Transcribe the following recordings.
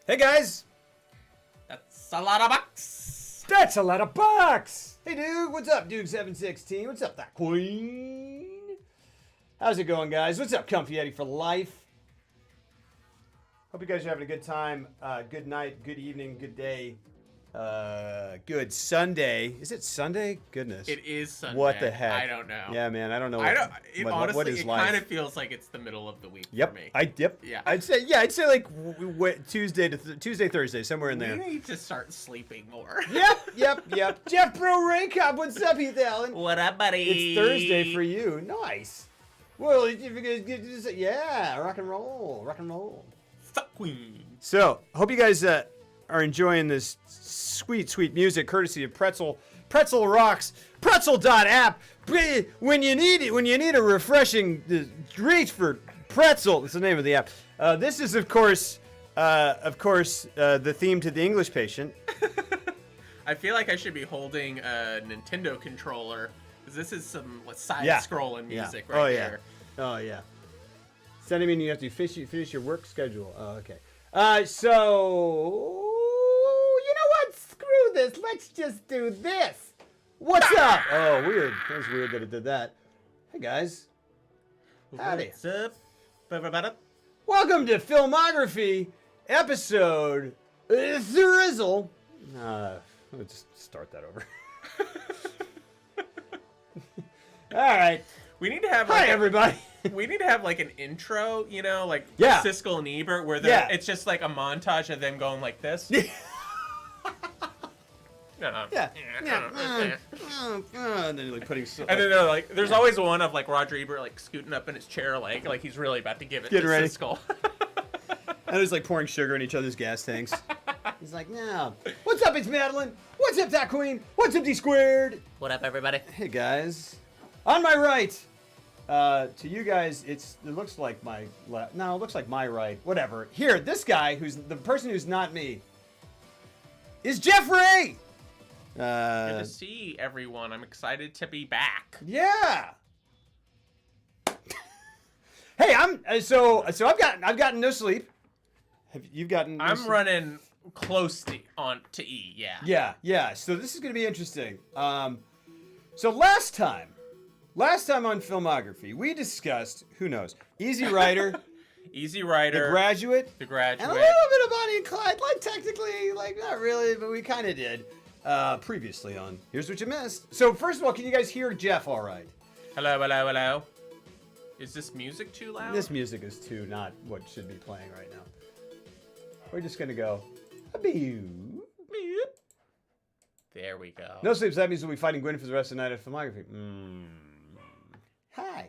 Hey guys! That's a lot of bucks. That's a lot of bucks! Hey dude, what's up, Duke716? What's up, that queen? How's it going, guys? What's up, Comfy Eddie for life? Hope you guys are having a good time. Good night, good evening, good day. Good Sunday. Is it Sunday? Goodness. It is Sunday. What the heck? I don't know. Yeah, man, I don't know. Honestly, what is it life? kind of feels like it's the middle of the week Yep. for me. Yeah. I'd say like Tuesday, Thursday, somewhere in there. We need to start sleeping more. Yep. Jeff Bro Raycop, what's up, Heath Allen? What up, buddy? It's Thursday for you. Nice. Well, if you guys get yeah, rock and roll. Fuck queen. So, hope you guys are enjoying this sweet music courtesy of Pretzel. Pretzel rocks. Pretzel.app. When you need a refreshing reach for Pretzel, that's the name of the app. This is of course the theme to The English Patient. I feel like I should be holding a Nintendo controller because this is some side-scrolling music right here. Oh yeah. Does that mean you have to finish your work schedule? Oh, okay. So you know what? Screw this. Let's just do this. What's up? Oh, weird. That was weird that it did that. Hey guys. Howdy. What's up? Welcome to Filmography, episode Thrizzle. Let's just start that over. All right. We need to have Hi, everybody. We need to have like an intro, you know, like Yeah. Siskel and Ebert, where it's just like a montage of them going like this. Yeah. And then like putting. And then they're like, there's always one of like Roger Ebert like scooting up in his chair, like he's really about to give it Getting to ready. Siskel. And he's like pouring sugar in each other's gas tanks. He's like, no. What's up, it's Madeline. What's up, that queen? What's up, D squared? What up, everybody? Hey guys. On my right. To you guys, it looks like my left. No, it looks like my right. Whatever. Here, this guy, who's the person who's not me, is Jeffrey. Good to see everyone. I'm excited to be back. Yeah. Hey, I've gotten no sleep. You've gotten? No sleep? Running close to E. Yeah. Yeah. So this is gonna be interesting. So last time on Filmography, we discussed, who knows, Easy Rider, Easy Rider, The Graduate, and a little bit of Bonnie and Clyde. Like technically, like not really, but we kind of did previously on Here's What You Missed. So first of all, can you guys hear Jeff all right? Hello. Is this music too loud? This music is too not what should be playing right now. We're just gonna go. Beep. There we go. No sleep, so that means we'll be fighting Gwen for the rest of the night at Filmography. Hi.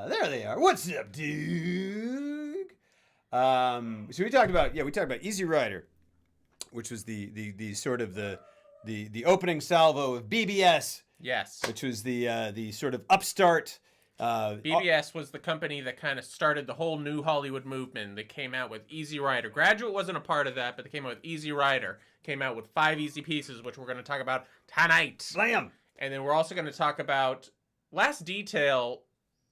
There they are. What's up, dude? So we talked about Easy Rider, which was the sort of the opening salvo of BBS. Yes. Which was the sort of upstart. BBS was the company that kind of started the whole new Hollywood movement. They came out with Easy Rider. Graduate wasn't a part of that, but they came out with Easy Rider. Came out with 5 easy pieces, which we're going to talk about tonight. Slam! And then we're also going to talk about Last Detail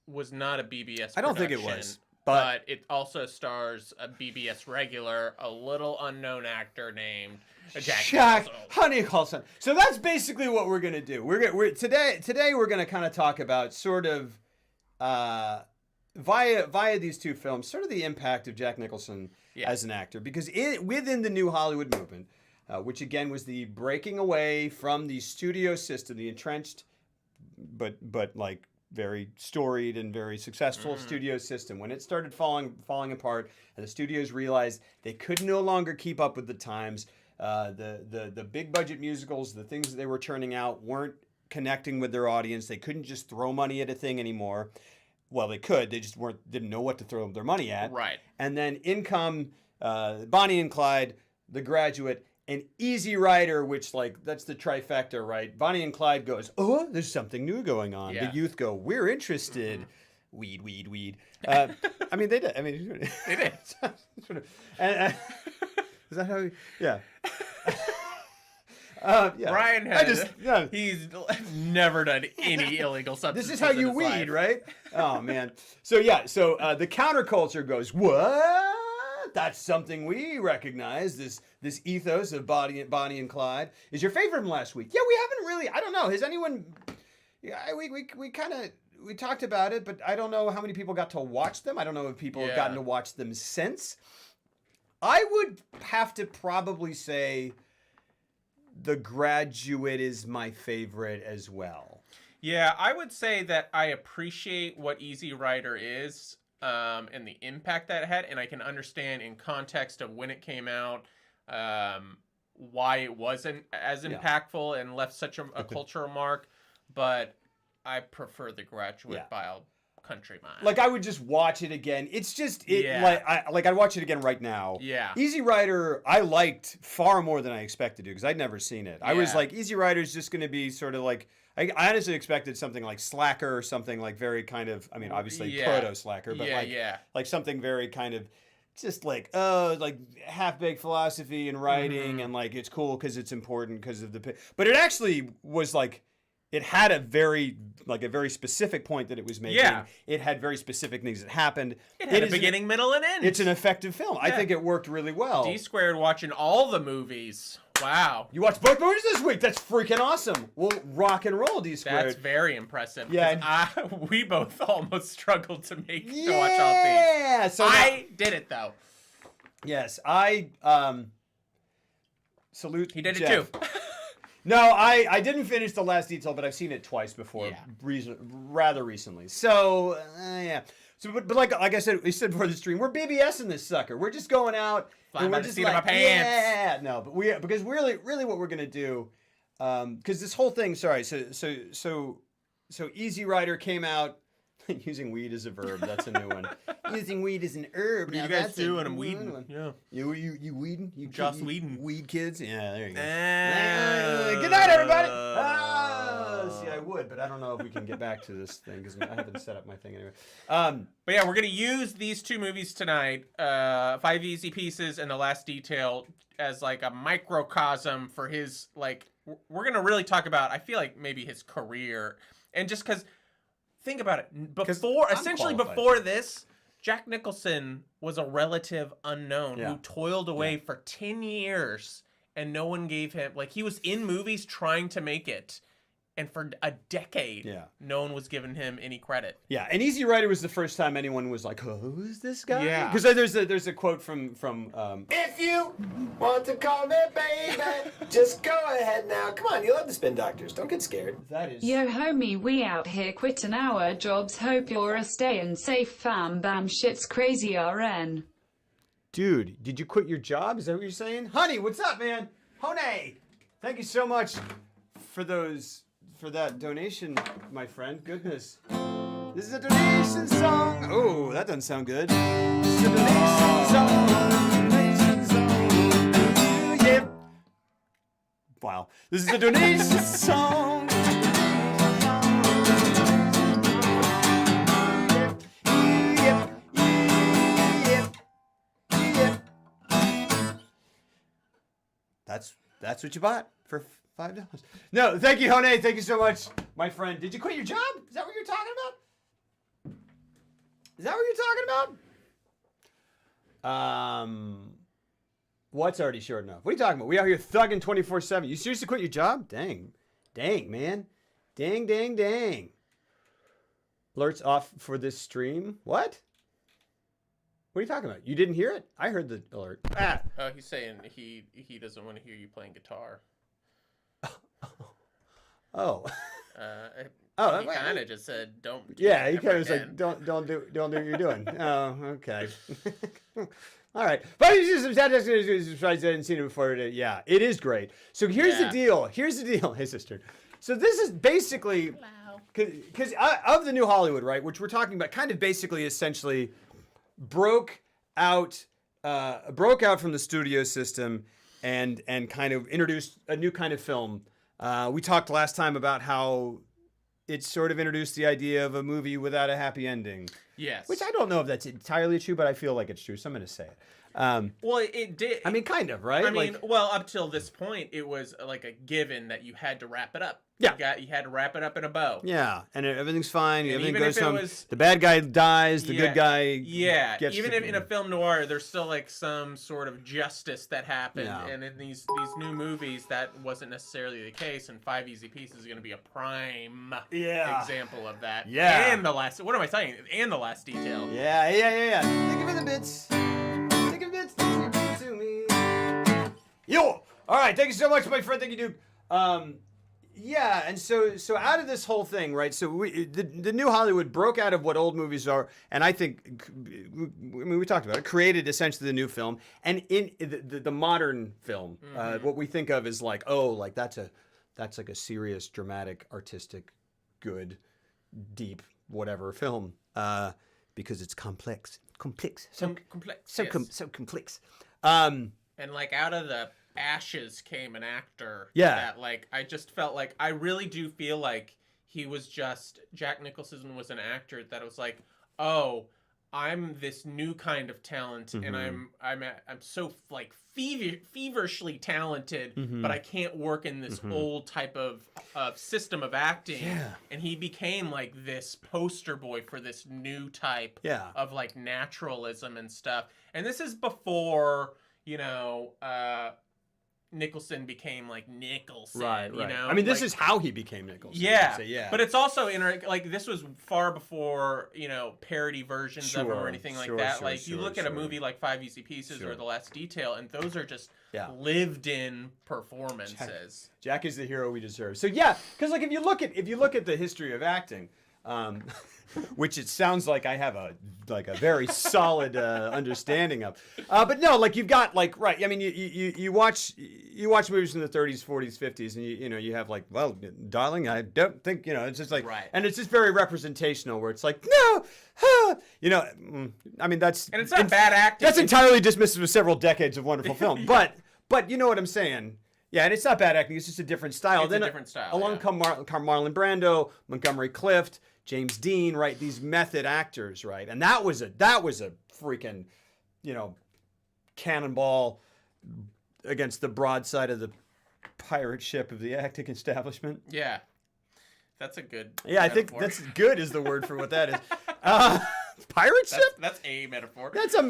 was not a BBS I don't think it was. But it also stars a BBS regular, a little unknown actor named Jack Nicholson. So that's basically what we're gonna do. Today we're gonna kind of talk about sort of via these two films, sort of the impact of Jack Nicholson as an actor, because within the new Hollywood movement, which again was the breaking away from the studio system, the entrenched, but like very storied and very successful studio system. When it started falling apart, and the studios realized they could no longer keep up with the times, the big budget musicals, the things that they were churning out weren't connecting with their audience. They couldn't just throw money at a thing anymore. Well, they could. They just didn't know what to throw their money at. Right. And then in come Bonnie and Clyde, The Graduate, and Easy Rider, which that's the trifecta, right? Bonnie and Clyde goes, oh, there's something new going on. Yeah. The youth go, we're interested. Weed. I mean, they did. I mean, They did. sort of. And, is that how? Yeah. Yeah. Ryan he's never done any illegal substances. This is how you weed, right? Oh man. So the counterculture goes, what? That's something we recognize. This ethos of Bonnie and Clyde is your favorite from last week. Yeah, we haven't really. I don't know. Has anyone? Yeah, we kind of we talked about it, but I don't know how many people got to watch them. I don't know if people have gotten to watch them since. I would have to probably say The Graduate is my favorite as well. Yeah, I would say that I appreciate what Easy Rider is and the impact that it had, and I can understand in context of when it came out why it wasn't as impactful and left such a cultural mark, but I prefer The Graduate by a country mile. Like, I would just watch it again. It's just I'd watch it again right now. Yeah. Easy Rider I liked far more than I expected to because I'd never seen it. I was like, Easy Rider is just going to be sort of like, I honestly expected something like Slacker or something like very kind of, I mean, obviously proto Slacker, but like something very kind of just like half-baked philosophy and writing and like it's cool because it's important because of but it actually was like, it had a very specific point that it was making. Yeah. It had very specific things that happened. It had a beginning, middle, and end. It's an effective film. Yeah. I think it worked really well. D-Squared watching all the movies. Wow. You watched both movies this week. That's freaking awesome. Well, rock and roll, D-Squared. That's very impressive. Yeah. We both almost struggled to watch all these. Yeah. So I did it, though. Yes. I salute He did Jeff. it, too. No, I didn't finish The Last Detail, but I've seen it twice before, rather recently. So, yeah. So, but like I said, we said before the stream, we're BBSing this sucker. We're just going out and we're just like, yeah. No, but because really what we're going to do, because this whole thing, sorry, so Easy Rider came out, using weed as a verb. That's a new one. Using weed as an herb. You guys do, and I'm weeding. Yeah. You weeding? You just weeding. Weed kids? Yeah, there you go. Good night, everybody. See, I would, but I don't know if we can get back to this thing because I haven't set up my thing anyway. But yeah, we're going to use these two movies tonight, 5 Easy Pieces and The Last Detail, as like a microcosm for his, like, we're going to really talk about, I feel like maybe his career. And just because, think about it. Before this, Jack Nicholson was a relative unknown who toiled away for 10 years and no one gave him, like, he was in movies trying to make it. And for a decade, no one was giving him any credit. Yeah, and Easy Rider was the first time anyone was like, "Who is this guy?" Yeah, because there's a quote from If you want to call me baby, just go ahead now. Come on, you love the Spin Doctors. Don't get scared. That is. Yo, homie, we out here quitting our jobs. Hope you're a staying safe, fam. Bam, shit's crazy, RN. Dude, did you quit your job? Is that what you're saying? Honey, what's up, man? Honey, thank you so much for that donation, my friend. Goodness. This is a donation song. Oh, that doesn't sound good. This is a donation song. Donation song. Yeah. Wow. This is a donation song. That's what you bought for $5. No, thank you, Hone. Thank you so much, my friend. Did you quit your job? Is that what you're talking about? Is that what you're talking about? What's already short enough? What are you talking about? We out here thugging 24/7. You seriously quit your job? Dang, man. Dang. Alerts off for this stream. What? What are you talking about? You didn't hear it? I heard the alert. He's saying he doesn't want to hear you playing guitar. Oh. He kind of just said, "Don't." Yeah, he kind of was like, "Don't do what you're doing." Oh, okay. All right. But I hadn't seen it before today. Yeah, it is great. So here's the deal. Hey, sister. So this is basically because of the new Hollywood, right? Which we're talking about, kind of basically, essentially, broke out from the studio system and kind of introduced a new kind of film. We talked last time about how it sort of introduced the idea of a movie without a happy ending. Yes. Which I don't know if that's entirely true, but I feel like it's true, so I'm going to say it. Well, it did. I mean, kind of, right? I mean, well, up till this point, it was like a given that you had to wrap it up. Yeah. You had to wrap it up in a bow. Yeah, and everything's fine. And Everything even goes if it home. was- The bad guy dies. The good guy gets even to- if in a film noir, there's still like some sort of justice that happened, Yeah. and in these new movies, that wasn't necessarily the case. And Five Easy Pieces is going to be a prime example of that. Yeah. And the last, what am I saying? And the last detail. Yeah. Think of the bits. Think of the bits that you did to me. Yo! All right, thank you so much, my friend. Thank you, Duke. Yeah, and so out of this whole thing, right? So the new Hollywood broke out of what old movies are, and I think, we talked about it, created essentially the new film, and in the modern film, what we think of is like, oh, like that's like a serious, dramatic, artistic, good, deep, whatever film, because it's complex, so Complex. so yes. so complex. And like out of the ashes came an actor. Yeah. That like I just felt like I really do feel like he was just Jack Nicholson was an actor that was like, oh, I'm this new kind of talent, and I'm so like feverishly talented, but I can't work in this old type of system of acting. Yeah. And he became like this poster boy for this new type of like naturalism and stuff. And this is before, you know, Nicholson became like Nicholson, Right. you know? I mean, this Like, is how he became Nicholson. yeah, So, yeah. but it's also like this was far before, you know, parody versions of him or Sure, anything like sure, that. sure, Like you sure, look at a sure. movie like Five Easy Pieces Sure. or The Last Detail, and those are just Yeah. lived-in performances. Jack is the hero we deserve. So yeah, because like if you look at the history of acting, which it sounds like I have a very solid understanding of, but no, like you've got like right. I mean, you watch movies from the 30s, 40s, 50s, and you know you have like, well, darling, I don't think it's just like, Right. and it's just very representational where it's like no, huh, I mean that's And it's not bad acting. That's entirely dismissive of several decades of wonderful film, but you know what I'm saying. Yeah, and it's not bad acting. It's just a different style. It's a different style, Along yeah. come Marlon Brando, Montgomery Clift, James Dean, right? These method actors, right? And that was a freaking, cannonball against the broadside of the pirate ship of the acting establishment. Yeah, that's a good. Yeah, I think metaphor. that's good is the word for what that is. Pirate ship? That's a metaphor. That's a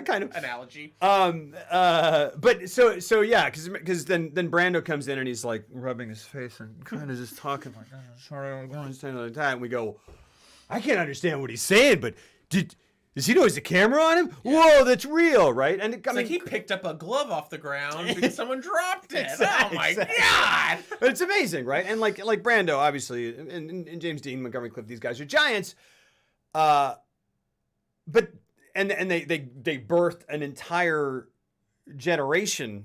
kind of analogy. But so yeah, because then Brando comes in and he's like rubbing his face and kind of just talking like, sorry, I'm going to stand another time. We go, I can't understand what he's saying, but does he know there's a camera on him? Yeah. Whoa, that's real, right? And It's like he picked up a glove off the ground because someone dropped it. Oh my god! But it's amazing, right? And like Brando, obviously, and James Dean, Montgomery Clift, these guys are giants. But they birthed an entire generation,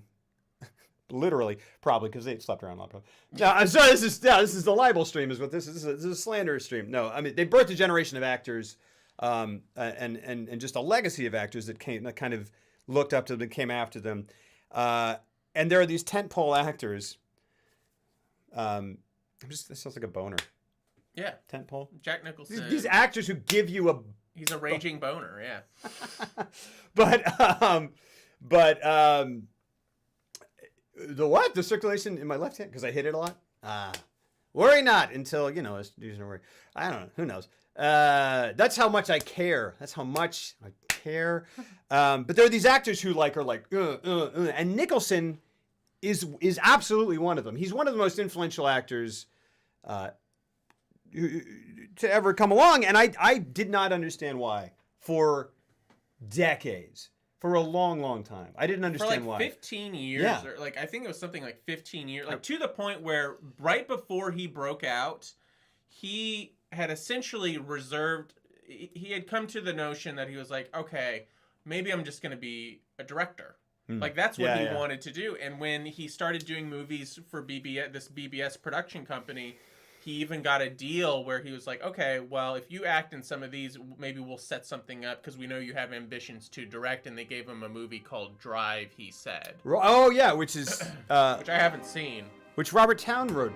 literally, probably because they slept around a lot. No, I'm sorry. This is the libel stream, is what this is. This is a slander stream. No, I mean they birthed a generation of actors, and just a legacy of actors that kind of looked up to them, came after them, and there are these tentpole actors. This sounds like a boner. Yeah, Tentpole. Jack Nicholson. These actors who give you a. He's a raging boner, yeah. but the circulation in my left hand because I hit it a lot. Worry not until it's using a word. I don't know. Who knows? That's how much I care. That's how much I care. But there are these actors who are like, and Nicholson is absolutely one of them. He's one of the most influential actors. To ever come along, and I did not understand why for decades, for a long time. I didn't understand for why. 15 years, Yeah. or I think it was something like 15 years, to the point where right before he broke out, he had essentially reserved. He had come to the notion that he was like, okay, maybe I'm just going to be a director. Like that's what he wanted to do. And when he started doing movies for this BBS production company, he even got a deal where he was like, okay, well, if you act in some of these, maybe we'll set something up because we know you have ambitions to direct. And they gave him a movie called Drive, he said. Oh, yeah, which is... which I haven't seen. Which Robert Towne wrote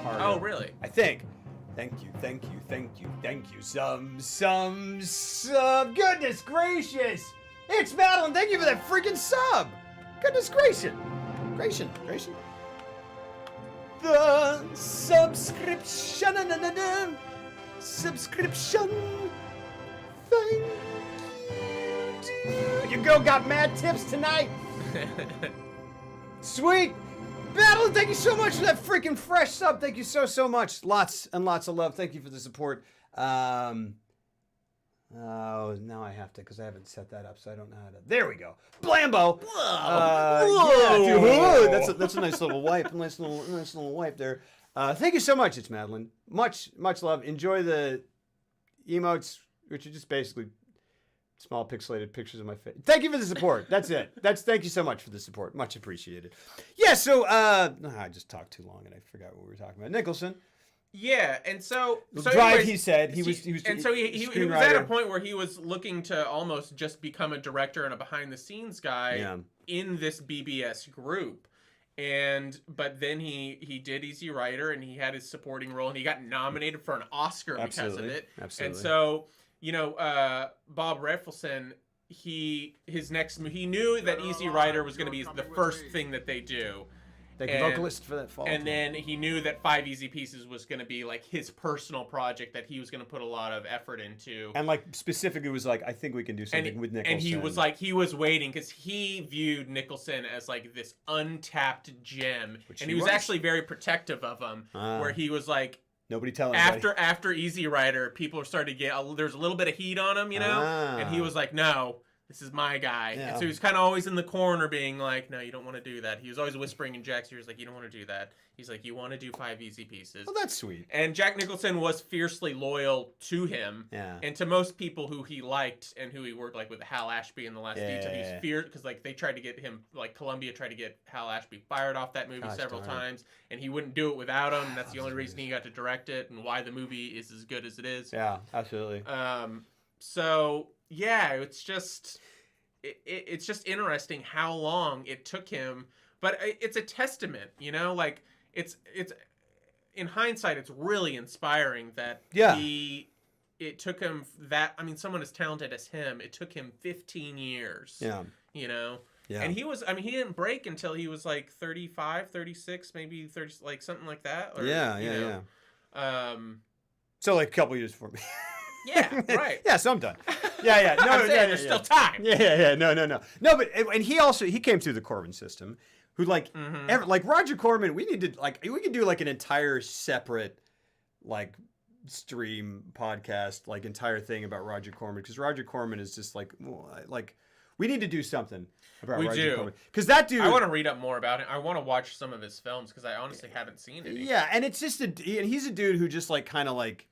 part Oh, of, really? I think. Thank you, thank you, thank you, thank you. Some. Goodness gracious! It's Madeline. Thank you for that freaking sub. Goodness gracious. Gracious. The subscription. Subscription. Thank you. Your girl got mad tips tonight. Sweet. Madeline, thank you so much for that freaking fresh sub. Thank you so much. Lots and lots of love. Thank you for the support. Oh, now I have to, because I haven't set that up, so I don't know how to. There we go. Blambo. Yeah, dude, that's a nice little wipe. Nice little wipe there. Thank you so much. It's Madeline. Much love. Enjoy the emotes, which are just basically small pixelated pictures of my face. Thank you for the support. That's it. Thank you so much for the support. Much appreciated. Yeah. So I just talked too long and I forgot what we were talking about. Nicholson. Yeah, and so Drive. anyways, He said he was, and so he was at a point where he was looking to almost just become a director and a behind the scenes guy in this BBS group. But then he did Easy Rider and he had his supporting role and he got nominated for an Oscar because of it. Absolutely. And so, Bob Rafelson, he knew that Easy Rider was going to be the first thing that they do. Thank you, vocalist, for that fall. And then he knew that 5 Easy Pieces was going to be like his personal project that he was going to put a lot of effort into. And like specifically was like, I think we can do something with Nicholson. And he was waiting because he viewed Nicholson as like this untapped gem. And he was actually very protective of him, where he was like, nobody telling after Easy Rider, people were starting to get there's a little bit of heat on him, and he was like, no. This is my guy. Yeah. And so he was kind of always in the corner being like, no, you don't want to do that. He was always whispering in Jack's ears like, you don't want to do that. He's like, you want to do 5 Easy Pieces. Well, that's sweet. And Jack Nicholson was fiercely loyal to him. Yeah. And to most people who he liked and who he worked like with Hal Ashby in The Last Detail. He was feared because like they tried to get him, like Columbia tried to get Hal Ashby fired off that movie several times. And he wouldn't do it without him. And that's the only reason he got to direct it and why the movie is as good as it is. Yeah, absolutely. So, yeah, it's just... It's just interesting how long it took him, but it's a testament, like it's in hindsight, it's really inspiring that it took him someone as talented as him, it took him 15 years, and he was, he didn't break until he was like 35, 36, maybe 30, like something like that. Or, so like a couple years before me. Yeah, right. Yeah, so I'm done. Yeah. No, there's still time. Yeah. No, but and he came through the Corman system, who like like Roger Corman. We could do like an entire separate like stream podcast, like entire thing about Roger Corman, because Roger Corman is just like we need to do something about Roger Corman, because that dude. I want to read up more about it. I want to watch some of his films because I honestly haven't seen any. Yeah, and it's just he's a dude who just like kind of like,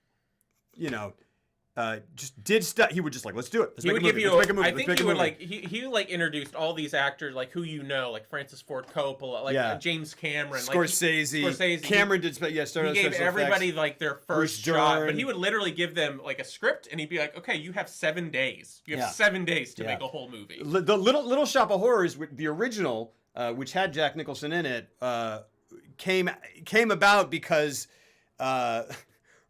just did stuff. He would just like, let's do it. Let's make a movie. I think he would like he like introduced all these actors like who like Francis Ford Coppola, like James Cameron, Scorsese. Cameron did started. He gave everybody like their first shot, but he would literally give them like a script, and he'd be like, okay, you have 7 days. You have 7 days to make a whole movie. The Little Shop of Horrors, the original, which had Jack Nicholson in it, came about because.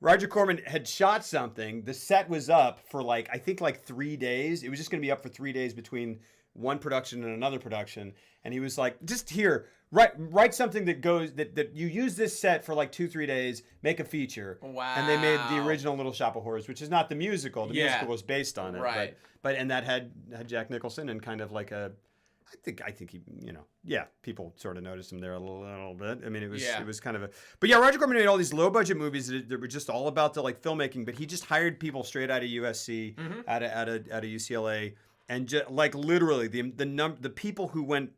Roger Corman had shot something. The set was up for I think 3 days. It was just going to be up for 3 days between one production and another production. And he was like, just here, write something that goes, that you use this set for 2-3 days, make a feature. Wow. And they made the original Little Shop of Horrors, which is not the musical. The musical was based on it. Right. But that had Jack Nicholson and kind of like a, I think he, people sort of noticed him there a little bit. I mean, it was kind of a, but yeah, Roger Corman made all these low budget movies that were just all about the filmmaking, but he just hired people straight out of USC, out of UCLA, and just literally the people who went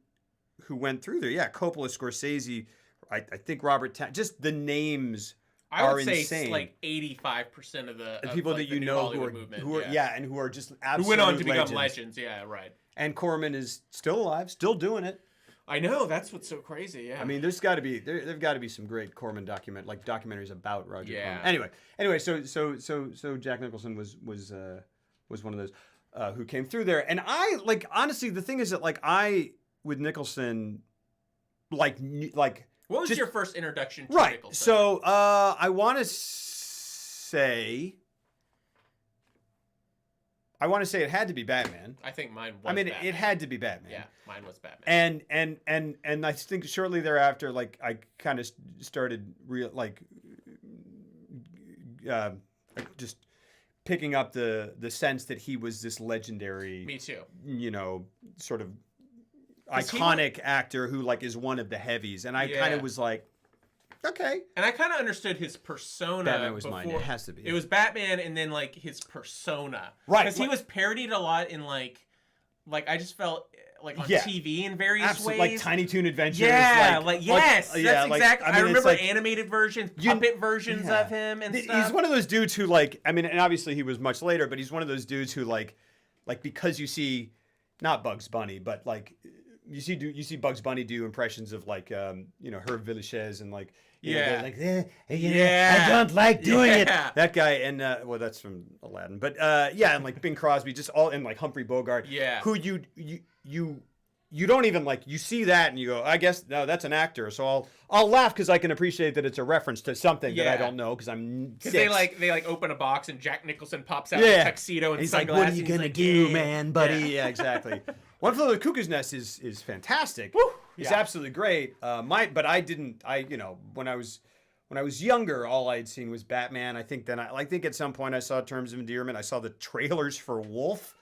through there. Yeah, Coppola, Scorsese, I think Robert, just the names. I would say insane. Like 85% of the people that who are just absolute who went on to become legends. Legends. Yeah, right. And Corman is still alive, still doing it. I know, that's what's so crazy. Yeah. I mean, there's got to be some great Corman documentaries about Roger Corman. Anyway, so Jack Nicholson was one of those who came through there, and I honestly, the thing is that I with Nicholson what was your first introduction to Nicholson? Nicholson? So I want to say it had to be Batman. I think mine was I mean, Batman. it had to be Batman. Yeah, mine was Batman. And I think shortly thereafter, like I kind of started just picking up the sense that he was this legendary, Me too. Sort of 'Cause iconic actor who like is one of the heavies, and I kind Yeah. of was like, okay, And I kind of understood his persona. Batman was before. mine. It has to be. It was Batman, and then like his persona, Right, Because he like- was parodied a lot in like I just felt like on Yeah. TV in various absolutely ways. like Tiny Toon Adventures. Yeah, yes, yeah, that's like, exactly. I mean, it's remember like- animated versions, puppet versions Yeah. of him, and He's stuff. one of those dudes who like, I mean, and obviously he was much later, but he's one of those dudes who like because you see, not Bugs Bunny, but like you see Bugs Bunny do impressions of like Herb Villechaize and like Yeah. like Yeah. I don't like doing it. Yeah. That guy and well that's from Aladdin, but and like Bing Crosby, just all and like Humphrey Bogart, Yeah. who you don't even like, you see that and you go, I guess no, that's an actor, so I'll laugh because I can appreciate that it's a reference to something that I Yeah. don't know because I'm Because six. they open a box and Jack Nicholson pops out Yeah. in a tuxedo and He's like, sunglasses. what are you and gonna he's like, do, "Yeah." man, buddy? Yeah. Yeah, exactly. One Flew Over the Cuckoo's Nest is fantastic. It's Yeah. absolutely great. But I didn't. When I was younger, all I had seen was Batman. I think at some point I saw Terms of Endearment. I saw the trailers for Wolf.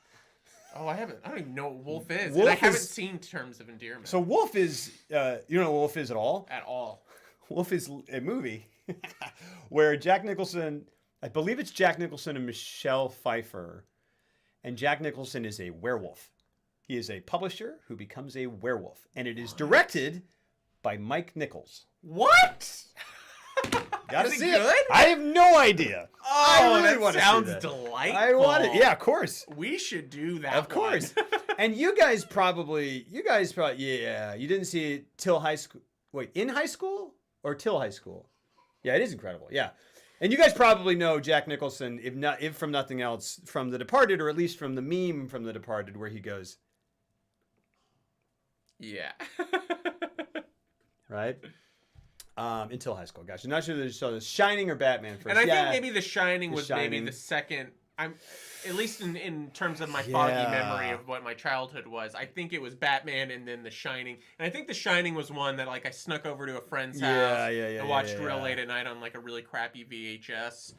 Oh, I don't even know what Wolf is. Wolf And I haven't is- seen Terms of Endearment So Wolf is, you don't know what Wolf is at all? at all. Wolf is a movie where Jack Nicholson, I believe it's Jack Nicholson and Michelle Pfeiffer, and Jack Nicholson is a werewolf. He is a publisher who becomes a werewolf, and it is directed by Mike Nichols. What? Gotta Is it see good? it. I have no idea. Oh, I really that wanna see sounds that. delightful. I want it. Yeah, of course. We should do that. Of course. And you guys probably, yeah, you didn't see it till high school. Wait, in high school or till high school? Yeah, it is incredible. Yeah. And you guys probably know Jack Nicholson, if from nothing else, from The Departed, or at least from the meme from The Departed where he goes, Yeah. right? Until high school. Gosh, I'm not sure that you saw this. Shining or Batman first. And I Yeah. think maybe The Shining The was maybe Shining. the second. At least in terms of my foggy Yeah. memory of what my childhood was. I think it was Batman and then The Shining. And I think The Shining was one that like I snuck over to a friend's house and watched real late at night on like a really crappy VHS.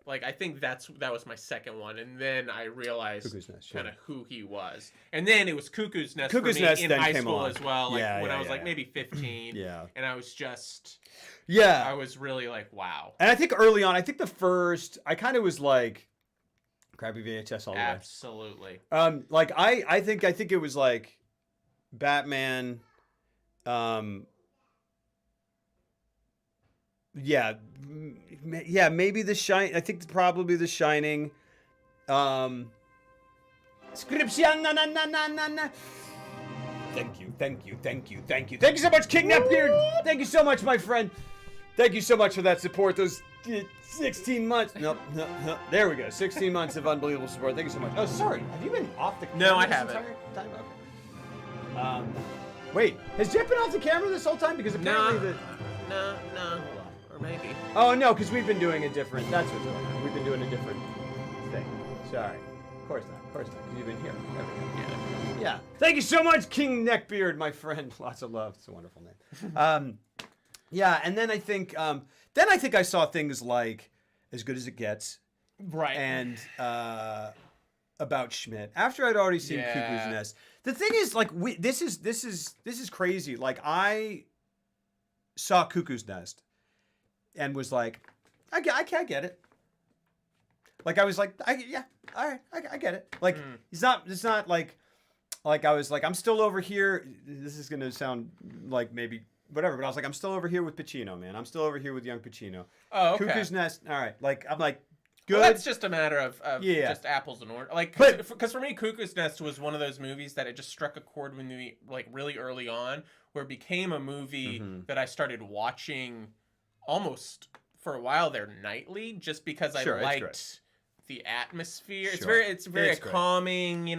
Like I think that was my second one, and then I realized Cuckoo's Nest, kind yeah. of who he was. And then it was Cuckoo's Nest Cuckoo's for me Nest in then high came school on. as well. Like Yeah, when yeah, I was like yeah. maybe 15. Yeah. And I was just Yeah. I was really like, wow. And I think early on, the first, I kind of was like, crappy VHS all the way. Absolutely. Like I think it was like Batman, yeah, maybe The Shining. I think probably The Shining. Scription, na na na na na na. Thank you so much, King Nepbeard. Thank you so much, my friend. Thank you so much for that support. Those 16 months. Nope. There we go. 16 months of unbelievable support. Thank you so much. Oh, sorry. Have you been off the camera No, I this haven't. entire time? Okay. Wait, has Jeff been off the camera this whole time? Because apparently No. Or maybe. Oh, no, because we've been doing a different... That's what's going on. We've been doing a different thing. Sorry. Of course not. Because you've been here. There we go. Yeah. Thank you so much, King Neckbeard, my friend. Lots of love. It's a wonderful name. Yeah, and then I think I saw things like As Good as It Gets Right. and About Schmidt after I'd already seen Yeah. Cuckoo's Nest. The thing is, like, this is crazy. Like, I saw Cuckoo's Nest and was like, I get it. Like, I was like, all right, I get it. Like, it's not like I was like, I'm still over here. This is gonna sound like maybe whatever, but I was like, I'm still over here with Pacino, man. I'm still over here with young Pacino. Oh, okay. Cuckoo's Nest. All right, like I'm like, good. Well, that's just a matter of Yeah. just apples and oranges. Like, But- because for me, Cuckoo's Nest was one of those movies that it just struck a chord with me, like really early on, where it became a movie that I started watching almost for a while there nightly, just because I Sure, it's liked great. the atmosphere. Sure. It's very Great. calming,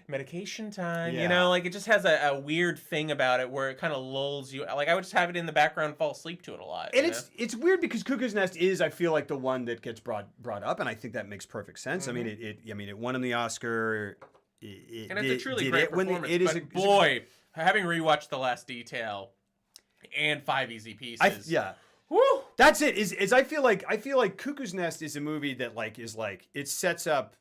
medication time, Yeah. like it just has a weird thing about it where it kind of lulls you. Like I would just have it in the background and fall asleep to it a lot. And it's weird because Cuckoo's Nest is, I feel like, the one that gets brought up, and I think that makes perfect sense. I mean, it won him the Oscar. And it's a truly great performance. But boy, having rewatched The Last Detail and Five Easy Pieces. Woo! That's it. Is I feel like Cuckoo's Nest is a movie that it sets up.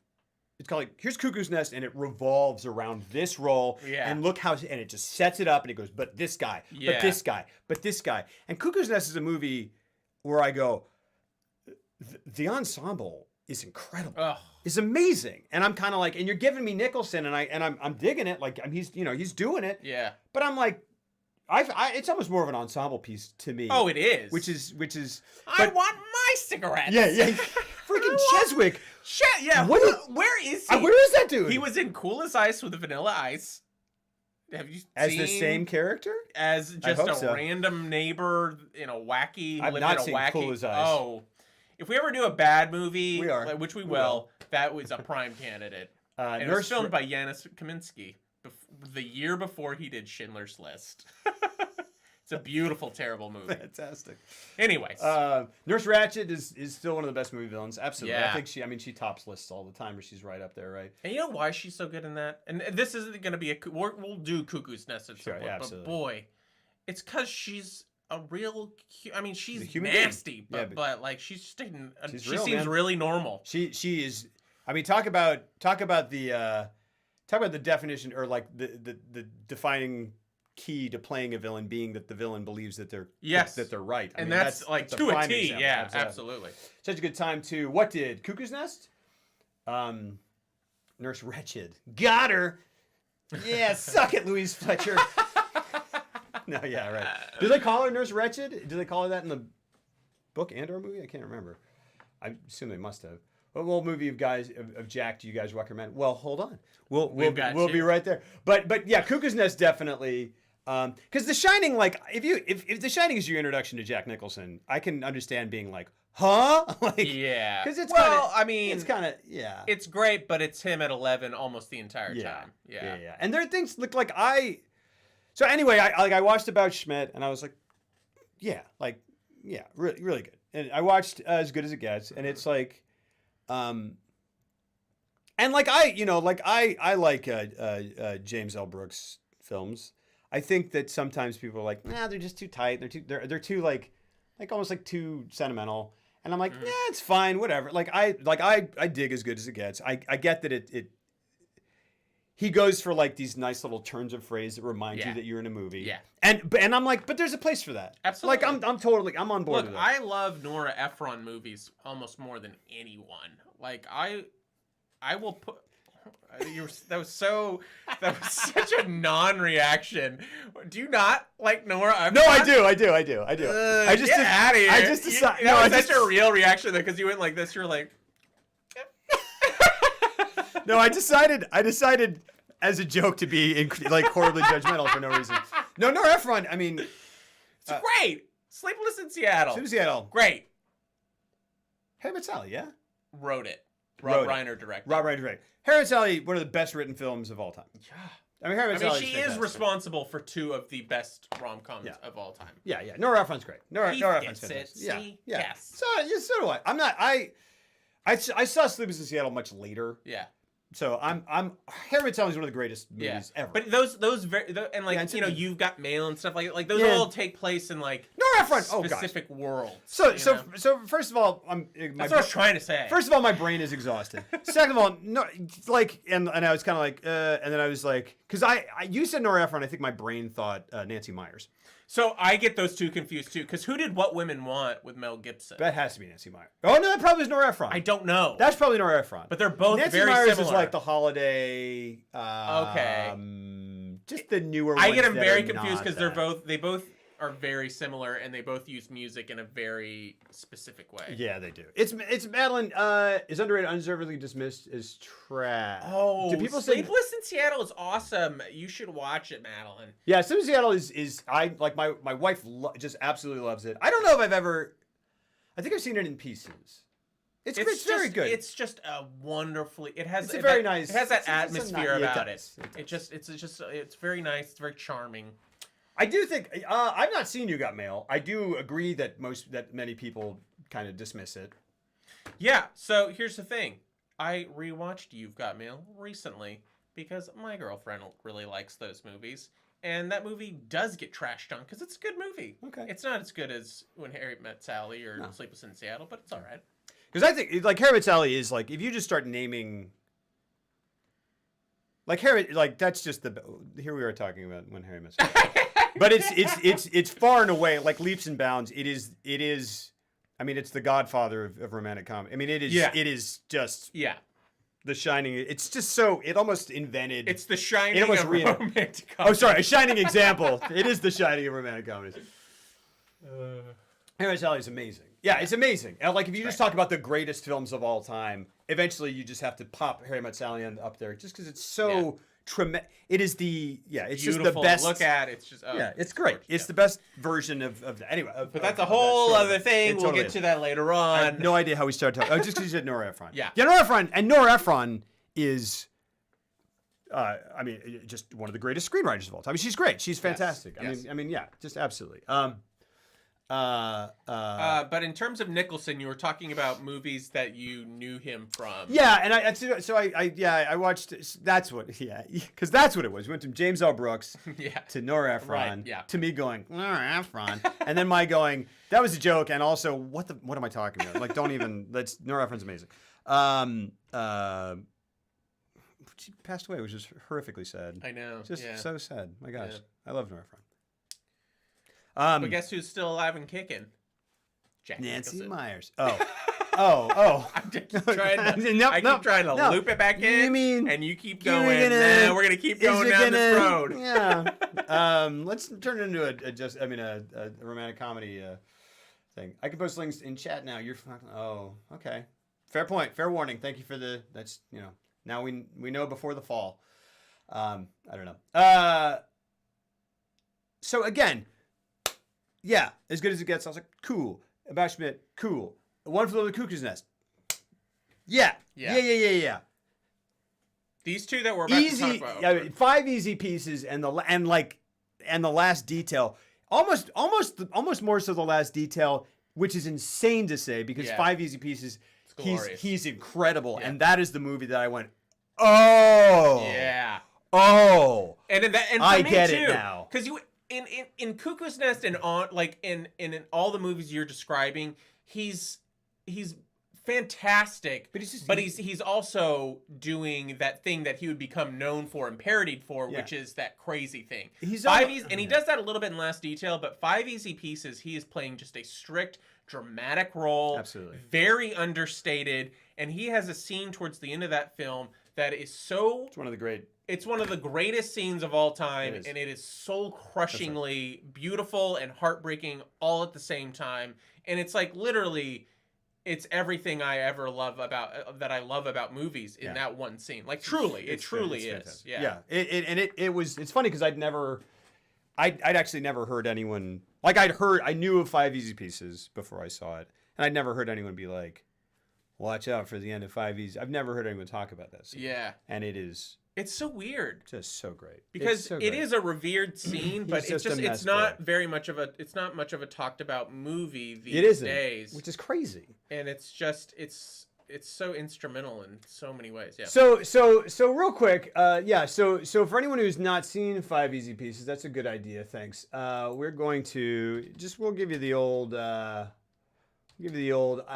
It's called here's Cuckoo's Nest, and it revolves around this role. Yeah. And look how and it just sets it up, and it goes, but this guy, but this guy, but this guy. And Cuckoo's Nest is a movie where I go, the ensemble is incredible. Ugh. It's amazing, and I'm kind of like, and you're giving me Nicholson, and I'm digging it. Like he's doing it. Yeah. But I'm like, it's almost more of an ensemble piece to me. Oh, it is. Which is. I want my cigarettes. Yeah. Freaking Cheswick. Yeah. What where is he? Where is that dude? He was in Cool as Ice with Vanilla Ice. Have you as seen the same character? As just a so. random neighbor in a wacky, I've living not in a seen wacky. Cool as Ice. Oh, if we ever do a bad movie, We are. which we We will, that was a prime candidate. And it was filmed by Janusz Kaminski the year before he did Schindler's List. It's a beautiful, terrible movie. Fantastic. Anyways, Nurse Ratched is still one of the best movie villains. Absolutely. Yeah. I think she tops lists all the time, or she's right up there, right? and you know why she's so good in that? And this isn't going to be we'll do Cuckoo's Nest at some Sure, point, yeah, but absolutely. boy, it's because she's a real. I mean, she's a human being. nasty, Yeah, but like she's just she real, seems man. really normal. She is. I mean, talk about the definition, or like the defining key to playing a villain being that the villain believes that they're that they're right. I And mean, that's like a to a prime T. example. Yeah, absolutely. Such a good time to what did Cuckoo's Nest? Nurse Ratched. Got her. Yeah, suck it, Louise Fletcher. No, yeah, right. Do they call her Nurse Ratched? Do they call her that in the book and or movie? I can't remember. I assume they must have. What old movie of Jack do you guys recommend? Well, hold on. We'll be right there. But yeah, Cuckoo's Nest definitely. Because The Shining, like if The Shining is your introduction to Jack Nicholson, I can understand being like, huh? Yeah. Because it's it's kind of yeah. It's great, but it's him at 11 almost the entire Yeah. time. Yeah. And there are things look like So anyway, I watched About Schmidt, and I was like, really, really good. And I watched As Good as It Gets, and it's like, and like I like James L. Brooks films. I think that sometimes people are like, nah, they're just too tight. They're too like almost like too sentimental. And I'm like, yeah, it's fine, whatever. I dig As Good as It Gets. I get that he goes for like these nice little turns of phrase that remind you that you're in a movie. Yeah. And I'm like, but there's a place for that. Absolutely. Like I'm on board Look, with that. I love Nora Ephron movies almost more than anyone. Like I will put. That was such a non-reaction. Do you not like Nora Ephron? No, I do. I just get out of here. I just decided. No, it's such a real reaction though, because you went like this. You're like, no, I decided as a joke to be like horribly judgmental for no reason. No, Nora Ephron. I mean, it's great. Sleepless in Seattle. Sleepless in Seattle. Great. Harry Met Sally, yeah. Wrote it. Rob Reiner directed. Rob Reiner directed. Harry Met Sally, one of the best written films of all time. Yeah. I mean, Harry Met Sally. She is responsible for 2 of the best rom-coms of all time. Yeah. Nora Ephron's great. Nora Ephron's gets fantastic. it. Yeah. See? Yeah. Yes. So do I. I'm not. I saw Sleepless in Seattle much later. Yeah. So I'm Harry Met Sally is one of the greatest movies ever. But those and like You've Got Mail and stuff like those all take place in like Nora Ephron, specific worlds. So first of all, that's what I was trying to say. First of all, my brain is exhausted. Second of all, no, like and I was kind of like, and then I was like, because you said Nora Ephron, I think my brain thought Nancy Myers. So I get those two confused too, because who did What Women Want with Mel Gibson? That has to be Nancy Myers. Oh no, that probably is Nora Ephron. I don't know. That's probably Nora Ephron. But they're both Nancy very Myers similar. is like the holiday. Okay. Just the newer ones. I get them that very are confused because not they both are very similar and they both use music in a very specific way. Yeah, they do. It's Madeline is underrated, undeservedly dismissed as trash. Oh, do people say Sleepless in Seattle is awesome. You should watch it, Madeline. Yeah, Sleepless in Seattle is I like my wife just absolutely loves it. I don't know if I've ever. I think I've seen it in pieces. It's very good. It's just a wonderfully. It has It's a very nice. It has that it's a atmosphere ni- about does. it. It's very nice. It's very charming. I do think I've not seen You Got Mail. I do agree that many people kind of dismiss it. Yeah. So here's the thing. I rewatched You've Got Mail recently because my girlfriend really likes those movies, and that movie does get trashed on because it's a good movie. Okay. It's not as good as When Harry Met Sally or Sleepless in Seattle, but it's all right. Because I think like Harry Met Sally is like if you just start naming. Like Harry, like that's just the here we are talking about When Harry Met Sally. But it's far and away like leaps and bounds. It is. I mean, it's the Godfather of romantic comedy. I mean, it is. Yeah. It is just. Yeah. The Shining. It's just so. It almost invented. It's the Shining It almost of re- romantic Oh, comedy. sorry, a shining example. It is the Shining of romantic comedies. Harry Met Sally is amazing. Yeah, it's amazing. And like if you just talk about the greatest films of all time, eventually you just have to pop Harry Met Sally up there just because it's so tremendous. It is the it's Beautiful just the best. to look at. It's just It's great. It's the best version of that. Anyway, But that's a whole other thing. We'll totally get is. to that later on. I have no idea how we started talking. Oh, just because you said Nora Ephron. Yeah. Nora Ephron is. I mean, just one of the greatest screenwriters of all time. I mean, she's great. She's fantastic. Yes. I mean, yeah, just absolutely. But in terms of Nicholson, you were talking about movies that you knew him from. Yeah, and I watched. That's what, because that's what it was. We went from James L. Brooks to Nora Ephron. Right, yeah. To me going Nora Ephron, and then my going that was a joke, and also what am I talking about? Like, don't even. Nora Ephron's amazing. She passed away, which is horrifically sad. I know. Just so sad. My gosh, Yeah. I love Nora Ephron. But guess who's still alive and kicking? Jack Nancy Nicholson. Myers. Oh. I keep trying to, No, I keep trying to no. loop it back in, You mean and you keep you're going. gonna- Nah, we're gonna keep Is going it down this gonna- road. Yeah. Let's turn it into a romantic comedy thing. I can post links in chat now. You're fucking. Oh, okay. Fair point. Fair warning. Thank you for the. That's Now we know before the fall. I don't know. So again, yeah, as good as it gets. I was like, cool. About Schmidt, cool. One Flew Over the Cuckoo's Nest. Yeah. These two that we're about to talk about. Yeah, 5 easy pieces, and the last detail, almost more so the last detail, which is insane to say because 5 easy pieces. He's incredible, and that is the movie that I went, oh Yeah. oh, And for I me get too, it now. because you in Cuckoo's Nest and on like in all the movies you're describing, he's fantastic. But he's also doing that thing that he would become known for and parodied for, which is that crazy thing. He does that a little bit in Last Detail, but 5 Easy Pieces, he is playing just a strict dramatic role, Absolutely. very understated, and he has a scene towards the end of that film that is so. It's one of the great. It's one of the greatest scenes of all time, and it is soul crushingly beautiful and heartbreaking all at the same time. And it's like literally, it's everything I ever love about movies in that one scene. Like truly, it truly is. Fantastic. Yeah. It's funny because I'd actually never heard anyone like I knew of 5 Easy Pieces before I saw it, and I'd never heard anyone be like, watch out for the end of 5 Easy. I've never heard anyone talk about that scene. Yeah. And it's so weird just so great because it is a revered scene, but it's not much of a talked about movie these days, which is crazy. And it's so instrumental in so many ways. Yeah. So real quick, So for anyone who's not seen 5 Easy Pieces, that's a good idea. Thanks. We're going to we'll give you the old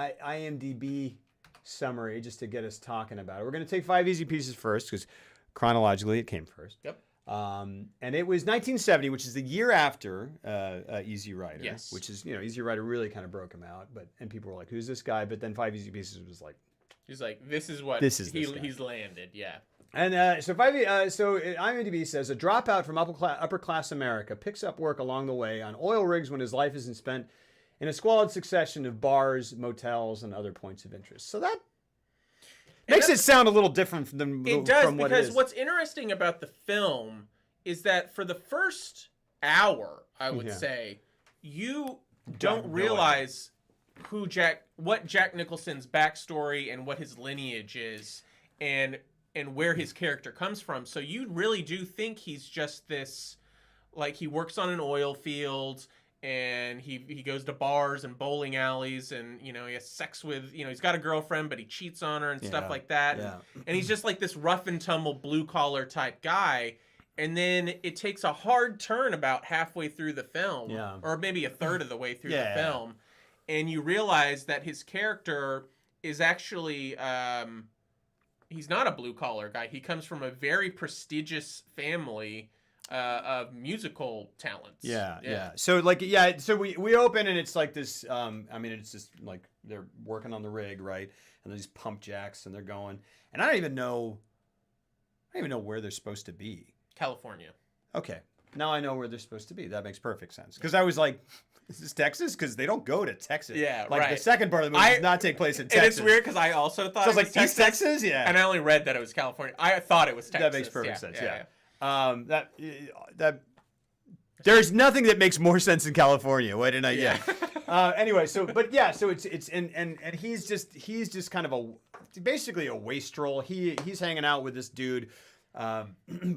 IMDb summary just to get us talking about it. We're going to take 5 Easy Pieces first because chronologically it came first. Yep. And it was 1970, which is the year after Easy Rider. Yes. Which is Easy Rider really kind of broke him out, and people were like, "Who's this guy?" But then 5 Easy Pieces was like, he's like, "This is what this guy. He's landed." Yeah. And so IMDb says a dropout from upper class America picks up work along the way on oil rigs when his life isn't spent in a squalid succession of bars, motels, and other points of interest. So that makes it sound a little different from it does, from what it because is. what's interesting about the film is that for the first hour, I would say, you don't realize what Jack Nicholson's backstory and what his lineage is, and where his character comes from. So you really do think he's just this, like, he works on an oil field and he goes to bars and bowling alleys, and he has sex with, he's got a girlfriend but he cheats on her and stuff like that. Yeah. And he's just like this rough and tumble blue collar type guy. And then it takes a hard turn about halfway through the film, or maybe a third of the way through the film, and you realize that his character is actually he's not a blue collar guy. He comes from a very prestigious family of musical talents. Yeah. So so we open and it's like this. It's just like they're working on the rig, right? And there's pump jacks and they're going, and I don't even know where they're supposed to be. California. Okay, now I know where they're supposed to be. That makes perfect sense. Because I was like, is this Texas? Because they don't go to Texas. Yeah, like right. The second part of the movie does not take place in Texas. And it's weird because I also thought it was like East Texas. Yeah. And I only read that it was California. I thought it was Texas. That makes perfect sense. Yeah. That there's nothing that makes more sense in California. Why didn't I? Yeah. Anyway, so it's and he's just kind of basically a wastrel. He's hanging out with this dude.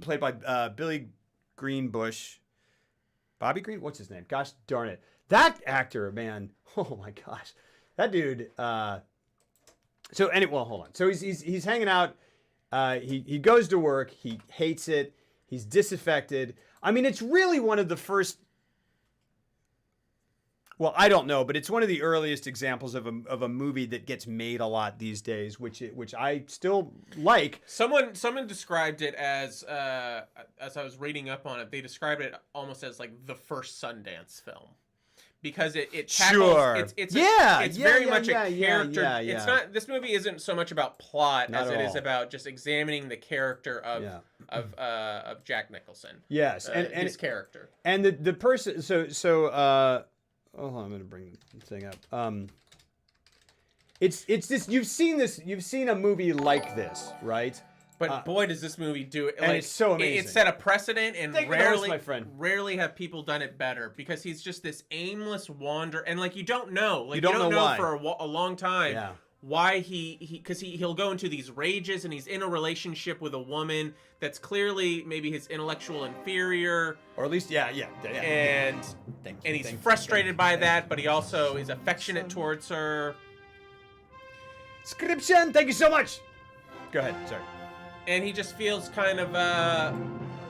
Played by Billy Greenbush. Bobby Green? What's his name? Gosh darn it. That actor, man. Oh my gosh. That dude. Hold on. So he's hanging out. He goes to work. He hates it. He's disaffected. I mean, it's really one of the first. Well, I don't know, but it's one of the earliest examples of a movie that gets made a lot these days, which I still like. Someone described it as I was reading up on it, they described it almost as like the first Sundance film. Because it tackles it's very much a character. It's not, this movie isn't so much about plot as it is about just examining the character of Jack Nicholson. Yes, and his character. And the person hold on, I'm going to bring the thing up. It's this. You've seen a movie like this, right? But boy, does this movie do it! And it's so amazing. It set a precedent, and my friend. rarely have people done it better, because he's just this aimless wander, and like you don't know why. for a long time why because he'll go into these rages, and he's in a relationship with a woman that's clearly maybe his intellectual inferior, or at least and he's frustrated by that, but he also is affectionate towards her. Scription, thank you so much. Go ahead, sorry. And he just feels kind of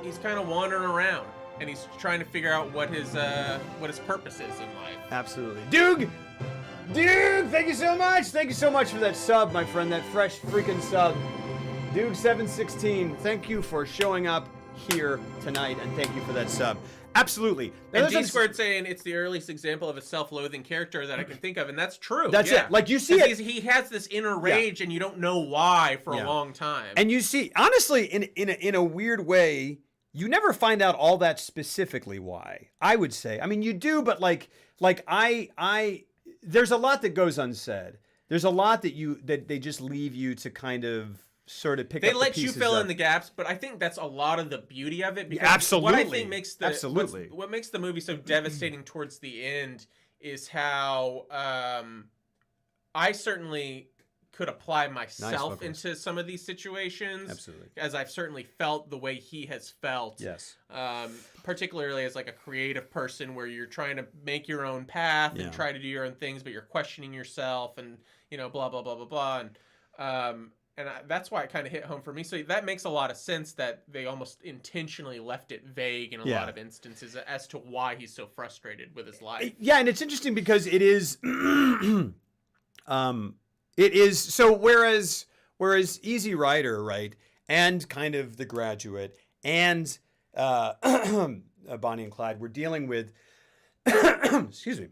he's kind of wandering around, and he's trying to figure out what his purpose is in life. Absolutely. Doog, thank you so much. Thank you so much for that sub, my friend. That fresh freaking sub. Doog716, thank you for showing up here tonight, and thank you for that sub. Absolutely. And D-Squared saying it's the earliest example of a self-loathing character that I can think of, and that's true. That's it. Like, you see it. He has this inner rage, and you don't know why for a long time. And you see, honestly, in a weird way, you never find out all that specifically why. I would say. I mean, you do, but there's a lot that goes unsaid. There's a lot that they just leave you to kind of sort of pick up the pieces. They let you fill in the gaps, but I think that's a lot of the beauty of it. Because absolutely. What I think makes what makes the movie so devastating towards the end is how I certainly could apply myself into some of these situations. Absolutely. As I've certainly felt the way he has felt. Yes. Particularly as like a creative person, where you're trying to make your own path and try to do your own things, but you're questioning yourself and blah blah blah blah blah. And that's why it kind of hit home for me. So that makes a lot of sense that they almost intentionally left it vague in a lot of instances as to why he's so frustrated with his life. Yeah, and it's interesting because it is, so whereas Easy Rider, right, and kind of The Graduate and Bonnie and Clyde were dealing with, excuse me,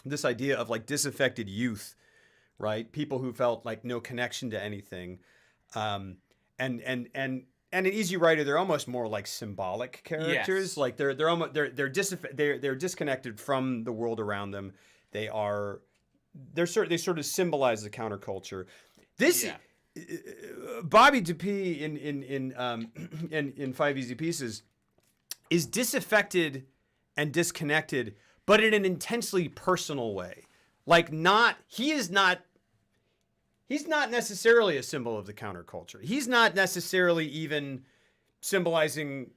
this idea of like disaffected youth. Right, people who felt like no connection to anything, and in Easy Rider, they're almost more like symbolic characters. Yes. Like they're disconnected from the world around them. They sort of symbolize the counterculture. This Bobby Dupuy in Five Easy Pieces is disaffected and disconnected, but in an intensely personal way. Like he's not necessarily a symbol of the counterculture. He's not necessarily even symbolizing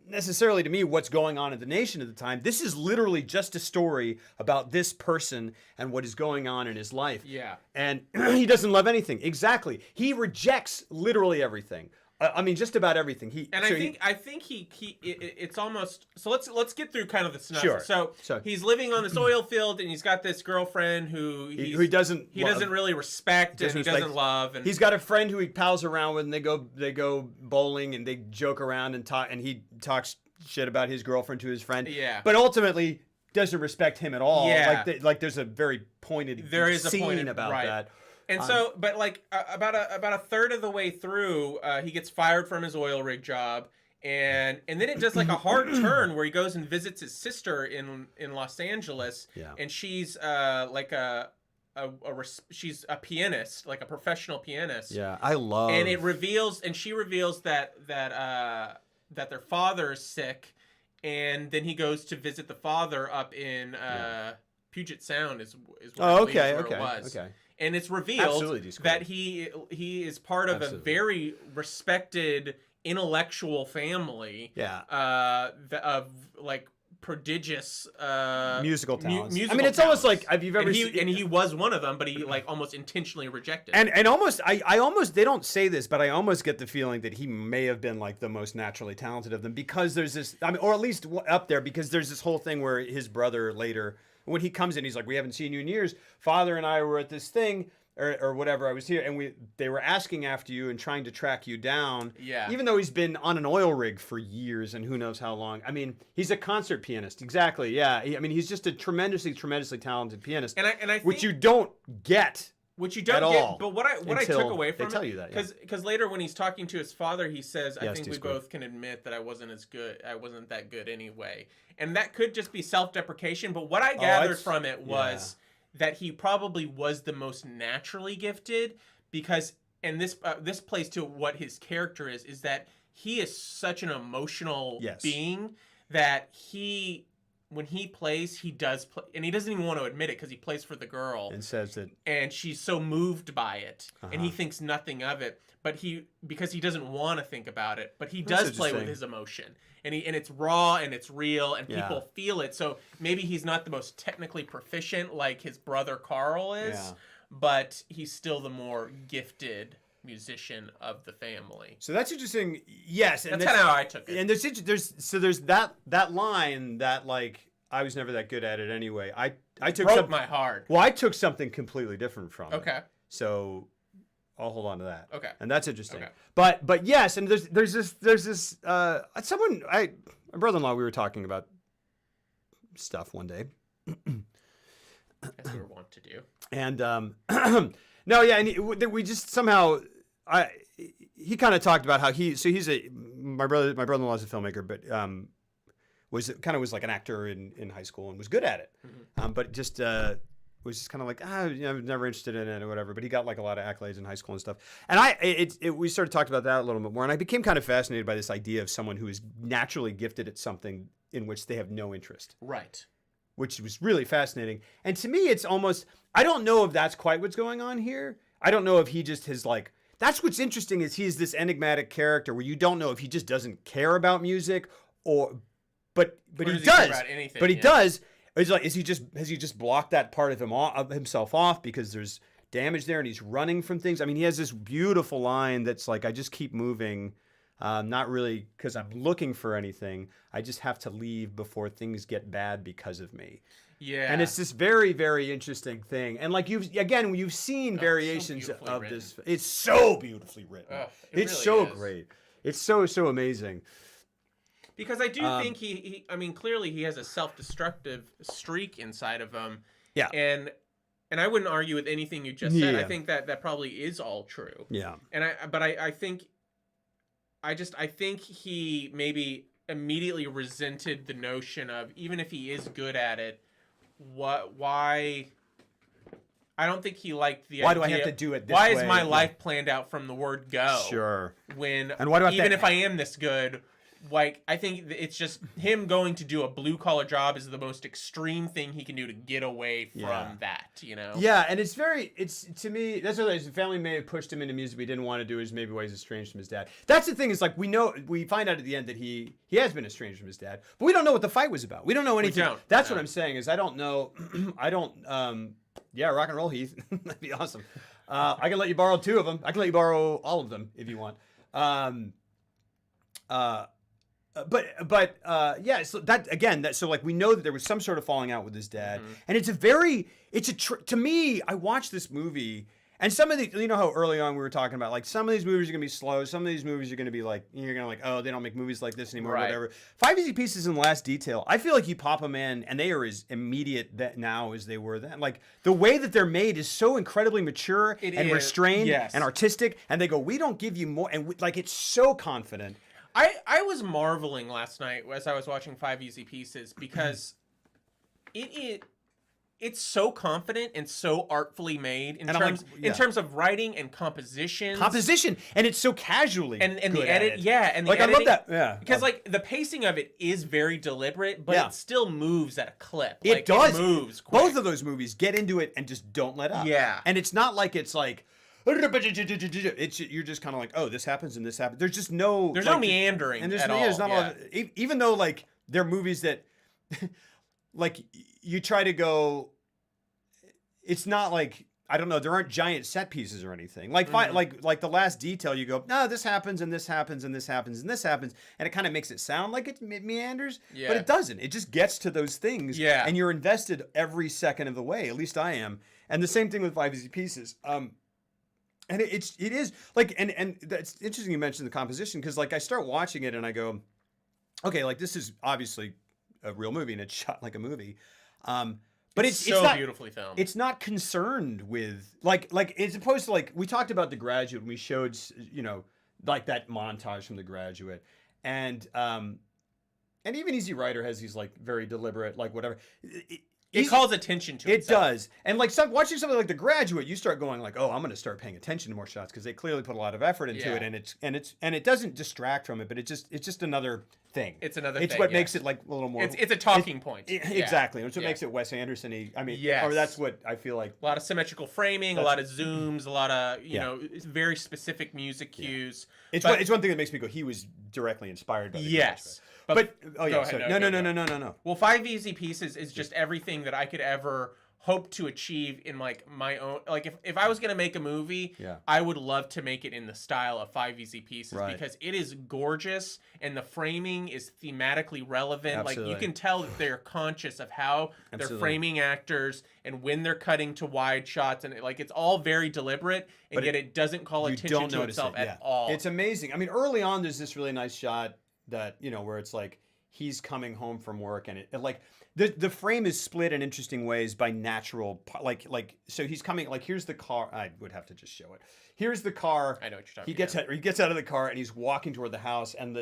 necessarily to me what's going on in the nation at the time. This is literally just a story about this person and what is going on in his life. Yeah. And he doesn't love anything. Exactly. He rejects literally everything. I mean, just about everything. I think it's almost so. Let's get through kind of the synopsis. Sure. So he's living on this oil field, and he's got this girlfriend who he doesn't really respect and he doesn't love. And he's got a friend who he pals around with, and they go bowling and they joke around and talk, and he talks shit about his girlfriend to his friend. Yeah. But ultimately doesn't respect him at all. Yeah. Like there's a very pointed scene about that. And so, but like about a third of the way through, he gets fired from his oil rig job, and then it does like a hard turn where he goes and visits his sister in Los Angeles, and she's she's a pianist, like a professional pianist. Yeah, I love. And she reveals that their father is sick, and then he goes to visit the father up in Puget Sound is where it was. Okay. And it's revealed that he is part of a very respected intellectual family. Yeah. Of like prodigious musical talents. Musical I mean, it's almost like have you ever seen? And he was one of them, but he like almost intentionally rejected. And almost I almost they don't say this, but I almost get the feeling that he may have been like the most naturally talented of them because there's this. I mean, or at least up there because there's this whole thing where his brother later. When he comes in, he's like, "We haven't seen you in years. Father and I were at this thing, or whatever. I was here, and they were asking after you and trying to track you down. Yeah. Even though he's been on an oil rig for years and who knows how long. I mean, he's a concert pianist. Exactly. Yeah. I mean, he's just a tremendously talented pianist. And I think, which you don't get. Which you don't get, but what I took away from they tell you that, because later when he's talking to his father, he says, "I think we Steve both can admit that I wasn't that good anyway," and that could just be self-deprecation. But what I gathered from it was that he probably was the most naturally gifted because, and this plays to what his character is that he is such an emotional being that when he plays, he does play, and he doesn't even want to admit it because he plays for the girl and says that, and she's so moved by it, and he thinks nothing of it. But because he doesn't want to think about it, but he does play with his emotion, and it's raw and it's real, and people feel it. So maybe he's not the most technically proficient like his brother Carl is, but he's still the more gifted musician of the family. So that's interesting. Yes, and that's kind of how I took it. And there's that line that like I was never that good at it anyway. I took my heart. Well, I took something completely different from it. Okay. So I'll hold on to that. Okay. And that's interesting. Okay. But yes, and there's this someone my brother-in-law, we were talking about stuff one day. As we were wont to do. And no, yeah, and we just somehow he kind of talked about how my brother-in-law is a filmmaker, but was like an actor in high school and was good at it, but just was just kind of like I was never interested in it or whatever. But he got like a lot of accolades in high school and stuff. And we sort of talked about that a little bit more, and I became kind of fascinated by this idea of someone who is naturally gifted at something in which they have no interest. Right. Which was really fascinating. And to me, it's almost, I don't know if that's quite what's going on here. I don't know if he just has like, that's what's interesting is he's this enigmatic character where you don't know if he just doesn't care about music but he does. But he does. It's like, has he just blocked that part of himself off because there's damage there and he's running from things? I mean, he has this beautiful line that's like, I just keep moving. Not really because I'm looking for anything. I just have to leave before things get bad because of me. Yeah. And it's this very, very interesting thing. And like you've seen variations of this. It's so beautifully written. It's really so great. It's so amazing. Because I do think he I mean, clearly he has a self-destructive streak inside of him. Yeah. And I wouldn't argue with anything you just said. I think that probably is all true. Yeah. And I think he maybe immediately resented the notion of, even if he is good at it, why I don't think he liked the why idea. Do I have to do it this why way? is my life planned out from the word go? Sure. When and why do I even if I am this good, like I think it's just him going to do a blue collar job is the most extreme thing he can do to get away from that, you know? Yeah, and it's to me, that's what his family may have pushed him into music, but he didn't want to do, is maybe why he's estranged from his dad. That's the thing, is like, we find out at the end that he has been estranged from his dad, but we don't know what the fight was about. We don't know anything. That's what I'm saying, is I don't know. Yeah, rock and roll, Heath. That'd be awesome. I can let you borrow 2 of them. I can let you borrow all of them if you want. Yeah, so that again, so like we know that there was some sort of falling out with his dad, and to me, I watched this movie, and some of the, you know how early on we were talking about like some of these movies are gonna be slow, some of these movies are gonna be like, you're gonna like, oh, they don't make movies like this anymore, whatever. 5 Easy Pieces and The Last Detail, I feel like you pop them in and they are as immediate now as they were then. Like the way that they're made is so incredibly mature and restrained and artistic, and they go, we don't give you more, and like it's so confident. I was marveling last night as I was watching 5 Easy Pieces because it's so confident and so artfully made in terms of writing and composition. And it's so casually and the edit, and the like editing, I love that, because like the pacing of it is very deliberate, but it still moves at a clip. It does. It moves quick. Both of those movies get into it and just don't let up. Yeah, and it's not like it's like. You're just kind of like, oh, this happens and this happens. There's just no meandering, and there's at all. There's not a lot of, even though like they're movies that like you try to go. It's not like, I don't know, there aren't giant set pieces or anything. Like like The Last Detail, you go, no, this happens and this happens and this happens and this happens, and it kind of makes it sound like it meanders, but it doesn't. It just gets to those things, and you're invested every second of the way. At least I am. And the same thing with 5 Easy Pieces. And it is like, and that's interesting you mentioned the composition, because like I start watching it and I go, okay, like this is obviously a real movie and it's shot like a movie. But it's not beautifully filmed. It's not concerned with like as opposed to like we talked about The Graduate when we showed, you know, like that montage from The Graduate, and even Easy Rider has these like very deliberate like whatever. It calls attention to it. It does. And like watching something like The Graduate, you start going like, oh, I'm going to start paying attention to more shots, because they clearly put a lot of effort into it, and it doesn't distract from it, but it's just another thing. It's another thing. It's what makes it like a little more. It's a talking point. Exactly. It's what makes it Wes Anderson-y. I mean, or that's what I feel like. A lot of symmetrical framing, a lot of zooms, a lot of you know very specific music cues. It's one thing that makes me go, he was directly inspired by The Graduate. But oh yeah, sorry. No. Well, 5 Easy Pieces is just everything that I could ever hope to achieve in like my own. Like if I was gonna make a movie, I would love to make it in the style of 5 Easy Pieces, because it is gorgeous and the framing is thematically relevant. Absolutely. Like you can tell that they're conscious of how they're framing actors and when they're cutting to wide shots, and it's all very deliberate, and yet it doesn't call attention to itself at all. It's amazing. I mean, early on, there's this really nice shot that, you know, where it's like he's coming home from work, and it like the frame is split in interesting ways by natural, like so he's coming, like here's the car. I would have to just show it. Here's the car. I know what you're talking about. He gets out of the car and he's walking toward the house, and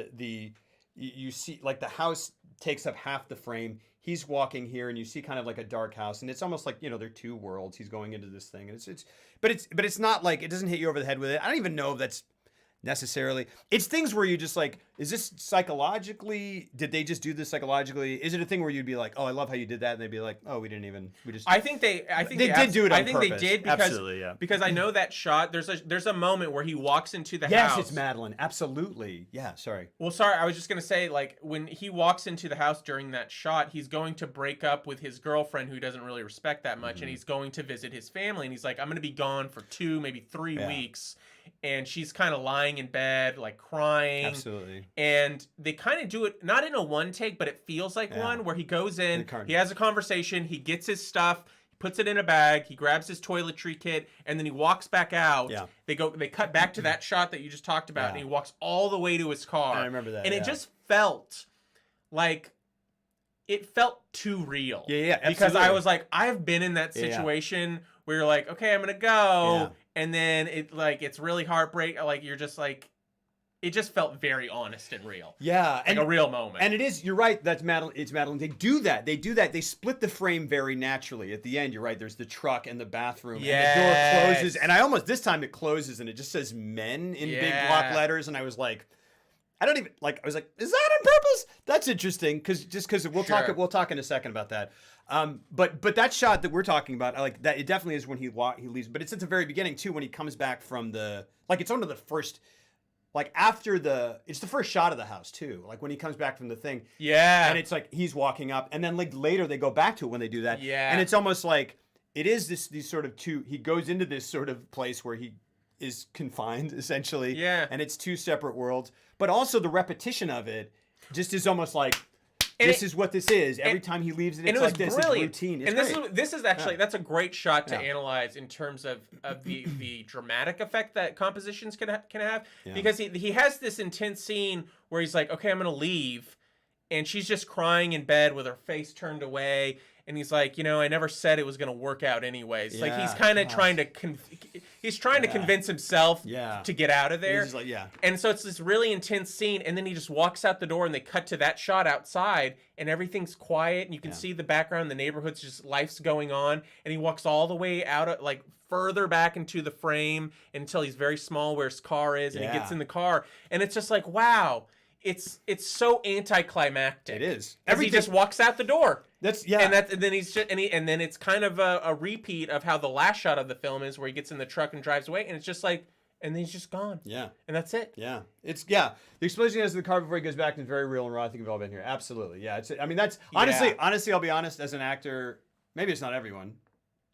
you see like the house takes up half the frame. He's walking here, and you see kind of like a dark house, and it's almost like, you know, they're two worlds. He's going into this thing, and but it's not like, it doesn't hit you over the head with it. I don't even know if that's necessarily. It's things where you just like, is this psychologically, did they just do this psychologically? Is it a thing where you'd be like, oh, I love how you did that, and they'd be like, oh, we just I think they did do it on purpose. They did, because absolutely, because I know that shot, there's a moment where he walks into the house. Yes, it's Madeline. Absolutely. Yeah, sorry. Well, sorry, I was just going to say, like, when he walks into the house during that shot, he's going to break up with his girlfriend, who he doesn't really respect that much, and he's going to visit his family, and he's like, I'm going to be gone for 2, maybe 3 weeks. And she's kind of lying in bed, like crying. Absolutely. And they kind of do it, not in a one take, but it feels like one, where he goes in, he has a conversation, he gets his stuff, he puts it in a bag, he grabs his toiletry kit, and then he walks back out. Yeah. They cut back to that shot that you just talked about, and he walks all the way to his car. I remember that. And it just felt like, it felt too real. Yeah, absolutely. Because I was like, I've been in that situation where you're like, okay, I'm gonna go, and then it's really heartbreak. Like you're just like, it just felt very honest and real. Yeah, like a real moment. And it is. You're right. That's Madeline. It's Madeline. They do that. They split the frame very naturally. At the end, you're right. There's the truck and the bathroom, and the door closes. And this time it closes, and it just says "men" in big block letters. And I was like, I don't even like. I was like, is that on purpose? That's interesting because we'll Sure. talk in a second about that. But that shot that we're talking about, I like that. It definitely is when he leaves, but it's at the very beginning too when he comes back from it's one of the first. Like it's the first shot of the house too. Like when he comes back from the thing. Yeah. And it's like he's walking up, and then like later they go back to it when they do that. Yeah. And it's almost like it is these sort of two. He goes into this sort of place where he is confined essentially. Yeah. And it's two separate worlds, but also the repetition of it just is almost like. And This is what this is. Every time he leaves it, and it's it was like this. brilliant. It's routine. It's and great. this is actually that's a great shot to Yeah. analyze in terms of the dramatic effect that compositions can have Yeah. because he has this intense scene where he's like, okay, I'm gonna leave, and she's just crying in bed with her face turned away, and he's like, I never said it was gonna work out anyways. Like he's Yeah, kind of gosh. trying to to convince himself Yeah. to get out of there. He's just like, yeah. And so it's this really intense scene, and then he just walks out the door, and they cut to that shot outside, and everything's quiet, and you can see the background, the neighborhood's just life's going on, and he walks all the way out, like further back into the frame until he's very small where his car is, and he gets Yeah. in the car, and it's just like, wow, it's so anticlimactic. It is. He just walks out the door. That's yeah. And then he's just, and then it's kind of a repeat of how the last shot of the film is, where he gets in the truck and drives away, and it's just like, and then he's just gone. Yeah. And that's it. Yeah. The explosion has in the car before he goes back is very real and raw. I think we've all been here. Absolutely. Yeah. That's honestly, I'll be honest, as an actor, maybe it's not everyone.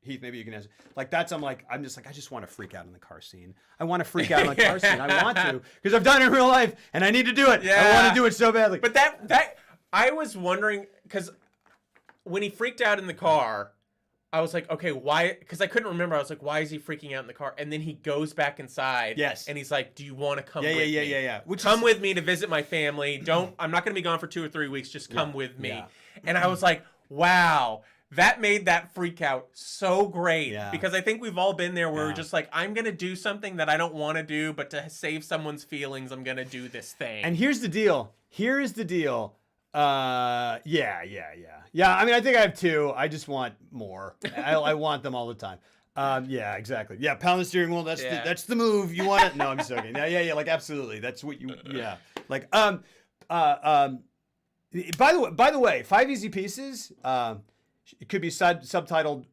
Heath, maybe you can answer. Like I'm just like, I just want to freak out in the car scene. I want to freak out in the car scene. I want to, because I've done it in real life and I need to do it. Yeah. I want to do it so badly. But that I was wondering, because when he freaked out in the car, I was like, okay, why? Because I couldn't remember. I was like, why is he freaking out in the car? And then he goes back inside. Yes. And he's like, do you want to come Yeah, with yeah, me? yeah, yeah, yeah. Come with me to visit my family. I'm not going to be gone for 2 or 3 weeks. Just come with me. Yeah. And I was like, wow. That made that freak out so great. Yeah. Because I think we've all been there where Yeah. we're just like, I'm going to do something that I don't want to do, but to save someone's feelings, I'm going to do this thing. And here's the deal. Yeah. I mean, I think I have two. I just want more. I want them all the time. Yeah, exactly. Yeah, pound the steering wheel. That's the move. You want it? No, I'm just joking. Yeah. Like absolutely. That's what you. Yeah. Like By the way, 5 Easy Pieces. It could be subtitled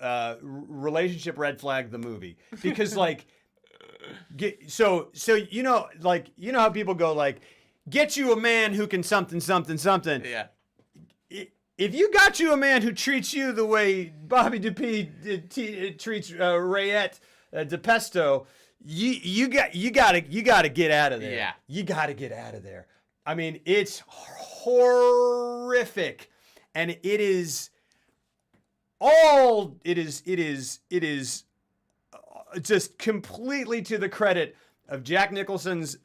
"Relationship Red Flag: The Movie" because like, so how people go like, get you a man who can something. Yeah. If you got you a man who treats you the way Bobby DePee treats Rayette DePesto, you gotta get out of there. Yeah. You gotta get out of there. I mean, it's horrific, and it is just completely to the credit of Jack Nicholson's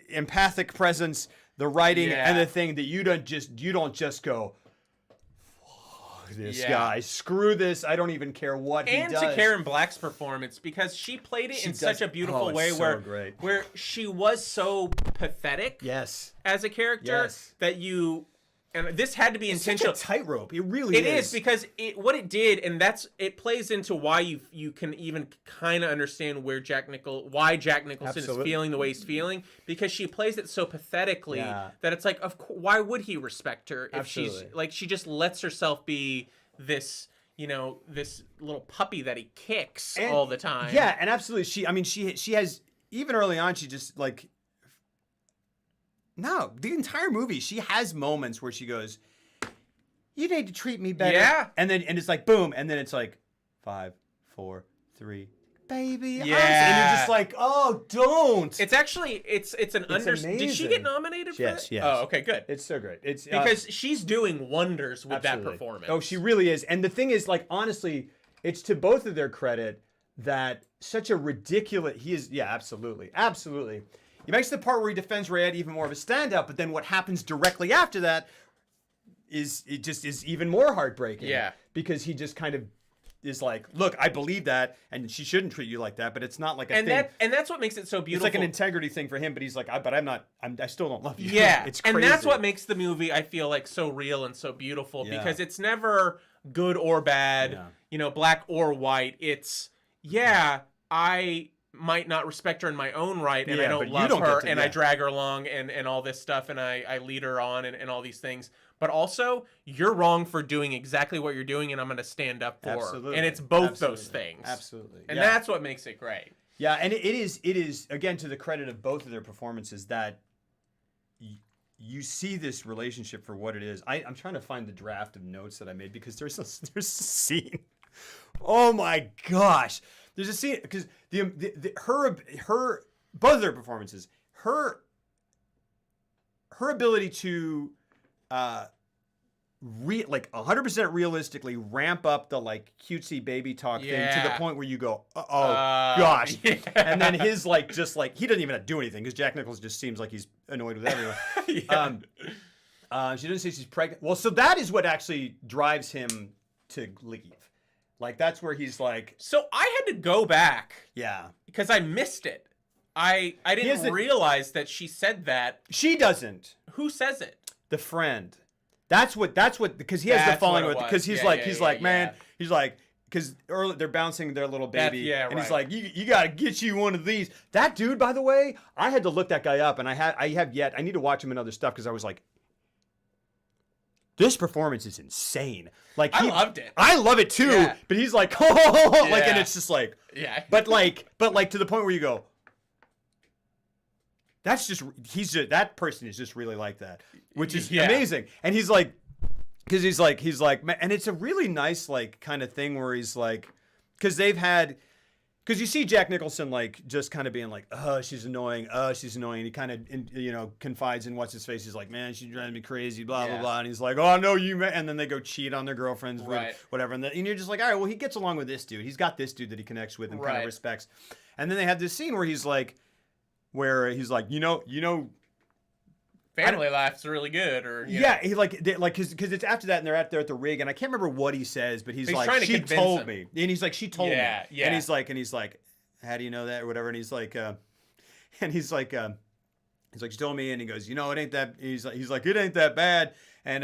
empathic presence, the writing, and the thing that you don't just go, fuck this guy, screw this, I don't even care what he does. And to Karen Black's performance, because she played it in such a beautiful way where she was so pathetic Yes. as a character that and this had to be intentional. It's such a tightrope. It really is. It is because what it did, and it plays into why you can even kind of understand why Jack Nicholson is feeling the way he's feeling, because she plays it so pathetically that it's like, why would he respect her if she's like, she just lets herself be this, this little puppy that he kicks all the time. Yeah, and absolutely. She has, even early on, she just like. No, the entire movie, she has moments where she goes, "You need to treat me better." Yeah. And it's like boom, and then it's like 5, 4, 3, baby. Yeah. And you're just like, "Oh, don't." It's actually it's an under. Did she get nominated for Yes, that? yes. Oh, okay, good. It's so great. It's Because she's doing wonders with absolutely. that performance. Oh, she really is. And the thing is, like, honestly, it's to both of their credit that such a ridiculous. He is. Yeah, absolutely, absolutely. He makes the part where he defends Rayette even more of a standout, but then what happens directly after that is even more heartbreaking. Yeah. Because he just kind of is like, look, I believe that, and she shouldn't treat you like that, but it's not like a thing. And that's what makes it so beautiful. It's like an integrity thing for him, but he's like, I still don't love you. Yeah, It's crazy. and that's what makes the movie, I feel like, so real and so beautiful, because it's never good or bad, black or white. It's, might not respect her in my own right, and I Yeah, don't but you love don't her, get to- and I yeah. drag her along, and all this stuff, and I lead her on, and all these things. But also, you're wrong for doing exactly what you're doing, and I'm going to stand up for her. Absolutely. And it's both Absolutely. those things. Absolutely. And Yeah. that's what makes it great. Yeah, and it is again to the credit of both of their performances that you see this relationship for what it is. I'm trying to find the draft of notes that I made because there's a scene. Oh my gosh, there's a scene because her both of their performances, her ability to like 100% realistically ramp up the like cutesy baby talk thing to the Yeah. point where you go, oh gosh. Yeah. And then his like just like he doesn't even have to do anything because Jack Nicholson just seems like he's annoyed with everyone. Yeah. She doesn't say she's pregnant. Well, so that is what actually drives him to leave. Like that's where he's like, So I had to go back yeah. because I missed it. I didn't hasn't- realize that she said that. She doesn't. Who says it? The friend. That's what because he has the That's following what it with was. because he's Yeah, like yeah, he's yeah, like yeah. man he's like because early they're bouncing their little baby yeah, and he's right. like you got to get you one of these. That dude, by the way, I had to look that guy up and I need to watch him in other stuff because I was like, this performance is insane. Like I loved it. I love it too. Yeah. But he's like like and Yeah. it's just like Yeah. but like to the point where you go, that's just that person is just really like that, which is Yeah. amazing. And he's like, because he's like, man, and it's a really nice like kind of thing where he's like, because you see Jack Nicholson like just kind of being like, she's annoying. He kind of confides in what's his face. He's like, man, she's driving me crazy, blah blah Yeah. blah. And he's like, oh no, and then they go cheat on their girlfriends, with Right. whatever. And you're just like, all right, well he gets along with this dude. He's got this dude that he connects with and kind Right. of respects. And then they have this scene where he's like, Family Life's really good, or you know. yeah, he like because it's after that and they're at the rig and I can't remember what he says, but he's He's like, trying to she convince told him. me, and he's like, she told Yeah, me, yeah. and he's like, how do you know that or whatever, and he's like, she told me, and he goes, it ain't that, he's like, it ain't that bad, and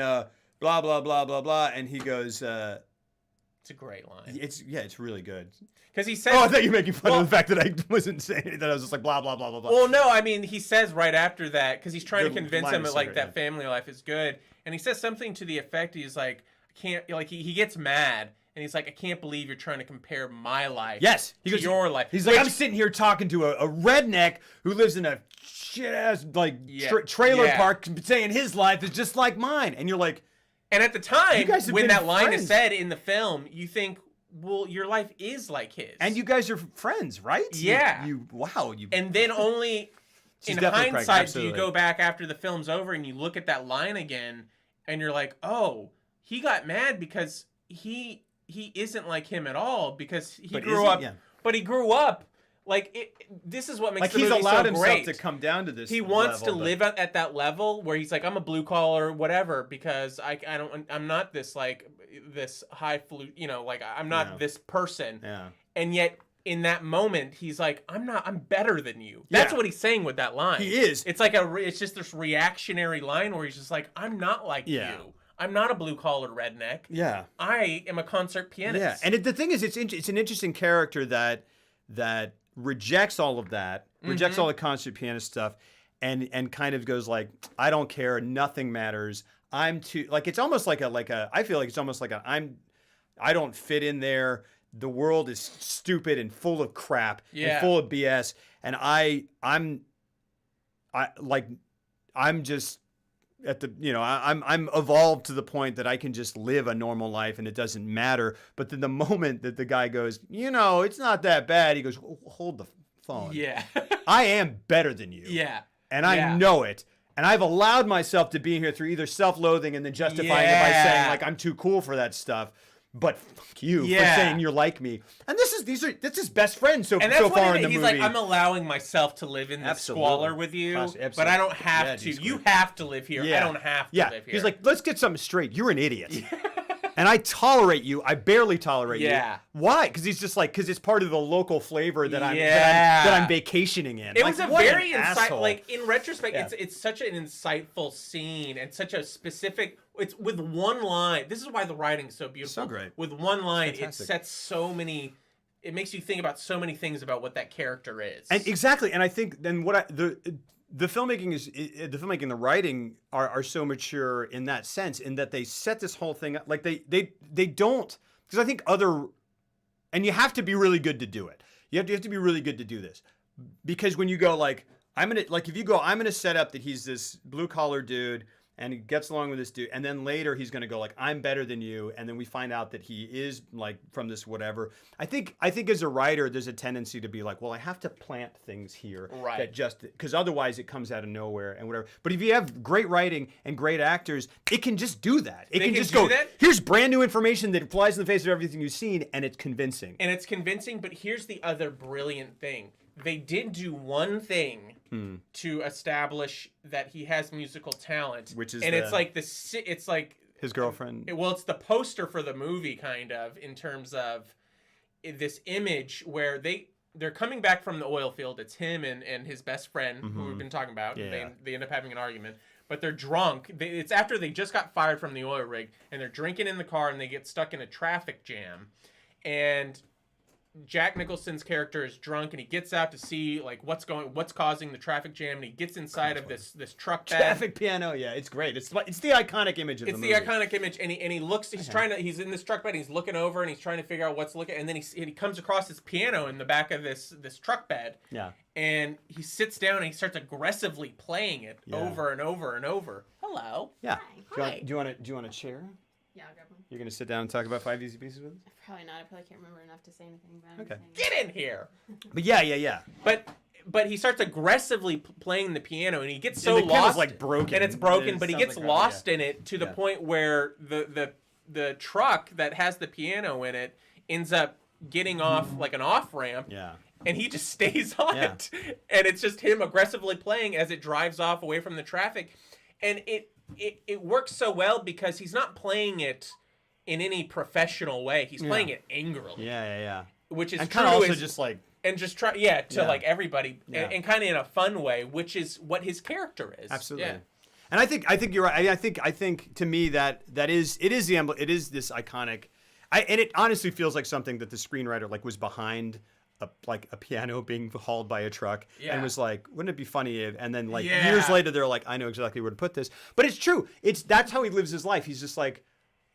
blah blah blah blah blah, and he goes, It's a great line. it's really good. Because he says, Oh, I thought you were making fun Well- of the fact that I wasn't saying anything, that I was just like blah blah blah blah blah. well, no, I mean, he says right after that, because he's trying to The convince line him is that, like, so that good, family life is good. And he says something to the effect, he's like, I can't, like, he gets mad. And he's like, I can't believe you're trying to compare my life Yes, he to goes, your life. He's like, Which- I'm sitting here talking to a redneck who lives in a shit ass like Yeah, trailer yeah. park, saying his life is just like mine, and you're like, And at the time, You guys have when been that line friends. is said in the film, you think, well, your life is like his. and you guys are friends, right? Yeah. You wow. You And then only She's in definitely pregnant, hindsight do absolutely. you go back after the film's over and you look at that line again and you're like, oh, he got mad because he isn't like him at all because he But grew isn't- up. yeah. But he grew up like this is what makes like the he's movie allowed so himself great. to come down to this. He wants to level, but- live at that level where he's like, I'm a blue collar, whatever, because I'm not this like this high like I'm not Yeah. this person. Yeah. And yet in that moment, he's like, I'm better than you. That's Yeah. what he's saying with that line. He is. It's like it's just this reactionary line where he's just like, I'm not like Yeah. you. I'm not a blue collar redneck. Yeah. I am a concert pianist. Yeah. And the thing is, it's an interesting character that rejects all of that, rejects all the concert pianist stuff, and kind of goes like, I don't care, nothing matters. I'm too like it's almost like a I feel like it's almost like I don't fit in there. The world is stupid and full of crap Yeah. and full of BS, and I'm just at the I'm evolved to the point that I can just live a normal life and it doesn't matter. But then the moment that the guy goes, it's not that bad, he goes, hold the phone. Yeah. I am better than you. Yeah. And I Yeah. know it. And I've allowed myself to be here through either self-loathing and then justifying it by Yeah. saying like I'm too cool for that stuff. But fuck you Yeah. for saying you're like me. And this is his best friend so And that's so what far it in the is. He's movie. like, I'm allowing myself to live in this Absolutely. squalor with you, Absolutely. but I don't have Yeah, to. dude, You have to live here. I don't have to yeah. live here. He's like, let's get something straight. You're an idiot. And I tolerate you. I barely tolerate Yeah. you. Why? Because he's just like, because it's part of the local flavor that Yeah. that I'm vacationing in. It Like, was a what an very asshole. like in retrospect, Yeah. it's such an insightful scene and such a specific. It's with one line. This is why the writing's so beautiful. So great. With one line, it fantastic. sets so many it makes you think about so many things about what that character is. And exactly, and I think then the filmmaking is the filmmaking and the writing are so mature in that sense, in that they set this whole thing up like they don't, because I think and you have to be really good to do it. You have to be really good to do this, because when you go like I'm gonna set up that he's this blue collar dude and he gets along with this dude, and then later he's gonna go like I'm better than you, and then we find out that he is like from this whatever. I think as a writer there's a tendency to be like, well, I have to plant things here that just because otherwise it comes out of nowhere and whatever. But if you have great writing and great actors, it can just do that. It can just go, here's brand new information that flies in the face of everything you've seen, and it's convincing. But here's the other brilliant thing. They did do one thing to establish that he has musical talent, which is it's like his girlfriend. It's the poster for the movie, kind of, in terms of this image where they're coming back from the oil field. It's him and his best friend, who we've been talking about. Yeah. They end up having an argument, but they're drunk. It's after they just got fired from the oil rig, and they're drinking in the car, and they get stuck in a traffic jam, and Jack Nicholson's character is drunk, and he gets out to see like what's causing the traffic jam, and he gets inside of this truck bed. Traffic piano, yeah, it's great. It's the iconic image of the movie. It's the iconic image, and he looks. He's in this truck bed. And he's looking over, and he's trying to figure out what's looking. And then he comes across this piano in the back of this truck bed. Yeah. And he sits down and he starts aggressively playing it over and over and over. Hello. Yeah. Hi. Do you want a chair? Yeah, I'll grab one. You're gonna sit down and talk about 5 Easy Pieces with us? Probably not. I probably can't remember enough to say anything about it. Okay. Get in here. But yeah. But he starts aggressively playing the piano, and he gets so the piano's, lost, like, broken. and it's broken. It But he sounds gets like lost yeah. in it to the point where the truck that has the piano in it ends up getting off like an off ramp. Yeah. And he just stays on Yeah. it, and it's just him aggressively playing as it drives off away from the traffic, and it works so well because he's not playing it in any professional way. He's playing it angrily. Yeah. Which is And true kind of also is- just like and just try like everybody and kind of in a fun way, which is what his character is. absolutely. Yeah. And I think you're right. I think to me that is the emblem. It is this iconic. And it honestly feels like something that the screenwriter like was behind. A piano being hauled by a truck and was like, wouldn't it be funny if, and then like years later they're like, I know exactly where to put this. But it's true. That's how he lives his life. He's just like,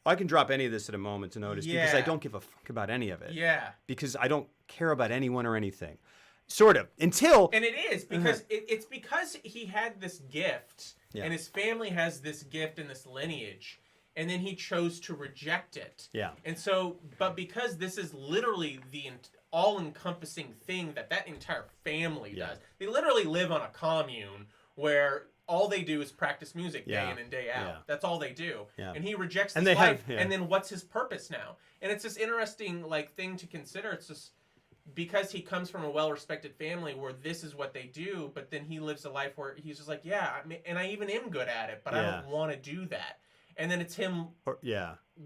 I can drop any of this at a moment's notice because I don't give a fuck about any of it. Yeah. Because I don't care about anyone or anything. Sort of. Until And it is because it's because he had this gift and his family has this gift and this lineage, and then he chose to reject it. Yeah. And so, but because this is literally the all-encompassing thing that entire family does. They literally live on a commune where all they do is practice music day in and day out. Yeah. That's all they do. Yeah. And he rejects And this they have- life. And then what's his purpose now? And it's this interesting thing to consider. It's just because he comes from a well-respected family where this is what they do, but then he lives a life where he's just like, and I even am good at it, but I don't want to do that. And then it's him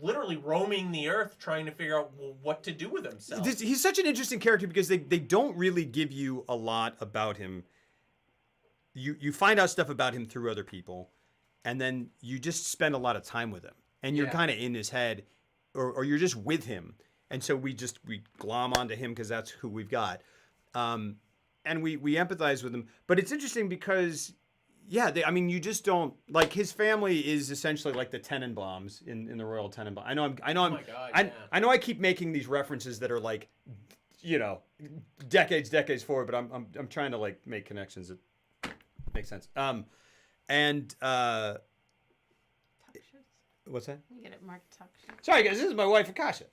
literally roaming the earth trying to figure out what to do with himself. He's such an interesting character because they don't really give you a lot about him. You find out stuff about him through other people, and then you just spend a lot of time with him. And you're kind of in his head, or you're just with him. And so we glom onto him because that's who we've got. And we empathize with him. But it's interesting because... Yeah, you just don't like his family is essentially like the Tenenbaums in the Royal Tenenbaum. I know. Oh my God, I know. I keep making these references that are like, decades forward, but I'm trying to like make connections that make sense. What's that? You get it marked talk show. Sorry guys, this is my wife Akasha.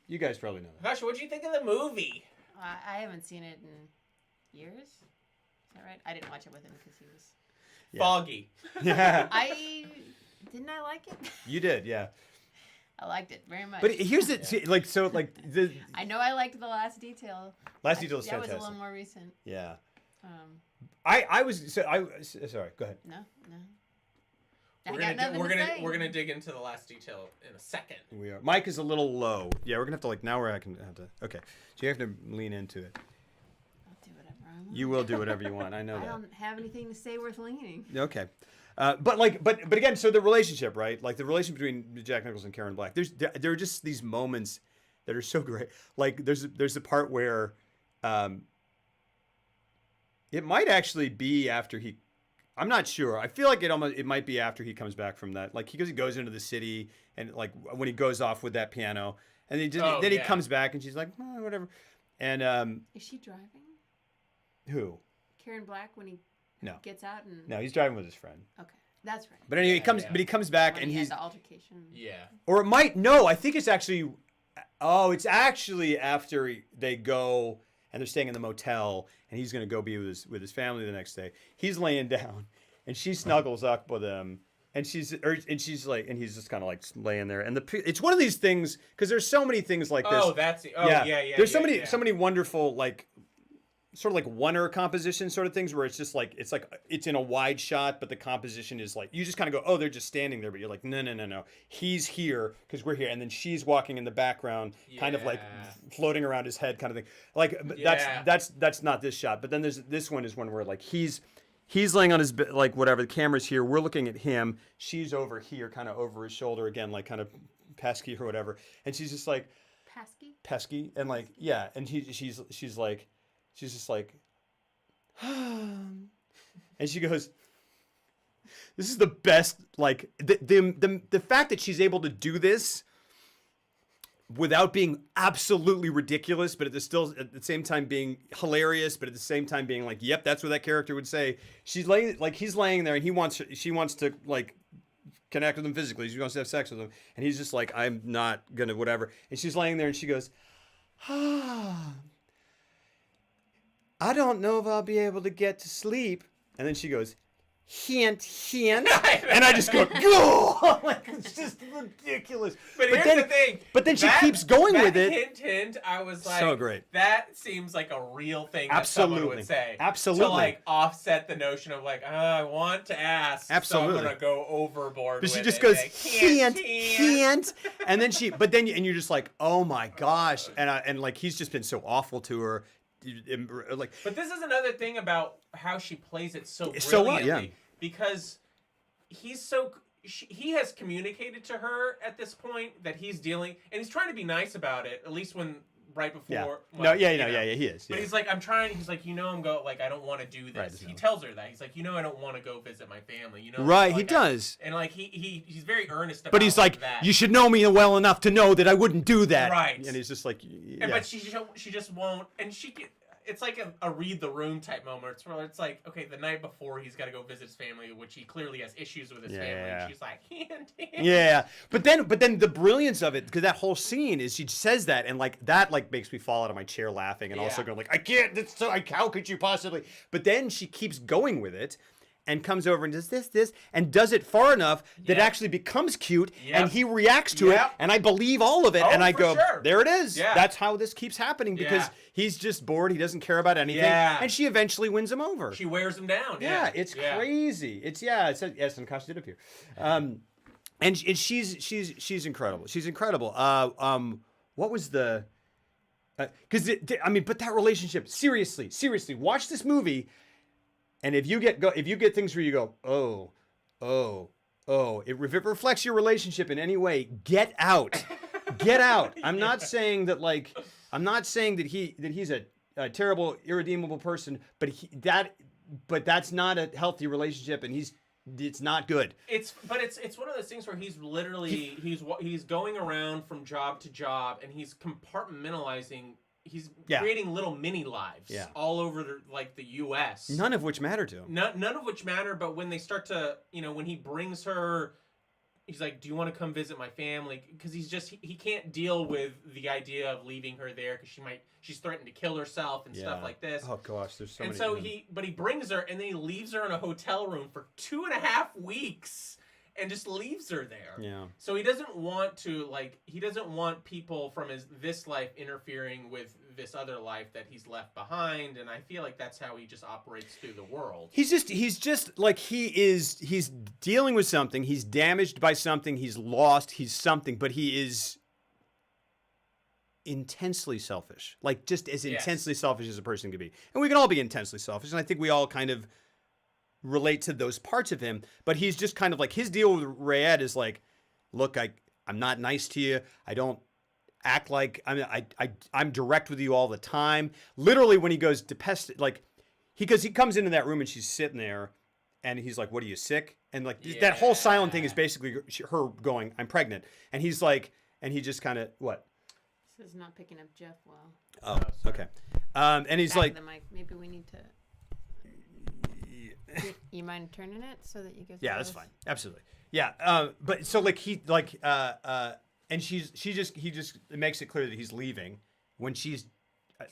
You guys probably know that. Gosh, what do you think of the movie? I haven't seen it in years. Is that right? I didn't watch it with him because he was... Foggy. Yeah. I like it. You did, yeah. I liked it very much. But here's the I know I liked The Last Detail. Last Detail is That was fantastic. a little more recent. Yeah. Um, Sorry. Go ahead. No. We're gonna dig into The Last Detail in a second. We are. Mike is a little low. Yeah, we're gonna have to now we're gonna have to. Okay, so you have to lean into it. I'll do whatever I want. You will do whatever you want. I know I that. don't have anything to say worth leaning. Okay. But again, so the relationship, right? Like the relationship between Jack Nicholson and Karen Black. There are just these moments that are so great. Like there's a part where it might actually be after he. I'm not sure. I feel like it might be after he comes back from that. Like he goes into the city and like when he goes off with that piano, and then he comes back and she's like, oh, whatever. And Is she driving? who? Karen Black when he No. gets out and No, he's driving with his friend. okay, that's right. But anyway, he comes back When and he he's had the altercation. Yeah. or it might no. I think it's actually. Oh, it's actually after they go and they're staying in the motel, and he's gonna go be with his family the next day. He's laying down, and she snuggles up with him, and she's like, and he's just kind of like laying there, and it's one of these things because there's so many things like this. Oh, that's it. Oh, yeah. There's so many wonderful like. Sort of like one-er composition sort of things where it's in a wide shot, but the composition is like you just kind of go, oh, they're just standing there, but you're like, no, he's here because we're here, and then she's walking in the background, kind of like floating around his head, kind of thing. Like that's not this shot, but then there's this one is one where like he's laying on his like whatever, the camera's here, we're looking at him, she's over here, kind of over his shoulder again, like kind of pesky or whatever, and she's just like pesky, and like and she's just like, and she goes, this is the best, like, the fact that she's able to do this without being absolutely ridiculous, but at the same time being hilarious, but at the same time being like, yep, that's what that character would say. He's laying there and she wants to, like, connect with him physically. She wants to have sex with him. And he's just like, I'm not gonna, whatever. And she's laying there and she goes, I don't know if I'll be able to get to sleep. And then she goes, hint. And I just go, go! Like, it's just ridiculous. But here's the thing. But then she keeps going with it. Hint, I was like, so great. That seems like a real thing that Absolutely. someone would say. Absolutely. To like offset the notion of like, I want to ask. Absolutely. So I'm going to go overboard But with she just it. goes, Like, hint. And then and you're just like, oh my gosh. And like, he's just been so awful to her. Like, but this is another thing about how she plays it so brilliantly. So well, yeah. Because he has communicated to her at this point that he's dealing, and he's trying to be nice about it, at least right before. Yeah. Well, he is. But Yeah. he's like, he's like, I don't want to do this. He tells her that. He's like, I don't want to go visit my family. Right, like, he does. And like, he's very earnest about it. But he's like, that. you should know me well enough to know that I wouldn't do that. Right. And he's just like, yeah. But she just won't, and it's like a read the room type moment where it's like, okay, the night before he's got to go visit his family, which he clearly has issues with his family. And she's like, yeah. But then the brilliance of it, because that whole scene is she says that, and like that like makes me fall out of my chair laughing, and also going like, I can't. How could you possibly? But then she keeps going with it. And comes over and does this, and does it far enough that it actually becomes cute, and he reacts to it, and I believe all of it, and I go, there it is. Yeah. That's how this keeps happening, because he's just bored, he doesn't care about anything, and she eventually wins him over. She wears him down. Yeah, it's crazy. It's and Natasha did appear. And she's incredible. She's incredible. What was the? But that relationship. Seriously, watch this movie. And if you get things where you go, if it reflects your relationship in any way, get out. I'm not saying that he's a terrible, irredeemable person, but that's not a healthy relationship, and it's not good. It's one of those things where he's literally he's going around from job to job, and he's compartmentalizing. He's creating little mini lives all over the U.S. None of which matter to him. None of which matter, but when they start to, when he brings her, he's like, do you want to come visit my family? Because he can't deal with the idea of leaving her there because she's threatened to kill herself and stuff like this. Oh gosh, there's so many. And so he brings her, and then he leaves her in a hotel room for 2.5 weeks. And just leaves her there. Yeah. So he doesn't want people from this life interfering with this other life that he's left behind, and I feel like that's how he just operates through the world. He's just like he's dealing with something, he's damaged by something, he's lost, he's something, but he is intensely selfish. Like just as intensely selfish as a person could be. And we can all be intensely selfish, and I think we all kind of relate to those parts of him, but he's just kind of like his deal with Rayette is like, look, I'm not nice to you. I don't act like I'm direct with you all the time. Literally, when he goes Depesta, like he comes into that room and she's sitting there, and he's like, "What are you, sick?" And like that whole silent thing is basically her going, "I'm pregnant," and he's like, and he just kind of what? This is not picking up Jeff well. Oh, okay. And he's Back like, of the mic. Maybe we need to. You mind turning it so that you guys? yeah, that's fine. Absolutely. Yeah. But so like and he just makes it clear that he's leaving when she's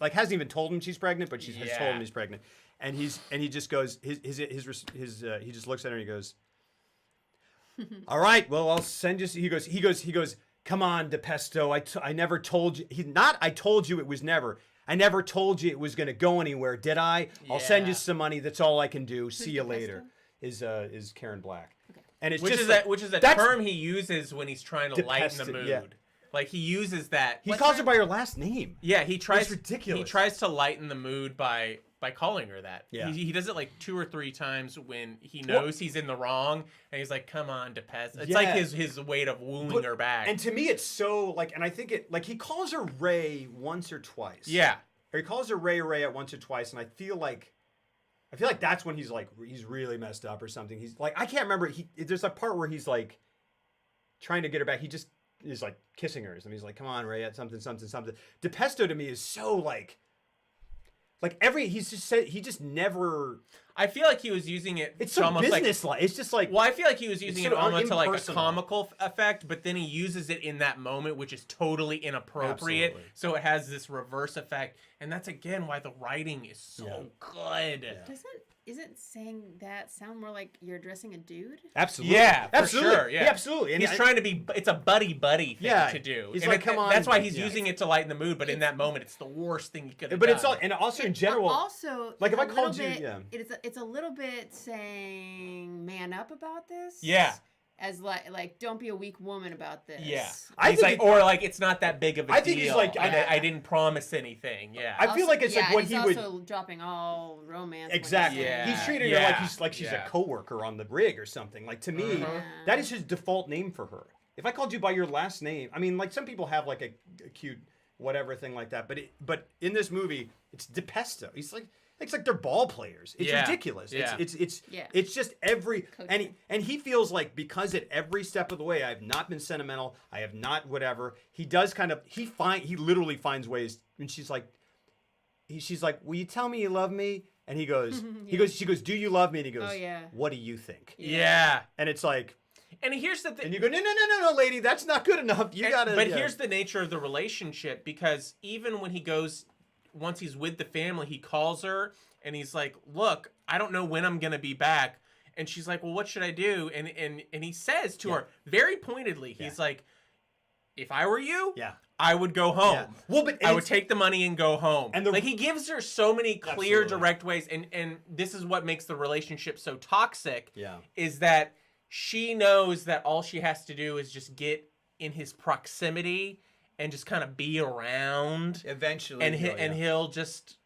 like hasn't even told him she's pregnant, but she's has told him he's pregnant, and he just goes he just looks at her and he goes, "All right, well I'll send you." He goes, "Come on, DePesto. I never told you. I told you it was never. I never told you it was going to go anywhere, did I? I'll send you some money. That's all I can do. See you later." Is Karen Black. Okay. And it's which is a term he uses when he's trying to lighten the mood. Yeah. Like he uses that. He calls her by her last name. Yeah, he tries. It's ridiculous. He tries to lighten the mood by calling her that. Yeah. He does it like 2 or 3 times when he knows he's in the wrong, and he's like, "Come on, DePest." It's like his way of wooing her back. And to me, it's so like, and I think it like he calls her Ray once or twice. Yeah. Or he calls her Ray at once or twice, and I feel like that's when he's like he's really messed up or something. He's like, I can't remember. There's a part where he's like trying to get her back. He just is like kissing her, and he's like, "Come on, Ray, at something." DePesto to me is so like he just never. I feel like he was using it. It's so almost business like. It's just like. Well, I feel like he was using it almost to like a impersonal. comical effect, but then he uses it in that moment, which is totally inappropriate. Absolutely. So it has this reverse effect, and that's again why the writing is so good. Yeah. Isn't saying that sound more like you're addressing a dude? Absolutely. Yeah, for absolutely. sure. Yeah, absolutely. And he's trying to be. It's a buddy thing Yeah, to do. he's And like, "Come on." That's why he's Yeah. using it to lighten the mood. But in that moment, it's the worst thing he could have But done. it's all, and also in general. Also, like if a I called little you, bit, it's a little bit saying man up about this. Yeah. As like don't be a weak woman about this. Yeah, I he's think like, or like it's not that big of a deal. I think he's like, I didn't promise anything. Yeah, I feel like it's like what he's he would. also dropping all romance. Exactly. Yeah. He's treating her like she's a coworker on the rig or something. Like to me, that is his default name for her. If I called you by your last name, I mean, like some people have like a cute whatever thing like that, but in this movie, it's DePesto. He's like. It's like they're ball players. It's ridiculous. Yeah. It's just every and he feels like because at every step of the way I have not been sentimental. I have not whatever. He does kind of he literally finds ways. And she's like, "Will you tell me you love me?" And he goes, she goes, "Do you love me?" And he goes, Oh, yeah. "What do you think?" Yeah. And it's like, and here's the thing. and you go, no, lady, that's not good enough. You gotta. But here's the nature of the relationship, because even when he goes. Once he's with the family, he calls her and he's like, "Look, I don't know when I'm gonna be back." And she's like, "Well, what should I do?" And he says to her very pointedly, he's like, "If I were you, I would go home. Yeah. Well, but I would take the money and go home." And like he gives her so many clear, Absolutely. direct ways, and this is what makes the relationship so toxic. Yeah. Is that she knows that all she has to do is just get in his proximity and just kind of be around eventually, and he'll just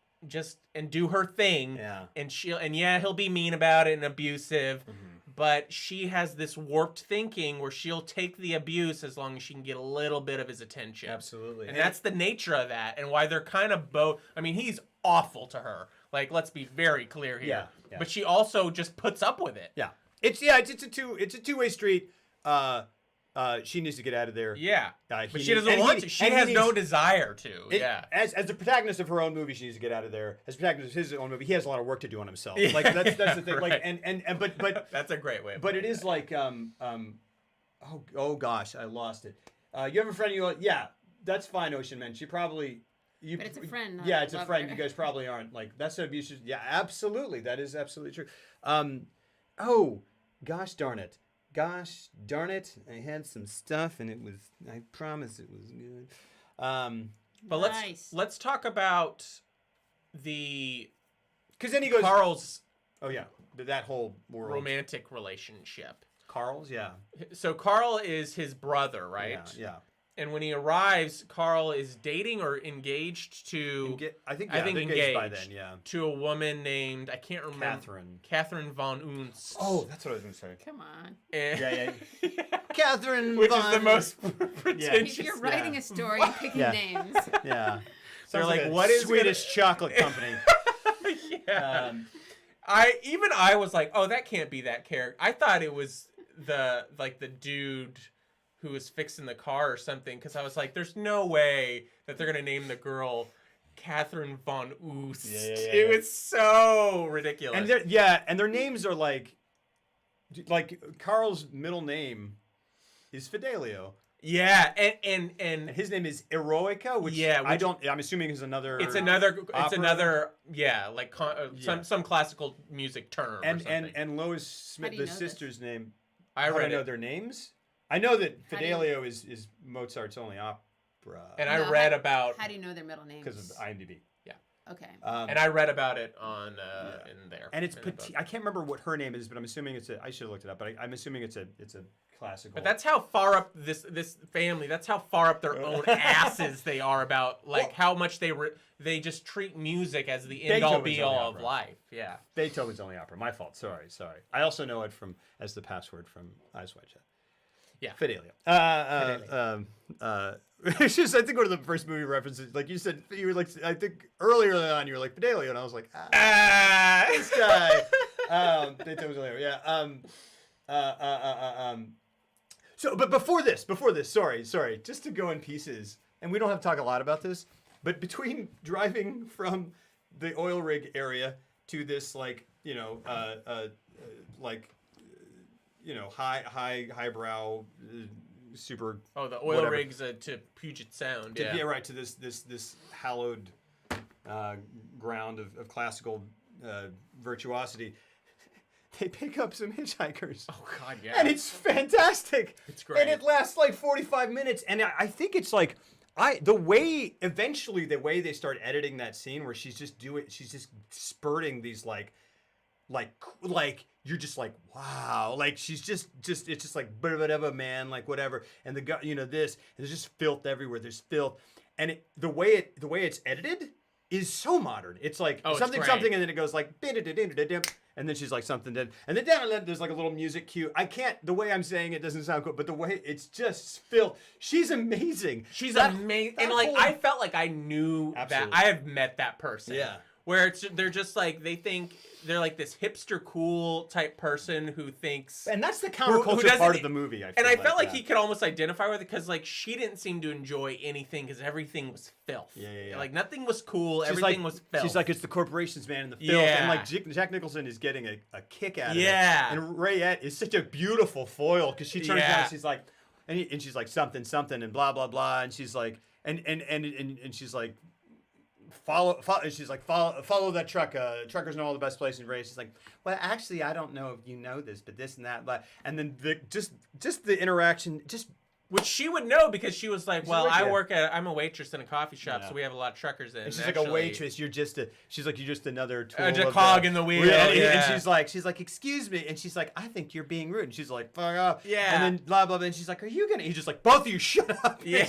and do her thing, and he'll be mean about it and abusive, but she has this warped thinking where she'll take the abuse as long as she can get a little bit of his attention. Absolutely. And that's the nature of that, and why they're kind of both. I mean, he's awful to her. Like, let's be very clear here. Yeah. But she also just puts up with it. Yeah. It's a two-way street. She needs to get out of there. Yeah. But she doesn't want to. She has no desire to. As the protagonist of her own movie, she needs to get out of there. As the protagonist of his own movie, he has a lot of work to do on himself. Like that's the thing. Right. Like but that's a great way. But it is like oh gosh, I lost it. You have a friend that's fine, Ocean Man. She probably But it's a friend. Not it's a lover. friend. You guys probably aren't like that's an abusive. Yeah, absolutely. That is absolutely true. Oh gosh darn it. Gosh darn it! I had some stuff, and it was. I promise it was good. But let's talk about because then he goes Carl's. Oh yeah, that whole world. Romantic relationship. Carl's, yeah. So Carl is his brother, right? Yeah. And when he arrives, Carl is dating or engaged to I think engaged by then, yeah. to a woman named I can't remember Catherine von Unst. Oh, that's what I was going to say. Come on. And, Yeah. Catherine which is Von... the most If pretentious. you're writing a story, picking Yeah. names. Yeah. They're Sounds like, a what is Swedish chocolate company? Yeah. I was like, oh, that can't be that character. I thought it was the dude who was fixing the car or something, because I was like, there's no way that they're gonna name the girl Catherine von Oost. Yeah. It was so ridiculous. And their names are like Carl's middle name is Fidelio. yeah, and And his name is Eroica, which I'm assuming is another it's another opera. like some classical music term or something. and Lois Smith, do you the know sister's name. I How do read know it. their names? I know that How do you- Fidelio is Mozart's only opera And No, I read about How do you know their middle names? because of IMDb. Okay. and I read about it on in there. And it's in the book. I can't remember what her name is, but I'm assuming I should have looked it up, but I'm assuming it's a classical. But that's how far up this family. That's how far up their own asses they are about how much they just treat music as the end all Beethoven's be only all of opera. life. Yeah. Beethoven's only opera. My fault. Sorry. I also know it as the password from Eyes Wide Shut. Yeah. Fidelio. It's just I think one of the first movie references, like you said, you were like I think earlier on you were like Fidelio, and I was like, this guy. Beethoven's only opera. Yeah. So, but before this, sorry, just to go in pieces, and we don't have to talk a lot about this, but between driving from the oil rig area to this, highbrow, super. Oh, the oil whatever. rigs to Puget Sound. Yeah. Yeah, right. To this hallowed ground of classical virtuosity. They pick up some hitchhikers. Oh God, yeah. And it's fantastic. It's great. And it lasts like 45 minutes. And I think it's like the way they start editing that scene where she's just spurting these like you're just like, wow, like she's just it's just like whatever, man, like whatever. And the guy, this, and there's just filth everywhere. There's filth. And the way it's edited is so modern. It's like it's something, great. and then it goes like, and then she's like something, and then down there's like a little music cue. The way I'm saying it doesn't sound cool, but the way it's just filth. She's amazing. She's That- amazing, that and like whole- I felt like I knew Absolutely. that I have met that person. Yeah. Where they're just like they think they're like this hipster cool type person who thinks. And that's the who counterculture doesn't- part of the movie. And I felt like he could almost identify with it because like she didn't seem to enjoy anything because everything was filth. Yeah. Like nothing was cool. She's Everything like, was filth. She's like, it's the corporations, man, and the filth. Yeah. And like Jack Nicholson is getting a kick out of it. Yeah. And Rayette is such a beautiful foil because she turns Yeah. around and she's like, and she's like something and blah blah blah, and she's like, and she's like, follow that truck. Truckers know all the best places in Ray. She's like, well, actually, I don't know if you know this, but this and that, but and then just the interaction, just. Which she would know because she was like, well, like, I'm a waitress in a coffee shop, Yeah. so we have a lot of truckers in. And she's like a waitress. You're just another tool. A of cog in the wheel, And yeah. she's like, excuse me. And she's like, I think you're being rude. And she's like, fuck off. Yeah. And then blah blah blah. And she's like, are you gonna? He's just like, both of you shut up. Yeah.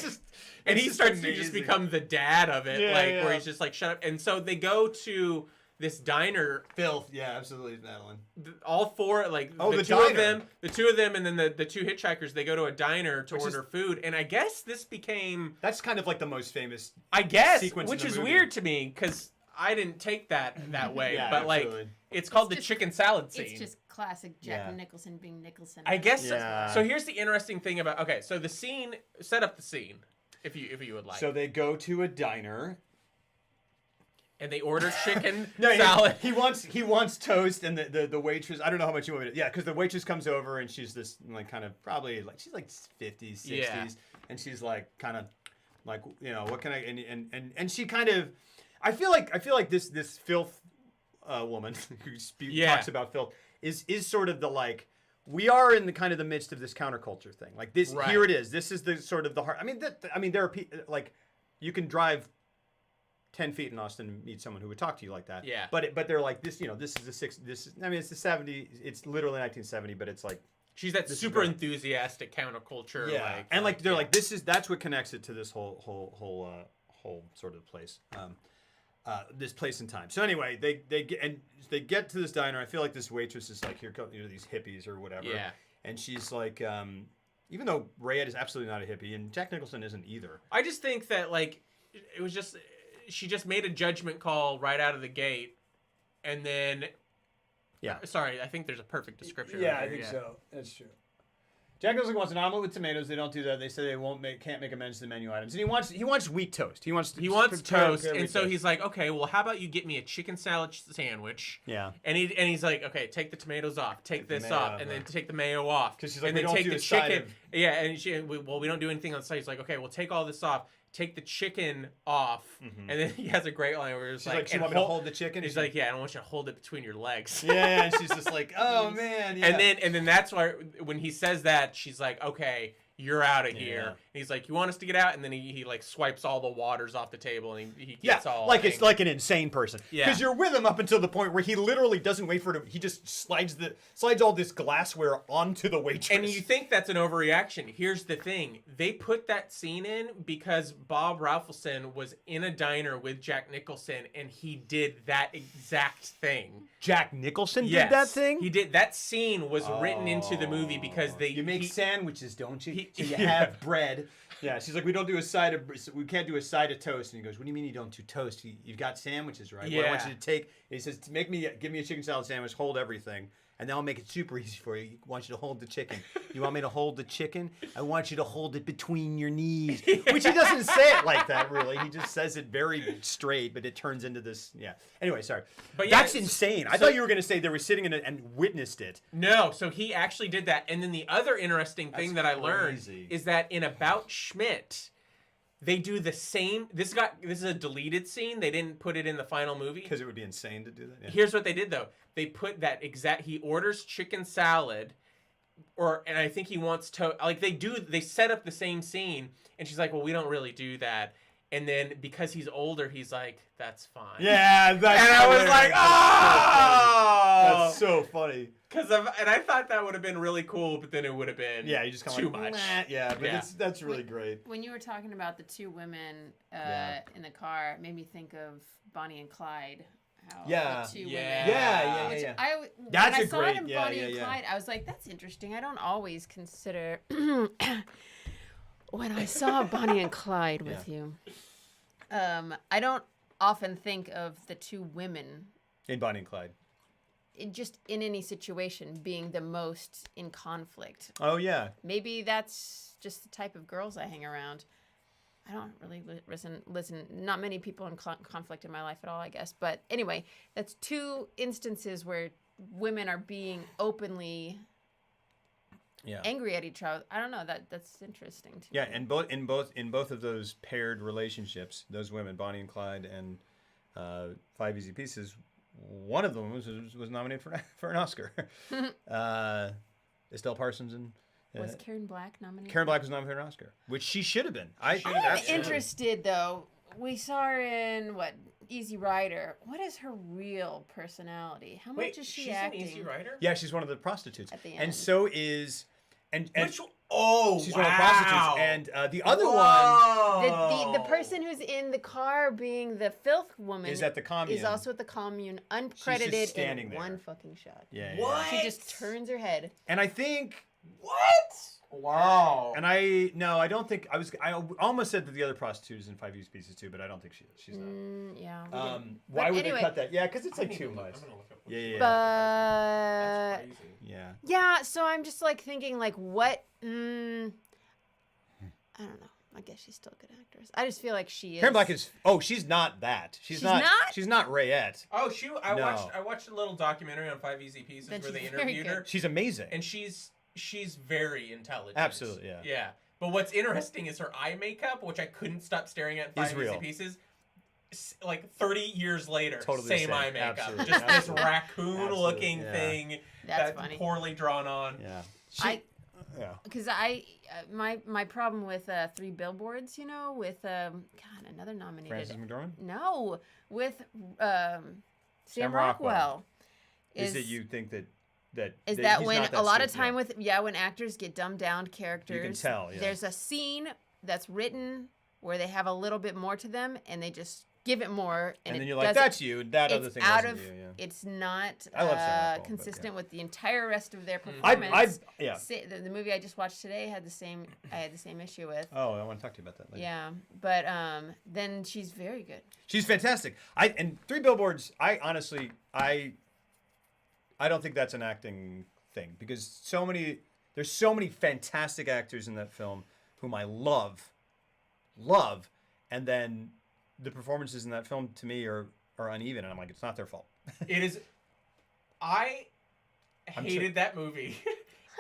And he just starts to just amazing. become the dad of it, Yeah, where yeah. he's just like, shut up. And so they go to this diner. Filth. Yeah, absolutely, Madeline. All four, like Oh, the the two diner. of them, and then the two hitchhikers. They go to a diner to order food, and I guess this became, That's kind of like the most famous. I guess, sequence in which the is movie. weird to me because I didn't take that way. Yeah, but like, absolutely. it's called It's the just- chicken salad scene. It's just classic Jack Yeah. Nicholson being Nicholson. I guess. Yeah. So here's the interesting thing about. Okay, so the scene. Set up the scene, if you would like. So they go to a diner. And they order chicken No, salad. He wants toast, and the waitress. I don't know how much you want me to. Yeah, because the waitress comes over and she's this like kind of probably like she's like 50s, 60s, Yeah. and she's like kind of like what can I and she kind of. I feel like this filth woman who Yeah. talks about filth is sort of the like. We are in the kind of the midst of this counterculture thing. Like this, Right. here it is. This is the sort of the heart. I mean, there are like you can drive 10 feet in Austin and meet someone who would talk to you like that. Yeah. But they're like this. This is it's the 70s. It's literally 1970, but it's like She's that This is super great. enthusiastic counterculture. Like, and like they're yeah. like that's what connects it to this whole sort of place. This place and time. So anyway, they get to this diner. I feel like this waitress is like, here come these hippies or whatever. Yeah. And she's like, Even though Rayette is absolutely not a hippie, and Jack Nicholson isn't either. I just think that like it was just she just made a judgment call right out of the gate, and then sorry, I think there's a perfect description. Yeah, right I here, think so. That's true. Jack Nicholson wants an omelet with tomatoes. They don't do that. They say they can't make amends to the menu items. And he wants wheat toast. He wants toast, and so he's like, okay, well, how about you get me a chicken salad sandwich? Yeah. And he's like, okay, take the tomatoes off, take this off, and then take the mayo off, 'Cause she's like, and we then don't take do the a side chicken. of- Yeah, and we don't do anything on the side. He's like, okay, well, take all this off, take the chicken off, and then he has a great line where it's She's like, "So you and want me to hold the chicken?" He's like, yeah, I don't want you to hold it between your legs. Yeah, and she's just like, oh man. Yeah. And then that's why when he says that, she's like, okay, you're out of here. Yeah. And he's like, you want us to get out? And then he like swipes all the waters off the table, and he Yeah, gets all like it's angry. like an insane person. Yeah. Because you're with him up until the point where he literally doesn't wait for it. He just slides all this glassware onto the waitress. And you think that's an overreaction. Here's the thing. They put that scene in because Bob Rafelson was in a diner with Jack Nicholson, and he did that exact thing. Jack Nicholson Yes, did that thing? He did. That scene was written into the movie because You make sandwiches, don't you? So you yeah. have bread. Yeah, she's like, we can't do a side of toast. And he goes, what do you mean you don't do toast? You've got sandwiches, right? Well, I want Yeah. you to take. And he says, give me a chicken salad sandwich, hold everything, and then I'll make it super easy for you. I want you to hold the chicken. You want me to hold the chicken? I want you to hold it between your knees. Which he doesn't say it like that, really. He just says it very straight, but it turns into this. Yeah. Anyway, sorry. But yeah, that's insane. I thought you were going to say they were sitting in it and witnessed it. No, so he actually did that. And then the other interesting thing that I learned crazy. is that in About Schmidt, they do the same. This is a deleted scene. They didn't put it in the final movie. Because it would be insane to do that. Yeah. Here's what they did though. They put that exact. He orders chicken salad, and I think he wants to. Like they set up the same scene, and she's like, "Well, we don't really do that." And then because he's older, he's like, "That's fine." Yeah, that's And I was like, "Oh!" That's so funny. And I thought that would have been really cool, but then it would have been Yeah, you just kind too of like, much. "Meh." Yeah, but Yeah. that's really great. When you were talking about the two women in the car, it made me think of Bonnie and Clyde. How Yeah. the two Yeah. women. Yeah. Which That's when a I saw great- it in yeah, Bonnie yeah, and yeah. Clyde, I was like, that's interesting. I don't always consider when I saw Bonnie and Clyde with you. I don't often think of the two women In Bonnie and Clyde. just in any situation being the most in conflict. Oh, yeah. Maybe that's just the type of girls I hang around. I don't really listen. Not many people in conflict in my life at all, I guess. But anyway, that's two instances where women are being openly angry at each other. I don't know. That's interesting to me. Yeah, and in both of those paired relationships, those women, Bonnie and Clyde and Five Easy Pieces, one of them was nominated for an Oscar. Estelle Parsons and Was Karen Black nominated? Karen Black was nominated for an Oscar, which she should have been. I'm interested though. We saw her in Easy Rider. What is her real personality? How much is she she's acting? an Easy Rider? Yeah, she's one of the prostitutes, At the and end. so is and Which, she's wow. one of the prostitutes, and the other one. The person who's in the car being the filth woman Is at the commune. Is also at the commune, uncredited standing in there. one fucking shot. Yeah, What? She just turns her head. And I think. What? Wow. And I don't think I almost said that the other prostitute is in Five Easy Pieces too, but I don't think she is. She's not. Yeah. Why would anyway. they cut that? Yeah, because it's like too much. I'm gonna look up what Yeah. But That's crazy. Yeah. yeah, so I'm just like thinking like what? I don't know. I guess she's still a good actress. I just feel like she is. Karen Black is. Oh, she's not that. She's not. not? She's not Rayette. Oh, I No. watched a little documentary on Five Easy Pieces Then where they she's very interviewed her, good. She's amazing. and she's very intelligent. Absolutely, yeah. Yeah. But what's interesting is her eye makeup, which I couldn't stop staring at in Is Five real. Easy Pieces. Like 30 years later, Totally the same same. eye makeup. Absolutely. Just this Absolutely. raccoon-looking Yeah. thing That's funny. poorly drawn on. yeah. Yeah. Because my problem with Three Billboards, with another nominated. Frances McDormand. No, with Sam Sam Rockwell. Rockwell. Is that you think that Is that that he's when not a lot of stupid, time when actors get dumbed down characters, tell, yeah. there's a scene that's written where they have a little bit more to them and they just give it more, And it then you're like, doesn't- that's you. That other it's thing out wasn't of you. Yeah. it's not I love Sarah Nicole, but consistent yeah. with the entire rest of their I performance. yeah. The movie I just watched today had I had the same issue with. Oh, I want to talk to you about that later. Yeah, but then she's very good. She's fantastic. And Three Billboards. I honestly, I don't think that's an acting thing because there's so many fantastic actors in that film whom I love, and then the performances in that film to me are uneven, and I'm like, it's not their fault. It is. I hated that movie,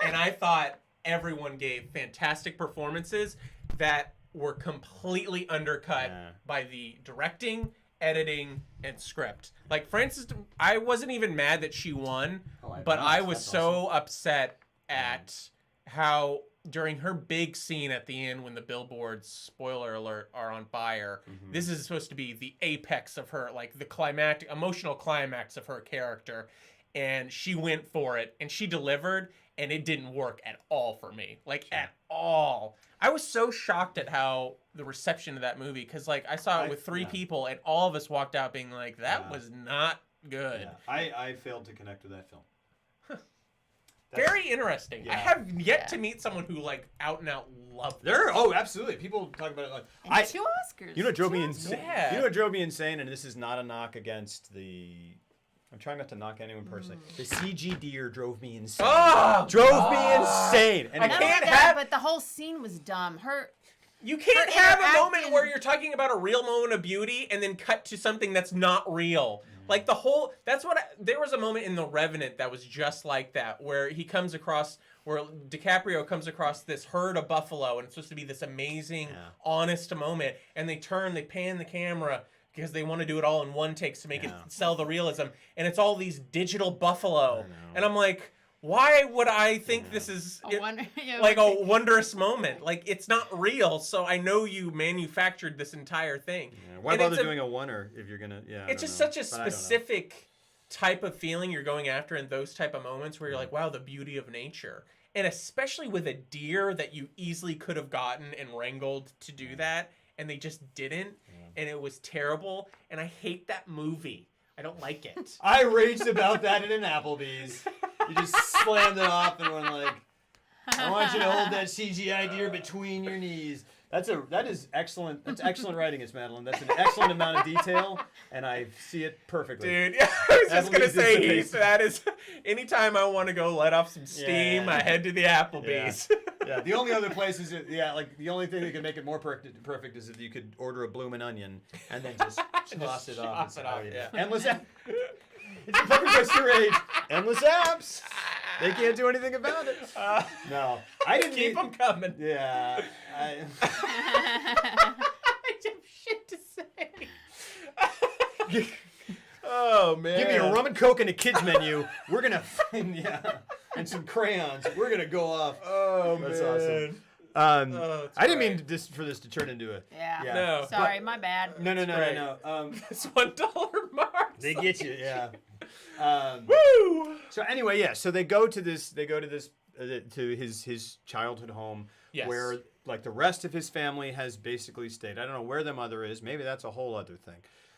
and I thought everyone gave fantastic performances that were completely undercut Yeah. by the directing, editing, and script. Like Frances, I wasn't even mad that she won, but I was so upset at how during her big scene at the end when the billboards, spoiler alert, are on fire, this is supposed to be the apex of her, like the emotional climax of her character, and she went for it and she delivered, and it didn't work at all for me, like at all. I was so shocked at how the reception of that movie, because like I saw it with three people and all of us walked out being like, that was not good. I failed to connect with that film. Very interesting. I Yeah. have yet to meet someone who like out and out loved There, this. oh, absolutely. People talk about it like And 2 Oscars. You know what drove me Two insane? Yeah. You know what drove me insane? And this is not a knock against the. I'm trying not to knock anyone personally. The CG deer drove me insane. Oh, Drove me insane. And I Not can't only that, have- but the whole scene was dumb. you can't Her have a moment interacting- where you're talking about a real moment of beauty and then cut to something that's not real. Like the whole, there was a moment in The Revenant that was just like that, where where DiCaprio comes across this herd of buffalo, and it's supposed to be this amazing, honest moment, and they pan the camera, because they want to do it all in one take to make it sell the realism, and it's all these digital buffalo, and I'm like, why would I think this is like a wondrous moment? Like, it's not real, so I know you manufactured this entire thing. why And bother it's doing a oneer if you're gonna? Yeah. It's just such a specific type of feeling you're going after in those type of moments where you're like, wow, the beauty of nature. And especially with a deer that you easily could have gotten and wrangled to do that, and they just didn't, and it was terrible, and I hate that movie. I don't like it. I raged about that in an Applebee's. You just slammed it off and went like, I want you to hold that CGI deer between your knees. That is excellent. That's excellent writing, Miss Madeline. That's an excellent amount of detail, and I see it perfectly. Dude, I was just going to Applebee's is the say, place. that is, anytime I want to go let off some steam, I head to the Applebee's. Yeah, the only other place is, like the only thing that could make it more perfect is if you could order a bloomin' onion and then just toss it off. toss it off, yeah. Endless apps. It's a perfect place to rage. Endless apps. They can't do anything about it. No, I didn't Keep them coming. Yeah. I have shit to say. Oh, man. Give me a rum and coke and a kids menu. We're gonna. And some crayons. We're gonna go off. Oh, That's man. awesome. It's I didn't great. mean for this to turn into a. Yeah. No. Sorry, my bad. No. great. This $1 mark. They get you. Yeah. Woo! So anyway, yeah. So they go to this. To his childhood home, Yes. where like the rest of his family has basically stayed. I don't know where the mother is. Maybe that's a whole other thing.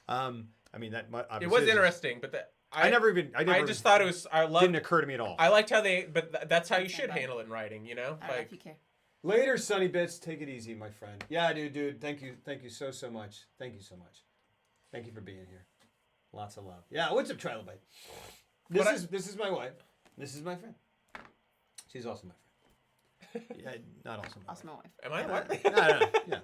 I mean that. It was interesting, but I just thought it was. I loved. Didn't occur to me at all. I liked how that's how you should handle it in writing. You know, I don't know like if you care. Later, Sunny Bits. Take it easy, my friend. Yeah, dude. Thank you so much. Thank you so much. Thank you for being here. Lots of love. Yeah. What's up, Trilobite? This is my wife. This is my friend. She's also my friend. Yeah, not also. Also my wife. am I what? No. Yeah.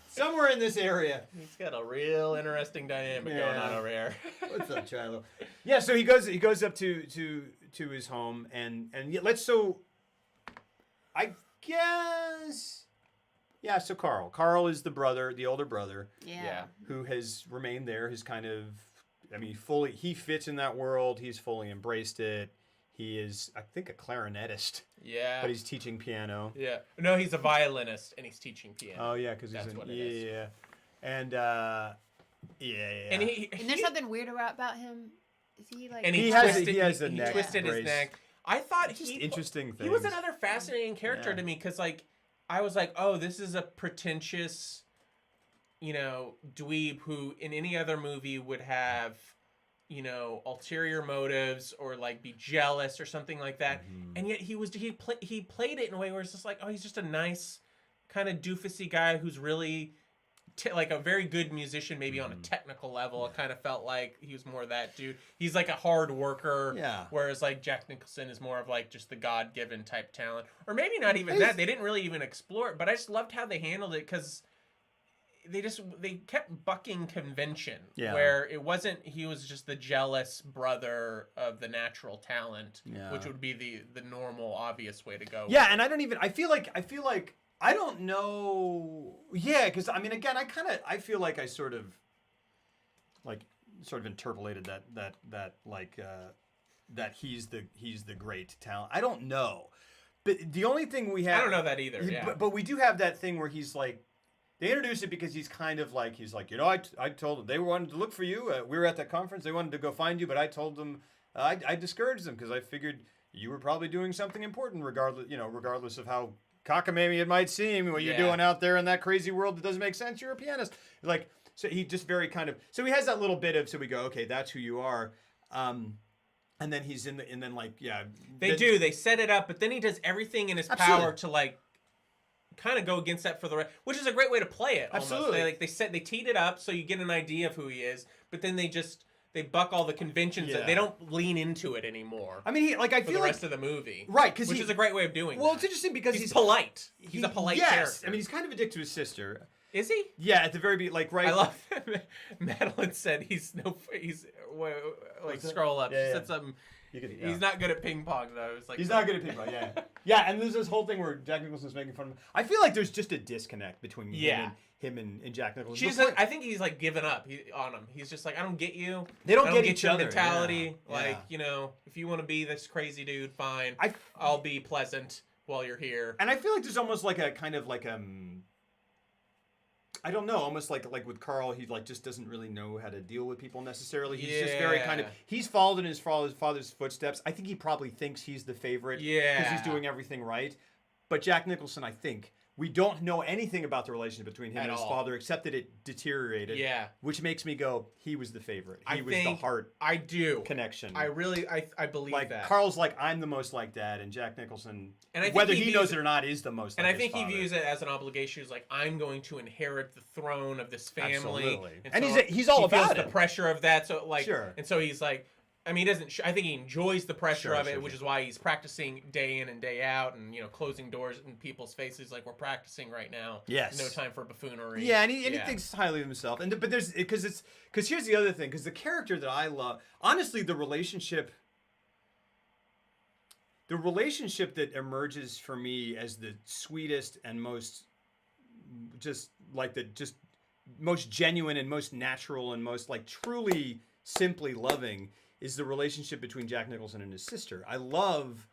Somewhere in this area. He's got a real interesting dynamic going on over here. What's up, Chilo? Yeah, so he goes up to his home and I guess so Carl is the older brother Yeah. who has remained there, his kind of he fits in that world, he's fully embraced it. He is, I think, a clarinetist, Yeah. but he's teaching piano. Yeah. No, he's a violinist and he's teaching piano. Oh yeah, because he's That's in what it is. yeah. And yeah. And And there's something weird about him. Is he like? and He has a neck twisted his brace. neck. I thought Just he interesting He was things. another fascinating character Yeah. to me because like I was like, oh, this is a pretentious dweeb who in any other movie would have, ulterior motives or like be jealous or something like that. And yet he played it in a way where it's just like, oh, he's just a nice kind of doofusy guy who's really like a very good musician, maybe on a technical level. It kind of felt like he was more that dude. He's like a hard worker, whereas like Jack Nicholson is more of like just the God-given type talent, or maybe not even that. They didn't really even explore it, but I just loved how they handled it because they kept bucking convention, where it wasn't he was just the jealous brother of the natural talent, which would be the normal obvious way to go. Yeah, and I feel like I don't know. Yeah, because I mean, again, I feel like I sort of interpolated that he's the great talent. I don't know, but the only thing we have, I don't know that either. Yeah, but we do have that thing where he's like, they introduce it because he's kind of like, I told them they wanted to look for you. We were at that conference. They wanted to go find you, but I told them I discouraged them because I figured you were probably doing something important, regardless of how cockamamie it might seem, what you're doing out there in that crazy world that doesn't make sense. You're a pianist. Like, so he just very kind of, so he has that little bit of, so we go, okay, that's who you are. And then he's they set it up, but then he does everything in his power to like kind of go against that for the rest, which is a great way to play it. Almost. Absolutely. They teed it up so you get an idea of who he is, but then they buck all the conventions. That they don't lean into it anymore. I mean, I feel the rest of the movie, right? Which is a great way of doing. Well, it's interesting because he's polite. He's a polite character. I mean, he's kind of addicted to his sister. Is he? Yeah, at the very beginning, right. I love Madeline said scroll up. Yeah, she said something. He's not good at ping pong though. It's like he's not good at ping pong. Yeah, yeah. And there's this whole thing where Jack Nicholson's making fun of him. I feel like there's just a disconnect between him and Jack Nicholson. I think he's like given up on him. He's just like, I don't get you. They don't get each other mentality. Yeah. Like if you want to be this crazy dude, fine. I'll be pleasant while you're here. And I feel like there's almost like a kind of like I don't know, almost like with Carl, he like just doesn't really know how to deal with people necessarily. He's just very kind of, he's followed in his father's footsteps. I think he probably thinks he's the favorite because he's doing everything right. But Jack Nicholson, I think, we don't know anything about the relationship between him and his father except that it deteriorated. Yeah. Which makes me go, he was the favorite. He was the heart connection. I really believe like, that. Carl's like, I'm the most like Dad, and Jack Nicholson, and I think whether he knows it or not, is the most and like I think his father. he views it as an obligation. He's like, I'm going to inherit the throne of this family. Absolutely. And so he's all about feels it. the pressure of that. So like, Sure. And so he's like, I mean, he doesn't. I think he enjoys the pressure of it, which is why he's practicing day in and day out, and closing doors in people's faces. Like, we're practicing right now. Yes. No time for buffoonery. Yeah, and he thinks highly of himself. But there's because here's the other thing, because the character that I love, honestly, the relationship that emerges for me as the sweetest and most most genuine and most natural and most like truly simply loving is the relationship between Jack Nicholson and his sister. I love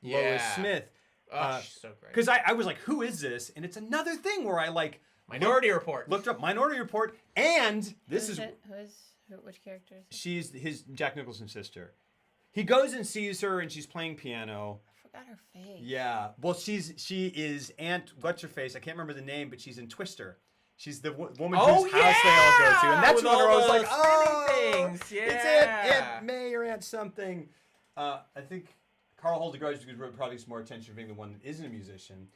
Lois Smith. Oh, she's so great. Because I was like, who is this? And it's another thing where I like Minority Report. Looked up Minority Report, and this is which character is it? She's his Jack Nicholson's sister. He goes and sees her, and she's playing piano. I forgot her face. Yeah, well, she is Aunt what's her face? I can't remember the name, but she's in Twister. She's the woman whose house they all go to, and that's when I was like, things. It's Aunt May or Aunt something. I think Carl holds a grudge because we're probably some more attention to being the one that isn't a musician.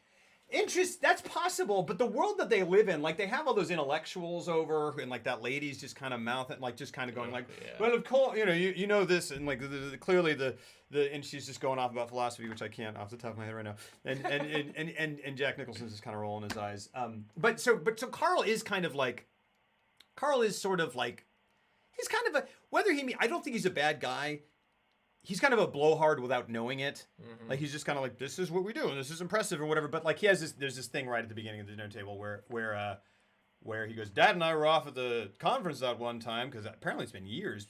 That's possible, but the world that they live in, like they have all those intellectuals over, and like that lady's just kind of mouthing, like just kind of going well, of course, you know this, and like clearly the and she's just going off about philosophy, which I can't off the top of my head right now, and Jack Nicholson's just kind of rolling his eyes. But so Carl is sort of like, he's kind of I don't think he's a bad guy. He's kind of a blowhard without knowing it. Mm-hmm. Like he's just kind of like, this is what we do, and this is impressive, or whatever. But like there's this thing right at the beginning of the dinner table where he goes, Dad and I were off at the conference that one time, because apparently it's been years.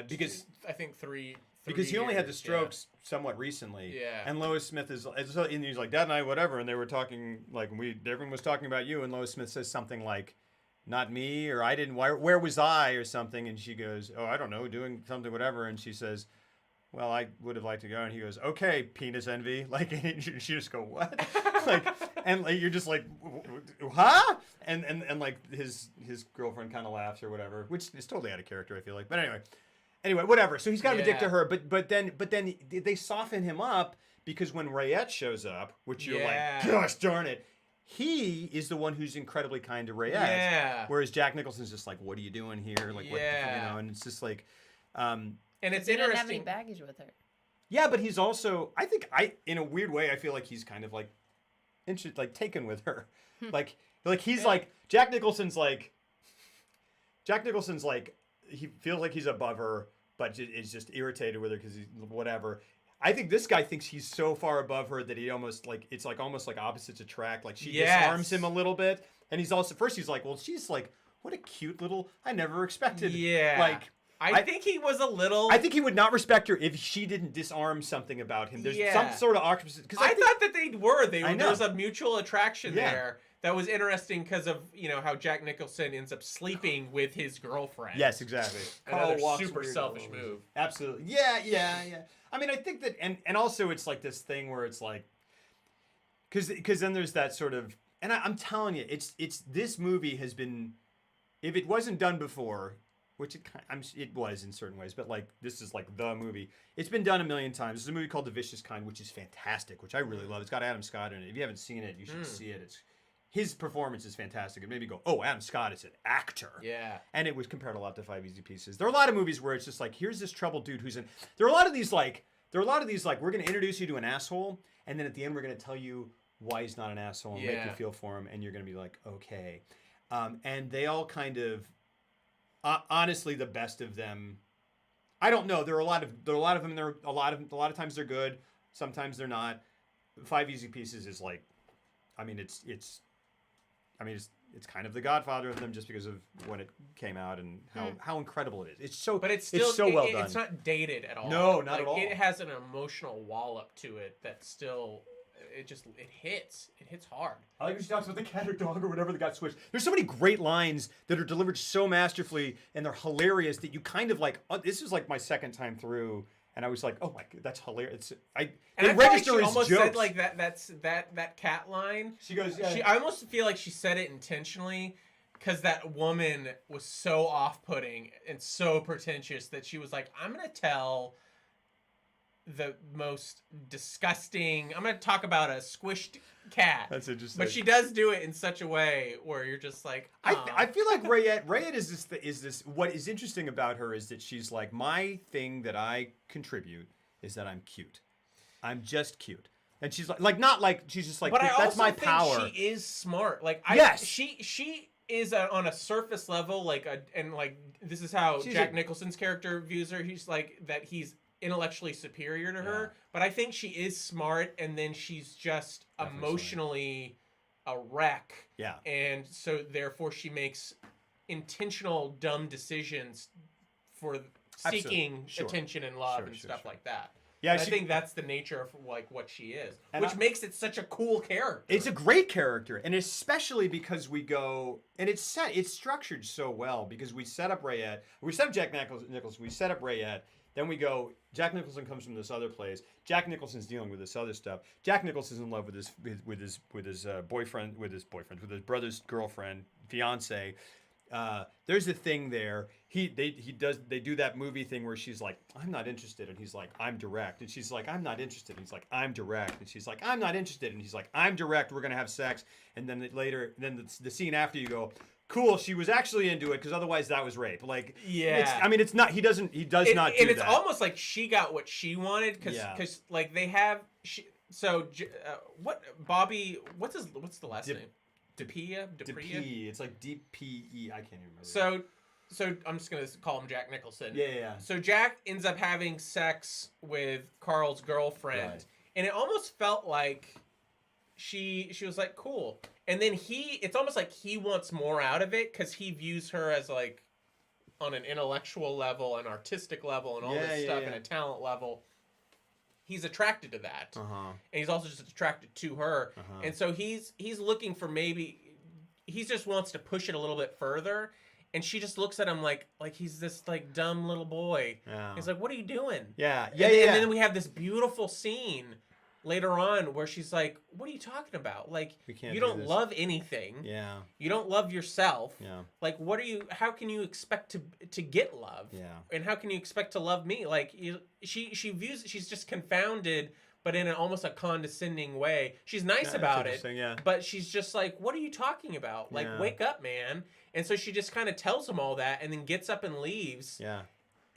Because I think three. Because he only had the strokes somewhat recently. Yeah. And Lois Smith and he's like, Dad and I, whatever, and they were talking like everyone was talking about you, and Lois Smith says something like, not me, or I didn't, where was I, or something, and she goes, oh, I don't know, doing something, whatever, and she says, well, I would have liked to go. And he goes, okay, penis envy. Like, and she just go, what? Like, and like, you're just like, huh? And like his girlfriend kind of laughs or whatever, which is totally out of character, I feel like. But anyway, whatever. So he's kind of a dick to her, but then they soften him up because when Rayette shows up, which you're like, gosh darn it, he is the one who's incredibly kind to Rayette. Yeah. Whereas Jack Nicholson's just like, what are you doing here? Like, what, and it's just like, and it's He didn't have interesting. any baggage with her. yeah, but he's also, I think in a weird way, I feel like he's kind of like, taken with her. like he's like, Jack Nicholson's like, he feels like he's above her, but is just irritated with her because he's whatever. I think this guy thinks he's so far above her that he almost like, it's like almost like opposites attract. Like she disarms him a little bit. And he's also, first he's like, well, she's like, what a cute little, I never expected. Yeah. Like, I think he was a little. I think he would not respect her if she didn't disarm something about him. There's some sort of octopus. Because I thought that they were. There know. was a mutual attraction there that was interesting because of how Jack Nicholson ends up sleeping with his girlfriend. Yes, exactly. Another super selfish move. Absolutely. Yeah. I mean, I think that, and also it's like this thing where it's like, because then there's that sort of, and I'm telling you, it's this movie has been, if it wasn't done before, which it was in certain ways, but like this is like the movie. It's been done a million times. There's a movie called The Vicious Kind, which is fantastic, which I really love. It's got Adam Scott in it. If you haven't seen it, you should see it. His performance is fantastic. It made me go, oh, Adam Scott is an actor. Yeah. And it was compared a lot to Five Easy Pieces. There are a lot of movies where it's just like, here's this troubled dude who's in. There are a lot of these like, we're going to introduce you to an asshole, and then at the end we're going to tell you why he's not an asshole and make you feel for him, and you're going to be like, okay. And they all kind of, honestly, the best of them. I don't know. There are a lot of them. A lot of times they're good. Sometimes they're not. Five Easy Pieces is like, it's kind of the Godfather of them just because of when it came out and how incredible it is. But it's still so well done. It's not dated at all. No, not at all. It has an emotional wallop to it that still, it hits. It hits hard. I like when she talks about the cat or dog or whatever that got switched. There's so many great lines that are delivered so masterfully and they're hilarious that you kind of like. This is like my second time through, and I was like, "Oh my god, that's hilarious!" I feel like she almost jokes. said like that. That's that cat line. She goes. I almost feel like she said it intentionally because that woman was so off-putting and so pretentious that she was like, "I'm gonna tell the most disgusting. I'm gonna talk about a squished cat." That's interesting. But she does do it in such a way where you're just like, I feel like Rayette is this. What is interesting about her is that she's like, my thing that I contribute is that I'm cute. I'm just cute. And she's like not like she's just like, but that's I also my think power. she is smart. Like she is on a surface level, like this is how Jack Nicholson's character views her. He's like that he's intellectually superior to her, but I think she is smart, and then she's just emotionally a wreck. Yeah. And so therefore she makes intentional dumb decisions for seeking attention and love and stuff like that. Yeah, I think that's the nature of like what she is, which makes it such a cool character. It's a great character, and especially because we go and it's structured so well because we set up Rayette, we set up Jack Nicholson, we set up Rayette. Then we go, Jack Nicholson comes from this other place. Jack Nicholson's dealing with this other stuff. Jack Nicholson's in love with his boyfriend, with his brother's girlfriend, fiance. There's a thing there. They do that movie thing where she's like, I'm not interested, and he's like, I'm direct, and she's like, I'm not interested, and he's like, I'm direct, and she's like, I'm not interested, and he's like, I'm direct. We're gonna have sex, and then the scene after you go, cool, she was actually into it because otherwise that was rape. Like, it's not. He does not do that. And it's almost like she got what she wanted because like they have. What's the last name? DePia. It's like DPE. I can't even remember. So I'm just gonna call him Jack Nicholson. Yeah. So Jack ends up having sex with Carl's girlfriend, and it almost felt like she was like, cool. And then it's almost like he wants more out of it because he views her as like on an intellectual level, an artistic level, and all this stuff, and a talent level. He's attracted to that, and he's also just attracted to her. And so he's looking for he just wants to push it a little bit further. and she just looks at him like he's this like dumb little boy. Yeah. He's like, "What are you doing?" Yeah. And then we have this beautiful scene later on where she's like, "What are you talking about? Like, We can't you do don't this." love anything. Yeah. You don't love yourself. Yeah. Like, what are you? How can you expect to get love? Yeah. And how can you expect to love me? Like, she views she's just confounded, but in almost a condescending way. She's nice That's about it, interesting, yeah. but she's just like, "What are you talking about? Like, Yeah. wake up, man!" And so she just kind of tells him all that, and then gets up and leaves. Yeah.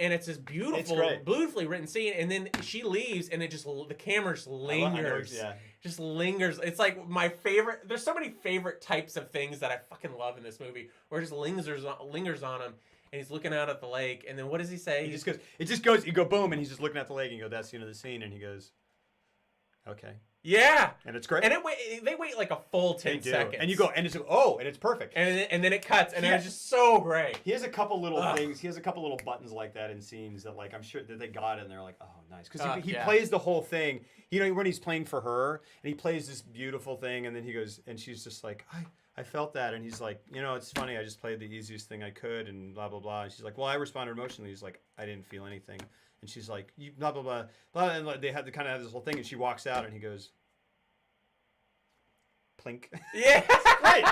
And it's this beautiful, great. beautifully written scene, and then she leaves, and it just the camera just lingers, yeah. just lingers. It's like my favorite. There's so many favorite types of things that I fucking love in this movie, where it just lingers on him, and he's looking out at the lake, and then what does he say? He just goes. It just goes. You go boom, and he's just looking at the lake, and you go, "That's the end of the scene," and he goes, "Okay," yeah, and it's great. and they wait like a full 10 They do. seconds, And you go, and it's and it's perfect. and then it cuts, and Yeah. it's just so great. He has a couple little things. He has a couple little buttons like that in scenes that, like, I'm sure that they got it and they're like, oh, nice. Because he yeah. plays the whole thing. You know, when he's playing for her and he plays this beautiful thing, and then he goes, and she's just like, I felt that. And he's like, you know, it's funny. I just played the easiest thing I could and blah, blah, blah. And she's like, well, I responded emotionally. He's like, I didn't feel anything. And she's like, you blah, blah, blah, blah. And like, they had to kind of have this whole thing. And she walks out and he goes, plink. Yeah, Great.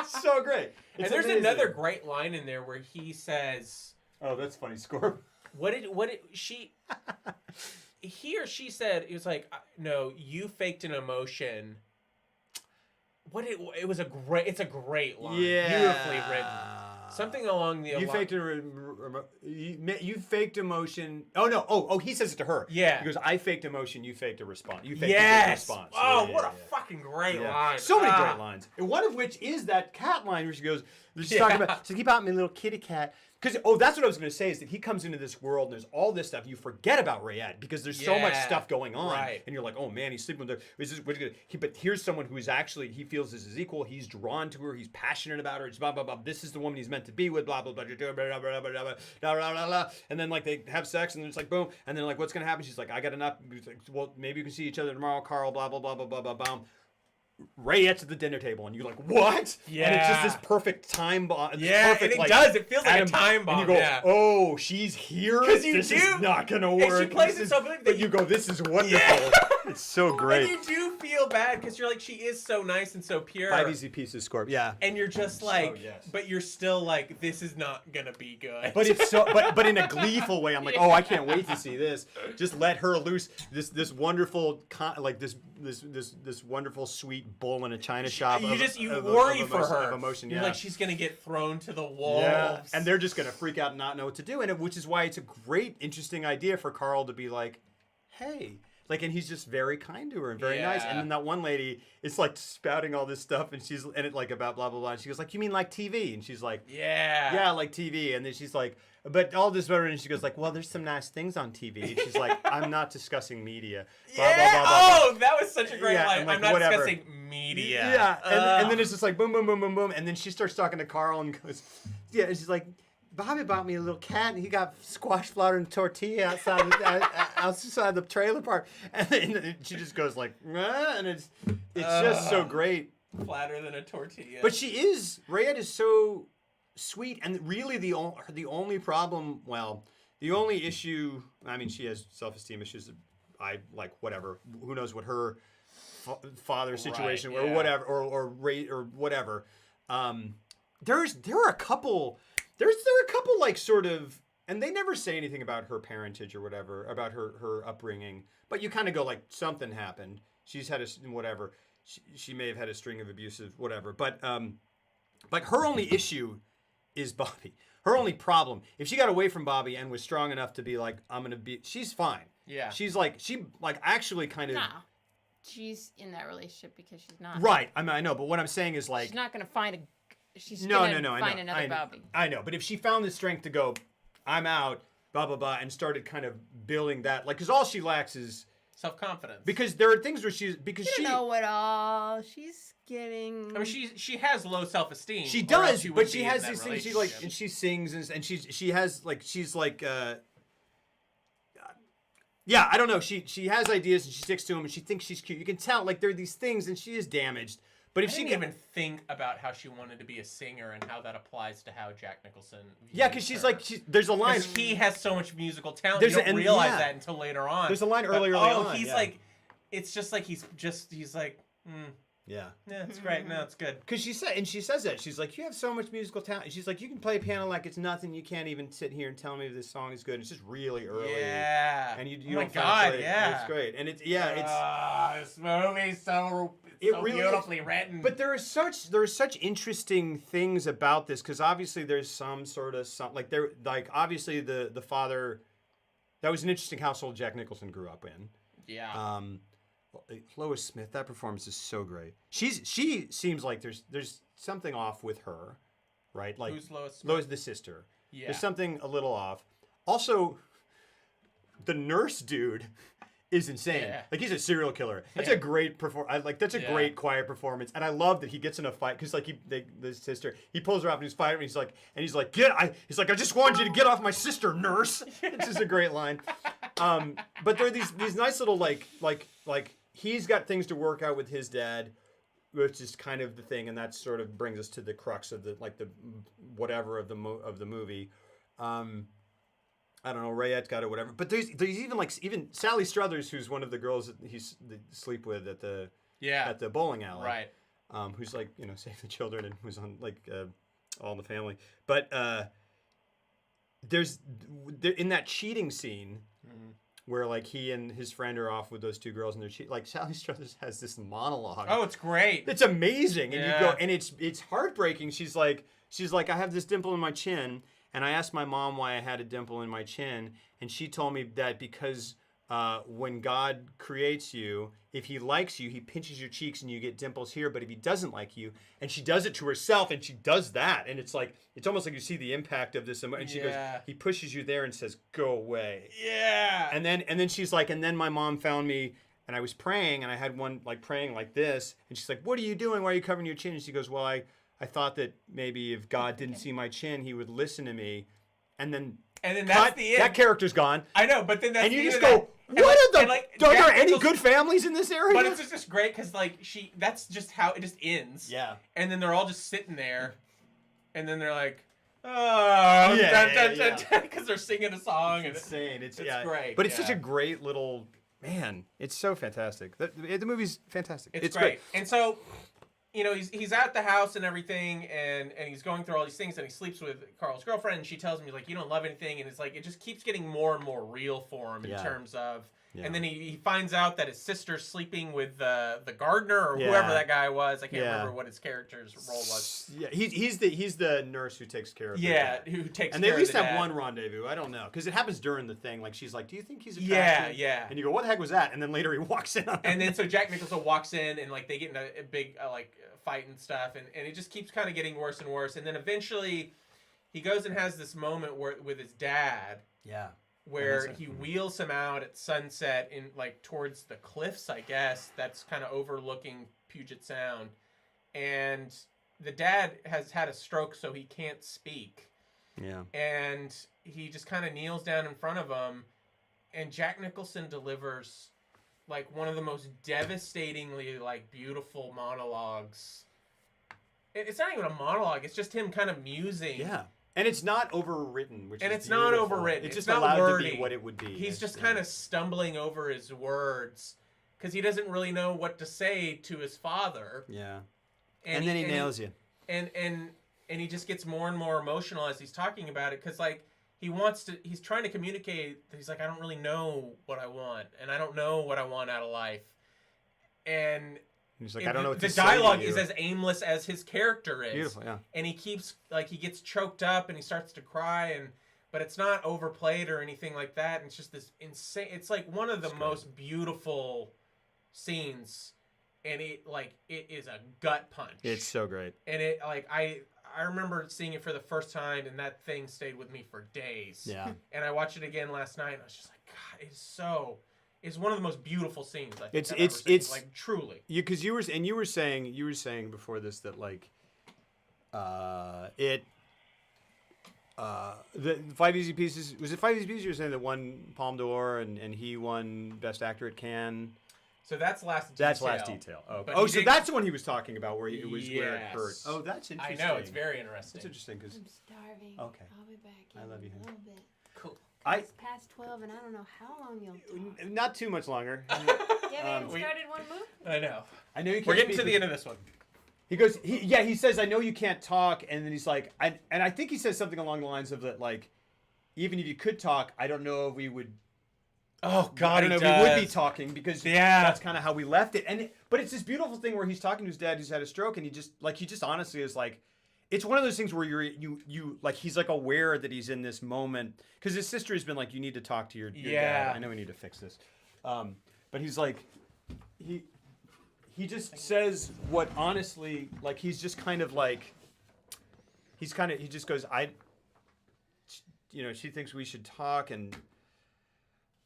So great. and It's there's amazing. another great line in there where he says, Oh, that's funny. Score. What did she? He or she said it was like, no, you faked an emotion. It was a great. It's a great line. Yeah. Beautifully written. Something along the. You faked you faked emotion. Oh no! Oh, he says it to her. Yeah. He goes, "I faked emotion. You faked a response. You faked a Yes. response." Oh, Yeah, what yeah, a yeah. fucking great Yeah. line. So many Ah. great lines. And one of which is that cat line where she goes, she's Yeah. talking about, so keep out my little kitty cat. Because, that's what I was going to say, is that he comes into this world and there's all this stuff. You forget about Rayette because there's so much Yeah. stuff going on. Right. And you're like, oh man, he's sleeping with her. But here's someone who is actually, he feels this is equal. He's drawn to her. He's passionate about her. It's blah, blah, blah. This is the woman he's meant to be with, blah, blah, blah, blah, blah, blah, blah, blah, blah, blah, blah, blah. And then, like, they have sex and it's like, boom. And then, like, what's going to happen? She's like, I got enough. He's like, well, maybe you can see each other tomorrow, Carl, blah, blah, blah, blah, blah, blah, blah. Rayette's at the dinner table, and you're like, what? Yeah. And it's just this perfect time bomb. Yeah, and it does. It feels like a time bomb, And you go, yeah. oh, she's here? 'Cause you this do. is not going to And work. she plays This it is- so good that But you go, this is wonderful. Yeah. It's so great. And you do feel bad because you're like, she is so nice and so pure. 5 easy pieces, Scorp. Yeah. And you're just like, yes. but you're still like, this is not gonna be good. But it's so, but in a gleeful way. I'm like, oh, I can't wait to see this. Just let her loose. This wonderful, this wonderful sweet bull in a china shop. you of worry for emotion- her. Of emotion, You're yeah. like, she's gonna get thrown to the wolves. Yeah, and they're just gonna freak out and not know what to do, which is why it's a great, interesting idea for Carl to be like, "Hey," like, and he's just very kind to her and very nice. And Yeah. then that one lady is like spouting all this stuff, and it like about blah blah blah. And she goes like, "You mean like TV?" And she's like, yeah, like TV." And then she's like, "But all this," and she goes like, "Well, there's some nice things on TV." And she's like, "I'm not discussing media." Blah, yeah. blah, blah, blah, blah. Oh, that was such a great Yeah, line. and, like, I'm not whatever. discussing media. Yeah, and Ugh. then it's just like boom, boom, boom, boom, boom, and then she starts talking to Carl and goes, yeah, and she's like, Bobby bought me a little cat, and he got squash flour and tortilla outside the trailer park, and then she just goes like, and it's just so great. Flatter than a tortilla. But Rayette is so sweet, and really the only problem, well, the only issue, I mean, she has self-esteem issues. I like whatever. Who knows what her father situation or yeah. whatever or whatever. There are a couple. There are a couple like sort of, and they never say anything about her parentage or whatever, about her upbringing. But you kind of go like, something happened. She's had whatever. She may have had a string of abusive whatever. But like her only issue is Bobby. Her only problem, if she got away from Bobby and was strong enough to be like, she's fine. Yeah. She actually kind of. Nah. She's in that relationship because she's not. Right. I mean, I know, but what I'm saying is like. She's not gonna find a. She's No, gonna I find know. another Bobby. I know, but if she found the strength to go, I'm out, blah blah blah, and started kind of building that, like, because all she lacks is self-confidence. because there are things where You don't know it all. She's getting. I mean, she has low self-esteem. she or else does, she but wouldn't she be in has that these things. She like relationship. and she sings and she has like she's like. Yeah, I don't know. She has ideas and she sticks to them and she thinks she's cute. You can tell like there are these things and she is damaged, But I if she didn't can, even think about how she wanted to be a singer and how that applies to how Jack Nicholson. yeah, because she's like, there's a line. Because he has so much musical talent. There's You don't and realize yeah. that until later on. There's a line But, early on. he's yeah. like, it's just like he's like, yeah. yeah, it's great. No, it's good. Because she says that she's like, you have so much musical talent. She's like, you can play piano like it's nothing. You can't even sit here and tell me this song is good. And it's just really early. Yeah. And you oh my don't God, feel it. yeah. It's great. And it's this movie's so really beautifully written. But there are such interesting things about this because obviously there's some obviously the father. That was an interesting household Jack Nicholson grew up in. yeah. Lois Smith, that performance is so great. She seems like there's something off with her, right? Like Who's Lois Smith? Lois, the sister. Yeah. There's something a little off. Also, the nurse dude is insane. Yeah. Like he's a serial killer. That's Yeah. a great That's a Yeah. great quiet performance, and I love that he gets in a fight because the sister he pulls her up and he's fighting. And he's like I just wanted you to get off my sister, nurse. It's just a great line. But there are these nice little like he's got things to work out with his dad, which is kind of the thing, and that sort of brings us to the crux of the whatever of the movie. I don't know, Rayette's got it, whatever. But there's even Sally Struthers, who's one of the girls that they sleep with at the bowling alley, right. Who's like Save the Children and who's on All in the Family. But there's in that cheating scene. Mm-hmm. Where like he and his friend are off with those two girls and they're cheating. Like Sally Struthers has this monologue. Oh, it's great. It's amazing. And Yeah. you go and it's heartbreaking. She's like I have this dimple in my chin and I asked my mom why I had a dimple in my chin and she told me that because when God creates you, if he likes you, he pinches your cheeks and you get dimples here, but if he doesn't like you, and she does it to herself and she does that and it's almost like you see the impact of this and she goes, he pushes you there and says, go away. Yeah. And then she's like, and then my mom found me and I was praying and I had one like praying like this and she's like, what are you doing? Why are you covering your chin? And she goes, well, I thought that maybe if God didn't see my chin, he would listen to me. And then that's the end. That character's gone. I know, but then that's And you the just end of go, that. are there any Nicholson- good families in this area? But it's just great because that's just how it just ends. Yeah. And then they're all just sitting there, and then they're like, because they're singing a song. It's insane. It's great. But it's such a great little man. It's so fantastic. The movie's fantastic. It's great. And so, he's at the house and everything, and he's going through all these things, and he sleeps with Carl's girlfriend, and she tells him, like, you don't love anything, and it's like, it just keeps getting more and more real for him in terms of, and then he finds out that his sister's sleeping with the gardener, or whoever that guy was. I can't remember what his character's role was. Yeah, he's the nurse who takes care of her dad. who takes and care they at least of the have dad. one rendezvous. I don't know, because it happens during the thing. Like, she's like, do you think he's Yeah, attractive? yeah. And you go, what the heck was that? And then later he walks in on him. And then so Jack Nicholson walks in and like they get in a big fight and stuff, and it just keeps kind of getting worse and worse. And then eventually he goes and has this moment with his dad. Yeah. Where he wheels him out at sunset in towards the cliffs, I guess, that's kind of overlooking Puget Sound. And the dad has had a stroke, so he can't speak. Yeah. And he just kind of kneels down in front of him, and Jack Nicholson delivers one of the most devastatingly beautiful monologues. It's not even a monologue, it's just him kind of musing. Yeah. And it's not overwritten, which and is it's not beautiful. overwritten. It's just not allowed wordy. to be what it would be. He's just kind of stumbling over his words because he doesn't really know what to say to his father. Yeah. And then he nails you. And he just gets more and more emotional as he's talking about it because he's trying to communicate. He's like, I don't really know what I want, and I don't know what I want out of life. And he's like, I don't know what to the say. dialogue is as aimless as his character is. Beautiful, yeah. And he keeps he gets choked up and he starts to cry, but it's not overplayed or anything like that. And it's just this insane. It's one of the most beautiful scenes, and it is a gut punch. It's so great. And it I remember seeing it for the first time, and that thing stayed with me for days. Yeah. And I watched it again last night, and I was just like, God, it's one of the most beautiful scenes I think It's truly. Because you were saying before this that the Five Easy Pieces, was it Five Easy Pieces you were saying that won Palme d'Or and he won Best Actor at Cannes? So that's Last Detail. That's Last Detail. Oh, But oh, he so did- that's the one he was talking about where it was where it hurt. Yes. Oh, that's I interesting. know, it's very interesting. That's interesting because I'm starving. Okay. I'll be back I in love you, a honey. little bit. Cool. It's past 12 and I don't know how long you'll talk. not too much longer. Yeah, we haven't we- started one move? I know. I know you can't. We're getting speak to the with- end of this one. He goes, he says, I know you can't talk, and then he's like, and I think he says something along the lines of that, like, even if you could talk, I don't know if we would. Oh God, I don't know if we would be talking because that's kind of how we left it. But it's this beautiful thing where he's talking to his dad who's had a stroke, and he just honestly is like, it's one of those things where you like he's like aware that he's in this moment because his sister has been like, you need to talk to your dad. I know we need to fix this, but he's like, he just says what honestly, like he's just kind of like, he just goes, she thinks we should talk, and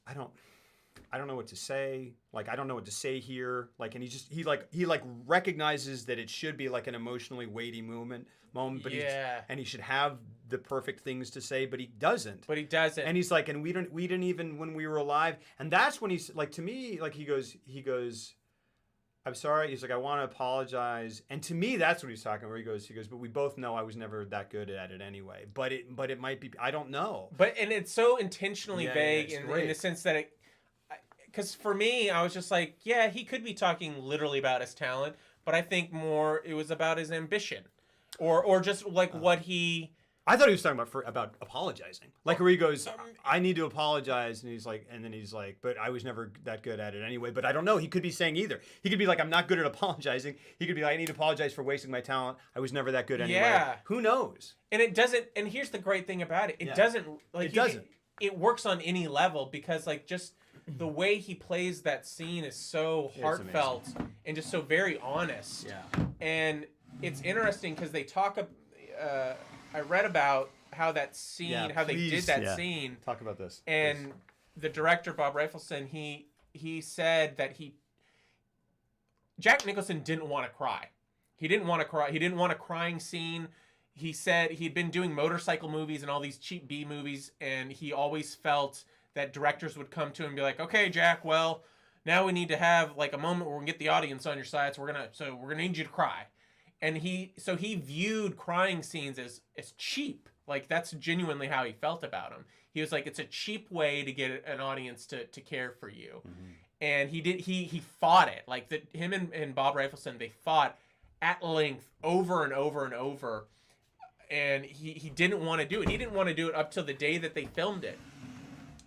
I don't know what to say. Like, I don't know what to say here. Like, and he recognizes that it should be like an emotionally weighty moment, but he should have the perfect things to say, but he doesn't. And he's like, and we didn't even when we were alive. And that's when he's like, to me, like he goes, I'm sorry. He's like, I want to apologize. And to me, that's what he's talking. Where he goes, but we both know I was never that good at it anyway. But it might be. I don't know. And it's so intentionally vague it's in great. the sense that because for me, I was just like, yeah, he could be talking literally about his talent, but I think more it was about his ambition, or just like what he. I thought he was talking about apologizing, like where he goes, I need to apologize, and he's like, but I was never that good at it anyway. But I don't know. He could be saying either. He could be like, I'm not good at apologizing. He could be like, I need to apologize for wasting my talent. I was never that good anyway. Yeah. Who knows? And it doesn't. And here's the great thing about it. It doesn't. Like It doesn't. It works on any level because like just the way he plays that scene is so heartfelt and just so very honest. Yeah. And it's interesting because they talk. I read about how that scene, they did that scene. Talk about this. And the director Bob Rafelson, he said that Jack Nicholson didn't want to cry. He didn't want to cry. He didn't want a crying scene. He said he'd been doing motorcycle movies and all these cheap B movies, and he always felt that directors would come to him and be like, "Okay, Jack, well, now we need to have like a moment where we can get the audience on your side. So we're gonna need you to cry." And he viewed crying scenes as cheap. Like that's genuinely how he felt about them. He was like, it's a cheap way to get an audience to care for you. Mm-hmm. And he fought it. Like him and Bob Rafelson, they fought at length over and over and over. And he didn't want to do it. He didn't want to do it up till the day that they filmed it.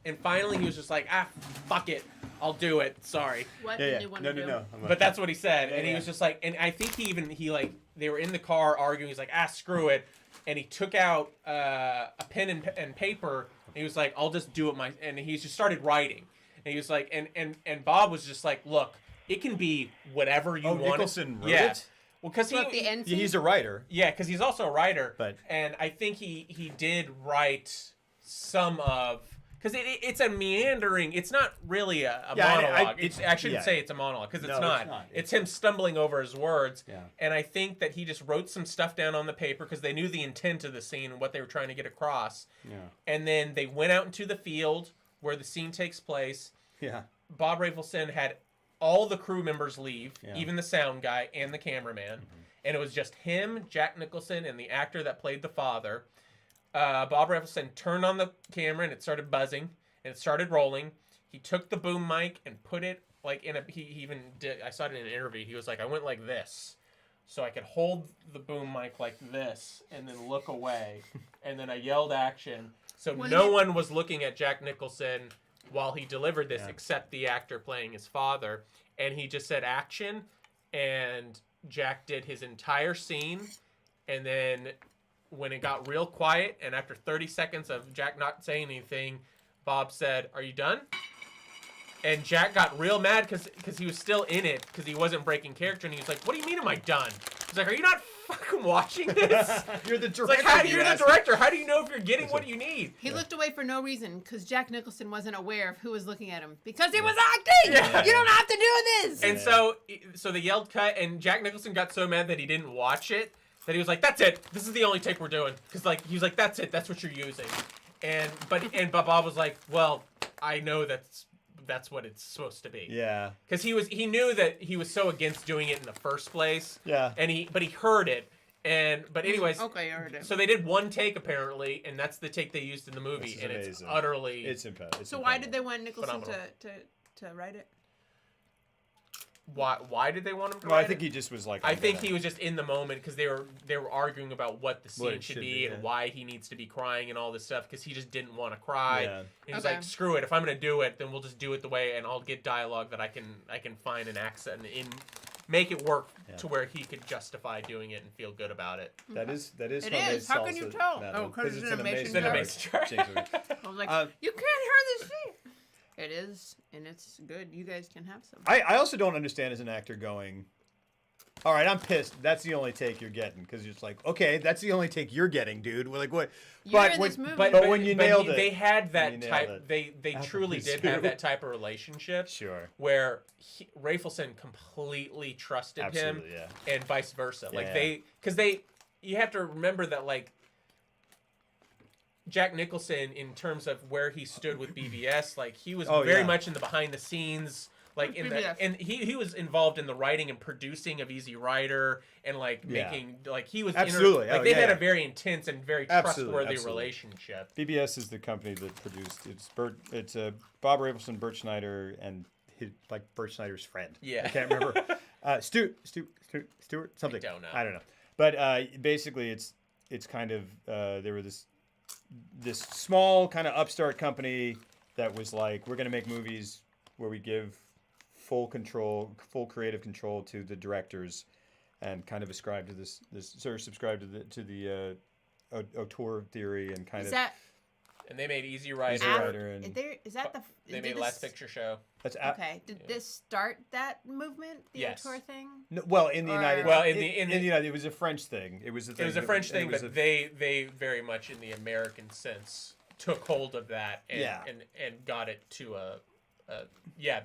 And finally he was just like, fuck it. I'll do it. Sorry. What did you want to do? No. But that's what he said. And he was just like, and I think they were in the car arguing. He's like, screw it. And he took out a pen and paper. And he was like, I'll just do it and he just started writing. And he was like, and Bob was just like, look, it can be whatever you want. Nicholson wrote it? Well, because the end scene? He's a writer. Yeah, because he's also a writer. But and I think he did write some of. Because it's a meandering. It's not really a monologue. I shouldn't say it's a monologue because it's not. It's him stumbling over his words. Yeah. And I think that he just wrote some stuff down on the paper because they knew the intent of the scene and what they were trying to get across. Yeah. And then they went out into the field where the scene takes place. Yeah. Bob Rafelson had all the crew members leave, even the sound guy and the cameraman. Mm-hmm. And it was just him, Jack Nicholson, and the actor that played the father. Bob Rafelson turned on the camera and it started buzzing and it started rolling. He took the boom mic and put it like he even did, I saw it in an interview. He was like, I went like this so I could hold the boom mic like this and then look away. And then I yelled action. So no one was looking at Jack Nicholson while he delivered this except the actor playing his father. And he just said action and Jack did his entire scene. And then when it got real quiet, and after 30 seconds of Jack not saying anything, Bob said, "Are you done?" And Jack got real mad because he was still in it, because he wasn't breaking character, and he was like, "What do you mean, am I done?" He's like, "Are you not fucking watching this?" You're the director. It's like, you're the director. How do you know if you're getting what you need? He looked away for no reason because Jack Nicholson wasn't aware of who was looking at him because he was acting. Yeah. You don't have to do this. And so they yelled cut, and Jack Nicholson got so mad that he didn't watch it that he was like, "That's it. This is the only take we're doing." Because he was like, "That's it. That's what you're using." But Bob was like, "Well, I know that's that's what it's supposed to be. Yeah. Because he knew that he was so against doing it in the first place. Yeah. But he heard it. But anyways, Okay, I heard it. so they did one take apparently, and that's the take they used in the movie, This is and it's amazing. utterly. It's incredible. So why did they want Nicholson Phenomenal. to write it? Why did they want him to? Well, I write think it? he just was like. I think he was just in the moment because they were arguing about what the scene it should should be be, and yeah. why he needs to be crying and all this stuff because he just didn't want to cry. Yeah. And he's Okay. like, screw it. If I'm gonna do it, then we'll just do it the way, and I'll get dialogue that I can find an accent and make it work to where he could justify doing it and feel good about it. That is. It homemade is. How can you salsa, tell? Madeline, Oh, 'cause it's an amazing It's an amazing jar. Jinx movie. I was like, Uh, you can't hear this scene. It is, and it's good. You guys can have some. I also don't understand as an actor going, all right, I'm pissed. That's the only take you're getting because you're just like, okay, that's the only take you're getting, dude. We're like, what? You're but in when, this movie. but when you nailed it, they had that you nailed type. it. They truly did Too. have that type of relationship. Sure. Where Rafelson completely trusted him, Absolutely, yeah. and vice versa. Like Yeah. you have to remember that like Jack Nicholson, in terms of where he stood with BVS, like he was Oh, very yeah. much in the behind the scenes. Like What's in BVS? and he was involved in the writing and producing of Easy Rider and like Yeah. making like he was Absolutely. like Oh, they yeah, had yeah. a very intense and very Absolutely, trustworthy absolutely. relationship. BBS is the company that produced. It's Bob Rafelson, Bert Schneider, and Bert Schneider's friend. Yeah. I can't remember. Stewart something. don't know. I don't know. But basically, it's kind of there were this small kind of upstart company that was like, we're gonna make movies where we give full creative control to the directors, and kind of ascribe to this sort of subscribe to the auteur theory and kind Is of that And they made Easy Rider. Easy Rider and is that the? They did made this- Last Picture Show. that's Okay. Did this start that movement? The Yes. auteur thing? No, well, in the Or- United, Well, in in the the- United, it was a French thing. It was a thing. It was a French thing, it was but a- they very much in the American sense took hold of that and Yeah. and got it to a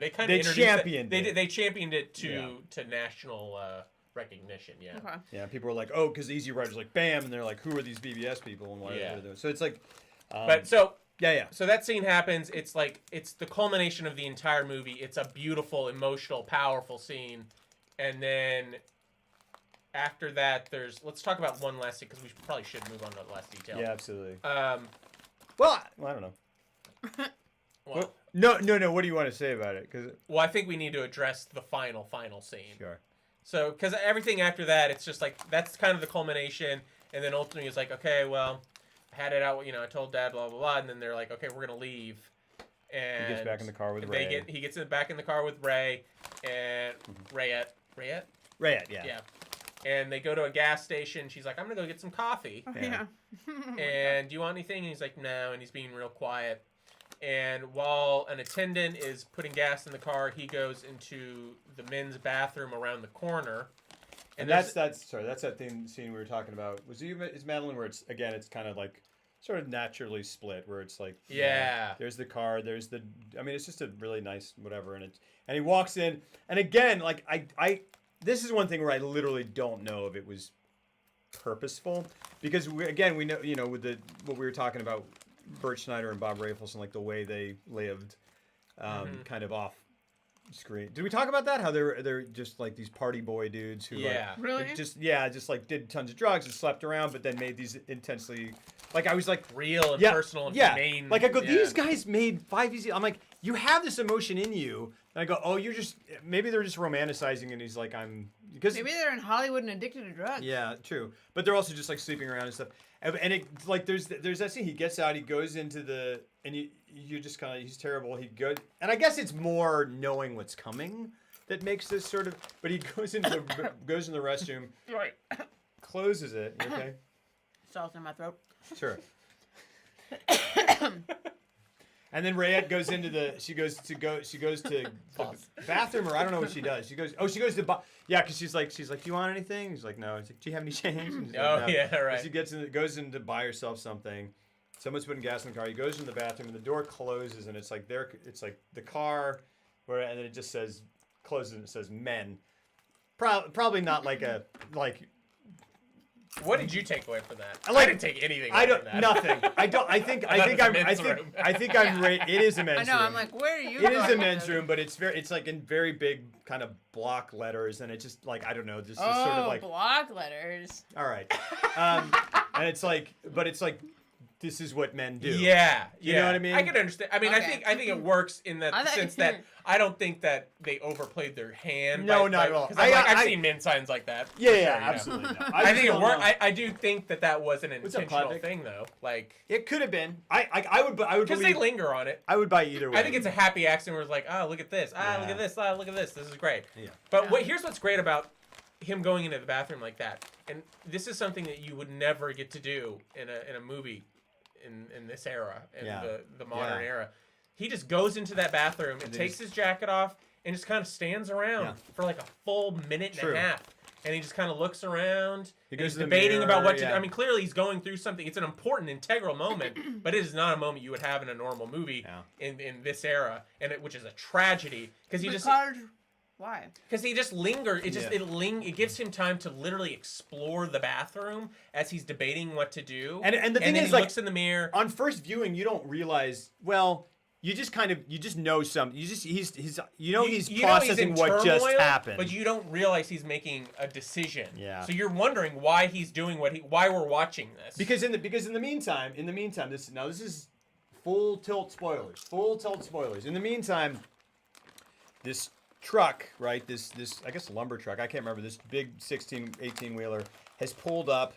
they kind They of championed it. They championed it to Yeah. to national recognition. Yeah. Okay. yeah, people were like, oh, because Easy Rider's like, bam, and they're like, who are these BBS people and why Yeah. are they doing? So it's like, But so yeah. so that scene happens. It's like it's the culmination of the entire movie. It's a beautiful, emotional, powerful scene, and then after that, let's talk about one last thing because we probably should move on to the last detail. Yeah, absolutely. Well, I don't know. well, No. What do you want to say about it? Because I think we need to address the final scene. sure. So, because everything after that, it's just like that's kind of the culmination, and then ultimately it's like, okay, well, I had it out. I told Dad, blah blah blah, and then they're like, okay, we're gonna leave. And He gets back in the car with they Ray. he gets back in the car with Ray and Rayette. Rayette, yeah. Yeah. And they go to a gas station. She's like, I'm gonna go get some coffee. Yeah. And do you want anything? And he's like, no. And he's being real quiet. And while an attendant is putting gas in the car, he goes into the men's bathroom around the corner. And there's- that's that scene we were talking about. Is Madeline where it's kind of like sort of naturally split, where it's like Yeah. there's the car, it's just a really nice whatever, and he walks in, and again, like I this is one thing where I literally don't know if it was purposeful, because we know with what we were talking about, Bert Schneider and Bob Rafelson, like the way they lived, kind of off screen. Did we talk about that? How they're just like these party boy dudes who Yeah. Really? just like did tons of drugs and slept around, but then made these intensely, like I was like real and yeah, personal and yeah. humane. Like I go, yeah. these guys made 5 Easy. I'm like, you have this emotion in you. And I go, oh, maybe they're just romanticizing. And he's like, because Maybe they're in Hollywood and addicted to drugs. yeah, true. But they're also just like sleeping around and stuff. And it like there's that scene. He gets out. He goes into and you just kind of he's terrible. He goes, and I guess it's more knowing what's coming that makes this sort of. But he goes in the restroom, Right. closes it. You okay? Salt in my throat. Sure. And then Rayette goes into she goes to the bathroom, or I don't know what she does. She goes to because she's like, do you want anything? He's like, no. He's like, do you have any change? And she's like, Oh, no. yeah, right. And she goes in to buy herself something. Someone's putting gas in the car. He goes in the bathroom and the door closes, and it's like the car, and then it just says closes and it says men. Probably not like What did you take away from that? like- I didn't take anything. I away don't from that. nothing. I don't. I think. I thought think it was a I'm. I men's think. room. I think I'm. It is a men's I know. room. I'm like, where are you? It is going a with men's this? room, but it's very. It's like in very big kind of block letters, and it just like I don't know. This is Oh, sort of like block letters. all right, and it's like, but it's like this is what men do. Yeah, You know what I mean? I can understand. I mean, Okay. I think it works in I that thought- sense that I don't think that they overplayed their hand. No, not at all. Because I've I- seen men signs like that. Yeah, for yeah, sure, you know. absolutely. No. I just think it don't worked. know. I do think that was an What's up, intentional Podvic? thing, though. Like, It could have been. I would because they believe. linger on it. I would buy either way. I think it's a happy accident where it's like, oh, look at this. Ah, look Yeah. at this. Ah, look at this. This is great. Yeah. But Yeah. here's what's great about him going into the bathroom like that. And this is something that you would never get to do in a movie in this era, in Yeah. the modern Yeah. era. He just goes into that bathroom and And takes he's- his jacket off and just kind of stands around Yeah. for like a full minute True. and a half. And he just kind of looks around. He and goes he's to the debating about mirror, what to do. yeah. I mean, clearly he's going through something. It's an important, integral moment, but it is not a moment you would have in a normal movie Yeah. in this era, which is a tragedy because Why? he just lingers. It just Yeah. it gives him time to literally explore the bathroom as he's debating what to do. And the thing then is, he like, looks in the mirror. on first viewing, you don't realize. Well, you just know something. You just he's he's You know processing in what just turmoil, happened. but you don't realize he's making a decision. Yeah. So you're wondering why he's doing why we're watching this. because in the meantime, this is full tilt spoilers. In the meantime, this truck, right? This I guess lumber truck. I can't remember. This big 18 wheeler has pulled up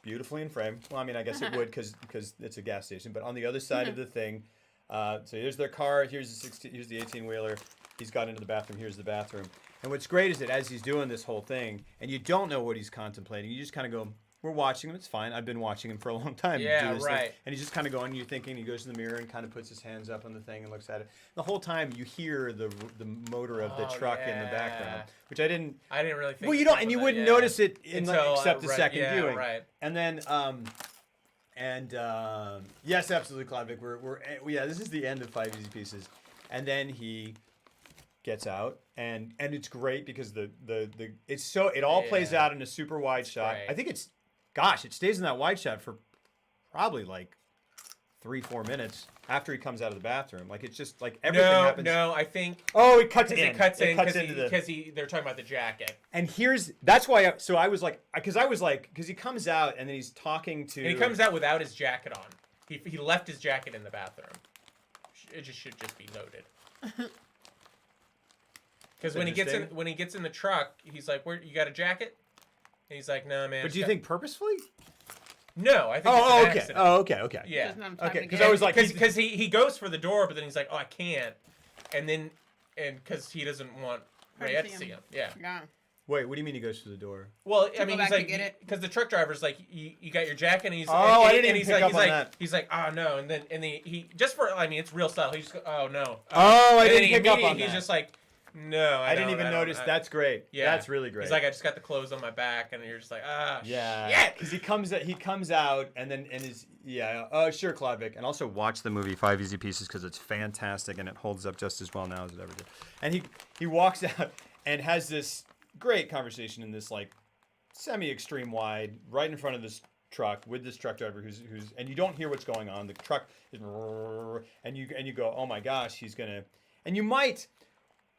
beautifully in frame. Well, I mean, I guess it would because it's a gas station. But on the other side of the thing, so here's their car. Here's the 18 wheeler. He's got into the bathroom. Here's the bathroom. And what's great is that as he's doing this whole thing, and you don't know what he's contemplating, you just kind of go, "We're watching him. It's fine. I've been watching him for a long time." Yeah, do this thing." right. And he's just kind of going. You're thinking. He goes to the mirror and kind of puts his hands up on the thing and looks at it. The whole time you hear the motor of the Oh, truck in the yeah. background, which I didn't. I didn't really think. Well, you don't, about and you that, wouldn't yeah. notice it except the right, second yeah, viewing. Right. And then, yes, absolutely, Cloudvic. Yeah, this is the end of 5 Easy Pieces, and then he gets out, and it's great because it all plays Yeah. out in a super wide shot. great. I think it stays in that wide shot for probably like 3-4 minutes after he comes out of the bathroom. Like it's just like everything happens. No, I think Oh, it cuts because in. it cuts in into the. because they're talking about the jacket. And that's why. I was like, because he comes out and then he's talking to. And he comes out without his jacket on. He left his jacket in the bathroom. It should just be noted. Because when interesting. he gets in the truck, he's like, "Where you got a jacket?" And he's like, "No, man." But do you think purposefully? No, I think Oh, it's an okay. accident. Oh, okay. Okay. Yeah. Doesn't have time Okay, to 'cause get I was it. like- because he goes for the door, but then he's like, "Oh, I can't," and because he doesn't want Hard to Rayette see to see him. him. Yeah. Yeah. Wait, what do you mean he goes to the door? Well, I go mean, back he's to like, get it? because the truck driver's like, you got your jacket, and he's, Oh, and, I didn't and even he's pick like, up on that. he's like, oh no, and then he just for, I mean, it's real subtle. He just goes, oh no. Oh, I And then didn't he pick up on immediately- that. He's just like, no, I didn't even notice. That's great. Yeah, That's really great. He's like, I just got the clothes on my back, and you're just like, yeah, shit. because he comes out and then oh sure, Cloudvic, and also watch the movie 5 Easy Pieces because it's fantastic and it holds up just as well now as it ever did. And he walks out and has this great conversation in this like semi-extreme wide right in front of this truck with this truck driver who's and you don't hear what's going on. The truck is and you go, oh my gosh, he's gonna, and you might.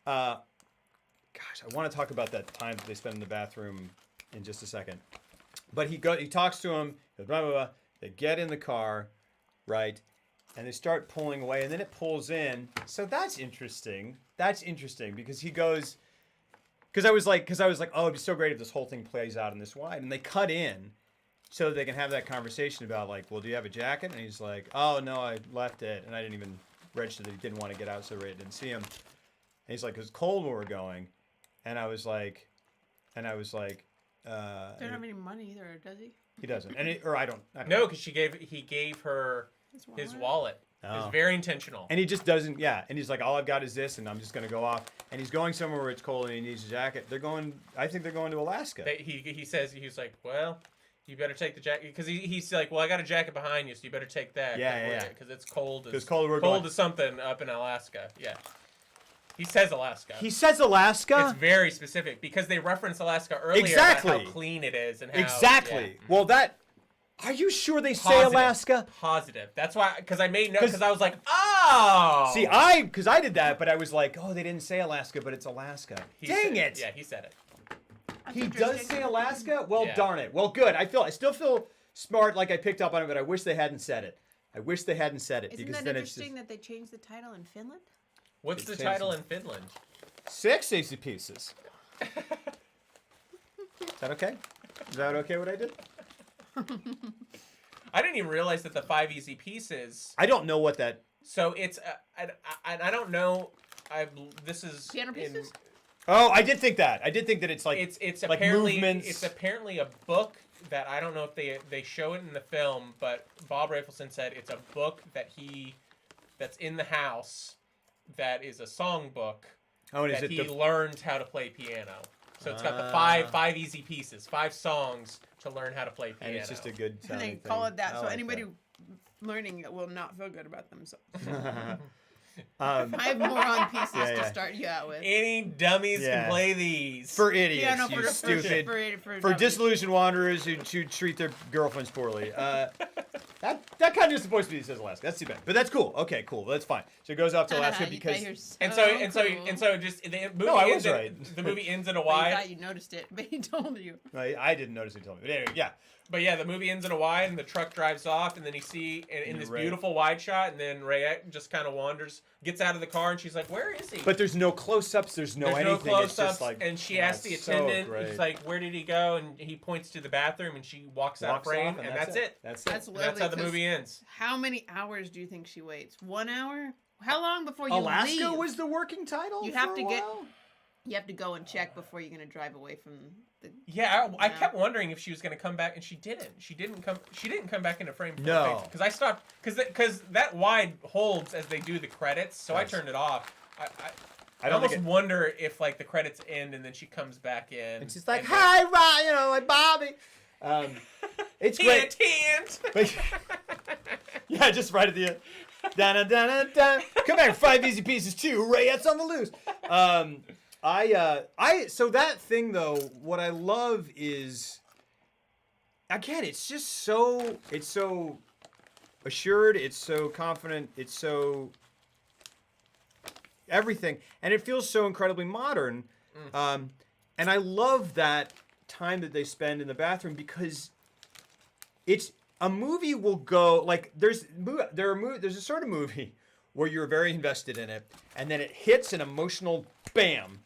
Gosh, I want to talk about that time that they spend in the bathroom in just a second. But he talks to him, goes, blah, blah, blah. They get in the car, right? And they start pulling away, and then it pulls in. So that's interesting. That's interesting because he goes, because I was like, oh, it'd be so great if this whole thing plays out in this wide. And they cut in so they can have that conversation about like, well, do you have a jacket? And he's like, oh, no, I left it. And I didn't even register that he didn't want to get out so Ray didn't see him. And he's like, it was cold when we were going. And I was like, They don't have any money either, does he? he doesn't. And I don't No, know. because he gave her his wallet. Oh. It's very intentional. And he just doesn't, yeah. And he's like, all I've got is this, and I'm just going to go off. And he's going somewhere where it's cold and he needs a jacket. I think they're going to Alaska. He says, he's like, well, you better take the jacket, because he's like, well, I got a jacket behind you, so you better take that. Yeah. Because it's cold. Because cold, we're cold going. as something up in Alaska. Yeah. He says Alaska. He says Alaska. It's very specific because they reference Alaska earlier. Exactly. About how clean it is and how. Exactly. Yeah. Well, that. Are you sure they say Positive. Alaska? Positive. That's why, because I made note, because I was like, oh. See, because I did that, but I was like, oh, they didn't say Alaska, but it's Alaska. He Dang said, it! Yeah, he said it. He does say Alaska? Well, Yeah. darn it. Well, good. I still feel smart, like I picked up on it, but I wish they hadn't said it. Isn't because that then it's interesting just that they changed the title in Finland? What's the It title says- in Finland? 6 easy pieces. Is that okay? Is that okay what I did? I didn't even realize that the 5 easy pieces. I don't know what that. So it's, I don't know. This is Piano in- pieces? Oh, I did think that. I did think that it's like it's like apparently movements. it's apparently a book that I don't know if they show it in the film, but Bob Rafelson said it's a book that's in the house that is a songbook Oh, and is that it he the? learned how to play piano. So it's got the five easy pieces, 5 songs to learn how to play piano. And it's just a good. And they sounding call thing. it that, I so like anybody that. learning it will not feel good about themselves. Um, 5 moron pieces Yeah, to yeah. start you out with. Any dummies Yeah. can play these. for idiots, Piano you for stupid. for For disillusioned wanderers who treat their girlfriends poorly. That kind of disappoints me. He says Alaska. That's too bad, but that's cool. Okay, cool. That's fine. So it goes off to Alaska because. and so just the movie No, I ends was in- right. The movie ends in a I Y. thought you noticed it, but he told you. I didn't notice it until me. But anyway, yeah. But yeah, the movie ends in a Y, and the truck drives off, and then you see in this Ray. beautiful wide shot, and then Rayette just kind of wanders, gets out of the car, and she's like, "Where is he?" But there's no close-ups. There's no There's anything. no It's close-ups, just like. and she oh, asks the it's so attendant, great. "He's like, where did he go?" And he points to the bathroom, and she walks out of Walks frame, off, and that's it. That's it. That's And lovely. that's how the 'cause movie ends. How many hours do you think she waits? 1 hour? How long before you Alaska leave? was the working title. You have for to a get- while? You have to go and check before you're going to drive away from the. Yeah, I Yeah. kept wondering if she was gonna come back, and she didn't. She didn't come back into frame. No. Because I stopped because that wide holds as they do the credits, so I Yes. turned it off. I I don't almost think it- wonder if like the credits end and then she comes back in. And she's like, and "Hi, Ryan," like Bobby. It's then- great. Hint, hint. But, yeah, just right at the end. Dun, dun, dun, dun. Come back, 5 easy pieces too. Rayette's on the loose. So that thing though, what I love is, again, it's just so assured, it's so confident, it's so everything, and it feels so incredibly modern. And I love that time that they spend in the bathroom because it's a movie will go like there's a sort of movie where you're very invested in it, and then it hits an emotional bam,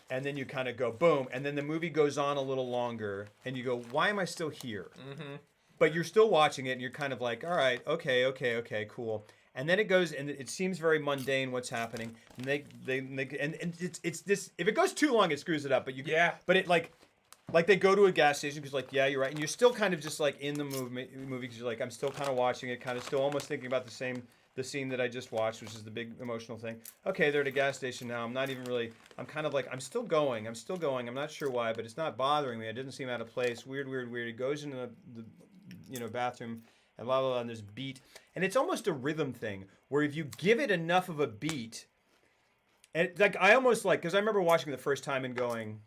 and then you kind of go boom, and then the movie goes on a little longer, and you go, why am I still here? But you're still watching it, and you're kind of like, all right, okay, cool. And then it goes, and it seems very mundane what's happening, and it's this. If it goes too long, it screws it up. But Yeah. But it like they go to a gas station because yeah, you're right, and you're still kind of just like in the movie because you're like, I'm still kind of watching it, kind of still almost thinking about the scene that I just watched, which is the big emotional thing. Okay, they're at a gas station now. I'm not even really. I'm kind of like I'm still going. I'm not sure why, but it's not bothering me. It didn't seem out of place. Weird. It goes into the bathroom. And blah, blah, blah, and there's beat. And it's almost a rhythm thing where if you give it enough of a beat, and like I almost like, because I remember watching it the first time and going,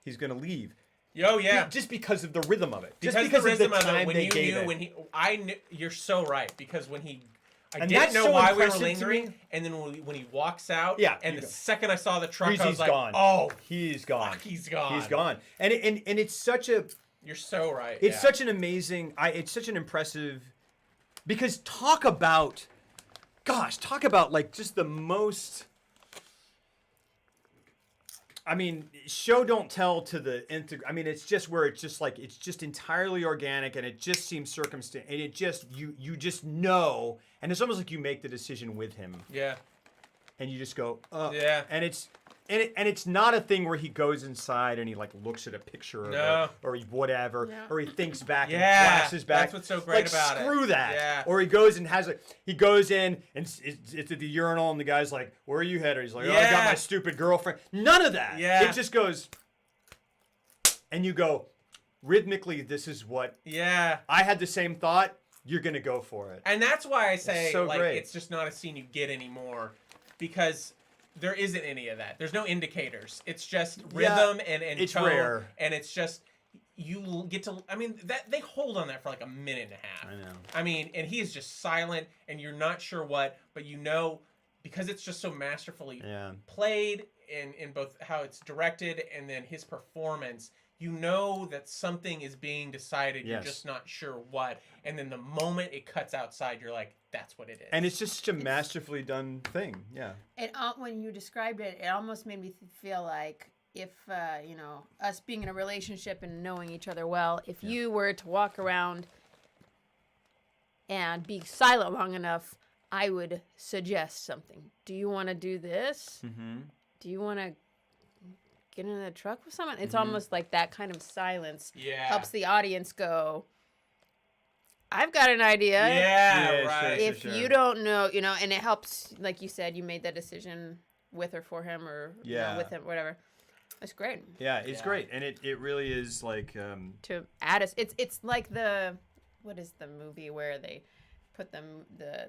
he's going to leave. Yo, yeah. Just because of the rhythm of it. Because Just because the of the rhythm of time it, when they you gave knew, it. when he, I knew, you're so right, because when he, I And didn't that's know so why we were impressive to lingering, me. and then when he walks out, Yeah, and you the go. second I saw the truck, I was He's like, gone. oh, He's gone. fuck, he's gone. He's gone. And it's such a... You're so right. It's yeah. such an amazing. It's such an impressive. Because talk about like just the most. I mean, show don't tell to the I mean, it's just where it's just like it's just entirely organic, and it just seems circumstant, and it just you just know, and it's almost like you make the decision with him, Yeah. and you just go, Yeah. and it's not a thing where he goes inside and he like looks at a picture of No. or whatever, Yeah. or he thinks back and Yeah, flashes back. that's what's so great Like, about it. screw that. Yeah. Or he goes and he goes in and it's at the urinal and the guy's like, "Where are you headed?" He's like, "Oh, I got Yeah. my stupid girlfriend." None of that. Yeah. It just goes, and you go, rhythmically. This is what Yeah. I had the same thought. You're gonna go for it. And that's why I say, so like, great. it's just not a scene you get anymore. because there isn't any of that. There's no indicators. It's just Yeah, rhythm and it's tone, rare. and it's just you get to. I mean, that they hold on that for like a minute and a half. I know. I mean, and he is just silent, and you're not sure what, but you know, because it's just so masterfully Yeah. played in both how it's directed and then his performance. You know that something is being decided. You're Yes. just not sure what. And then the moment it cuts outside, you're like, that's what it is. And it's just such a masterfully done thing. Yeah. And when you described it, it almost made me feel like if, you know, us being in a relationship and knowing each other well, if you were to walk around and be silent long enough, I would suggest something. Do you want to do this? Mm-hmm. Do you want to get in a truck with someone? It's almost like that kind of silence yeah. helps the audience go, I've got an idea. Yeah, Yeah, right. sure. If you don't know, you know, and it helps, like you said, you made that decision with or for him or you know, Yeah. with him, whatever. That's great Yeah, it's Yeah. great, and it really is like to add us. It's like what is the movie where they put them the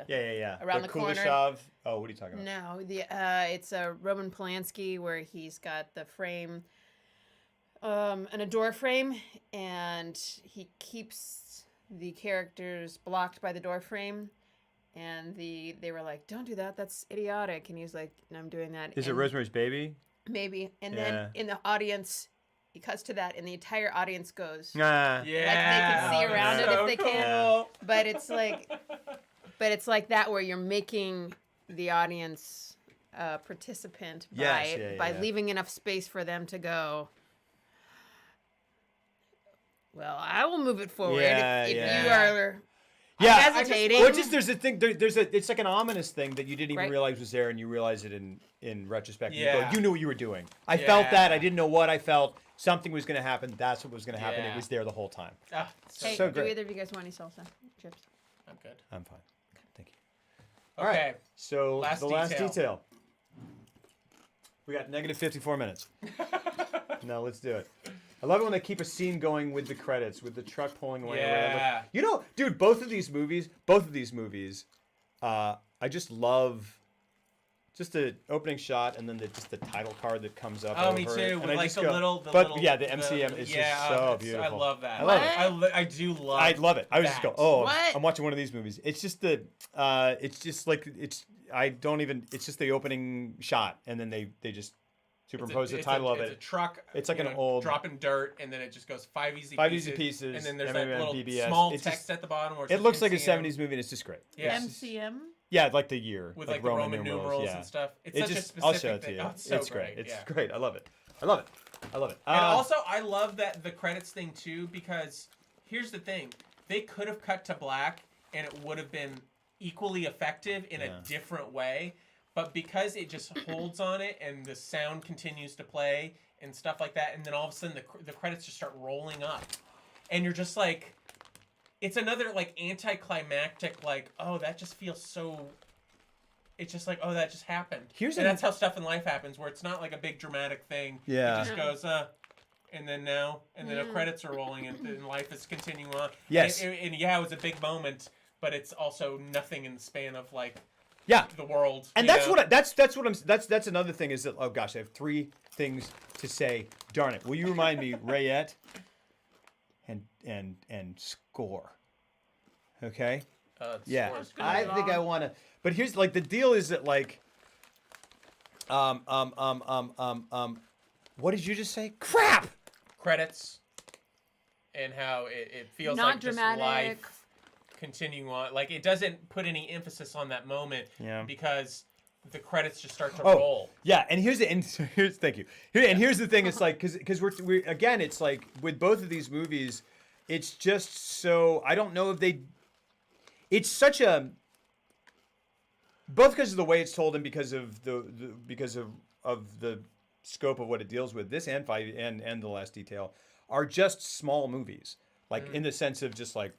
yeah. Around the corner. Kuleshov. Oh, what are you talking about? no it's a Roman Polanski where he's got the frame, a door frame, and he keeps the characters blocked by the door frame. And they were like, "Don't do that. That's idiotic." And he's like, "I'm doing that." Is it And Rosemary's Baby? maybe. And Yeah. then in the audience, he cuts to that, and the entire audience goes. Nah. Yeah. see around it if they can. Cool. But it's like that where you're making the audience participant Yes, by yeah. leaving enough space for them to go. Well, I will move it forward Yeah, if yeah. you are Yeah, hesitating. Well, just there's a thing. It's like an ominous thing that you didn't even Right. realize was there, and you realize it in retrospect. And Yeah. you knew what you were doing. I felt that. I Yeah. didn't know what I felt. Something was going to happen. That's what was going to happen. It Yeah. was there the whole time. Ah, so Hey, so do great. either of you guys want any salsa chips? I'm good. I'm fine. Thank you. Okay. All right. So Last the last detail. detail. We got negative 54 minutes. No, let's do it. I love it when they keep a scene going with the credits, with the truck pulling away. Yeah. You know, dude, both of these movies, I just love just the opening shot and then just the title card that comes up. Oh, over me it. too. And With I like just the go- little, yeah, the MCM is just so beautiful. I love that. I love it. I do love. I love it. I was just that. go, oh, What? I'm watching one of these movies. It's just it's just like it's just the opening shot, and then they just superimpose the title of It's a it. truck. It's like you an know, old- dropping dirt, and then it just goes 5 easy Five pieces. easy pieces, And then there's that MMM, little BBS. small It's text just- at the bottom. Where It says looks like a MCM. '70s movie, and it's just great. Yeah. MCM. Yeah, like the year With like the Roman numerals yeah. and stuff. It's It such just, a I'll specific show it to thing. you. Oh, it's so great. great. It's yeah. great. I love it. I love it. I love it. And also, I love that the credits thing too, because here's the thing: they could have cut to black, and it would have been equally effective in a different way. But because it just holds on it, and the sound continues to play and stuff like that, and then all of a sudden the credits just start rolling up, and you're just like, it's another like anticlimactic, like, oh, that just feels so. It's just like, oh, that just happened. Here's and an- that's how stuff in life happens, where it's not like a big dramatic thing. Yeah. It just goes, and then now, and then the credits are rolling, and life is continuing on. Yes. And yeah, it was a big moment, but it's also nothing in the span of like Yeah. the world. And you that's know? what that's another thing is that, oh gosh, I have 3 things to say. Darn it. Will you remind me, Rayette and score? Okay? Yeah. score's good. I think I want to, but here's like the deal is that like what did you just say? Crap. Credits, and how it feels Not like just dramatic. life continuing on. Like it doesn't put any emphasis on that moment Yeah. because the credits just start to Oh, roll. yeah, and here's thank you. Here's the thing. It's like because we're again. It's like with both of these movies, it's just so I don't know if they. It's such a. Both because of the way it's told and because of because of the scope of what it deals with. This and the last detail are just small movies, like in the sense of just like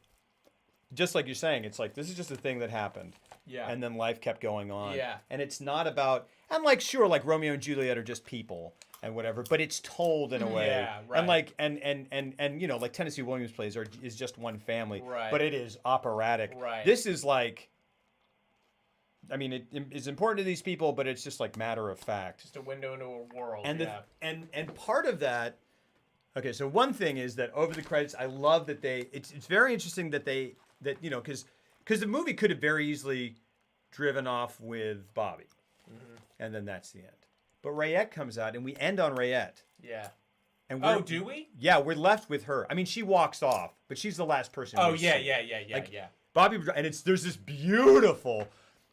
you're saying. It's like this is just a thing that happened. Yeah. And then life kept going on. Yeah. And it's not about and like sure, like Romeo and Juliet are just people and whatever, but it's told in a way. Yeah, right. And like and you know, like Tennessee Williams plays is just one family. Right. But it is operatic. Right. This is like I mean, it is important to these people, but it's just like matter of fact. Just a window into a world. And yeah. and part of that. Okay, so one thing is that over the credits, I love that it's very interesting that because the movie could have very easily driven off with Bobby, and then that's the end. But Rayette comes out, and we end on Rayette. Yeah. And do we? Yeah, we're left with her. I mean, she walks off, but she's the last person. Oh we yeah, see. yeah. Bobby, and there's this beautiful.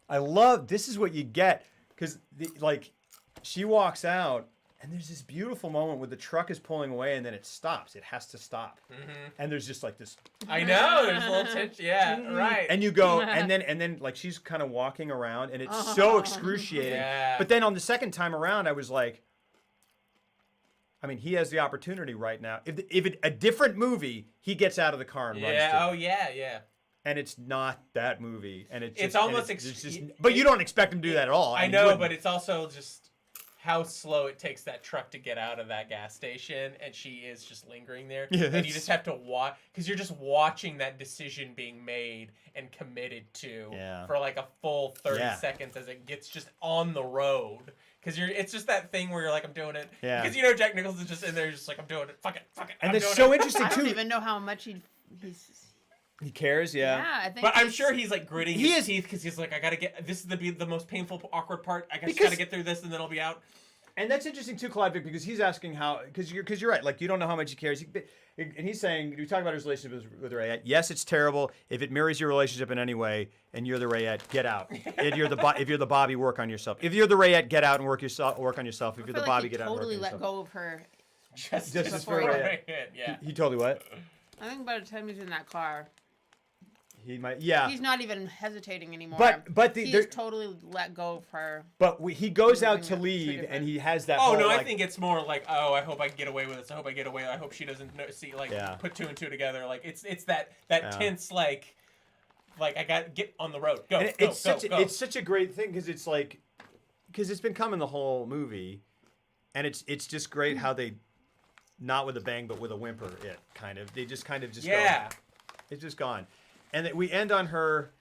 I love this is what you get because she walks out, and there's this beautiful moment where the truck is pulling away, and then it stops. It has to stop, and there's just like this. I know. There's a little tension. Yeah, right. And you go, and then like she's kind of walking around, and it's so excruciating. Yeah. But then on the second time around, I was like, I mean, he has the opportunity right now. If a different movie, he gets out of the car and runs. Yeah. Oh yeah, yeah. And it's not that movie, and it's almost but you don't expect him to do that at all. I know, but it's also just how slow it takes that truck to get out of that gas station, and she is just lingering there. Yeah, and you just have to watch because you're just watching that decision being made and committed to for like a full 30 seconds as it gets just on the road. Because it's just that thing where you're like, I'm doing it. Yeah. Because Jack Nicholson's is just in there, just like, I'm doing it. Fuck it. And it's so interesting I too. don't even know how much He cares, yeah. Yeah, I think. But I'm sure he's like gritting his teeth because he's like, I gotta get this is the most painful, awkward part. I just gotta get through this and then I'll be out. And that's interesting too, Clive, because he's asking how, because you're right, like you don't know how much he cares. And he's saying, we talk about his relationship with Rayette. Yes, it's terrible. If it mirrors your relationship in any way, and you're the Rayette, get out. If you're the Bobby, work on yourself. If you're the Rayette, get out and work on yourself. If you're the Bobby, get out and work on totally yourself. let go of her. Just for Rayette. Yeah. He totally what? I think by the time he's in that car, he might. Yeah. he's not even hesitating anymore. But he's totally let go of her. But he goes out Moving to up, leave, different. and he has that. Oh whole, no, I like, think it's more like, oh, I hope I can get away with this. I hope I get away. I hope she doesn't put two and two together. Like it's that tense like I got get on the road. Go. And Go. It's such a great thing because it's like because it's been coming the whole movie, and it's just great how they not with a bang but with a whimper they just go. It's just gone, and we end on her,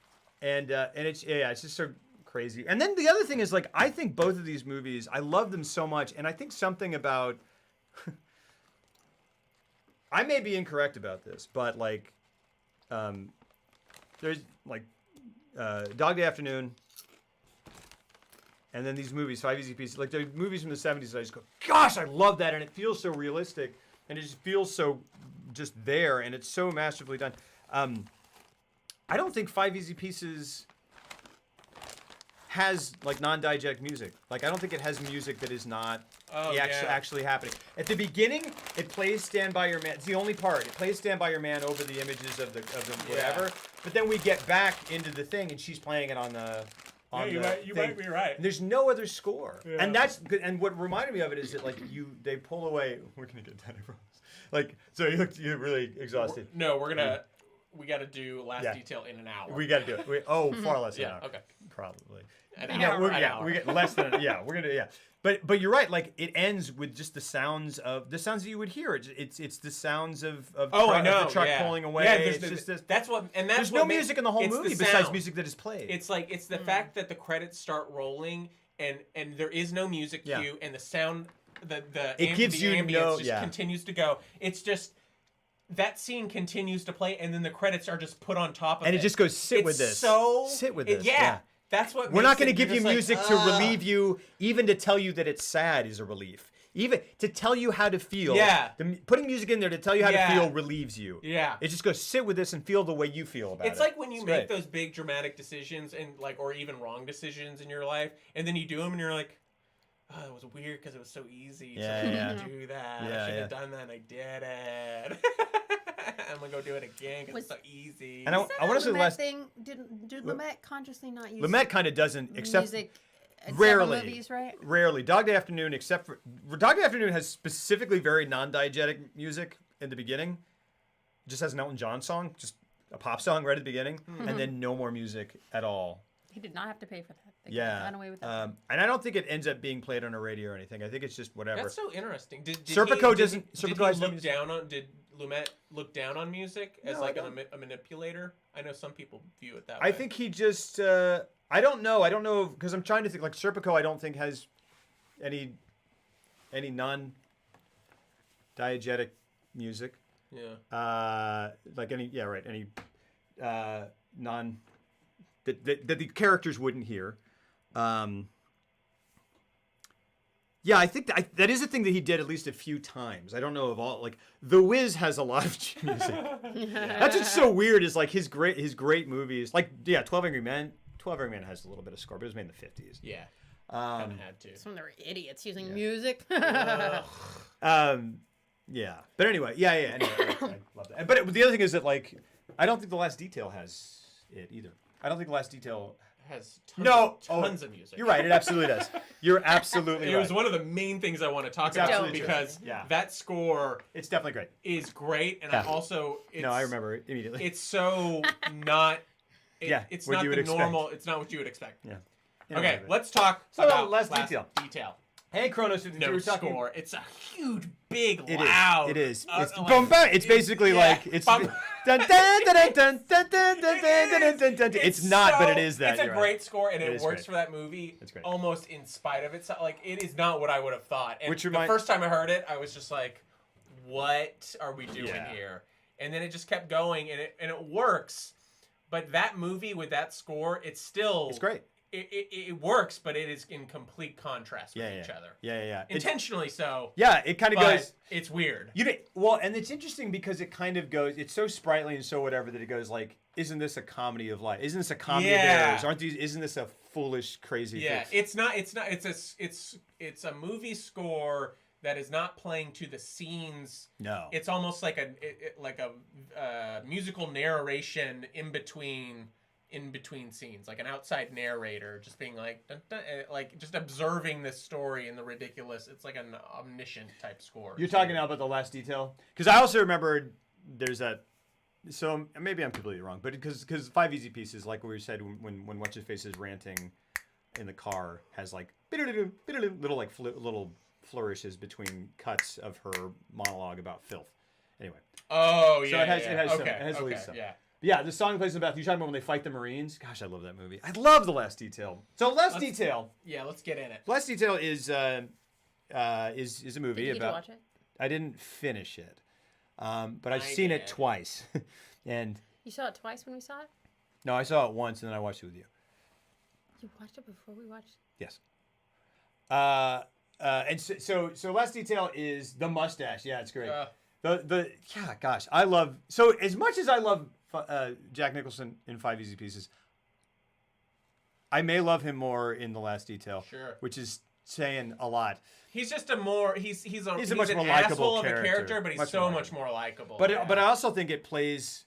and it's just so crazy. And then the other thing is like I think both of these movies I love them so much, and I think something about I may be incorrect about this, but like there's like Dog Day Afternoon, and then these movies, 5 Easy Pieces, like the movies from the 70s that I just go, gosh, I love that, and it feels so realistic, and it just feels so just there, and it's so masterfully done. I don't think 5 Easy Pieces has like non-diegetic music. Like I don't think it has music that is not actually happening. At the beginning, it plays "Stand by Your Man." It's the only part. It plays "Stand by Your Man" over the images of the whatever. But then we get back into the thing, and she's playing it on the. You might be right. And there's no other score, and that's good. And what reminded me of it is that like they pull away. We're gonna get done, I promise. Like so, you're really exhausted. No, we got to do last detail in an hour. We got to do it. Far less than an hour. Okay. Probably. An Yeah, hour. we get less than we're gonna But you're right. Like it ends with just the sounds that you would hear. It's the sounds of I know. the truck pulling away. Yeah, it's just this. There's no music in the whole movie besides music that is played. It's like it's the fact that the credits start rolling and there is no music cue and the sound the ambience just continues to go. It's just that scene continues to play and then the credits are just put on top of it. And it just goes sit with this. Yeah. That's what we're not going to give you music to relieve you, even to tell you that it's sad is a relief. Even to tell you how to feel. Yeah. Putting music in there to tell you how to feel relieves you. Yeah. It just goes sit with this and feel the way you feel about it. It's like when you make those big dramatic decisions and or even wrong decisions in your life, and then you do them and you're like, oh, it was weird because it was so easy to do that. I should have done that and I did it. I'm gonna go do it again because it's so easy. And I want to say the last thing. Did Lumet consciously not use? Lumet kind of doesn't, except music in rarely. Movies, right? Rarely. Dog Day Afternoon, except for Dog Day Afternoon has specifically very non-diegetic music in the beginning. It just has an Elton John song, just a pop song right at the beginning, and then no more music at all. He did not have to pay for that. They got away with that. And I don't think it ends up being played on a radio or anything. I think it's just whatever. That's so interesting. Did Serpico doesn't. Did Serpico he look down on? Did Lumet look down on music as like a manipulator? I know some people view it that way. I think he just. I don't know because I'm trying to think. Like Serpico, I don't think has any non-diegetic music. Yeah. Like any any non that the characters wouldn't hear. Yeah, I think that is a thing that he did at least a few times. I don't know of all. Like The Wiz has a lot of music. That's what's so weird is like his great movies. Like 12 Angry Men. 12 Angry Men has a little bit of score, but it was made in the 50s. Yeah. Kind of had to. Some of them are idiots using music. Yeah, but anyway, Anyway, I love that. But the other thing is that like I don't think The Last Detail has it either. I don't think The Last Detail has tons of music. You're right. It absolutely does. You're absolutely It right. was one of the main things I want to talk about absolutely true. because Yeah. that score It's definitely great. is great, and Yeah. I also I remember it immediately. It's so not. Yeah, it's what not you the would expect. normal. It's not what you would expect. Yeah. Okay, let's talk So, about Last Last Detail. Detail. Hey, Chronos 52, No we're talking. score. It's a huge, big, It loud. is. It's like- boom, bam. It's basically yeah, like it's. bum. Dun, dun, dun, dun, dun, dun, dun, dun, dun, dun, dun. It's not, but it is that. It's a you're great right. score, and It it is works great. for that movie. It's great. Almost in spite of itself. Like it is not what I would have thought. And Which the first time I heard it, I was just like, "What are we doing Yeah. here?" And then it just kept going, and it works. But that movie with that score, it's great. It works, but it is in complete contrast with each other. Yeah. Intentionally so. Yeah, it kind of But goes. it's weird. Well, and it's interesting because it kind of goes. It's so sprightly and so whatever that it goes like, isn't this a comedy of life? Isn't this a comedy of errors? Isn't this a foolish, crazy? Yeah, thing? it's not. It's a movie score that is not playing to the scenes. No. It's almost like a musical narration in between scenes, like an outside narrator just being like dun, dun, like just observing this story in the ridiculous. It's like an omniscient type score. You're talking now about The Last Detail? Because I also remember there's that. So maybe I'm completely wrong, but because Five Easy Pieces, like we said when What's His Face is ranting in the car, has like little like little flourishes between cuts of her monologue about filth. Anyway. Oh yeah. So it has some, okay, it has at least okay, some. yeah. Yeah, the song plays in the bath. You're talking about when they fight the Marines? Gosh, I love that movie. I love The Last Detail. So Last Detail. Yeah, let's get in it. Last Detail is a movie Did you get to about. watch it? I didn't finish it, but I've I seen it did. twice, and You saw it twice when we saw it? no, I saw it once and then I watched it with you. You watched it before we watched Yes. And so Last Detail is the mustache. Yeah, it's great. Gosh, I love so as much as I love Jack Nicholson in Five Easy Pieces. I may love him more in The Last Detail, Sure. which is saying a lot. He's just a more he's a much an more likable asshole of a character. character, but he's Much so more much more likable. But yeah. but I also think it plays.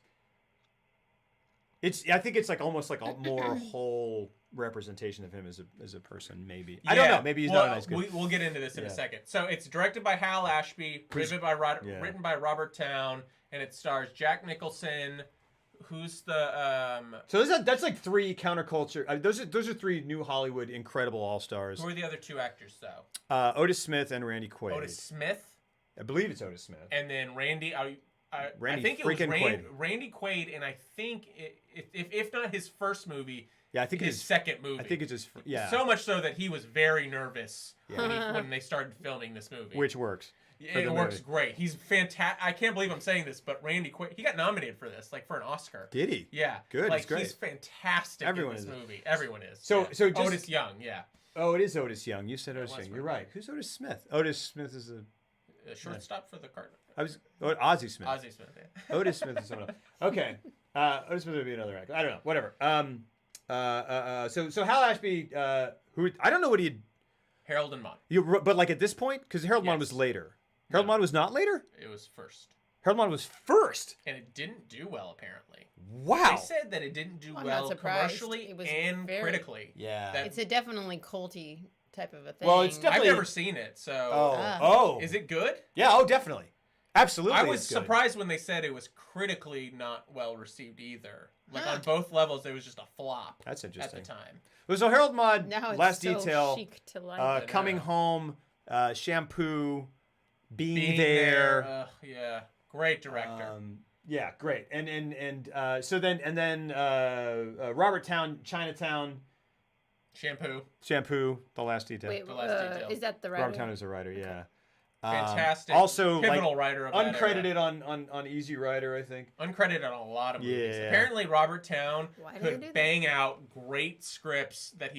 I think it's like almost like a more whole representation of him as a person. Maybe I don't know. Maybe he's not a nice guy. We'll get into this in Yeah. a second. So it's directed by Hal Ashby, written by Robert Towne, and it stars Jack Nicholson. Who's the So that's like three counterculture. Those are three new Hollywood incredible all stars. who are the other two actors though? Otis Smith and Randy Quaid. Otis Smith I believe it's Otis Smith. and then Randy. I Randy think it was freaking Quaid. Randy Quaid, and I think if not his first movie, Yeah, I think his second movie. I think it's his. Yeah, So much so that he was very nervous when they started filming this movie. which works. for It the works movie. great. He's fantastic. I can't believe I'm saying this, but Randy Quaid, he got nominated for this, like for an Oscar. Did he? Yeah. Good, Like it's great. he's fantastic Everyone in this is. movie. Everyone is. So- yeah. so just- Otis Young, yeah. Oh, it is Otis Young. You said Otis was Young. my You're right. Who's Otis Smith? Otis Smith is a. Shortstop for the Cardinals. Ozzie Smith. Ozzie Smith. Yeah. Otis Smith is someone else. Okay. Otis Smith would be another actor. I don't know. Whatever. So Hal Ashby, who I don't know what he. Harold and Maude. But like at this point, because Harold Maude was Yes. later. Harold Maude was not later. It was first, Harold Maude was first. and it didn't do well apparently. Wow. They said that it didn't do I'm not well surprised. commercially It was and very- critically. Yeah. That- It's a definitely culty type of a thing. Well, it's I've definitely- never seen it, so Oh. is it good? Yeah. Oh, definitely. Absolutely. I was it's good. surprised when they said it was critically not well received either. Like on both levels, it was just a flop. That's interesting. At the time. Well, so Harold Maude, now it's Last so Detail, chic to like it. Coming Home, Shampoo, Being Being There. there, yeah, great director. Yeah, great. And so then Robert Towne, Chinatown, Shampoo, The Last Detail. Wait, The Last Detail. is that the writer? Robert Towner is a writer, yeah. Fantastic. Also, pivotal like, writer of that uncredited era. on Easy Rider, I think. Uncredited on a lot of movies. Yeah. Apparently, Robert Towne Why did they do could that? bang out great scripts that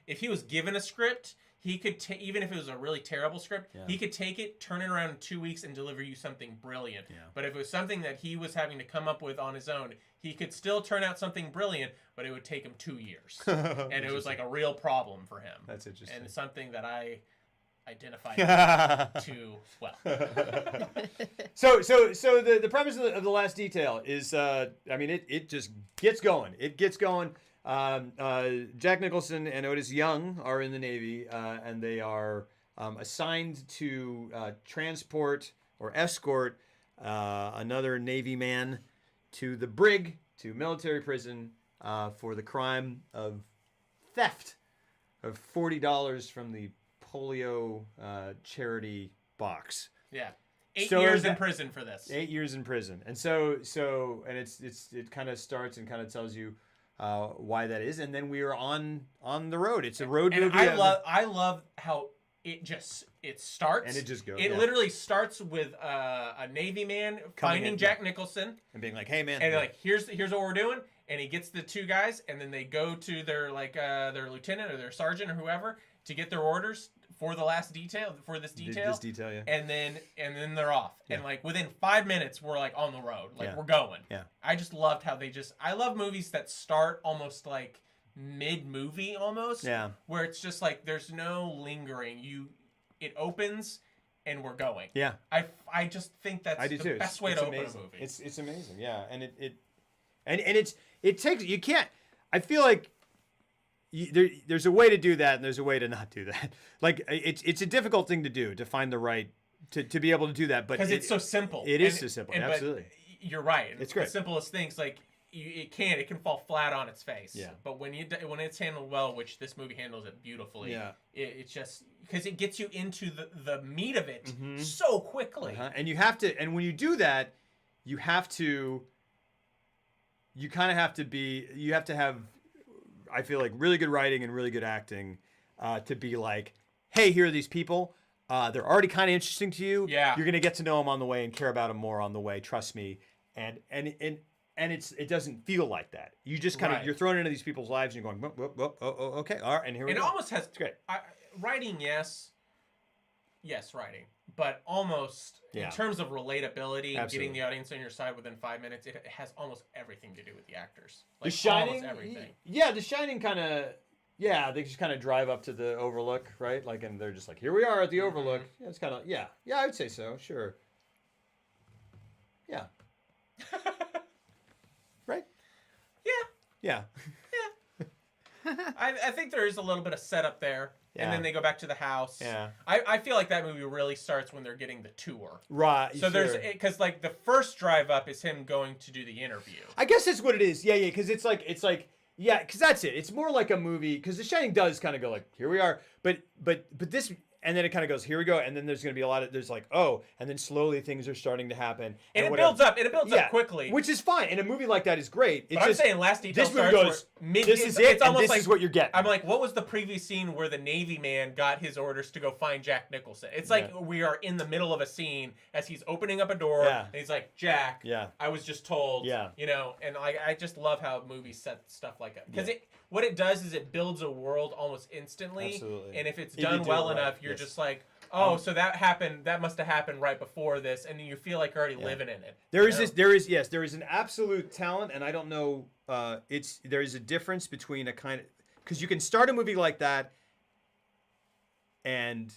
if he was given a script, he could even if it was a really terrible script, he could take it, turn it around in 2 weeks, and deliver you something brilliant. Yeah. But if it was something that he was having to come up with on his own, he could still turn out something brilliant, but it would take him 2 years, and it was like a real problem for him. That's interesting. And it's something that I identified too well. So the premise of the Last Detail is, I mean, it just gets going. It gets going. Jack Nicholson and Otis Young are in the Navy, and they are assigned to transport or escort another Navy man to the brig, to military prison, for the crime of theft of $40 from the polio charity box. Yeah. 8 So years is in that- prison for this. 8 years in prison, and and it kind of starts and kind of tells you why that is, and then we are on the road. It's a road And movie. I love how it starts And it just goes, It yeah. literally starts with a Navy man finding in, Jack Nicholson, and being like, "Hey, man," and like here's what we're doing, and he gets the two guys, and then they go to their their lieutenant or their sergeant or whoever to get their orders for the last detail for this detail. This detail, yeah. And then they're off. And like within 5 minutes we're like on the road. Like Yeah. we're going. Yeah. I just loved how I love movies that start almost like mid-movie almost. Yeah. Where it's just like there's no lingering. It opens and we're going. Yeah. I just think that's I do the too. best way It's to open amazing. a movie. It's amazing, yeah, and it takes, you can't. I feel like there's a way to do that, and there's a way to not do that. Like it's a difficult thing to do, to find the right to be able to do that, but because it's so simple. It is so simple, but absolutely. You're right. It's great. The simplest things like it can fall flat on its face. Yeah. But when it's handled well, which this movie handles it beautifully. Yeah. It's just because it gets you into the meat of it so quickly. And you have to, and when you do that, you kind of have to have, I feel like, really good writing and really good acting to be like, hey, here are these people. They're already kind of interesting to you. Yeah. You're gonna get to know them on the way and care about them more on the way. Trust me. And it doesn't feel like that. You just kind of Right. you're thrown into these people's lives and you're going, whoop, oh, okay, all right, and here we It go. almost has It's great. writing, yes, writing, but almost Yeah. in terms of relatability and Absolutely. getting the audience on your side within 5 minutes, it has almost everything to do with the actors. The Like, Shining, almost everything. yeah, The Shining kind of, yeah, they just kind of drive up to the Overlook, right? Like, and they're just like, here we are at the Overlook. Yeah, it's kind of, yeah, I would say so, sure. Yeah. Right? Yeah. Yeah. I think there is a little bit of setup there, and Yeah. then they go back to the house. Yeah. I feel like that movie really starts when they're getting the tour. Right. So there's because like the first drive up is him going to do the interview. I guess that's what it is. Yeah, because it's like, yeah, because that's it. It's more like a movie, because The Shining does kind of go like, here we are, but this, and then it kind of goes, here we go, and then there's going to be a lot of, there's like, oh, and then slowly things are starting to happen. And it whatever. builds up. And it builds up quickly. Which is fine. And a movie like that is great. It's But I'm just, saying Last Detail this movie starts goes, where mid- this is it, it's and almost this like- is what you're getting. I'm like, what was the previous scene where the Navy man got his orders to go find Jack Nicholson? It's like we are in the middle of a scene as he's opening up a door, Yeah. and he's like, Jack, Yeah. I was just told, Yeah. and I just love how movies set stuff like that. Because what it does is it builds a world almost instantly. Absolutely. And if it's If you done do well it right, enough, you're yes. just like, oh, so that happened, that must have happened right before this, and you feel like you're already living in it. There you is know? there is an absolute talent, and I don't know, there is a difference between a kind of, because you can start a movie like that, and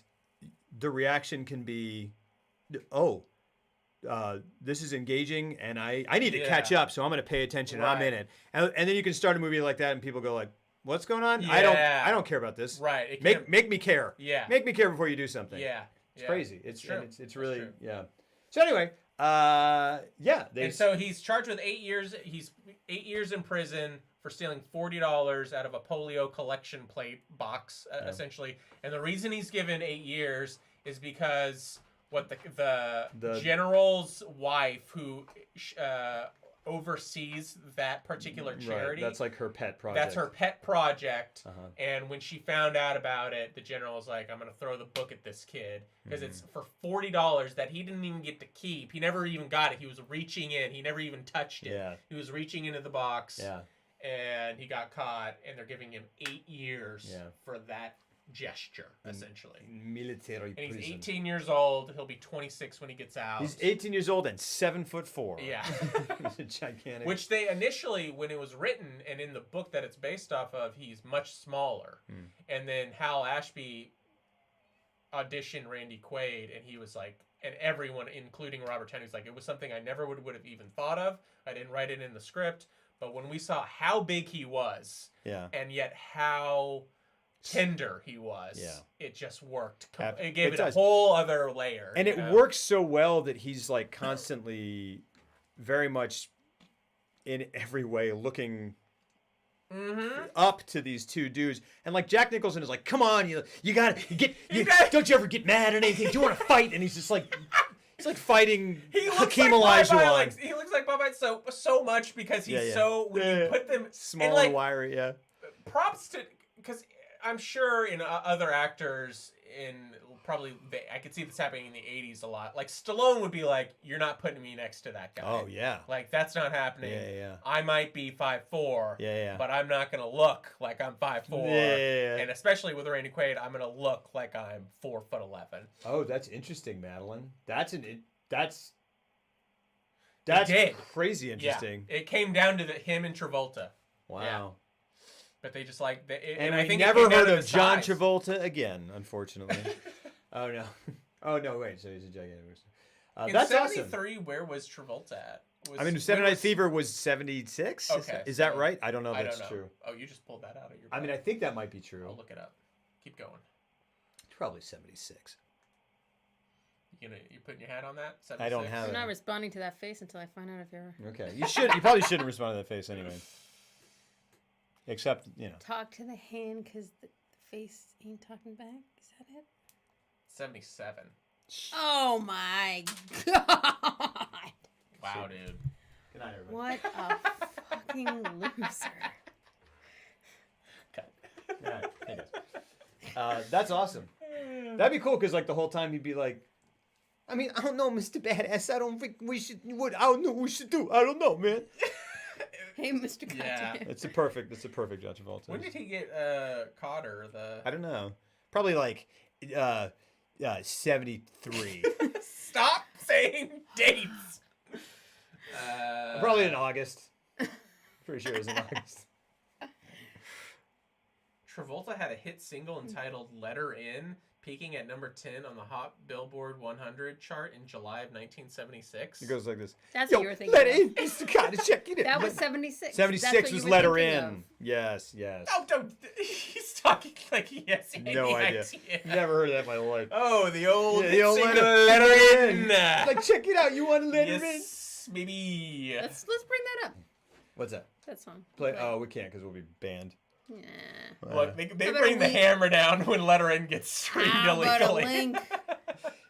the reaction can be, oh, this is engaging, and I need to catch up, so I'm going to pay attention, and I'm in it, and then you can start a movie like that, and people go like, what's going on? I don't care about this. Right. It Make can't- make me care. Yeah. Make me care before you do something. Yeah. It's crazy. It's true. and it's That's really true. yeah. So anyway, yeah. And so he's charged with 8 years. He's 8 years in prison for stealing $40 out of a polio collection plate box, essentially. And the reason he's given 8 years is because what the general's wife, who oversees that particular charity. Right. That's like her pet project. That's her pet project. Uh-huh. And when she found out about it, the general was like, I'm going to throw the book at this kid. Because it's for $40 that he didn't even get to keep. He never even got it. He was reaching in. He never even touched it. Yeah. He was reaching into the box. Yeah. And he got caught. And they're giving him 8 years Yeah. for that gesture, essentially. Military And he's prison. 18 years old. He'll be 26 when he gets out. He's 18 years old and 7'4". Yeah. He's a gigantic. Which they initially, when it was written and in the book that it's based off of, he's much smaller. And then Hal Ashby auditioned Randy Quaid, and he was like, and everyone, including Robert Downey, was like, it was something I never would have even thought of. I didn't write it in the script. But when we saw how big he was, Yeah. and yet how tender he was, Yeah. it just worked. Ab- It gave it it a does. whole other layer. And you it know? works so well that he's like constantly very much in every way looking up to these two dudes. And like Jack Nicholson is like, come on, you gotta don't you ever get mad at anything? Do you want to fight? And he's just like he's like fighting He looks Hakeem like Olajuwon. Popeye, he looks like Popeye so much because he's so when you put them small and, like, and wiry, yeah. props to because I'm sure in other actors in probably I could see this happening in the 80s a lot. Like Stallone would be like, "You're not putting me next to that guy." Oh yeah. Like that's not happening. Yeah. I might be 5'4". Yeah. But I'm not gonna look like I'm 5'4". Yeah. And especially with Randy Quaid, I'm gonna look like I'm 4'11". Oh, that's interesting, Madeline. That's did. crazy interesting. Yeah. It came down to him and Travolta. Wow. Yeah. But they just like, And I we think it never came down heard to of the John size. Travolta again, unfortunately. Oh no. Oh no, wait. So he's a gigantic. In That's awesome. 73, where was Travolta at? I mean, Saturday Night Fever was 76. Okay, Is that so- right? I don't know if I that's don't know. true. Oh, you just pulled that out of your. I mean, I think that might be true. I'll look it up. Keep going. Probably 76. You putting your hat on that? I don't 76? have I'm it. not responding to that face until I find out if you're Okay. You probably shouldn't respond to that face anyway. Except, talk to the hand because the face ain't talking back. Is that it? 77. Oh my god! Wow, dude. Good night, everybody. What a fucking loser. Yeah, hey guys. That's awesome. That'd be cool because like the whole time he'd be like, I mean, I don't know, Mr. Badass. I don't think we should. What? I don't know what we should do. I don't know, man. Hey, Mr. Yeah. Goddamn. It's a perfect John Travolta. When did he get caught or the? I don't know. Probably like 73. Stop saying dates. Probably in August. Pretty sure it was in August. Travolta had a hit single entitled "Let Her In," peaking at number 10 on the Hot Billboard 100 chart in July of 1976. It goes like this. That's Yo, what you were thinking let of. in, Mr. Carter, check it in. That was 76. 76 That's what was you were Let Her thinking In. of. Yes. Oh, don't. He's talking like he has any No idea. Never heard of that in my life. Oh, the old Yeah, hit the old single, Let Her In. In. Like, check it out. You want to let her in? Yes, baby. Let's bring that up. What's that? That song. Play. Oh, we can't because we'll be banned. Yeah. Look, they How about bring a the link? hammer down when Let Her In gets streamed How about a illegally. link?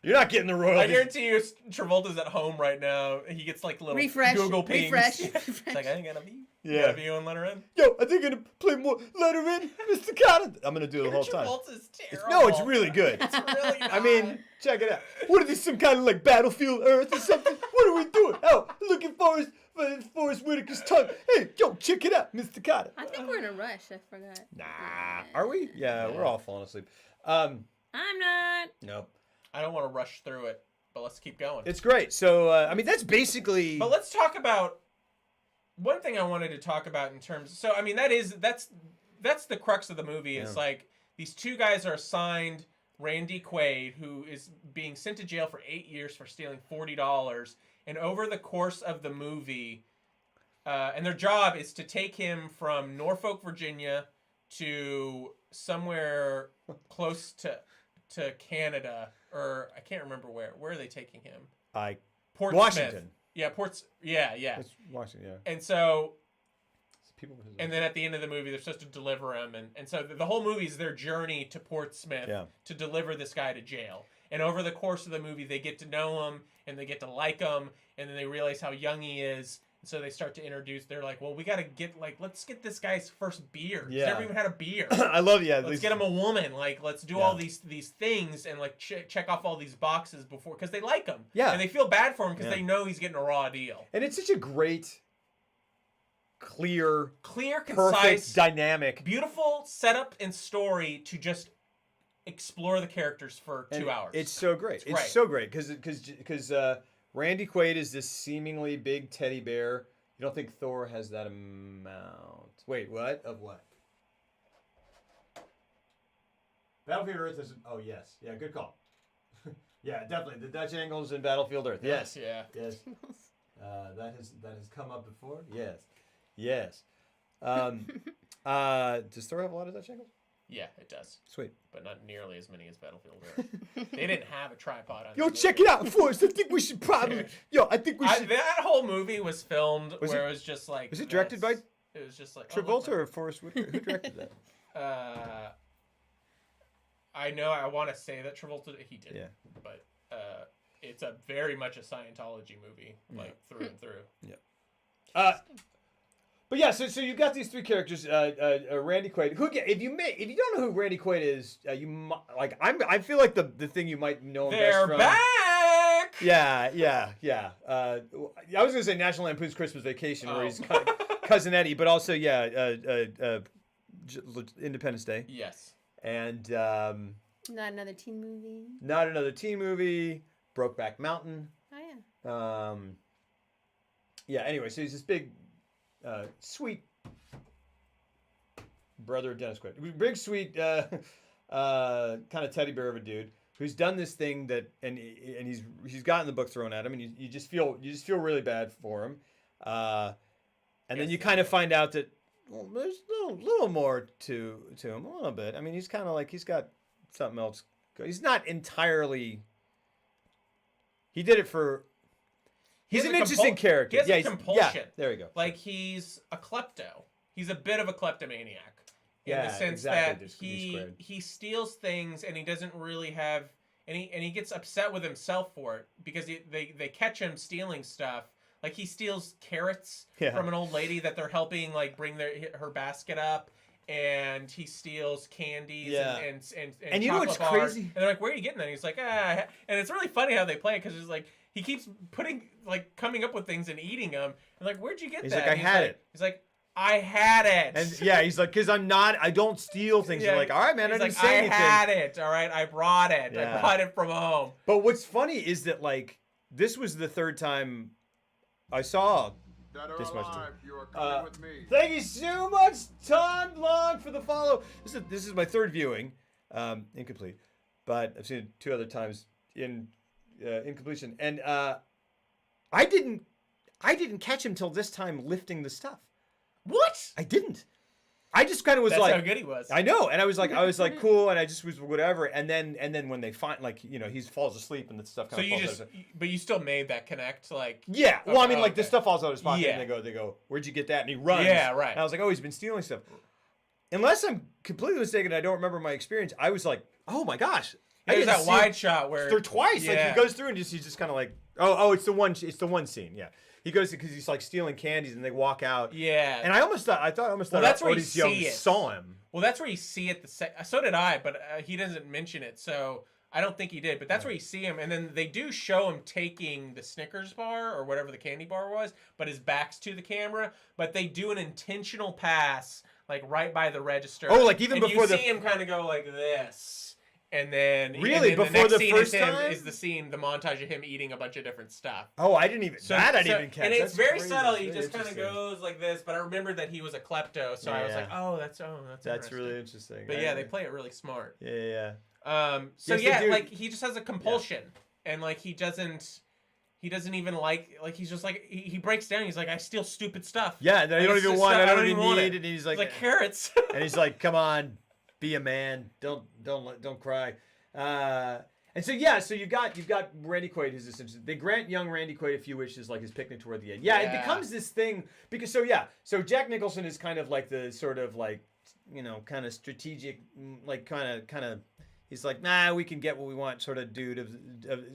You're not getting the I royalties. guarantee you, Travolta's at home right now. He gets like little Refresh, Google pings. refresh, It's refresh. like I ain't gonna be. Yeah. Gonna be on Let Her In. Yo, I think I'm gonna play more. Let her in, Mr. Carter. I'm gonna do it the whole time. Travolta's terrible. No, it's really good. It's really not. I mean, check it out. What are these? Some kind of like Battlefield Earth or something? What are we doing? Oh, look at Forrest Whitaker's tongue. Hey, yo, check it out, Mr. Carter. I think we're in a rush. I forgot. Nah, are we? Yeah, we're all falling asleep. I'm not. Nope. I don't want to rush through it, but let's keep going. It's great. So, I mean, that's basically. But let's talk about one thing I wanted to talk about in terms. So, I mean, that's the crux of the movie. It's Yeah. like these two guys are assigned Randy Quaid, who is being sent to jail for 8 years for stealing $40, and over the course of the movie, and their job is to take him from Norfolk, Virginia, to somewhere close to Canada, or I can't remember where. Where are they taking him? Portsmouth. Washington. Yeah, Yeah. It's Washington, yeah. And so, It's people versus- and then at the end of the movie, they're supposed to deliver him, and so the whole movie is their journey to Portsmouth Yeah. to deliver this guy to jail. And over the course of the movie, they get to know him, and they get to like him, and then they realize how young he is, So they start to introduce. They're like, well, we got to get let's get this guy's first beer. He's Yeah. never even had a beer. I love Let's get him a woman. Let's do all these things and check off all these boxes before, because they like him. Yeah. And they feel bad for him because they know he's getting a raw deal. And it's such a great, clear, Concise, perfect, dynamic, beautiful setup and story to just explore the characters for 2 hours. It's so great. It's great. so great because Randy Quaid is this seemingly big teddy bear. You don't think Thor has that amount? Wait, what? Of what? Battlefield Earth is. Oh yes, yeah, good call. Yeah, definitely the Dutch angles in Battlefield Earth. Yes, Yeah. yes. That has come up before. Yes, yes. Does Thor have a lot of Dutch angles? Yeah, it does. Sweet. But not nearly as many as Battlefield Earth. They didn't have a tripod on Yo, the check movie. it out first. I think we should probably. Yo, I think we should. That whole movie was filmed Was where it- it was just like. was it directed by It was just like Travolta or Forrest Whitaker? Who directed that? I know. I want to say that Travolta. He did. Yeah. But it's a very much a Scientology movie, like through and through. But yeah, so you've got these three characters, Randy Quaid. Who again, if you don't know who Randy Quaid is, I feel like the thing you might know him best They're from. back. Yeah. I was gonna say National Lampoon's Christmas Vacation, where he's cousin Eddie, but also Independence Day, Yes. and Not another teen movie. not another teen movie, Brokeback Mountain. Oh yeah. Anyway, so he's this big, sweet brother of Dennis Quaid. Big, sweet, kind of teddy bear of a dude who's done this thing that, and he's gotten the book thrown at him, and you just feel really bad for him. And then you kind of find out that there's a little more to him, a little bit. I mean, he's kind of like he's got something else. He's not entirely. He did it for. He's an interesting character. He has a compulsion. Yeah, there you go. Like he's a klepto. He's a bit of a kleptomaniac. In Yeah, the sense exactly. that D squared. he steals things and he doesn't really have and he gets upset with himself for it because they catch him stealing stuff. Like he steals carrots from an old lady that they're helping bring her basket up, and he steals candies and you know chocolate what's bars. crazy? And they're like, "Where are you getting that?" And he's like, "Ah." And it's really funny how they play it because it's like he keeps coming up with things and eating them. And like, "Where'd you get He's that?" like, "I And had it." He's like, "I had it." And he's like, because I don't steal things. You're like, all right, man, I He's didn't like, say I anything. had it. All right, I brought it. Yeah. I brought it from home. But what's funny is that this was the third time I saw this much. You are coming with me. Thank you so much, Tom Long, for the follow. This is my third viewing, incomplete, but I've seen it 2 other times in incompletion, and I didn't catch him till this time lifting the stuff. What? I didn't. I just kind of was That's like, how good he was. I know, and I was like, cool, and I just was whatever, and then when they find he falls asleep and the stuff So kind you of falls just, out. but you still made that connect, Yeah, well, I mean, okay. the stuff falls out of his pocket, Yeah. and they go, where'd you get that? And he runs. Yeah, right. And I was like, oh, he's been stealing stuff. Unless I'm completely mistaken, I don't remember my experience. I was like, oh my gosh, There's didn't that see wide it shot where through twice. Like Yeah. he goes through and he's just kind of like, oh, it's the one scene. Yeah, he goes because he's like stealing candies, and they walk out. Yeah. And I almost thought that's where you Otis Young see it. saw him. Well, that's where you see it. So did I, but he doesn't mention it, so I don't think he did. But that's where you see him, and then they do show him taking the Snickers bar or whatever the candy bar was, but his back's to the camera. But they do an intentional pass, right by the register. Oh, like even and before you the- see him kind of go like this. And then Really? and then Before the the next scene first is him, time? is the montage of him eating a bunch of different stuff. Oh, I didn't even I didn't even catch. And it's That's very crazy. subtle. He Very just kind of interesting. goes like this. But I remember that he was a klepto, so I was Yeah. like, that's That's interesting. really interesting. But yeah, they play it really smart. Yeah. So Yes, they yeah, do. he just has a compulsion, and he doesn't even he's just he breaks down. He's like, I steal stupid stuff. Yeah, that I Like, don't it's even just want. stuff I don't even want need it. it. And he's It's like carrots. and he's like, come on, be a man. Don't cry. And so you've got Randy Quaid, who's essentially they grant young Randy Quaid a few wishes, like his picnic toward the end. Yeah, it Yeah. becomes this thing because so Jack Nicholson is kind of like the sort of kind of strategic, kind of he's like, nah, we can get what we want, sort of dude of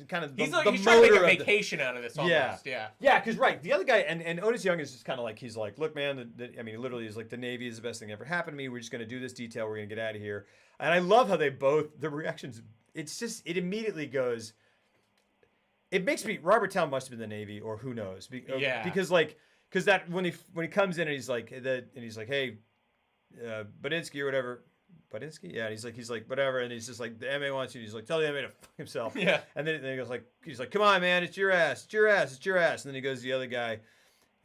kind of the, He's like the he's trying to motor make a of the- vacation out of this almost. Yeah. Yeah, because right, the other guy and Otis Young is just kind of like he's like, look, man, I mean, literally, is like the Navy is the best thing that ever happened to me. We're just gonna do this detail. We're gonna get out of here. And I love how they both the reactions. It's just it immediately goes. It makes me Robert Towne must have been the Navy or who knows? Yeah. Because that when he comes in and he's like hey, Badinsky or whatever. Badinsky? Yeah, and he's like, whatever, and he's just like, the MA wants you. He's like, tell the MA to fuck himself. Yeah. And then he goes like, he's like, come on, man, it's your ass, it's your ass, it's your ass. And then he goes to the other guy,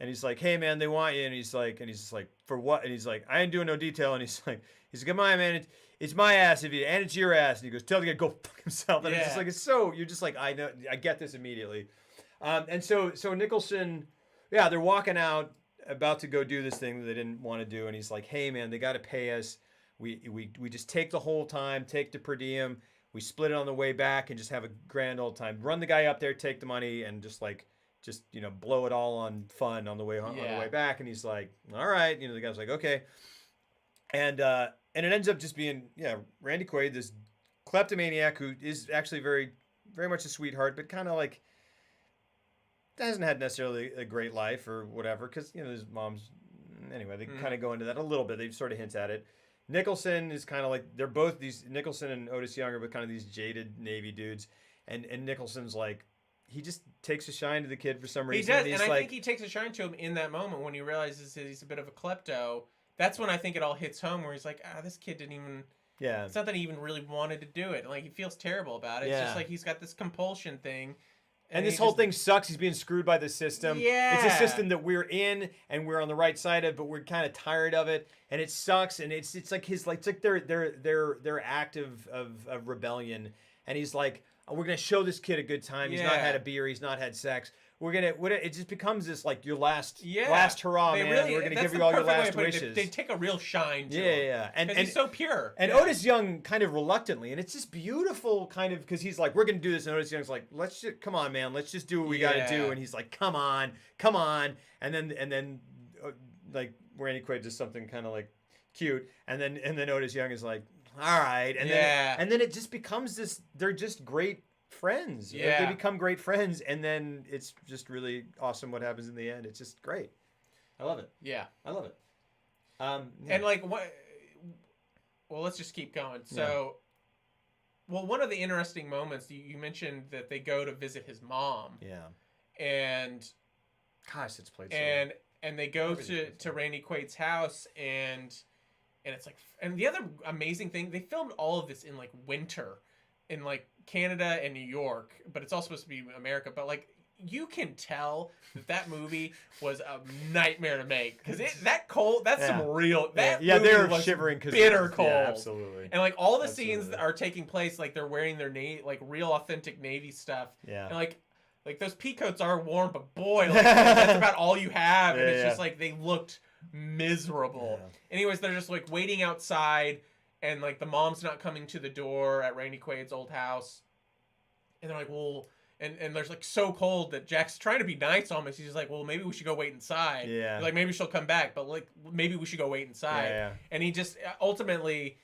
and he's like, hey, man, they want you. And he's just like, for what? And he's like, I ain't doing no detail. And he's like, come on, man, it's my ass and it's your ass. And he goes, tell the guy to go fuck himself. And it's just like, it's so, you're just like, I know, I get this immediately. And so Nicholson, yeah, they're walking out, about to go do this thing that they didn't want to do. And he's like, hey, man, they got to pay us. We just take the whole time, take the per diem, we split it on the way back and just have a grand old time. Run the guy up there, take the money, and just blow it all on fun on the way on the way back. And he's like, all right, the guy's like, okay. And it ends up just being Randy Quaid, this kleptomaniac who is actually very, very much a sweetheart, but kind of like hasn't had necessarily a great life or whatever, because his mom's anyway. They kind of go into that a little bit. They sort of hint at it. Nicholson is kind of like they're both these Nicholson and Otis Young are both kind of these jaded Navy dudes, and Nicholson's like he just takes a shine to the kid for some reason. He does, and I think he takes a shine to him in that moment when he realizes that he's a bit of a klepto. That's when I think it all hits home, where he's like, this kid didn't even. Yeah. It's not that he even really wanted to do it. Like he feels terrible about it. It's just like he's got this compulsion thing. And this whole thing sucks. He's being screwed by the system. Yeah. It's a system that we're in and we're on the right side of, but we're kind of tired of it. And it sucks. And it's like his it's like their act of rebellion. And he's like, we're gonna show this kid a good time. He's not had a beer. He's not had sex. It just becomes this like your last hurrah, man. Really, we're gonna that's give you the all your perfect way last to put it. wishes. They take a real shine to him. Yeah. And he's so pure. And Otis Young kind of reluctantly, and it's just beautiful kind of because he's like, we're gonna do this, and Otis Young's like, come on, man, let's just do what we gotta do. And he's like, come on. And then like Randy Quaid does something kind of like cute, and then Otis Young is like, all right, and then it just becomes this. They're just great friends. They become great friends, and then it's just really awesome what happens in the end. It's just great. I love it. Yeah, I love it. And like what? Well, let's just keep going. So, well, one of the interesting moments you mentioned that they go to visit his mom. Yeah. And gosh, it's played so and they go to Randy Quaid's house and it's like, and the other amazing thing, they filmed all of this in like winter in like Canada and New York, but it's all supposed to be America. But like you can tell that movie was a nightmare to make because that cold. That's some real. That movie they're was shivering because bitter cold. Yeah, absolutely. And like all the scenes that are taking place, like they're wearing their like real authentic Navy stuff. Yeah. And like those peacoats are warm, but boy, like, that's about all you have. And it's just like they looked miserable. Yeah. Anyways, they're just like waiting outside, and like the mom's not coming to the door at Randy Quaid's old house. And they're like, well, and there's like so cold that Jack's trying to be nice almost. He's like, well, maybe we should go wait inside. Yeah. Like maybe she'll come back, but like maybe we should go wait inside. Yeah. And he just ultimately.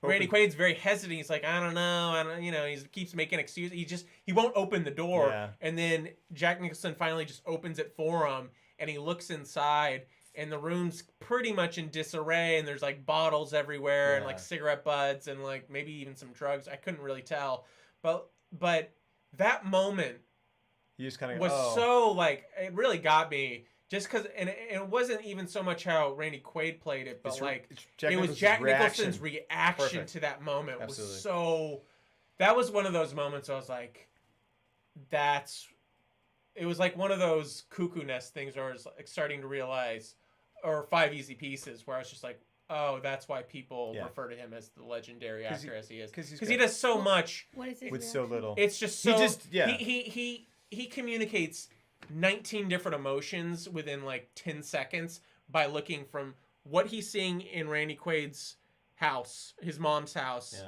Randy Quaid's very hesitant. He's like, I don't know. He keeps making excuses. He won't open the door. Yeah. And then Jack Nicholson finally just opens it for him, and he looks inside, and the room's pretty much in disarray, and there's like bottles everywhere, and like cigarette butts, and like maybe even some drugs. I couldn't really tell, but that moment you just kind of was so like it really got me. Just because, and it wasn't even so much how Randy Quaid played it, but it was Jack Nicholson's reaction to that moment. Absolutely. Was so. That was one of those moments I was like, it was like one of those cuckoo nest things where I was like starting to realize, or 5 Easy Pieces, where I was just like, oh, that's why people refer to him as the legendary actor as he is. Because he does so much. What is it? With so little. It's just so. He communicates 19 different emotions within like 10 seconds by looking from what he's seeing in Randy Quaid's house, his mom's house,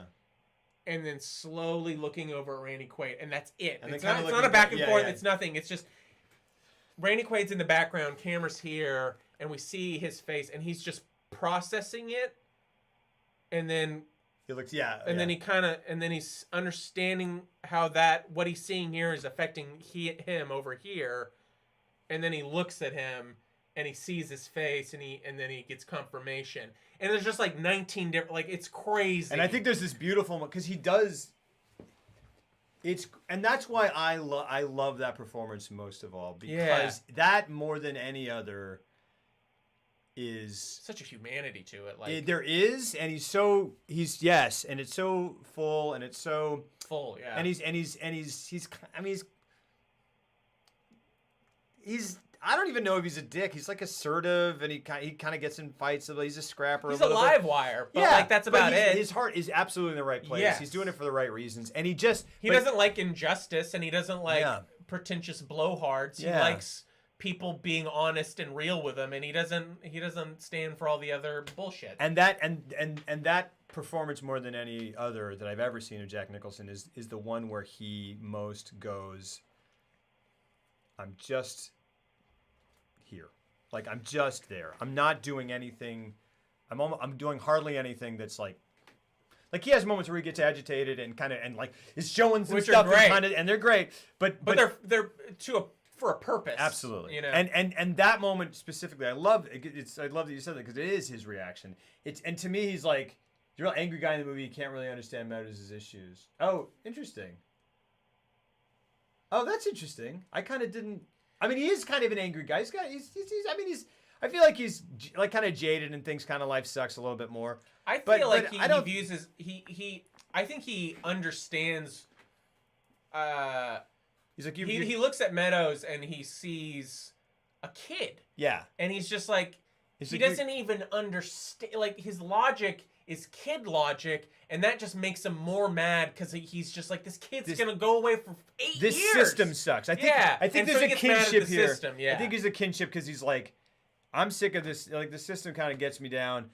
and then slowly looking over at Randy Quaid, and that's it. And it's not a back and forth. It's nothing. It's just Randy Quaid's in the background, camera's here, and we see his face, and he's just processing it, and then He looks, yeah. And then he's understanding how what he's seeing here is affecting him over here, and then he looks at him and he sees his face, and then he gets confirmation, and there's just like 19 different, like, it's crazy. And I think there's this beautiful because he does. And that's why I love that performance most of all, because that more than any other is such a humanity to it. Like there is, and he's yes, and it's so full, and it's so full, yeah. And he's I don't even know if he's a dick. He's like assertive, and he kind of gets in fights. So he's a scrapper. He's a a live wire, but like that's about it. His heart is absolutely in the right place. Yes. He's doing it for the right reasons, and he doesn't like injustice, and he doesn't like pretentious blowhards. He likes people being honest and real with him, and he doesn't stand for all the other bullshit. And that performance, more than any other that I've ever seen of Jack Nicholson, is the one where he most goes, I'm just here. Like, I'm just there. I'm not doing anything. I'm doing hardly anything that's like he has moments where he gets agitated and like is showing some stuff and they're great. But they're for a purpose. Absolutely. You know. And that moment specifically, I love that you said that, because it is his reaction. And to me, he's like, you're an angry guy in the movie, you can't really understand Meadows' issues. Oh, interesting. Oh, that's interesting. I kind of didn't. I mean, he is kind of an angry guy. I feel like he's like kind of jaded and thinks kind of life sucks a little bit more. I feel like he views his I think he understands. He's like he looks at Meadows and he sees a kid. Yeah, and he's just like he doesn't even understand. Like, his logic is kid logic, and that just makes him more mad because he's just like, this kid's gonna go away for 8 years. This system sucks. I think there's a kinship here. System, yeah. I think there's a kinship because he's like, I'm sick of this. Like, the system kind of gets me down.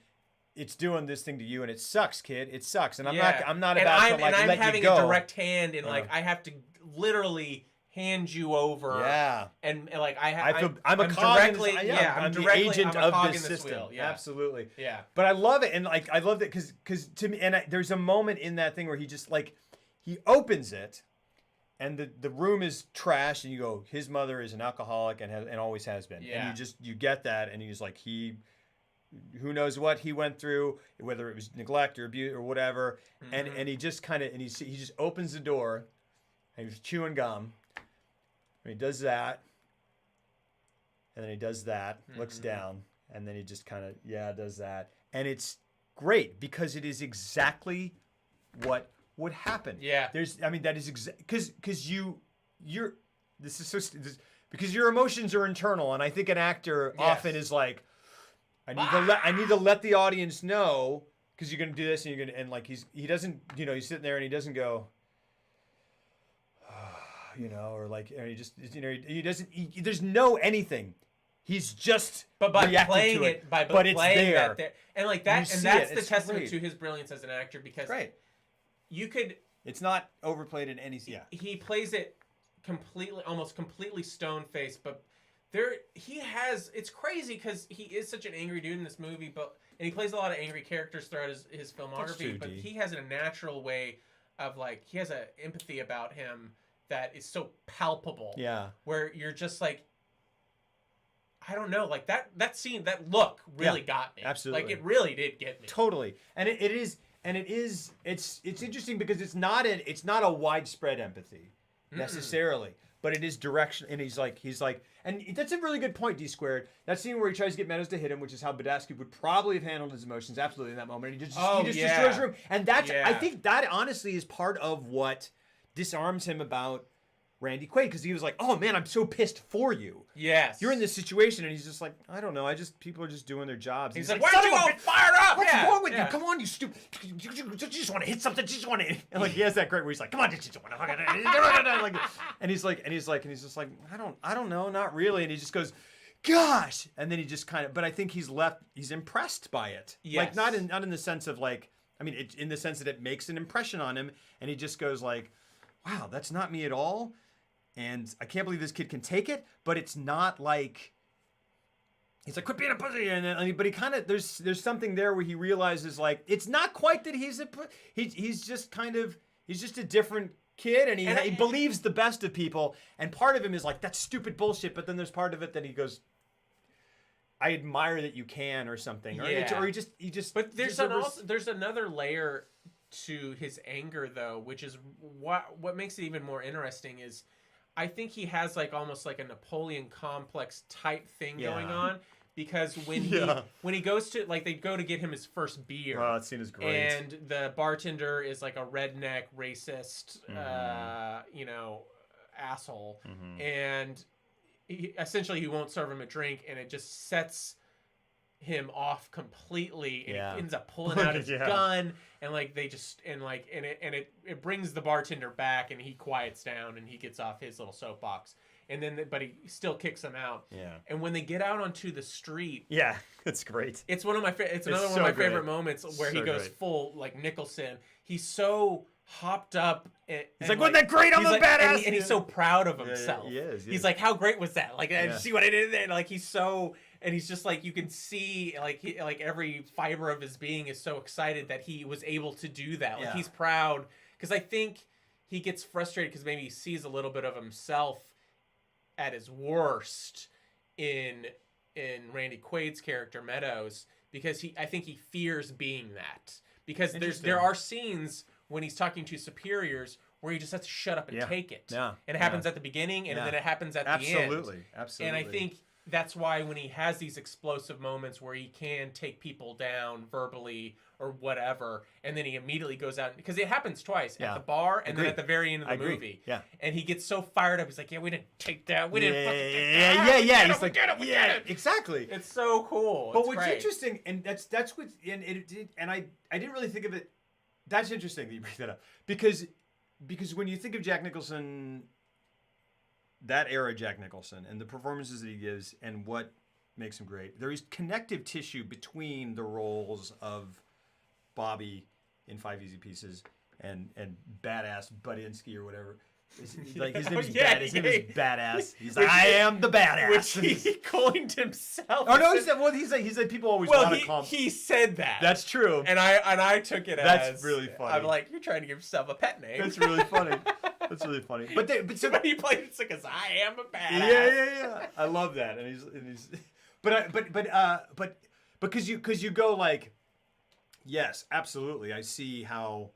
It's doing this thing to you, and it sucks, kid. It sucks, and I'm not about to let you go. And I'm having a direct hand, and like I have to literally hand you over. Yeah. And like I'm a cog directly. I'm the agent of this system. Wheel. Yeah. Absolutely. Yeah. But I love it, and like I love it because to me, and there's a moment in that thing where he just like he opens it, and the room is trash, and you go, his mother is an alcoholic and always has been. Yeah. And you get that, and he's like who knows what he went through, whether it was neglect or abuse or whatever, and he just kind of he just opens the door, and he's chewing gum. And he does that, and then he does that, looks down, and then he just kind of does that, and it's great because it is exactly what would happen. Yeah. That is because because your emotions are internal, and I think an actor often is like, I need to let the audience know, because you're gonna do this, and like he doesn't, he's sitting there and he doesn't go, or like, he just, he doesn't. There's no anything. He's just but by playing it, but it's there. And like that, and that's the testament to his brilliance as an actor, because It's not overplayed in any. Yeah. He plays it almost completely stone faced, but it's crazy because he is such an angry dude in this movie, and he plays a lot of angry characters throughout his filmography, but he has a natural way of, like, he has an empathy about him that is so palpable. Yeah. Where you're just like, I don't know, like that scene, that look really got me. Absolutely. Like, it really did get me. Totally. And it's interesting because it's not a widespread empathy necessarily, but it is direction. And he's like, and that's a really good point, D Squared. That scene where he tries to get Meadows to hit him, which is how Badowski would probably have handled his emotions absolutely in that moment. He just destroys the room. And I think that honestly is part of what disarms him about Randy Quaid, because he was like, oh man, I'm so pissed for you. Yes. You're in this situation, and he's just like, I don't know, people are just doing their jobs. He's like, why don't you get fired up? What's wrong with you? Come on, you stupid. You just want to hit something. You just want to. And like, he has that great where he's like, come on, you just want to. Like, and he's just like, I don't know, not really. And he just goes, gosh. And then he just kind of, but I think he's impressed by it. Yes. Like, not in the sense of like, I mean, in the sense that it makes an impression on him, and he just goes like, wow, that's not me at all. And I can't believe this kid can take it, but it's not like he's like, quit being a pussy, and then, but he kind of there's something there where he realizes like it's not quite that he's he's just a different kid, and he believes the best of people, and part of him is like that's stupid bullshit, but then there's part of it that he goes, I admire that you can, or something, or he just. But there's there's another layer to his anger though, which is what makes it even more interesting is, I think he has like almost like a Napoleon complex type thing going on. Because when he goes to like they go to get him his first beer, that scene is great, and the bartender is like a redneck, racist, asshole, and essentially he won't serve him a drink, and it just sets him off completely, and he ends up pulling out his gun, and like they just it brings the bartender back, and he quiets down, and he gets off his little soapbox. And then, but he still kicks him out. Yeah. And when they get out onto the street, it's great. It's one of my it's another one of my favorite moments where he goes full like Nicholson. He's so hopped up. He's like, wasn't that great? I'm a badass. And he's so proud of himself. He is. He's like, how great was that? Like, I see what I did there. Like, he's so, and he's just like, you can see like like every fiber of his being is so excited that he was able to do that. Like he's proud, because I think he gets frustrated because maybe he sees a little bit of himself at his worst in Randy Quaid's character Meadows, because I think he fears being that, because there are scenes when he's talking to superiors where he just has to shut up and take it. And it happens at the beginning, and then it happens at the end. Absolutely. And I think that's why when he has these explosive moments where he can take people down verbally or whatever, and then he immediately goes out, because it happens twice, at the bar and then at the very end of the movie. Yeah. And he gets so fired up, he's like, we didn't take that. We didn't fucking take that. He's like, we get it. Exactly. It's so cool. But what's interesting, and that's what, and I didn't really think of it. That's interesting that you bring that up, because when you think of Jack Nicholson, that era Jack Nicholson, and the performances that he gives and what makes him great, there is connective tissue between the roles of Bobby in Five Easy Pieces and badass Budinsky or whatever. Like his name is His name is Badass. He's like, I am the badass. Which he coined himself. Oh no, he's like people always want to call him. He said that. That's true. And I took it That's really funny. I'm like, you're trying to give yourself a pet name. That's really funny. That's really funny. But he played it because I am a badass. Yeah. I love that. And he's but because you go like, yes, absolutely. I see how,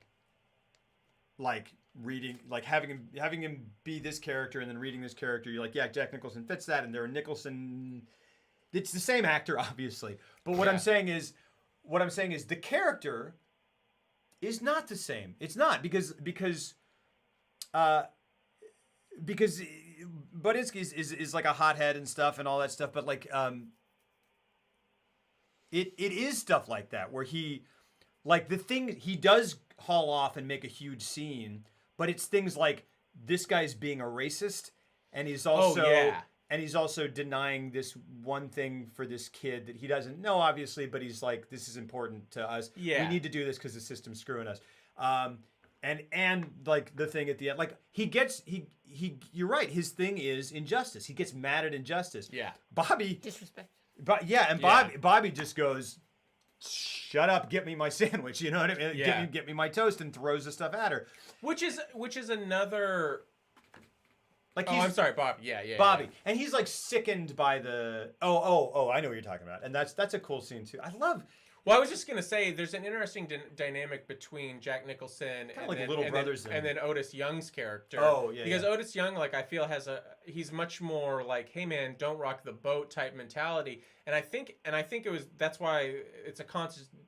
like, reading, like having him be this character and then reading this character, you're like, yeah, Jack Nicholson fits that, and Nicholson, it's the same actor, obviously. But what I'm saying is the character is not the same. It's not because Budinsky is like a hothead and stuff and all that stuff, but like it is stuff like that where he, like, the thing he does haul off and make a huge scene, but it's things like this guy's being a racist, and he's also denying this one thing for this kid that he doesn't know, obviously, but he's like, this is important to us. We need to do this because the system's screwing us. And like the thing at the end, like he you're right, his thing is injustice. He gets mad at injustice. Yeah. Bobby Disrespect. But Bobby just goes, shut up, get me my sandwich, you know what I mean? Yeah. Get me my toast, and throws the stuff at her. Which is another, like, I'm sorry, Bobby. Yeah. Bobby. And he's like sickened by the I know what you're talking about. And that's a cool scene too. Well, I was just gonna say, there's an interesting dynamic between Jack Nicholson and then Otis Young's character. Because Otis Young, like, I feel he's much more like, hey man, don't rock the boat type mentality. And I think that's why it's a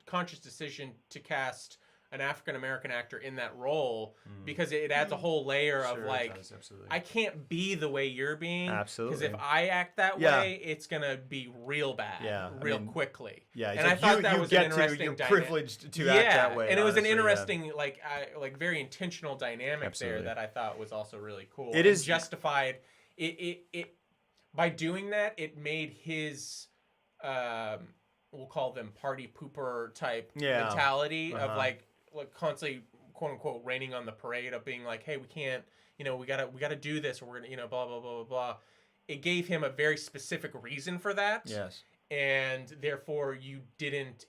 conscious decision to cast an African American actor in that role, because it adds a whole layer of like, I can't be the way you're being. Absolutely. Because if I act that way, it's gonna be very bad, quickly. Yeah. And I thought that was an interesting you're dynamic. privileged to act that way. And it was an interesting, like very intentional dynamic there that I thought was also really cool. It is justified. It by doing that, it made his we'll call them party pooper type mentality of like constantly, quote unquote, raining on the parade of being like, hey, we can't, we gotta do this, or we're gonna, blah blah blah blah blah. It gave him a very specific reason for that. Yes. and therefore you didn't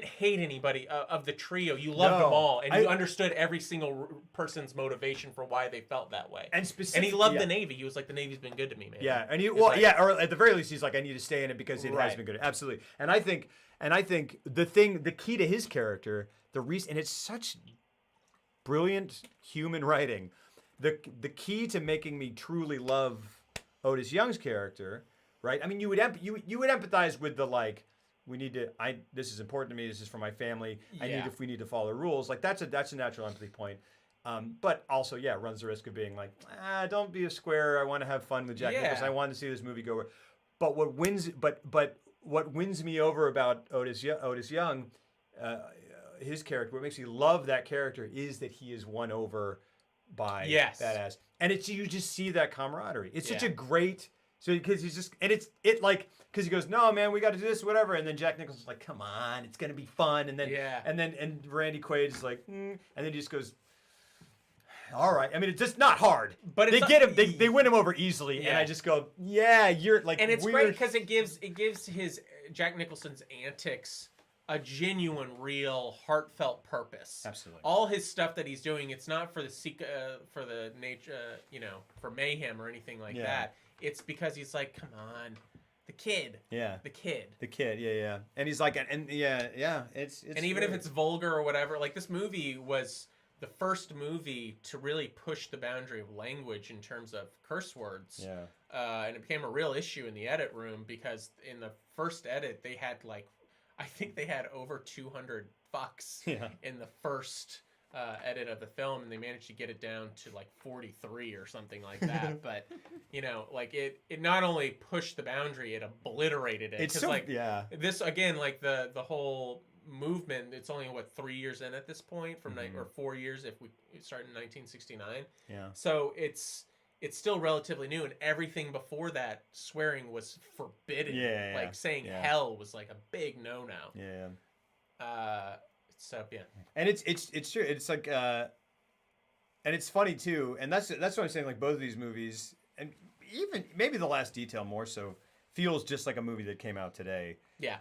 hate anybody of the trio. You loved No. them all, and you understood every single person's motivation for why they felt that way. And he loved the Navy. He was like, the Navy's been good to me, man. Yeah, and or at the very least, he's like, I need to stay in it because it has been good. Absolutely. And I think the key to his character, and it's such brilliant human writing. The key to making me truly love Otis Young's character, right? I mean, you would empathize with the like, this is important to me. This is for my family. If we need to follow the rules, like that's a natural empathy point. But also, runs the risk of being like, don't be a square. I want to have fun with Jack Nicholson. I want to see this movie go. But what wins me over about Otis Young, his character, what makes me love that character is that he is won over by badass, and you just see that camaraderie. It's such a great. So because he's just because he goes, no man, we got to do this, whatever, and then Jack Nicholson's like, come on, it's gonna be fun, and then and Randy Quaid is like, and then he just goes, all right. I mean, it's just not hard, but they get him, they win him over easily, and I just go, you're like, and it's weird. great because it gives his Jack Nicholson's antics a genuine, real, heartfelt purpose. Absolutely. All his stuff that he's doing, it's not for the nature, for mayhem or anything like that. It's because he's like, come on, the kid. Yeah. The kid. Yeah. And he's like, it's and even if it's vulgar or whatever, like this movie was the first movie to really push the boundary of language in terms of curse words. Yeah. And it became a real issue in the edit room because in the first edit they had I think they had over 200 fucks in the first edit of the film, and they managed to get it down to 43 or something like that. But it not only pushed the boundary, it obliterated it. It's this again, the whole movement. It's only 3 years in at this point from or 4 years if we start in 1969. Yeah. So it's still relatively new, and everything before that, swearing was forbidden. Saying hell was a big no-no. Yeah. So yeah. And it's true. It's like and it's funny too. And that's what I'm saying. Like both of these movies, and even maybe The Last Detail more so, feels just like a movie that came out today. Yeah.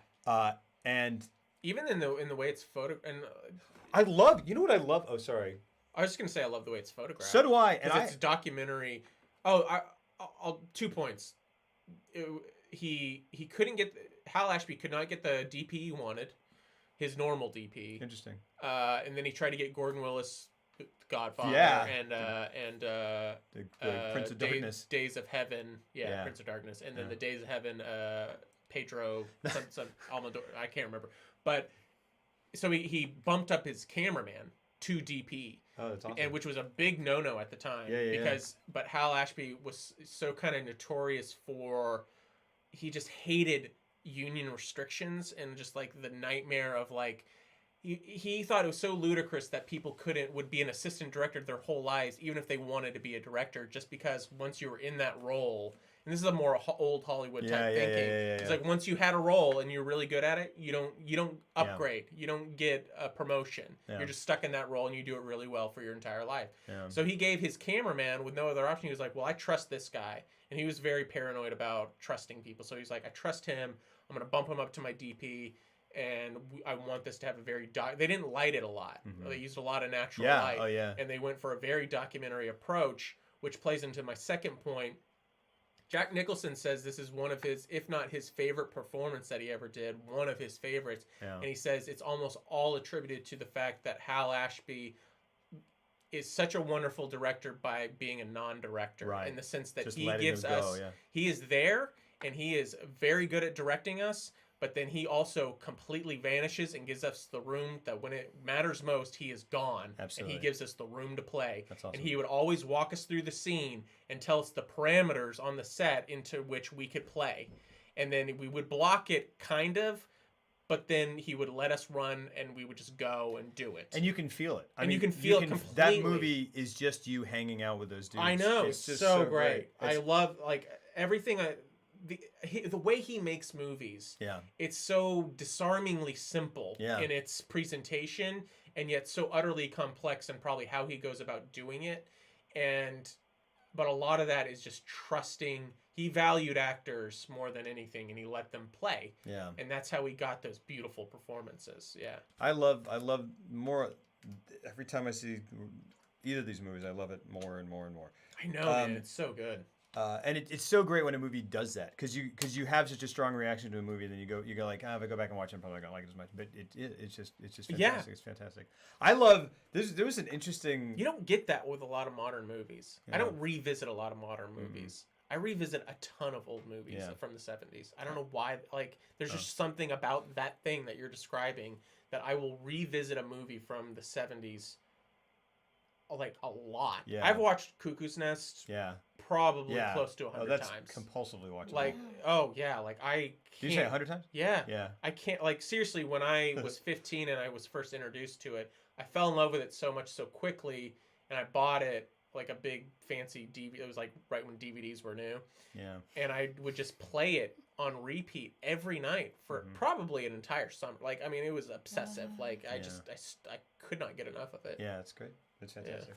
And even in the way it's and I love. You know what I love? Oh, sorry. I was just gonna say I love the way it's photographed. So do I. And it's a documentary. Oh, I'll 2 points. He couldn't get Hal Ashby could not get the DP he wanted, his normal DP. Interesting. And then he tried to get Gordon Willis, Godfather, and the Prince of Darkness, Days of Heaven, Prince of Darkness, and then the Days of Heaven, Pedro, some Almodovar, I can't remember, but so he bumped up his cameraman to DP. Oh, that's awesome. And which was a big no-no at the time but Hal Ashby was so kind of notorious for he just hated union restrictions and just the nightmare of he thought it was so ludicrous that people would be an assistant director their whole lives even if they wanted to be a director just because once you were in that role. And this is a more old Hollywood type thinking. It's once you had a role and you're really good at it, you don't upgrade. You don't get a promotion. You're just stuck in that role and you do it really well for your entire life. So he gave his cameraman with no other option. He was like, well, I trust this guy. And he was very paranoid about trusting people. So he's like, I trust him. I'm going to bump him up to my DP. And I want this to have a very... They didn't light it a lot. They used a lot of natural light. Oh, yeah. And they went for a very documentary approach, which plays into my second point. Jack Nicholson says this is one of his, if not his favorite performance that he ever did, one of his favorites. Yeah. And he says it's almost all attributed to the fact that Hal Ashby is such a wonderful director by being a non-director, in the sense that he gives us, he is there and he is very good at directing us, but then he also completely vanishes and gives us the room that when it matters most, he is gone. Absolutely. And he gives us the room to play. That's awesome. And he would always walk us through the scene and tell us the parameters on the set into which we could play. And then we would block it kind of, but then he would let us run and we would just go and do it. And you can feel it. You can feel it completely. That movie is just you hanging out with those dudes. I know. It's just so great. I love everything the way he makes movies, it's so disarmingly simple in its presentation, and yet so utterly complex in probably how he goes about doing it. But a lot of that is just trusting. he valued actors more than anything, and he let them play. Yeah. And that's how he got those beautiful performances. Yeah. I love more. Every time I see either of these movies, I love it more and more and more. I know, man. It's so good. And it's so great when a movie does that because you have such a strong reaction to a movie, then you go like, if I go back and watch it, I'm probably not gonna like it as much. But it's just fantastic. Yeah. It's fantastic. I love this. There was an interesting. You don't get that with a lot of modern movies. Yeah. I don't revisit a lot of modern movies. I revisit a ton of old movies Yeah. from the 70s. I don't know why. Like, there's just something about that thing that you're describing that I will revisit a movie from the 70s like a lot. Yeah. I've watched Cuckoo's Nest Yeah. probably Yeah. close to 100 that's times. compulsively watching. Like, oh yeah, like I can't. Did you say 100 times? Yeah. Yeah. I can't, like, seriously, when I was 15 and I was first introduced to it, I fell in love with it so much so quickly, and I bought it like a big fancy DVD. It was like right when DVDs were new, Yeah. and I would just play it on repeat every night for probably an entire summer. Like, I mean, it was obsessive. Like, I I could not get enough of it. Yeah, it's great. It's fantastic.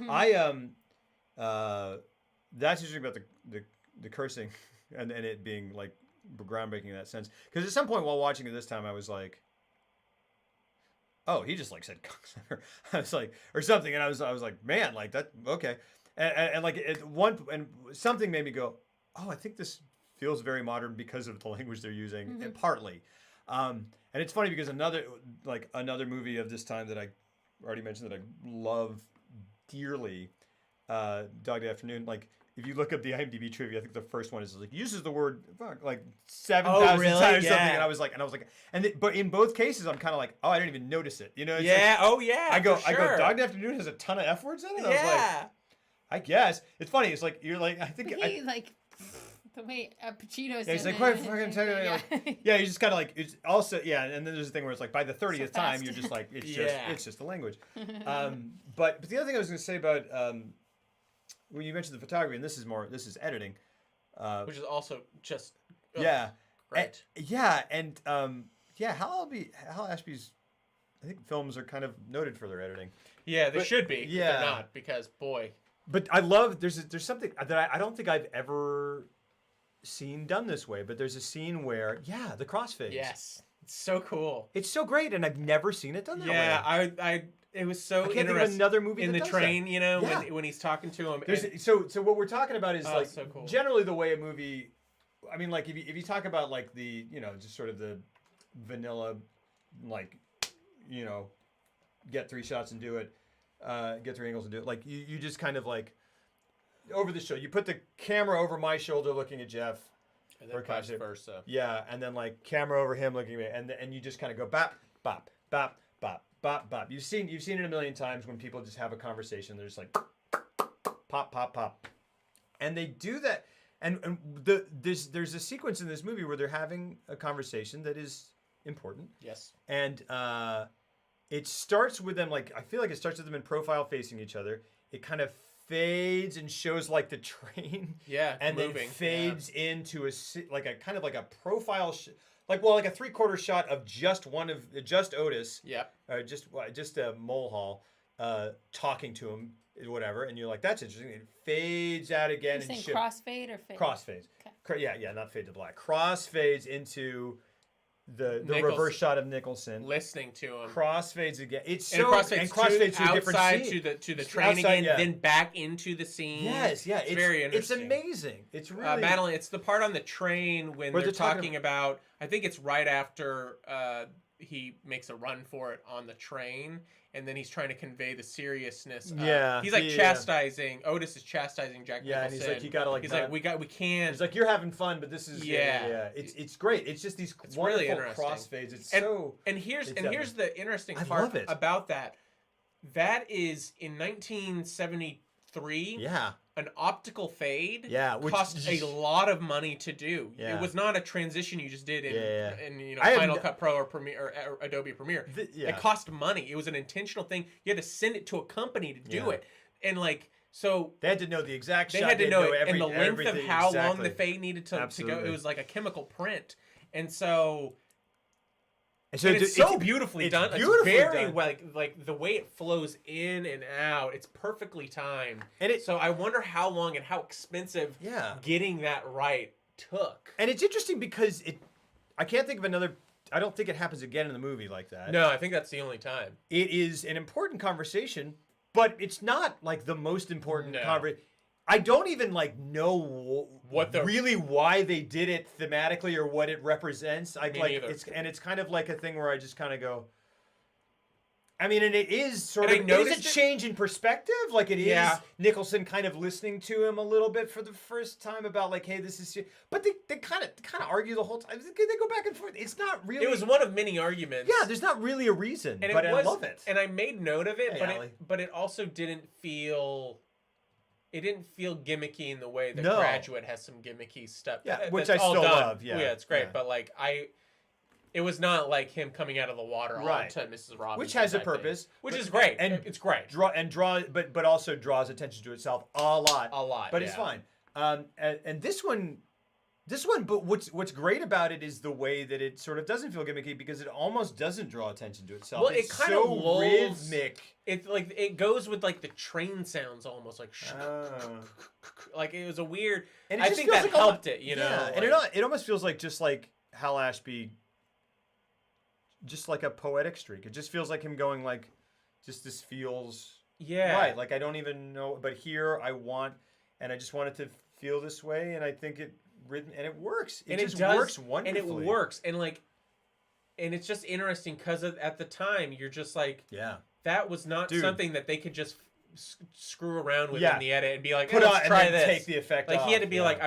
I that's interesting about the cursing and it being like groundbreaking in that sense. Because at some point while watching it this time, I was like, oh, he just like said cocksucker. I was like, or something, and I was like, man, like that, okay, and like something made me go, oh, I think this feels very modern because of the language they're using, and partly, and it's funny because another movie of this time that I already mentioned that I love dearly, Dog Day Afternoon. Like, if you look up the IMDb trivia, I think the first one is like uses the word fuck like 7,000 really? times Yeah. something, and I was like, but in both cases, I'm kind of like, oh, I didn't even notice it. You know? It's Yeah. like, Oh yeah. I go, for sure. Dog Day Afternoon has a ton of F words in it. And I was like, Yeah. I guess it's funny. It's like you're like, I think He like the way Pacino said. yeah, he's like, it. quite fucking tell you, Yeah. like, yeah, he's just kind of like, it's also, yeah, and then there's a thing where it's like, by the 30th time, fast. you're just like, it's Yeah. just the language. But the other thing I was going to say about, when you mentioned the photography, and this is editing. Which is also just Yeah. great. Hal Ashby's, I think films are kind of noted for their editing. Yeah, they But- should be. yeah. But they're not, because boy. But I love, there's something that I don't think I've ever seen done this way, but there's a scene where, the crossfades. Yes. It's so cool. It's so great, and I've never seen it done that way. Yeah, it was so I can't think of interesting. another movie in that the does train, that. you know, Yeah. when he's talking to him. There's, so what we're talking about is Oh, like so cool. generally the way a movie. I mean, like if you talk about like the just sort of the vanilla, like get 3 shots and do it, get 3 angles and do it. Like you just kind of like over the show. You put the camera over my shoulder looking at Jeff. and then or vice concept. versa. Yeah, and then like camera over him looking at me, and you just kind of go bop, bop, bop, bop, bop, bop. You've seen it a million times when people just have a conversation. They're just like pop, pop, pop, and they do that. And there's a sequence in this movie where they're having a conversation that is important, Yes. and it starts with them like I feel like it starts with them in profile facing each other. It kind of fades and shows like the train. Yeah, And moving. then fades into like a kind of like a profile, like a 3/4 shot of just Otis. Yep. Just a Mulhall, talking to him, whatever. And you're like, that's interesting. It fades out again You're and saying crossfade or fade? crossfades. Okay. Yeah, not fade to black. Crossfades into the Nicholson. reverse shot of Nicholson. Listening to him. Crossfades again. It's And so crossfades to a different outside scene. to the Just train outside, again, yeah. then back into the scene. Yes, yeah. It's very It's interesting. amazing. It's really Madeline, it's the part on the train when Where they're they're talking talking about. I think it's right after he makes a run for it on the train, and then he's trying to convey the seriousness. Yeah, he's like yeah. chastising. Otis is chastising Jack Yeah, and Nicholson. he's like, you gotta like. He's not- like, we can't. It's like you're having fun, but this is Yeah. It's great. It's just these It's really wonderful interesting. crossfades. It's And- so And here's It's here's the interesting I part love it. about that. That is in 1973. yeah. An optical fade Yeah, which- cost a lot of money to do. Yeah. It was not a transition you just did in, Yeah. in I had Final no- Cut Pro or Premiere or Adobe Premiere. Yeah. It cost money. It was an intentional thing. You had to send it to a company to do Yeah. it. And like so They had to know the exact they shot. had to know it, every, and the length of everything how long exactly. the fade needed to go. Absolutely. It was like a chemical print. And so And And it's so beautifully it's done. beautifully It's very done. like the way it flows in and out. It's perfectly timed. And so I wonder how long and how expensive Yeah. getting that right took. And it's interesting because I can't think of another. I don't think it happens again in the movie like that. No, I think that's the only time. It is an important conversation, but it's not like the most important No. conversation. I don't even like know really why they did it thematically or what it represents. I Me like neither. it's kind of like a thing where I just kind of go. I mean, and it is sort And of I it is noticed a it- change in perspective. Like it is Yeah. Nicholson kind of listening to him a little bit for the first time about like, hey, this is. But they kind of argue the whole time. They go back and forth. It's not really. It was one of many arguments. Yeah, there's not really a reason, and but it I was, love it. And I made note of it, Hey, but Allie. it also didn't feel. It didn't feel gimmicky in the way that No. Graduate has some gimmicky stuff. Yeah, which that's I all still done. love, yeah, yeah, it's great. yeah. But like it was not like him coming out of the water Right. onto Mrs. Robinson, Which has a type thing. purpose, which but- is great, and it's great. draw, but also draws attention to itself a lot. But it's yeah. fine. And this one. But what's great about it is the way that it sort of doesn't feel gimmicky because it almost doesn't draw attention to itself. Well, it's it kind so of lulls. rhythmic. It like it goes with like the train sounds almost like like it was a weird. And it I just think feels that like helped it, you know. Yeah, and it almost feels like just like Hal Ashby, just like a poetic streak. It just feels like him going like, just this feels right. Like I don't even know, but here I want, and I just want it to feel this way, and I think it written and it works. It just works wonderfully. And it works, and like, and it's just interesting because at the time you're just like, yeah, that was not Dude. something that they could just screw around with Yeah. in the edit and be like, Put hey, on let's and try then this. take the effect Like he had to off, be yeah. like,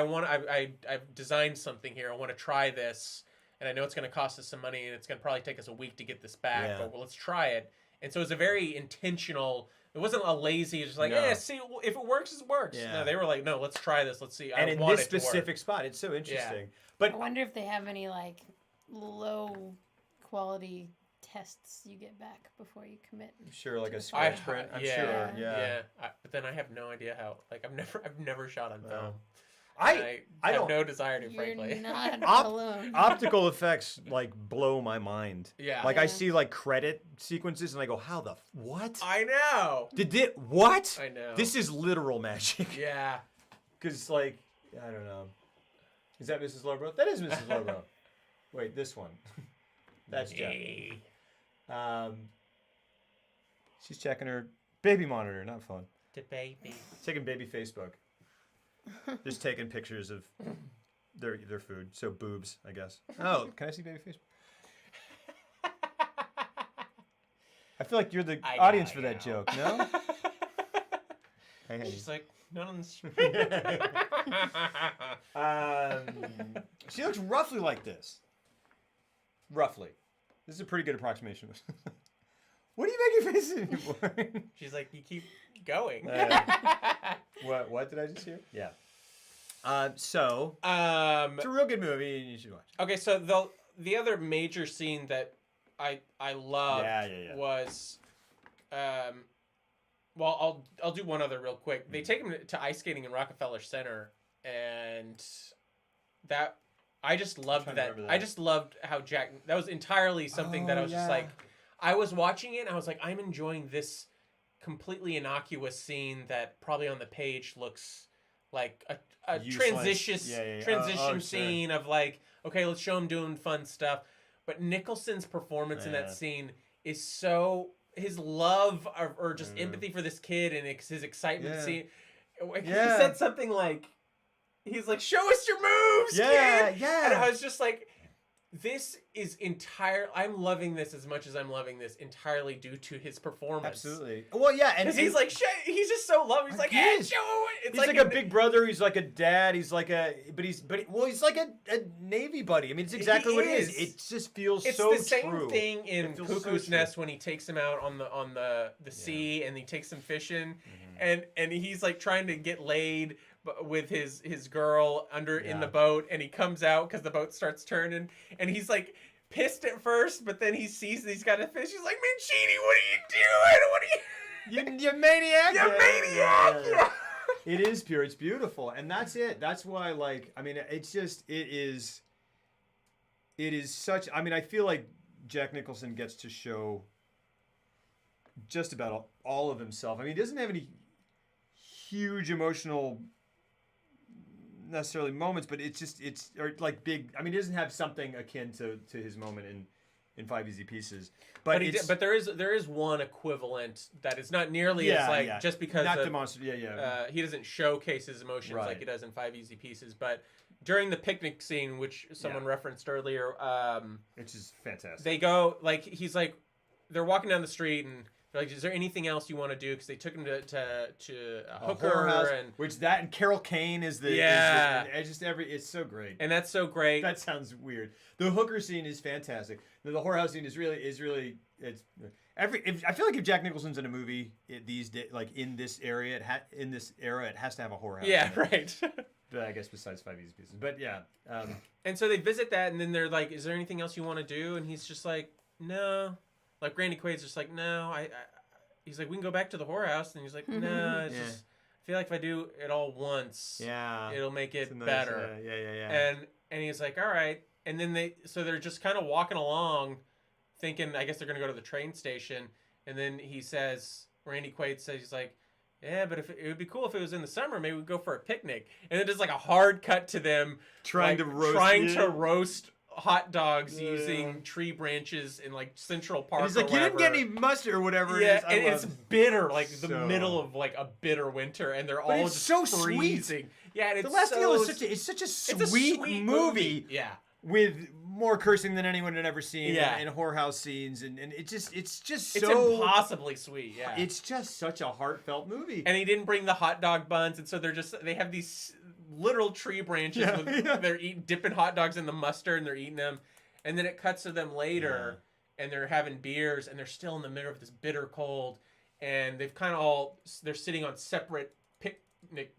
I've designed something here. I want to try this, and I know it's going to cost us some money, and it's going to probably take us a week to get this back, Yeah. but let's try it. And so it was a very intentional. It wasn't a lazy, just like, No. see if it works, it works. Yeah. No, they were like, no, let's try this. Let's see. And I in want this it to work. specific spot, it's so interesting. But I wonder if they have any like low quality tests you get back before you commit. I'm sure, like a I, scratch print. I'm sure. Yeah. But then I have no idea how. Like I've never shot on film. No. And I have don't. no desire to, You're frankly. not alone. Optical effects like blow my mind. Yeah. Like I Yeah. see like credit sequences and I go, how the what? I know. Did it what? I know. This is literal magic. Yeah. Because like I don't know. Is that Mrs. Lowbrow? That is Mrs. Lowbrow. Wait, this one. That's Jeff. Hey. She's checking her baby monitor, not phone. The baby. Taking baby Facebook. Just taking pictures of their food. So boobs, I guess. Oh, can I see baby Facebook? I feel like you're the audience for that joke, no? Hey, hey. She's like, not on the street. She looks roughly like this. Roughly. This is a pretty good approximation. What are you making faces at me for? She's like, you keep going. What did I just hear? Yeah. So it's a real good movie and you should watch it. Okay, so the other major scene that I loved was well, I'll do one other real quick. They take him to ice skating in Rockefeller Center, and that I just loved trying to that. remember that. I just loved how Jack. That was entirely something that I was just like, I was watching it and I was like, I'm enjoying this completely innocuous scene that probably on the page looks like a Useless. transition scene of like, okay, let's show him doing fun stuff. But Nicholson's performance in that scene is so, his love or just empathy for this kid and his excitement to see. He said something like, he's like, show us your moves, kid! And I was just like, this is I'm loving this as much as I'm loving this entirely due to his performance. Absolutely. Well, yeah, and because he's like, he's just so loving. He's like, he hey, is. show it. He's like a big brother. He's like a dad. He's like he's like a Navy buddy. I mean, it's exactly what it is. It just feels so true. It's the same thing in It feels so Cuckoo's true. Nest when he takes him out on the sea and he takes him fishing, and he's like trying to get laid with his girl in the boat, and he comes out because the boat starts turning, and he's like pissed at first, but then he sees that he's got a fish. He's like, Mancini, what are you doing? You maniac! You maniac! Yeah. It is pure. It's beautiful, and that's it. That's why, like, I mean, it's just it is such. I mean, I feel like Jack Nicholson gets to show just about all of himself. I mean, he doesn't have any huge emotional necessarily moments, but it's or like big. I mean, he doesn't have something akin to his moment in Five Easy Pieces. But there is one equivalent that is not nearly as like just because not demonstrative. he doesn't showcase his emotions Right. like he does in Five Easy Pieces. But during the picnic scene, which someone referenced earlier, which is fantastic. they go like he's like they're walking down the street and they're like, is there anything else you want to do? Because they took him to a hooker Horror House, and and Carol Kane is the it's so great. and that's so great. That sounds weird. The hooker scene is fantastic. The whorehouse scene is really it's I feel like if Jack Nicholson's in a movie these days, like in this era, it has to have a whorehouse. Yeah, right. But I guess besides Five Easy Pieces, but yeah. And so they visit that, and then they're like, "Is there anything else you want to do?" And he's just like, "No." Like Randy Quaid's just like, "No." He's like, "We can go back to the whorehouse," and he's like, "No." It's just, I feel like if I do it all once, it'll make it better. Yeah. And he's like, "All right." And then they're just kind of walking along, thinking, I guess they're gonna go to the train station. And then Randy Quaid says, he's like, "Yeah, but if it would be cool if it was in the summer, maybe we'd go for a picnic." And then there's like a hard cut to them trying to roast hot dogs using tree branches in like Central Park. And he's like, "You didn't get any mustard or whatever." Yeah, and it's bitter, like the middle of like a bitter winter, and they're all just so freezing. Sweet. Yeah, and The Last Duel is such a sweet movie. Yeah. With more cursing than anyone had ever seen, Yeah. and whorehouse scenes, and it's It's so impossibly sweet. Yeah, it's just such a heartfelt movie. And he didn't bring the hot dog buns, and so they have these literal tree branches they're dipping hot dogs in the mustard and they're eating them, and then it cuts to them later, and they're having beers, and they're still in the middle of this bitter cold, and they've kind of they're sitting on separate picnic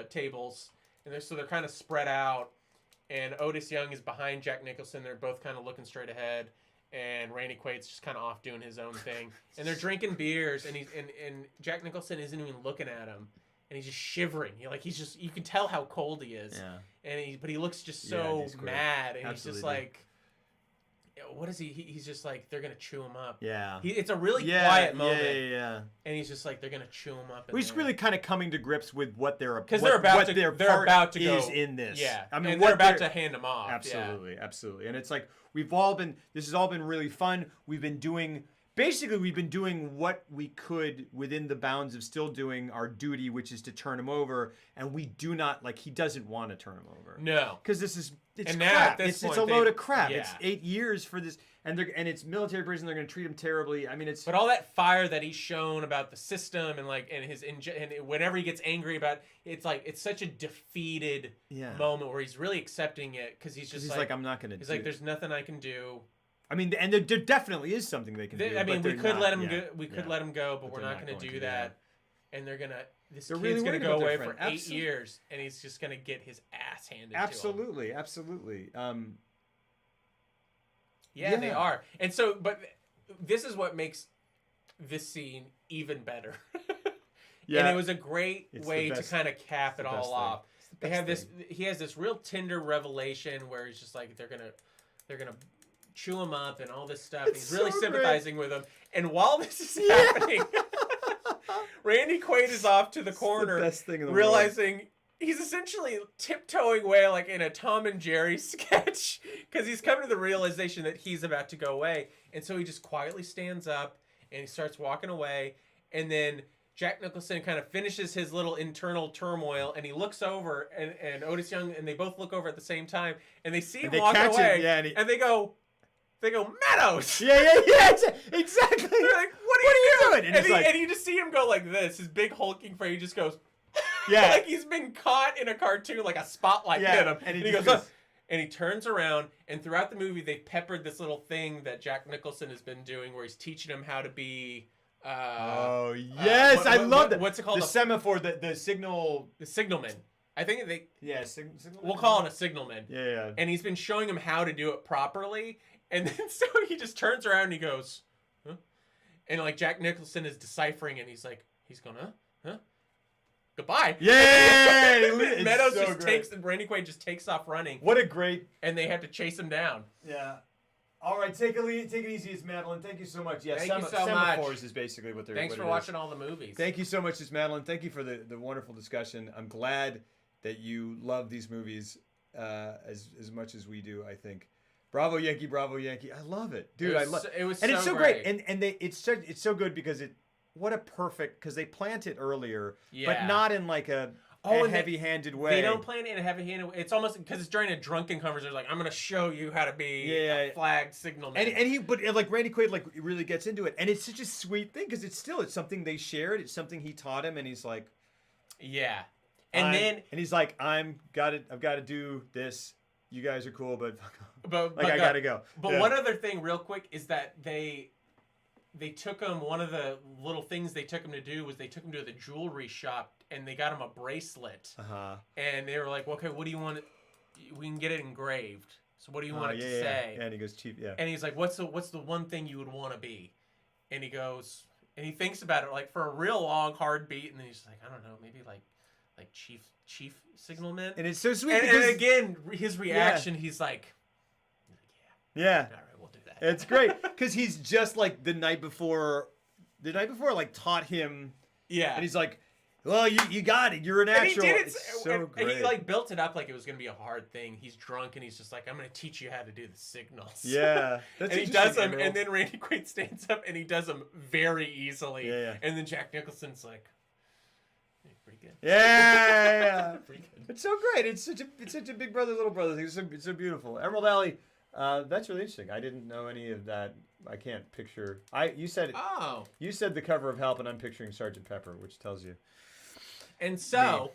tables, and they're kind of spread out. And Otis Young is behind Jack Nicholson. They're both kind of looking straight ahead. And Randy Quaid's just kind of off doing his own thing. And they're drinking beers. And and Jack Nicholson isn't even looking at him. And he's just shivering. You can tell how cold he is. Yeah. And but he looks just so mad. And he's just like, what is he? He's just like, they're gonna chew him up. Yeah. It's a really quiet moment. Yeah. And he's just like, they're gonna chew him up. We're just really kind of coming to grips with what they're because they're about to go is in this. Yeah. I mean, and they're about to hand him off. Absolutely. And it's like this has all been really fun. We've been doing what we could within the bounds of still doing our duty, which is to turn him over. And we do not he doesn't want to turn him over. No, because it's and crap. Now at this it's a load of crap. It's 8 years for this, and it's military prison. They're going to treat him terribly. I mean, but all that fire that he's shown about the system and whenever he gets angry about it's such a defeated moment where he's really accepting it because he's like, I'm not going to. He's like, there's nothing I can do. I mean, and there definitely is something they can do. I mean, we could let him go. We could let him go, but we're not going to do that. And they're gonna. This kid's really gonna go away for 8 Absolutely. years, and he's just gonna get his ass handed Absolutely. to him. Absolutely. Yeah, they are. And so, but this is what makes this scene even better. And it was a great way to kind of cap it all off. They have this. He has this real tender revelation where he's just like, they're gonna chew him up and all this stuff. And he's really sympathizing with him. And while this is happening, Randy Quaid is off to the corner, the best thing in the realizing world. He's essentially tiptoeing away like in a Tom and Jerry sketch because he's come to the realization that he's about to go away. And so he just quietly stands up and he starts walking away. And then Jack Nicholson kind of finishes his little internal turmoil and he looks over and Otis Young, and they both look over at the same time and they see him walking away and they go, Meadows! Yeah, exactly. They're like, what are you doing? And you just see him go like this. His big hulking frame, he just goes, like he's been caught in a cartoon, like a spotlight hit him. And he goes, and he turns around, and throughout the movie, they peppered this little thing that Jack Nicholson has been doing where he's teaching him how to be... I love that. What's it called? The semaphore, the signal... The signalman. I think they... Yeah, signalman? We'll call it a signalman. Yeah. And he's been showing him how to do it properly. And then so he just turns around and he goes, huh? And like Jack Nicholson is deciphering and he's going, huh? Goodbye. Yeah. Meadows just takes, and Randy Quaid just takes off running. What a great. And they have to chase him down. Yeah. All right, take it easy, it's Madeline. Thank you so much. Yeah, Thank you so much. Semaphores is basically what they're. Thanks what for it watching is. all the movies. Thank you so much, it's Madeline. Thank you for the wonderful discussion. I'm glad that you love these movies as much as we do. I think. Bravo Yankee, Bravo Yankee. I love it, dude. It was and so it's so great. And it's so good because what a perfect because they plant it earlier, but Yeah. not in like a and heavy-handed way. They don't plan it in a heavy-handed way. It's almost because it's during a drunken conversation. Like, I'm gonna show you how to be a flag signalman. But like Randy Quaid like really gets into it, and it's such a sweet thing because it's something they shared. It's something he taught him, and he's like, yeah. And he's like, I've got to do this. You guys are cool, but but I gotta go. But Yeah. one other thing, real quick, is that they took him. One of the little things they took him to do was they took him to the jewelry shop and they got him a bracelet. And they were like, okay, what do you want? We can get it engraved. So what do you want it to say? Yeah, and he goes cheap. Yeah. And he's like, what's the one thing you would want to be? And he goes, and he thinks about it like for a real long, hard beat, and then he's like, I don't know, maybe like chief signalman. And it's so sweet And because again, his reaction, he's like, yeah, all right, we'll do that. it's great because he's just like the night before, like taught him. Yeah. And he's like, well, you got it. You're an And he actual. did it, It's so and great. he like built it up like it was gonna be a hard thing. He's drunk and he's just like, I'm gonna teach you how to do the signals. Yeah, and he does them, and then Randy Quaid stands up and he does them very easily. Yeah. And then Jack Nicholson's like, "Hey, pretty good. Yeah. Pretty good. It's so great. It's such a big brother little brother thing. It's so beautiful. Emerald Alley. That's really interesting. I didn't know any of that. I can't picture. You said Oh. You said the cover of Help, and I'm picturing Sergeant Pepper, which tells you. And so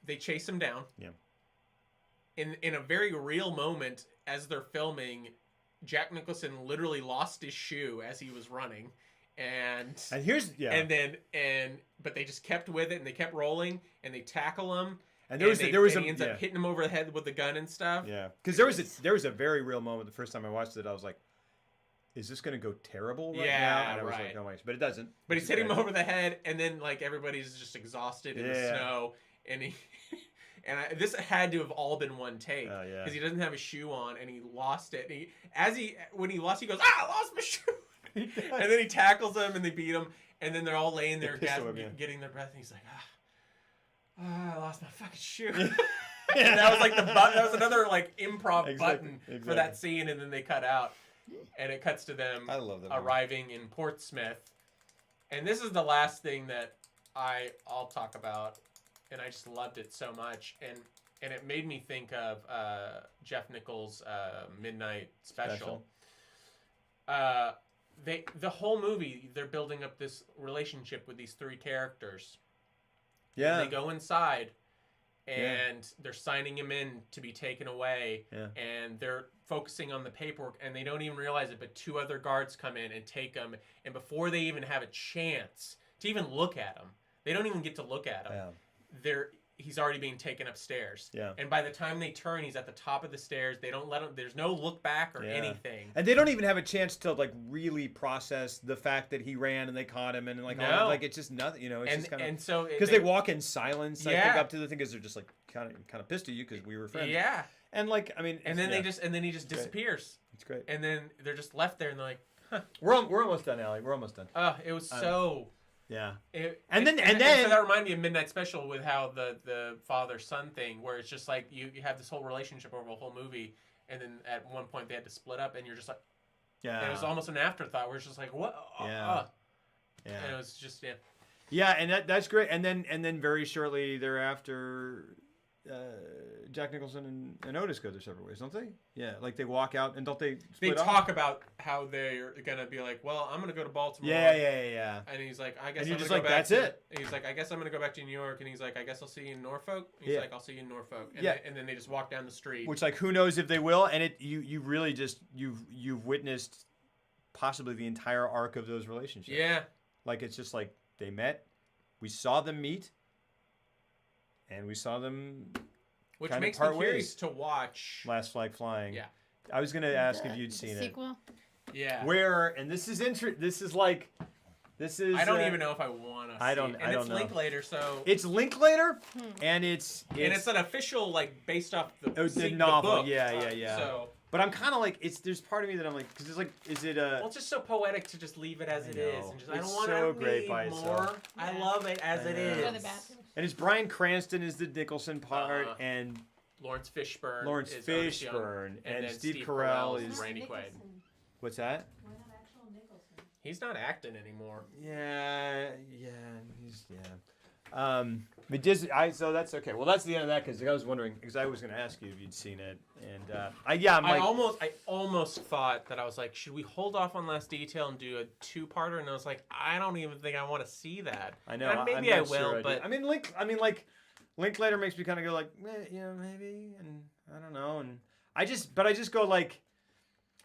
they chase him down. Yeah. In a very real moment, as they're filming, Jack Nicholson literally lost his shoe as he was running, and but they just kept with it and they kept rolling and they tackle him. And he ends up hitting him over the head with the gun and stuff. Yeah, because there was a very real moment the first time I watched it. I was like, is this going to go terrible right now? And I was like, oh my gosh, but it doesn't. But he's hitting him over the head, and then like everybody's just exhausted in the snow, and this had to have all been one take because he doesn't have a shoe on and he lost it. And when he lost, he goes, I lost my shoe, and then he tackles him and they beat him, and then they're all laying there getting their breath, and he's like, I lost my fucking shoe. And that was like that was another like improv button for that scene, and then they cut out. And it cuts to them arriving in Portsmouth. And this is the last thing that I'll talk about. And I just loved it so much. And it made me think of Jeff Nichols' Midnight Special. The whole movie, they're building up this relationship with these three characters. Yeah. And they go inside. And they're signing him in to be taken away. Yeah. And they're focusing on the paperwork, and they don't even realize it, but two other guards come in and take him. And before they even have a chance to even look at him, they don't even get to look at him. Yeah. He's already being taken upstairs. Yeah. And by the time they turn, he's at the top of the stairs. They don't let him. There's no look back or anything. And they don't even have a chance to like really process the fact that he ran and they caught him and like it's just nothing. You know, it's just kind of. And so because they walk in silence, I think up to the thing because they're just like kind of pissed at you because we were friends. Yeah. And like I mean. And then he just disappears. It's great. And then they're just left there and they're like, huh. We're almost done, Allie. We're almost done. It was so. Yeah. And then so that reminded me of Midnight Special with how the father-son thing, where it's just like you have this whole relationship over a whole movie, and then at one point they had to split up, and you're just like, yeah. And it was almost an afterthought where it's just like, what? Yeah. And it was just Yeah, and that's great. And then very shortly thereafter, Jack Nicholson and Otis go their separate ways, don't they? Yeah, like they walk out and don't they split up? Talk about how they're gonna be like, well, I'm gonna go to Baltimore. Yeah. And he's like, I guess and you're I'm just gonna like, go back that's to, it. He's like, I guess I'm gonna go back to New York. And he's like, I guess I'll see you in Norfolk. And he's like, I'll see you in Norfolk. And and then they just walk down the street. Which like who knows if they will? And you really just you've witnessed possibly the entire arc of those relationships. Yeah. Like it's just like they met, we saw them meet, and we saw them. Which makes me curious to watch Last Flag Flying. Yeah. I was gonna ask if you'd seen sequel? Yeah. Where and this is I don't even know if I want to. I don't and it's know. Linklater, so it's Linklater, and it's an official like based off the novel. The book. Yeah. So But I'm kind of like, there's part of me that I'm like, because it's like, is it a? Well, it's just so poetic to just leave it as it is. know. And just, It's I don't want so to great need by more. itself. I Yeah. love it as it I know. Go to the is. bathroom. And it's Bryan Cranston is the Nicholson part, Uh-huh. and Lawrence Fishburne. Lawrence is Ernest Young, Fishburne, and then Steve Carell is Randy Quaid. what's that? He's not acting anymore. Yeah, he's but Disney. So that's okay. Well, that's the end of that because I was wondering because I was going to ask you if you'd seen it, and I'm I like, almost thought that I was like, should we hold off on Last Detail and do a two-parter? And I was like, I don't even think I want to see that. I know. And maybe I'm I not will, sure but I mean, Linklater makes me kind of go like, maybe, and I don't know, and I just go like,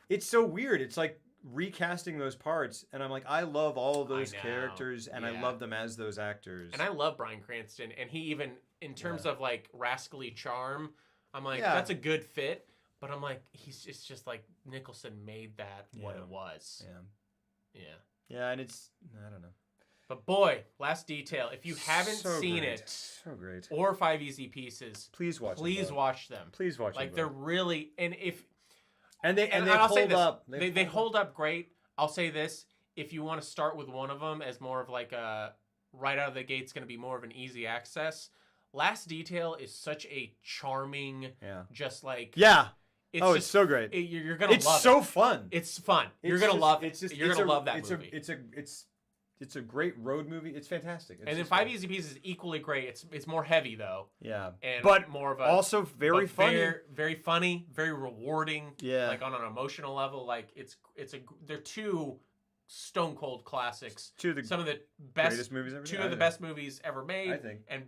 it's so weird. It's like recasting those parts, and I'm like, I love all of those know, characters, and I yeah. love them as those actors. and I love Bryan Cranston, and he even in terms of like rascally charm, I'm like, Yeah. that's a good fit. But I'm like, it's just like Nicholson made that what Yeah. it was. yeah, Yeah. and it's I don't know. But boy, Last Detail. If you haven't So seen great. it, So great. or Five Easy Pieces, Please watch. please them both. watch them. Please watch. Like them they're both. really, and if and they I'll say hold this, up. They hold up great. I'll say this: if you want to start with one of them as more of like a right out of the gate's going to be more of an easy access. Last Detail is such a charming, Yeah. just like Yeah. It's Oh, just, it's so great. You're gonna It's love so it. fun. It's fun. You're It's gonna just- love it. It's just, You're it's gonna a- love that it's movie. It's a great road movie. It's fantastic. It's and then just Five great. Easy Pieces is equally great. It's more heavy though, Yeah. and But more of a also very but funny. very funny, very rewarding. Yeah. like on an emotional level. Like they're two stone cold classics. Two of the Some of the best greatest movies ever two made, of I the think. best movies ever made. I think. and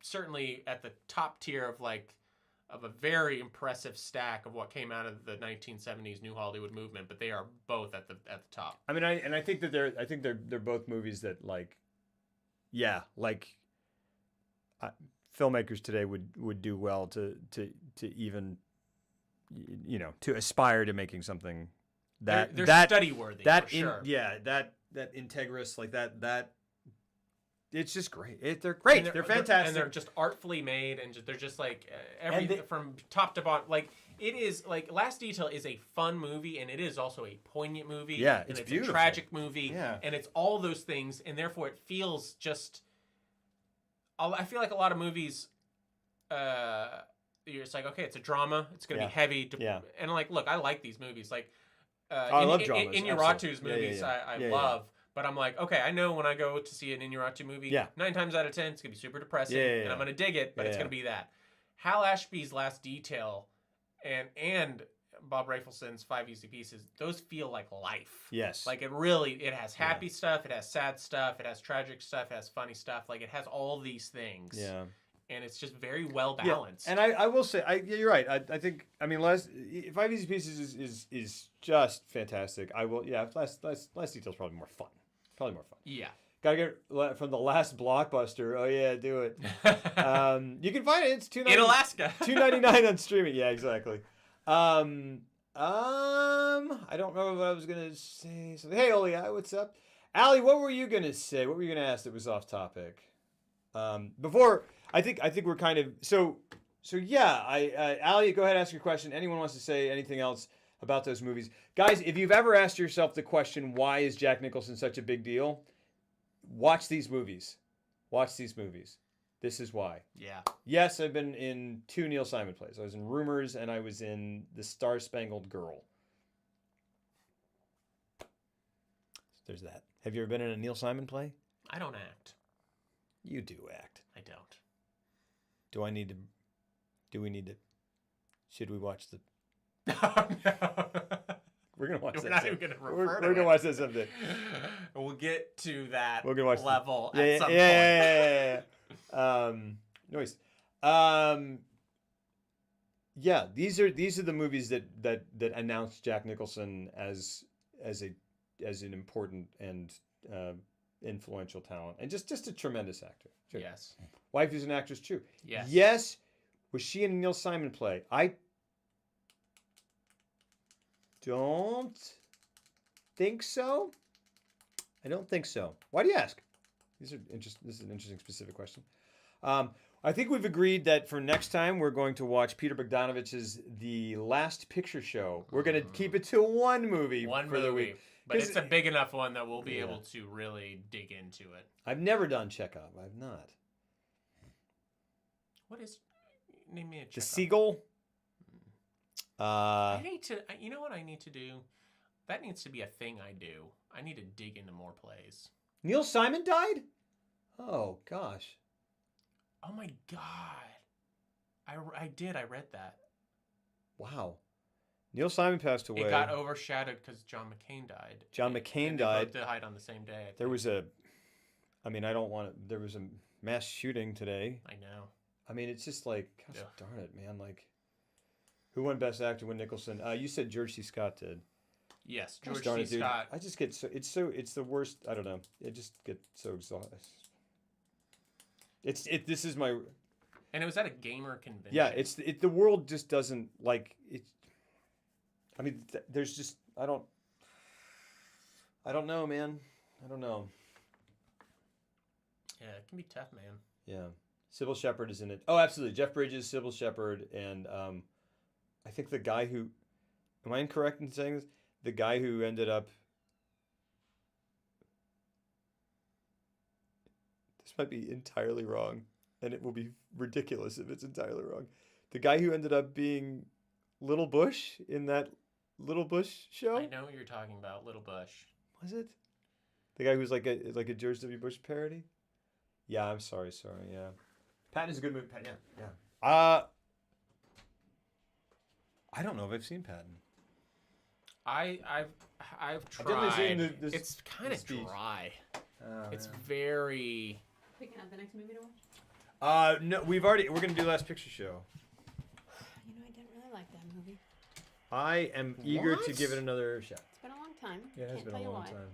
certainly at the top tier of a very impressive stack of what came out of the 1970s New Hollywood movement. But they are both at the top. I mean, I think that they're both movies that filmmakers today would do well to even to aspire to making something They're that study worthy. that for sure. that integrous like that it's just great. They're great. They're fantastic. and they're just artfully made, and they're just like And from top to bottom. Like it is like Last Detail is a fun movie, and it is also a poignant movie. Yeah, and it's a beautiful. tragic movie. Yeah. and it's all those things, and therefore it feels just. I feel like a lot of movies. You're just like, okay, it's a drama. It's gonna Yeah. be heavy. Yeah. And like, look, I like these movies. Like, I love dramas, Inarritu's absolutely. Yeah, movies, yeah. I Yeah, yeah. love. But I'm like, okay, I know when I go to see an Inarritu movie, Yeah. 9 times out of 10, it's gonna be super depressing, Yeah, yeah, and yeah. I'm gonna dig it, but Yeah, it's yeah. gonna be that. Hal Ashby's Last Detail, and Bob Rafelson's Five Easy Pieces, those feel like life. Yes. Like it has happy stuff, it has sad stuff, it has tragic stuff, it has funny stuff. Like it has all these things. yeah. And it's just very well Yeah, balanced. and I will say, you're right. I think, I mean, Five Easy Pieces is just fantastic. Last Detail's probably more fun. yeah. Gotta get from the last blockbuster. Oh yeah, do it. You can find it. It's $2.99 In Alaska. $2.99 on streaming. Yeah, exactly. I don't know what I was gonna say. So, hey, Oli, what's up? Allie, what were you gonna say? What were you gonna ask that was off topic? Before I think we're kind of so yeah. Allie, go ahead and ask your question. Anyone wants to say anything else about those movies, guys? If you've ever asked yourself the question, why is Jack Nicholson such a big deal? Watch these movies. This is why. Yeah. Yes, I've been in 2 Neil Simon plays. I was in Rumors and I was in The Star-Spangled Girl. There's that. Have you ever been in a Neil Simon play? I don't act. You do act. I don't. Do we need to? Should we watch the? No. We're gonna watch We're that. not someday. even gonna We're refer to gonna it. watch that someday. We'll get to that We're gonna watch level Yeah, at some point. yeah. Noise. Yeah, these are the movies that announce Jack Nicholson as an important and influential talent and just a tremendous actor. Sure. Yes. Wife is an actress too. Yes. Yes. Was she in a Neil Simon play? I don't think so. I don't think so. Why do you ask? This is an interesting specific question. I I think we've agreed that for next time we're going to watch Peter Bogdanovich's The Last Picture Show. We're going to keep it to one movie One for the movie. week. But 'Cause it's a big enough one that we'll be Yeah. able to really dig into it. I've never done Chekhov. I've not. What is... Name me a The Chekhov. Seagull. I need to... You know what I need to do? That needs to be a thing I do. I need to dig into more plays. Neil Simon died? Oh, gosh. Oh my god. I did. I read that. Wow. Neil Simon passed away. It got overshadowed because John McCain died. John McCain and died. They both died on the same day. There was a... I mean, I don't want to... There was a mass shooting today. I know. I mean, it's just like... Gosh Yeah. darn it, man. Like... Who won Best Actor when Nicholson? You said George C. Scott did. Yes, Gosh George darn C. it, dude. Scott. I just get so it's the worst. I don't know. It just gets so exhausted. This is my And it was at a gamer convention. yeah. The world just doesn't like it. I mean, there's just I don't know, man. I don't know. Yeah, it can be tough, man. Yeah, Sybil Shepherd is in it. Oh, absolutely. Jeff Bridges, Sybil Shepherd, and I think the guy who. Am I incorrect in saying this? The guy who ended up. This might be entirely wrong, and it will be ridiculous if it's entirely wrong. The guy who ended up being Little Bush in that Little Bush show? I know what you're talking about, Little Bush. Was it? The guy who's like a George W. Bush parody? Yeah, I'm sorry, yeah. Patton is a good movie. Patton, yeah. I don't know if I've seen Patton. I've definitely seen tried. the It's kind of speech. dry. Oh, It's yeah. Picking very. out the next movie to watch? No, we're gonna do Last Picture Show. You know, I didn't really like that movie. I am eager to What? give it another shot. It's been a long time. Yeah, it has Can't been tell a you long why. time.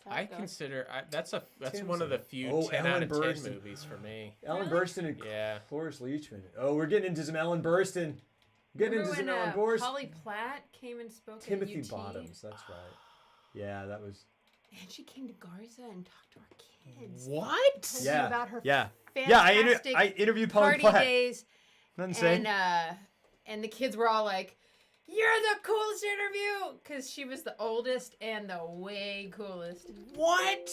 That's how I it goes. consider that's Tim's one of in the it. few Oh, 10 Ellen out of 10 Burstyn. movies for me. Ellen Really? Burstyn and Yeah. Cloris Leachman. Oh, we're getting into some Ellen Burstyn. Getting Remember into some when Ellen Burstyn. Holly Platt came and spoke Timothy at UT? Bottoms. That's right. Yeah, that was. And she came to Garza and talked to our kids. What? Told Yeah, me about her yeah. fantastic I interviewed Polly party Platt. days. Nothing to say. And the kids were all like, "You're the coolest interview," because she was the oldest and the way coolest. What?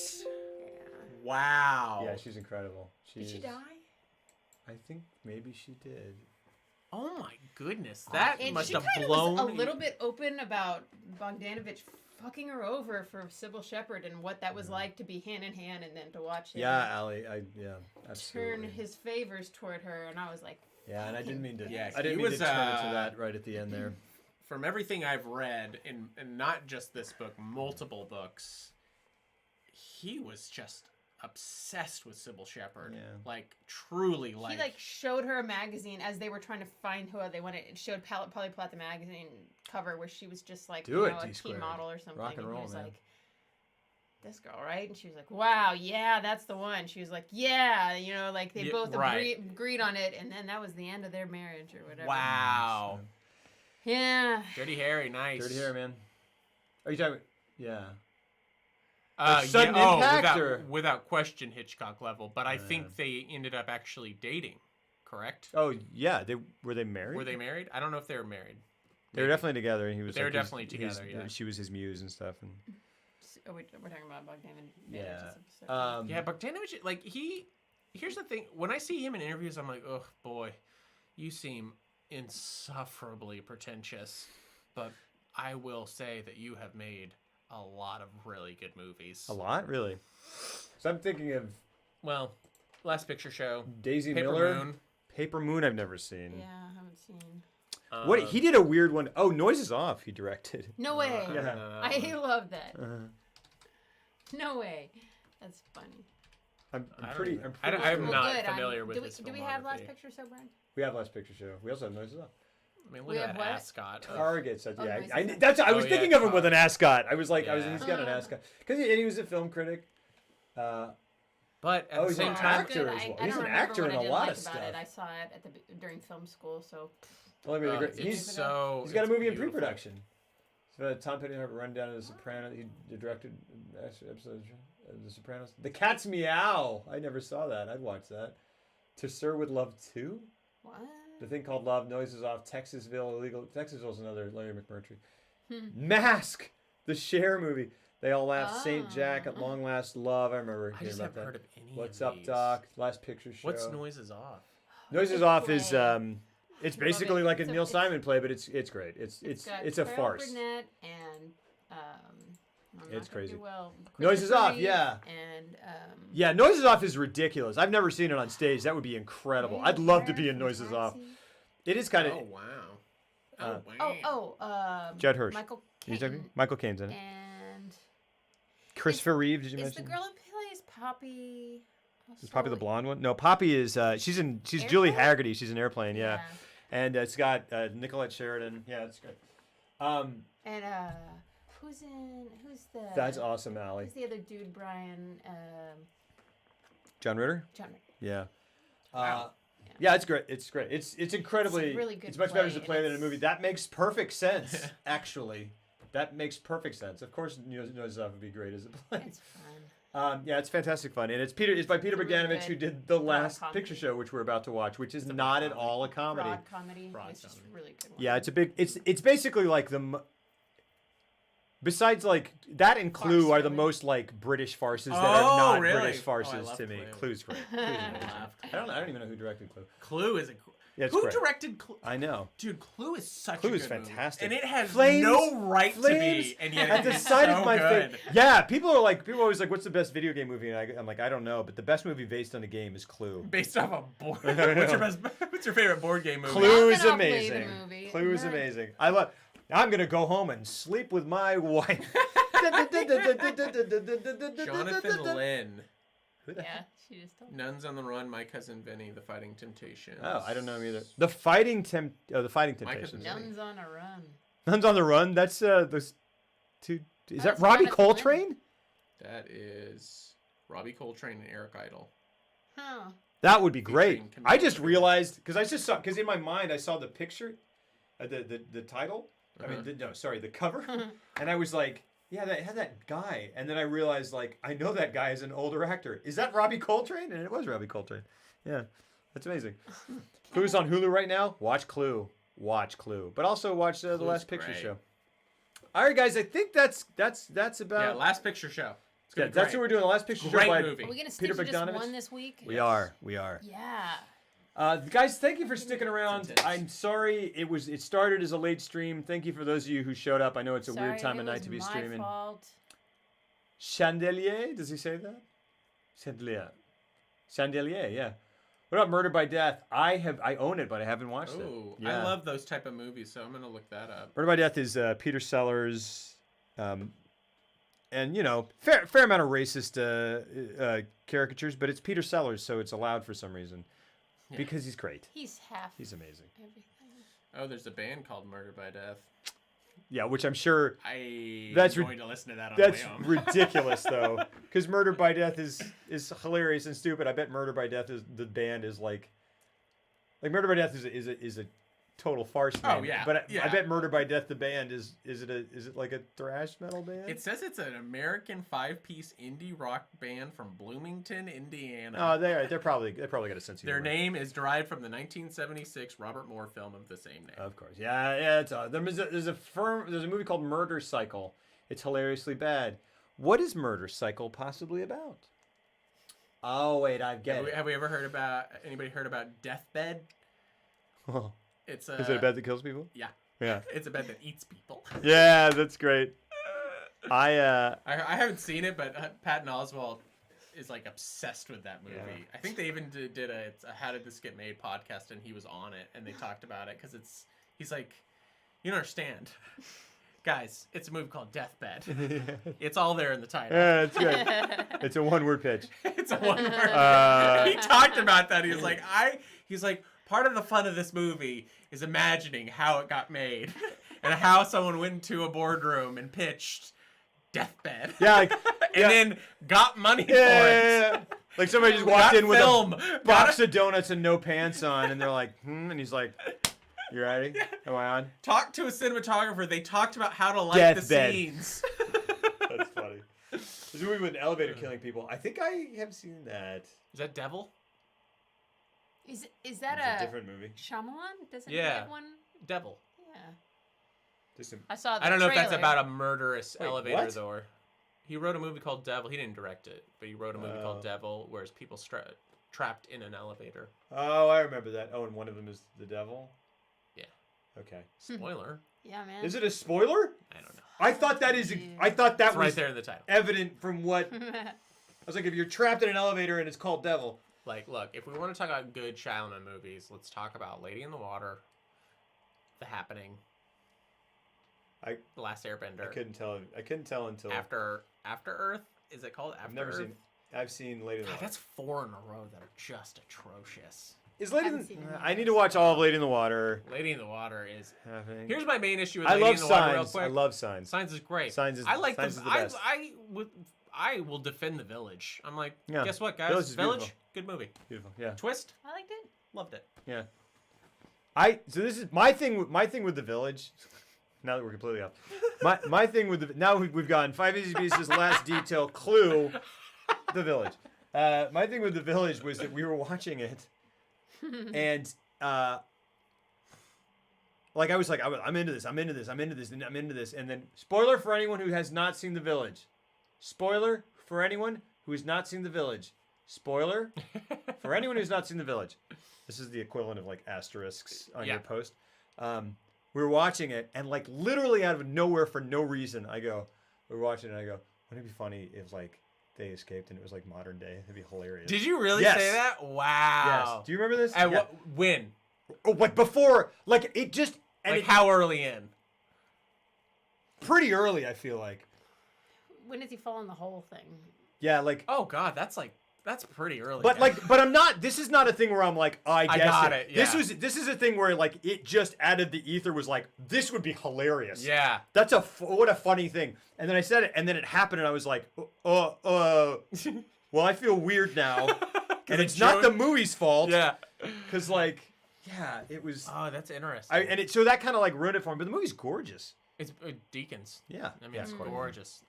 Wow. Yeah, she's incredible. Did she die? I think maybe she did. Oh my goodness, that And must she have kind of blown. was a little bit open about Bogdanovich fucking her over for Sybil Shepherd and what that was like to be hand in hand and then to watch him Yeah, Allie. Yeah, turn absolutely. his favors toward her, and I was like, Yeah, and I didn't mean to. Yeah, I didn't he mean was, to turn it to that right at the end there. From everything I've read, and not just this book, multiple books, he was just obsessed with Sybil Shepherd. Yeah. Like truly, like he like showed her a magazine as they were trying to find who they wanted. It showed Polly Platt the magazine cover where she was just like Do it, a teen T-squared. model or something. Rock and he roll, was man. like, "This girl, right?" And she was like, "Wow, yeah, that's the one." She was like, "Yeah," like they Yeah, both right. agreed on it, and then that was the end of their marriage or whatever. wow, Yeah. Dirty Harry, nice. Dirty hair, man. Are you talking? Yeah. Yeah, sudden impact, or- without question, Hitchcock level. But I Yeah. think they ended up actually dating. Correct? Oh yeah. Were they married? Were they married? I don't know if they were married. They were Maybe. definitely together. And he was. They were like his- definitely his- together, yeah. She was his muse and stuff. And We're talking about Bogdanovich. yeah. Yeah, Bogdanovich, like here's the thing. When I see him in interviews, I'm like, oh boy, you seem insufferably pretentious. But I will say that you have made a lot of really good movies. A lot, really. So I'm thinking of Well, Last Picture Show, Daisy Paper Miller. Moon. Paper Moon. I've never seen. Yeah, I haven't seen. What he did a weird one. Oh, Noises Off. He directed. No way. Yeah. I love that. Uh, No way. That's funny. I'm I don't pretty. even- I'm I pretty. don't- I'm sure. not good. familiar with do his we have Last filmography. Picture Show, Brian? We have Last Picture Show. We also have Noises Off. I mean, We look have at what? that ascot. Targets. Oh, Yeah, Noises I, Off. that's. I was Oh, yeah, thinking of him with an Tar- ascot. I was like, Yeah. he's got an ascot because he was a film critic. But at Oh, the he's same an time, actor as well. I He's don't an remember actor what in I a didn't lot like of about it. stuff. I saw it during film school, so Only really great. it's He's so. he's got a it's movie in beautiful. pre-production. So Tom Petty run down to The Sopranos. He directed episodes of The Sopranos. The Cat's Meow. I never saw that. I'd watch that. To Sir with Love 2? What? The thing called Love, Noises Off, Texasville, Illegal. Texasville's another Larry McMurtry. Mask! The Cher movie. They all laughed. St. Jack at Long Last Love. I remember I hearing just about haven't that. heard of any What's of Up, these. Doc? Last Picture Show. What's Noises Off? Noises It's a Off is play. it's basically like a It's a- Neil it's- Simon play, but it's great. It's got a Carol farce. Burnett and I'm It's not gonna do crazy. well. Noises Christopher Off, Reeve yeah. And Yeah, Noises Off is ridiculous. I've never seen it on stage. That would be incredible. I'd love to be in Noises Off. It is kind of Oh wow. Oh wow. Judd Hirsch. Michael You talking- Caine. Michael Caine's in it. And Christopher Reeve, did you is mention? the girl who plays Poppy? Is Poppy the blonde one? No, Poppy is she's Julie Airplane? Haggerty. She's in Airplane, yeah. And it's got Nicolette Sheridan. Yeah, it's great. And who's the? That's awesome, Allie. Who's the other dude? Brian. John Ritter? John. Yeah. Wow. Yeah, it's great. It's great. It's incredibly. It's a really good It's much better as a play, play and than a movie. That makes perfect sense. Actually, that makes perfect sense. Of course, Noises Off would be great as a play. It's fun. Yeah, it's fantastic fun, and it's by Peter really Bogdanovich, who good did the broad last comedy. picture show, which we're about to watch, which is not at all a comedy. Broad comedy. Broad It's just comedy. really good. One. Yeah, it's basically like besides like that and Clue Farce, are the really. most like British farces that Oh, are not really? British Oh, I farces love to me. Clue. Clue's great. Clue's amazing. I don't even know who directed Clue. Clue is a. Yeah, it's Who great. directed Clue? I know. Dude, Clue is such Clue a is good movie. fantastic. And it has Flames- no right to Flames be, and yet at it the is side so of my good. face. Yeah, people are always like, "What's the best video game movie?" And I'm like, "I don't know," but the best movie based on a game is Clue. Based off a board. What's your favorite board game movie? Clue is Now that I'll play the amazing. movie, Clue is nice. amazing. I'm gonna go home and sleep with my wife. Jonathan Lynn. Who the Yeah, she just told me. Nuns on the Run, My Cousin Vinny, The Fighting Temptations. Oh, I don't know him either. The Fighting Cousin Temptations. Vinny. Nuns on a Run. Nuns on the Run. That's those two. Is that That's Robbie Jonathan Coltrane? That is Robbie Coltrane and Eric Idle. Huh. That would be great. Featuring I just Camille. realized because in my mind I saw the picture, the title. I Uh-huh. mean, the cover, and I was like, yeah, that had that guy, and then I realized like I know that guy is an older actor. Is that Robbie Coltrane? And it was Robbie Coltrane. Yeah, that's amazing. Clue's on Hulu right now. Watch Clue. Watch Clue, but also watch the Clue's Last Picture great. Show. All right, guys, I think that's Yeah, about. Last Picture Show. It's Yeah, gonna be that's great. what we're doing. The Last Picture Great Show by movie. Are we gonna stick Peter to just Bogdanovich? one this week? We are. Yeah. Guys, thank you for sticking around. intense. I'm sorry it started as a late stream. Thank you for those of you who showed up. I know it's a weird time of night to be streaming. My fault. Chandelier, does he say that? Chandelier, yeah. What about Murder by Death? I own it, but I haven't watched it. Oh, Yeah. I love those type of movies, so I'm gonna look that up. Murder by Death is Peter Sellers, and fair amount of racist caricatures, but it's Peter Sellers, so it's allowed for some reason because he's great. He's half He's amazing. everything. Oh, there's a band called Murder by Death. Yeah, which I'm sure I'm That's going to listen to that on that's my own. ridiculous though, because Murder by Death is hilarious and stupid. I bet Murder by Death is the band is like Murder by Death is a total farce. Oh, name, yeah, but I yeah. bet Murder by Death the band is it like a thrash metal band? It says it's an American 5-piece indie rock band from Bloomington, Indiana. Oh, they probably got a sense of Their humor. name is derived from the 1976 Robert Moore film of the same name. Of course, yeah. It's there's a movie called Murder Cycle. It's hilariously bad. What is Murder Cycle possibly about? Oh wait, I get it. Have we ever heard about Deathbed? Oh, It's is it a bed that kills people? Yeah, Yeah. it's a bed that eats people. Yeah, that's great. I haven't seen it, but Patton Oswalt is like obsessed with that movie. Yeah. I think they even did a How Did This Get Made podcast, and he was on it, and they talked about it because he's like, you don't understand, guys. It's a movie called Deathbed. It's all there in the title. Yeah, it's good. It's a one-word pitch. It's a one word. He talked about that. He's like, part of the fun of this movie is imagining how it got made and how someone went into a boardroom and pitched Deathbed. Yeah, like, and then got money for it. yeah. Like somebody just walked Got in with film. a box of donuts and no pants on, and they're like, and he's like, "You ready? Am I on?" Talked to a cinematographer. They talked about how to light the Deathbed. scenes. That's funny. There's a movie with an elevator killing people. I think I have seen that. Is that Devil? Is that It's a a different movie. Shyamalan? Doesn't he Yeah. have one? Devil. Yeah. Just a, I saw the I don't know if that's trailer. about a murderous Wait, elevator what? though. Or he wrote a movie called Devil. He didn't direct it, but he wrote a movie Oh. called Devil, where it's people trapped in an elevator. oh, I remember that. Oh, and one of them is the devil. Yeah. Okay. Spoiler. Yeah, man. Is it a spoiler? I don't know. I thought that is. I thought that It's right was there in the title. evident from what. I was like, if you're trapped in an elevator and it's called Devil. Like, look, if we want to talk about good Shyamalan movies, let's talk about Lady in the Water, The Happening, I The Last Airbender. I couldn't tell. I couldn't tell until After Earth. Is it called After I've never Earth? seen. I've seen Lady in the God, Water. that's 4 in a row that are just atrocious. Is Lady in Haven't seen any of I need to watch all of Lady in the Water. Lady in the Water is. Happening. Here's my main issue with I Lady love in the Water, real Signs. quick. I love Signs. Signs is great. Signs is- I like Signs is the I, best. I will defend The Village. I'm like, Yeah. guess what, guys? Village is Village, beautiful. good movie. Beautiful. Yeah. Twist, I liked it. loved it. Yeah. So this is my thing. My thing with the Village. Now that we're completely off, my thing with the now we've gotten 5 Easy Pieces, Last Detail, Clue, The Village. My thing with the Village was that we were watching it, and like I was like I'm into this, I'm into this, I'm into this, and I'm into this, and then spoiler for anyone who has not seen The Village. Spoiler for anyone who has not seen The Village. Spoiler for anyone who's not seen The Village. This is the equivalent of like asterisks on Yeah. your post. We were watching it, and like literally out of nowhere for no reason, we're watching it, and I go, wouldn't it be funny if like they escaped and it was like modern day? It'd be hilarious. Did you really Yes. say that? Wow. Yes. Do you remember this? At Yeah. what? When? Oh, like before, like it just and Like it, how early in? pretty early. I feel like. When does he fall in the hole thing? Yeah, like. Oh God, that's pretty early. But man. but I'm not. This is not a thing where I'm like, oh, I guess got it, This yeah. this is a thing where like it just added the ether was like this would be hilarious. yeah. That's what a funny thing. And then I said it, and then it happened, and I was like, well, I feel weird now, and it's not the movie's fault. Yeah. Because like, yeah, it was. Oh, that's interesting. So that kind of like ruined it for me. But the movie's gorgeous. It's Deacons. Yeah. I mean, yeah, it's quite. gorgeous.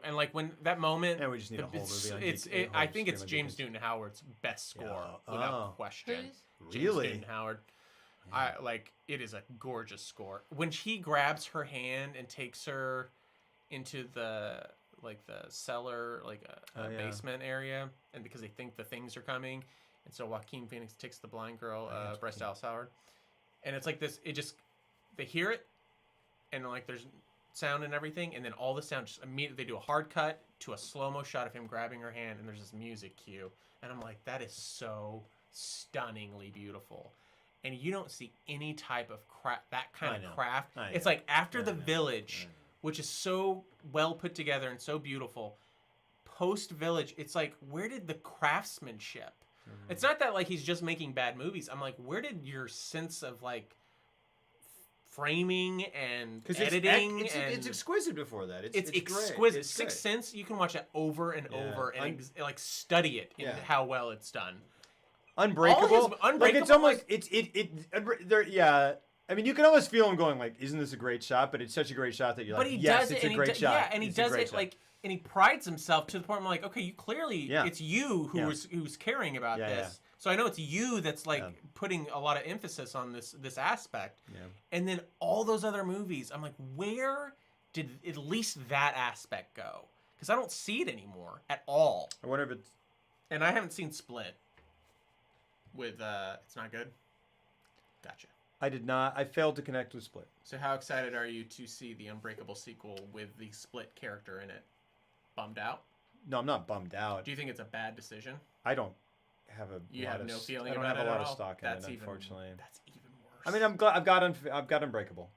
And like when that moment. And we just need a whole it's- movie on It's. Deacon- I whole think it's stream on James Deacons. Newton Howard's best score Yeah. without Oh. question. Who's? James Really? Newton Howard. I like it is a gorgeous score. When he grabs her hand and takes her into the cellar, like a Oh, yeah. basement area, and because they think the things are coming, and so Joaquin Phoenix takes the blind girl, Oh, that's Bryce cool. Dallas Howard, and it's like this. It just they hear it, and like there's sound and everything, and then all the sound just immediately they do a hard cut to a slow-mo shot of him grabbing her hand, and there's this music cue, and I'm like, that is so stunningly beautiful. And you don't see any type of that kind I of know. craft. I It's know. like after I The know. Village, I know. which is so well put together and so beautiful, post Village, it's like, where did the craftsmanship? Mm-hmm. It's not that like he's just making bad movies. I'm like, where did your sense of like framing and Because editing it's and exquisite before that. it's great. exquisite. It's Sixth great. Sense, you can watch it over and Yeah. over and like study it in Yeah. how well it's done. Unbreakable. Like Unbreakable it's almost there. Yeah. I mean, you can almost feel him going like, "Isn't this a great shot?" But it's such a great shot that you're But like, he "Yes, does it, it's and a great shot." Yeah, and he It's a does great it shot. like, and he prides himself to the point where I'm like, okay, you clearly, Yeah. it's you Yeah. who's caring about Yeah, this. So I know it's you that's like Yeah. putting a lot of emphasis on this aspect. Yeah. And then all those other movies, I'm like, where did at least that aspect go? Because I don't see it anymore at all. I wonder if it's. And I haven't seen Split. With it's not good. Gotcha. I did not. I failed to connect with Split. So how excited are you to see the Unbreakable sequel with the Split character in it? Bummed out? No, I'm not bummed out. Do you think it's a bad decision? I don't have a. You lot have of no s- feeling I don't about have it a lot at of all? stock in That's it, even, unfortunately. That's even worse. I mean, I'm glad I've got Unbreakable.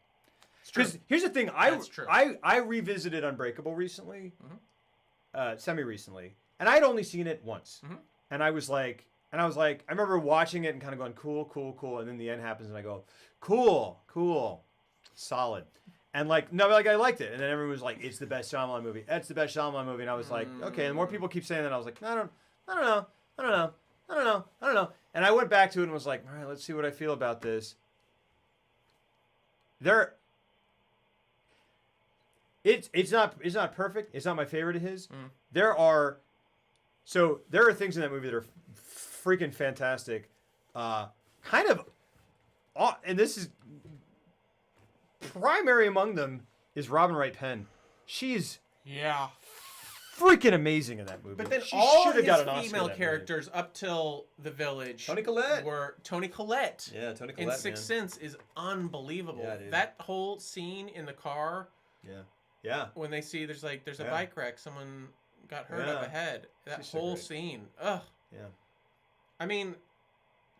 it's true. Because here's the thing, That's true. I revisited Unbreakable recently, semi recently, and I'd only seen it once, Mhm. and I was like, I remember watching it and kind of going, cool, cool, cool, and then the end happens, and I go, cool, cool, solid, and like no, like I liked it, and then everyone was like, it's the best Shyamalan movie, it's the best Shyamalan movie, and I was like, okay, and the more people keep saying that, I was like, I don't know, and I went back to it and was like, all right, let's see what I feel about this. It's not perfect. It's not my favorite of his. There are things in that movie that are freaking fantastic, kind of, and this is primary among them is Robin Wright Penn. She's Yeah. freaking amazing in that movie. But then she all should have his got an Oscar female for that characters up till The Village Toni Collette. were Toni Collette. Yeah, Toni in Collette, Sixth man. Sense is unbelievable. Yeah, dude. That whole scene in the car movie. Yeah. when they see there's a Yeah. bike wreck, someone got hurt Yeah. up ahead. That She's so whole great. scene. Ugh. Yeah. I mean,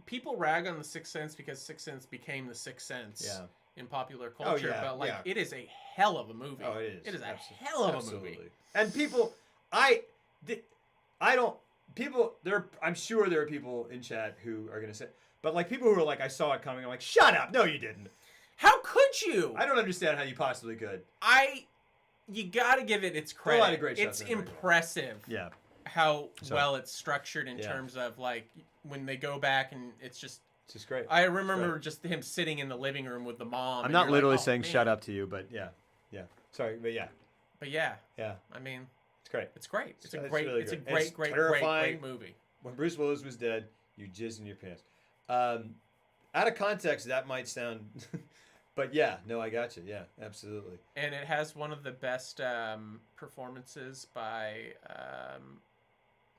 people rag on The Sixth Sense because Sixth Sense became The Sixth Sense Yeah. in popular culture, yeah, but like yeah. it is a hell of a movie. Oh, it is. It is a Absolutely. hell of a Absolutely. movie. And people, I'm sure there are people in chat who are gonna say, but like people who are like, I saw it coming. I'm like, shut up! No, you didn't. How could you? I don't understand how you possibly could. You gotta give it its a credit. lot of great It's shots in there. impressive Yeah. how So- well it's structured in Yeah. terms of like when they go back and it's just. It's just great. I remember just him sitting in the living room with the mom. I'm and not you're literally like, oh, saying man. shut up to you, but yeah. Sorry, but yeah. But yeah, Yeah. I mean, It's great. it's great. It's a It's great. really It's a good. great, It's great, terrifying. great movie. When Bruce Willis was dead, you jizzed in your pants. Out of context, that might sound, but yeah, no, I got you. Yeah, absolutely. And it has one of the best performances by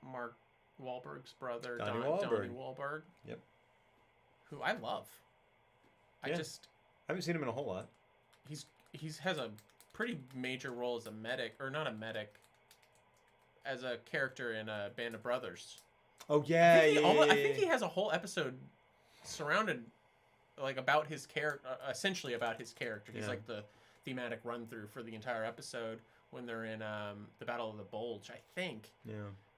Mark Wahlberg's brother, Donnie Donnie Wahlberg. Wahlberg. Yep. Who I love. Yeah. I just I haven't seen him in a whole lot. he's has a pretty major role as a medic, or not a medic, as a character in a Band of Brothers. Oh yeah, I think he has a whole episode surrounded, like about his character, essentially about his character. He's Yeah. like the thematic run through for the entire episode when they're in the Battle of the Bulge, I think. Yeah.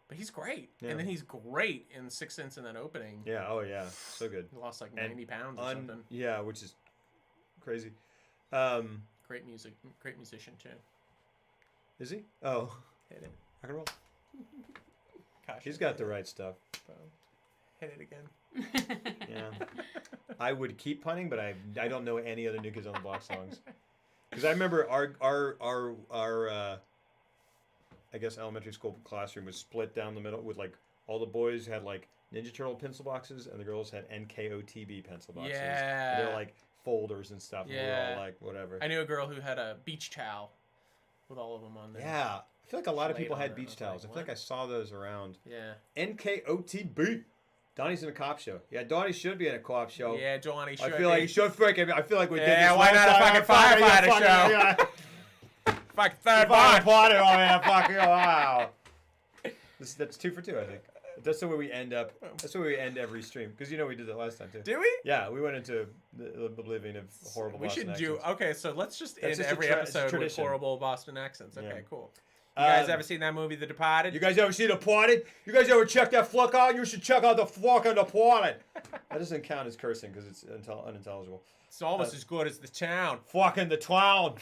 But he's great, Yeah. and then he's great in Sixth Sense in that opening. Yeah. Oh yeah. So good. He lost like And 90 pounds or something. Yeah, which is crazy. Great music, great musician too. Is he? Oh, Hit it, rock and roll. Gosh, He's got the right stuff. hit it again. Yeah. I would keep punning, but I don't know any other New Kids on the Block songs. Because I remember our I guess elementary school classroom was split down the middle with like all the boys had like Ninja Turtle pencil boxes and the girls had NKOTB pencil boxes. Yeah. And they're like folders and stuff. And we were Yeah. all like whatever. I knew a girl who had a beach towel with all of them on there. Yeah. I feel like a lot of Laid people on had it, I beach was towels. like, I feel like I saw those around. Yeah. NKOTB. Donnie's in a cop show. Yeah, Donnie should be in a co-op show. Yeah, Johnny should I feel like be. he should freaking. I feel like we did Yeah, this why last not a time. fucking firefighter fucking- show? Yeah. Fuck third Fire one. party, oh man, fucking wow. That's 2 for 2, I think. That's the way we end up. That's the way we end every stream. Because you know we did that last time too. Do we? Yeah, we went into the oblivion of horrible. We should Boston do. accents. Okay, so let's just That's end just a every tra- it's a episode with tradition. horrible Boston accents. Okay, Yeah. cool. You guys Um, ever seen that movie, The Departed? You guys ever see The Parted? You guys ever check that fluck out? You should check out the fluck of The Parted. That doesn't count as cursing because it's unintelligible. It's almost as good as The Town. Fucking The Clown.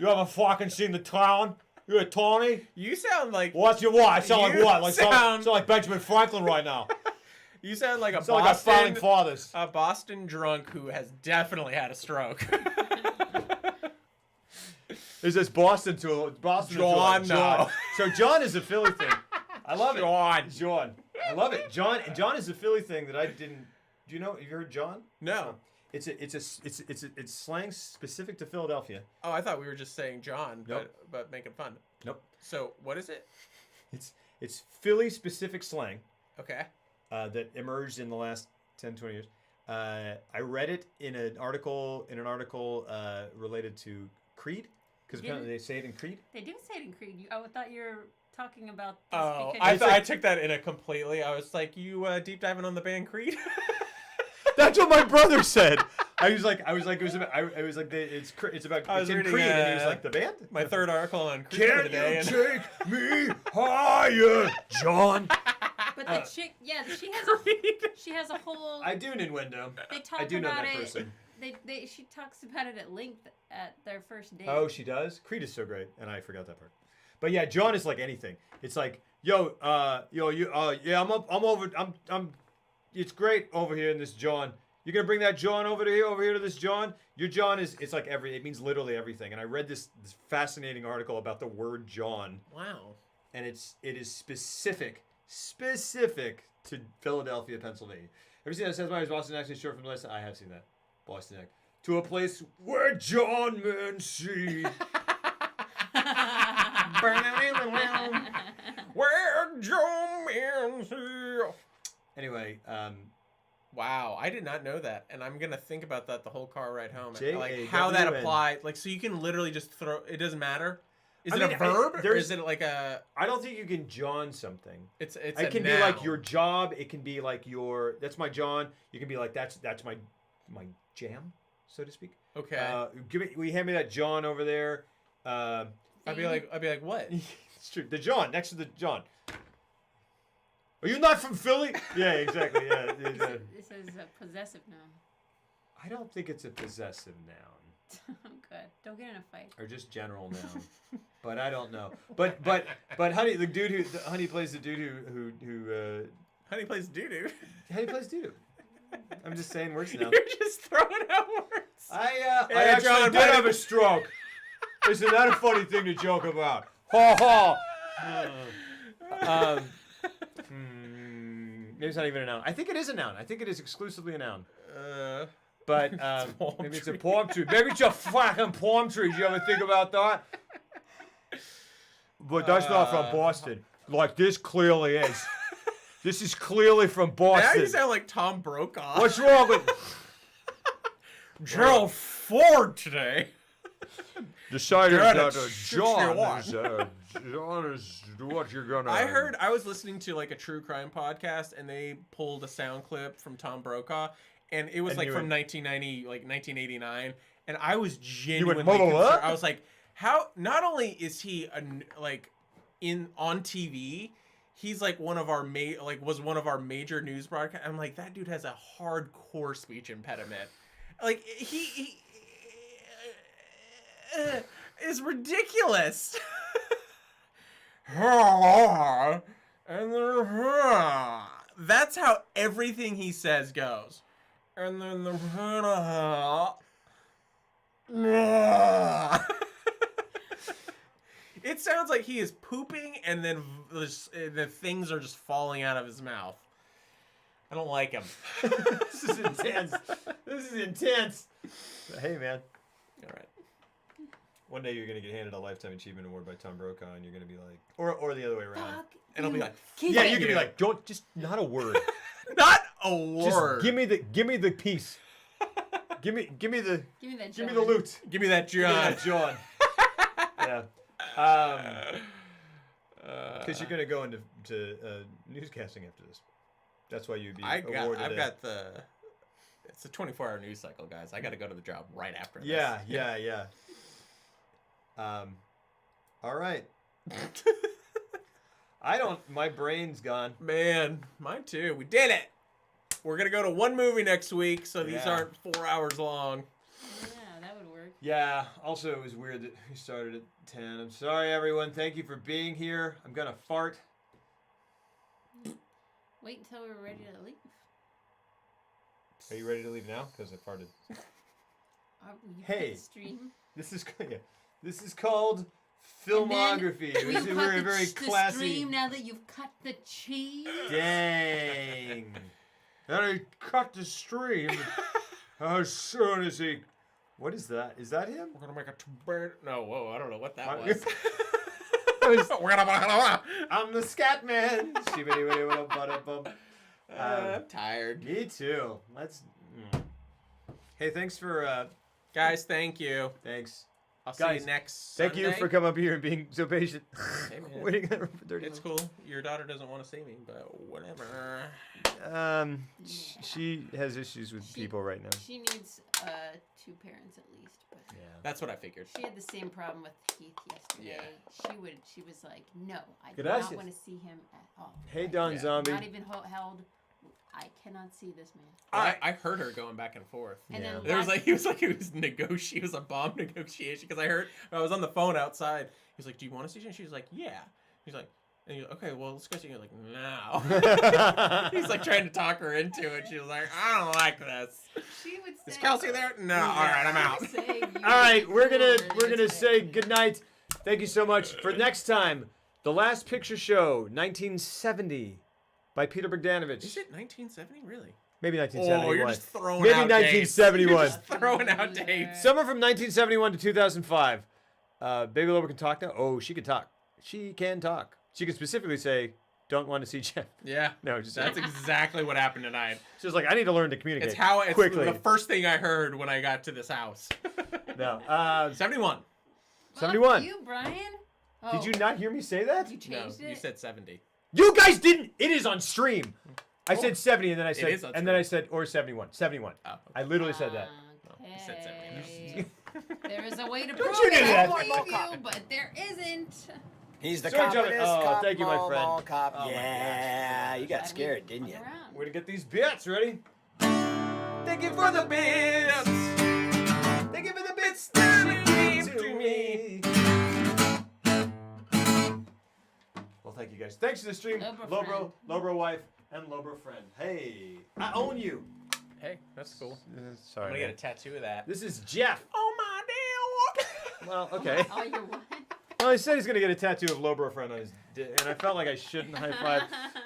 You haven't fucking seen The Clown? You a Tony? You sound like What's your what? I sound like You what? Like sound- sound like Benjamin Franklin right now. you sound like a Sound like our founding Boston fathers. a Boston drunk who has definitely had a stroke. Is this Boston to Boston? John, to no. John. So John is a Philly thing. I love John. it. John. I love it. John is a Philly thing that I didn't. Do you know? Have you heard John? No. It's slang specific to Philadelphia. Oh, I thought we were just saying John, Nope. but making fun. Nope. So what is it? It's Philly specific slang Okay. that emerged in the last 10, 20 years. I read it in an article related to Creed because apparently they say it in Creed. They do say it in Creed. I thought you were talking about this Oh, because I took that in a completely. I was like, you deep diving on the band Creed? That's what my brother said. I was like, it was about, it's about, I was it's in reading, Creed, and he was like, the band? My third article on Creed for the day. and- take me higher, John? But the chick, yeah, she has a whole. I do innuendo. They talk I do know about that it. person. She talks about it at length at their first date. Oh, she does? Creed is so great, and I forgot that part. But yeah, John is like anything. It's like, yeah, it's great over here in this John. You're gonna bring that John over here to this John. Your John it's like it means literally everything. And I read this fascinating article about the word John, Wow. and it is specific to Philadelphia, Pennsylvania. you seen that Seth Meyers Boston Accent short from the last? I have seen that. Boston Accent. To a place where John men see. Where John men see. Anyway, Wow, I did not know that, and I'm gonna think about that the whole car ride home. J-A-W-N. Like how that applies. Like, so you can literally just throw. It doesn't matter. Is I it mean, a verb or there's- is it like a? I don't think you can John something. It It can be like your job. It can be like your. That's my John. You can be like that's my jam, so to speak. Okay. Will you hand me that John over there? I'd be like what? It's true. The John next to the John. Are you not from Philly? Yeah, exactly. Yeah. This is a possessive noun. I don't think it's a possessive noun Good. Don't get in a fight. or just general noun, but I don't know. But Honey, the dude who Honey plays the dude who Honey plays doo doo. Honey plays doo. I'm just saying words now. You're just throwing out words. I Yeah, actually John, did have a stroke. Isn't that a funny thing to joke about? Ha ha. Maybe it's not even a noun. I think it is a noun. I think it is exclusively a noun. But palm maybe it's a tree. palm tree. Maybe it's a fucking palm tree. Did you ever think about that? But that's not from Boston. Like this clearly is. This is clearly from Now Boston. you sound like Tom Brokaw. What's wrong with Gerald Ford today? decided Dad, that it's John is what you're gonna. I was listening to like a true crime podcast and they pulled a sound clip from Tom Brokaw and it was And like you from were- 1990, like 1989, and I was went, genuinely "Blah, blah, concerned. blah?" I was like, how? Not only is he like on TV, he's like one of our was one of our major news broadcasts. I'm like, that dude has a hardcore speech impediment. Like he is ridiculous. And that's how everything he says goes. And then it sounds like he is pooping and then the things are just falling out of his mouth. I don't like him. This is intense. This is intense. But hey, man. All right. One day you're gonna get handed a lifetime achievement award by Tom Brokaw, and you're gonna be like, or the other way around. And I'll be like, Yeah, you're gonna be like, don't just not a word. not a Just word. give me the piece. give me the Give me that. give me the loot. Give me that Give me John. that John. Yeah. Because you're gonna go into newscasting after this. That's why you'd be awarded. I've got the. It's a 24-hour news cycle, guys. I got to go to the job right after this. Yeah. All right. My brain's gone. Man, mine too. We did it. We're gonna go to one movie next week, so these Yeah. aren't 4 hours long. Yeah, that would work. Yeah. Also, it was weird that we started at 10. I'm sorry, everyone. Thank you for being here. I'm gonna fart. Wait until we're ready to leave. Are you ready to leave now? Because I farted. You Hey. cut the stream. This is called filmography. Will you We're cut very the classy. stream now that you've cut the cheese? Dang. And he cut the stream as soon as he. What is that? Is that him? We're gonna make a no. Whoa, I don't know what that What? was. I'm the scat man. I'm tired. Me too. Let's. Hey, thanks for. Guys, thank you. Thanks. I'll Guys, see you next Thank you Sunday. for coming up here and being so patient. Hey, man. Waiting for 30 It's cool. Your daughter doesn't want to see me, but whatever. She has issues with people right now. She needs 2 parents at least. But Yeah. That's what I figured. she had the same problem with Heath yesterday. Yeah. She was like, no, I do Gracias. not want to see him at all. Hey, Like, Don Yeah. Zombie. Not even held. I cannot see this man. I heard her going back and forth. And Yeah. then There was last- like he was it was a bomb negotiation because I was on the phone outside. He was like, "Do you want to see?" And she was like, "Yeah." He's like, and you're like, "Okay, well, let's go see." You're like, "No." He's like trying to talk her into it. She was like, "I don't like this." she would say, Is Kelsey there? No. All right, I'm out. All right, we're gonna say goodnight. Thank you so much. For next time, The Last Picture Show, 1970, by Peter Is Bogdanovich. it 1970? Really? Maybe Oh, 1971. you're just throwing Maybe out dates. 1971. You're just throwing out dates. Summer from 1971 to 2005. Baby Lover can talk now? Oh, she can talk. She can talk. She can specifically say, don't want to see Jeff. Yeah. No, just That's exactly what happened tonight. She's like, I need to learn to communicate It's quickly. the first thing I heard when I got to this house. No. 71. 71. You, Brian? Did you not hear me say that? You No, changed you it? said 70. You guys didn't. It is on stream. I said 70 and then I is said on and then I stream. said or 71. 71. Oh, okay. I literally said that. You said 70. Okay. There is a way to prove you do it. that. I believe you, but there isn't. He's the Sorry, cop Johnny. of this Oh, cop, thank you, my mall, friend. mall cop. Oh, my Yeah, you got Gotta scared, be didn't you? around. We're gonna get these bits ready. Thank you for the bits. Thank you for the bits that you gave to me. Well, thank you guys. Thanks to the stream, Lobro Lobro wife, and Lobro friend. Hey, I own you. Hey, that's cool. I'm Sorry. gonna man. get a tattoo of that. This is Jeff. Oh my damn! Well, okay. Oh, you're what? Well, he said he's gonna get a tattoo of Lobro friend on his and I felt like I shouldn't high five.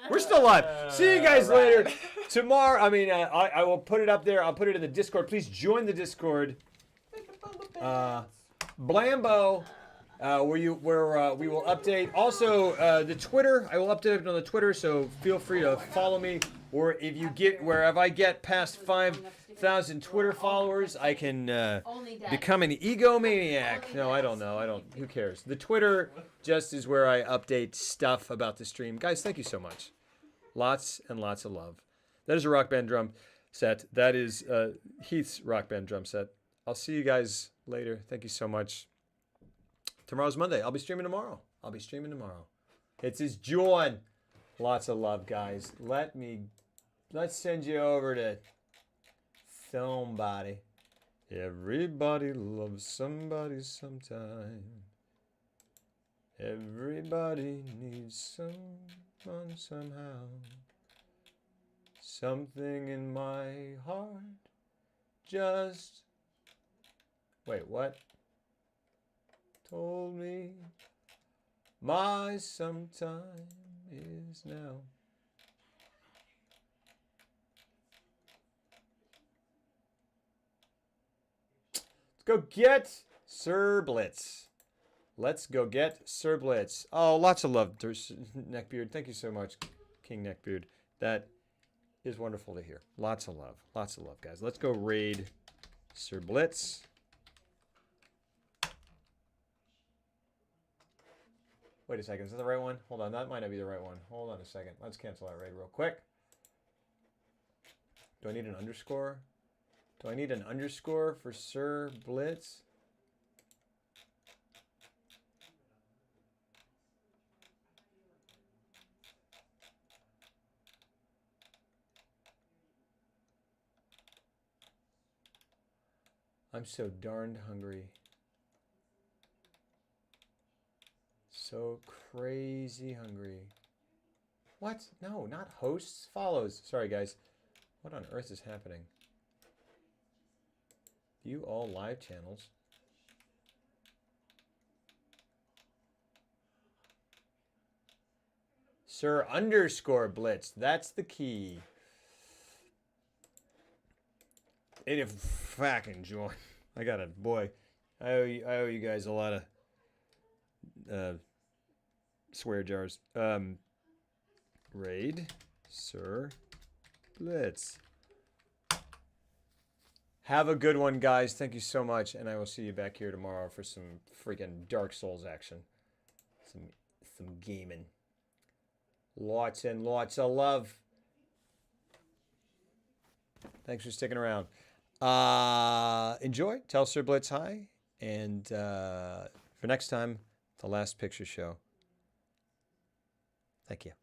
We're still live. See you guys later. Tomorrow, I will put it up there. I'll put it in the Discord. Please join the Discord. Blambo, where we will update. Also, the Twitter. I will update it on the Twitter, so feel free to follow me. Or if I get past 5,000 Twitter followers, I can become an egomaniac. No, I don't know. Who cares? The Twitter just is where I update stuff about the stream. Guys, thank you so much. Lots and lots of love. That is a Rock Band drum set. That is Heath's Rock Band drum set. I'll see you guys later. Thank you so much. Tomorrow's Monday. I'll be streaming tomorrow. It's his John. Lots of love, guys. Let's send you over to somebody. Everybody loves somebody sometime. Everybody needs someone somehow. Something in my heart just... Wait, what? Told me my sometime is now. Let's go get Sir Blitz. Let's go get Sir Blitz. Oh, lots of love, Neckbeard. Thank you so much, King Neckbeard. That is wonderful to hear. Lots of love, guys. Let's go raid Sir Blitz. Wait a second, is that the right one? Hold on, that might not be the right one. Hold on a second. Let's cancel that raid real quick. Do I need an underscore? Do I need an underscore for Sir Blitz? I'm so darned hungry. So crazy hungry. What? No, not hosts. Follows. Sorry, guys. What on earth is happening? View all live channels. Sir underscore Blitz. That's the key. And if fucking join. I got a boy. I owe you guys a lot of swear jars. Raid Sir Blitz. Have a good one, guys. Thank you so much, and I will see you back here tomorrow for some freaking Dark Souls action. Some gaming. Lots and lots of love. Thanks for sticking around. Enjoy. Tell Sir Blitz hi. And for next time, the Last Picture Show. Thank you.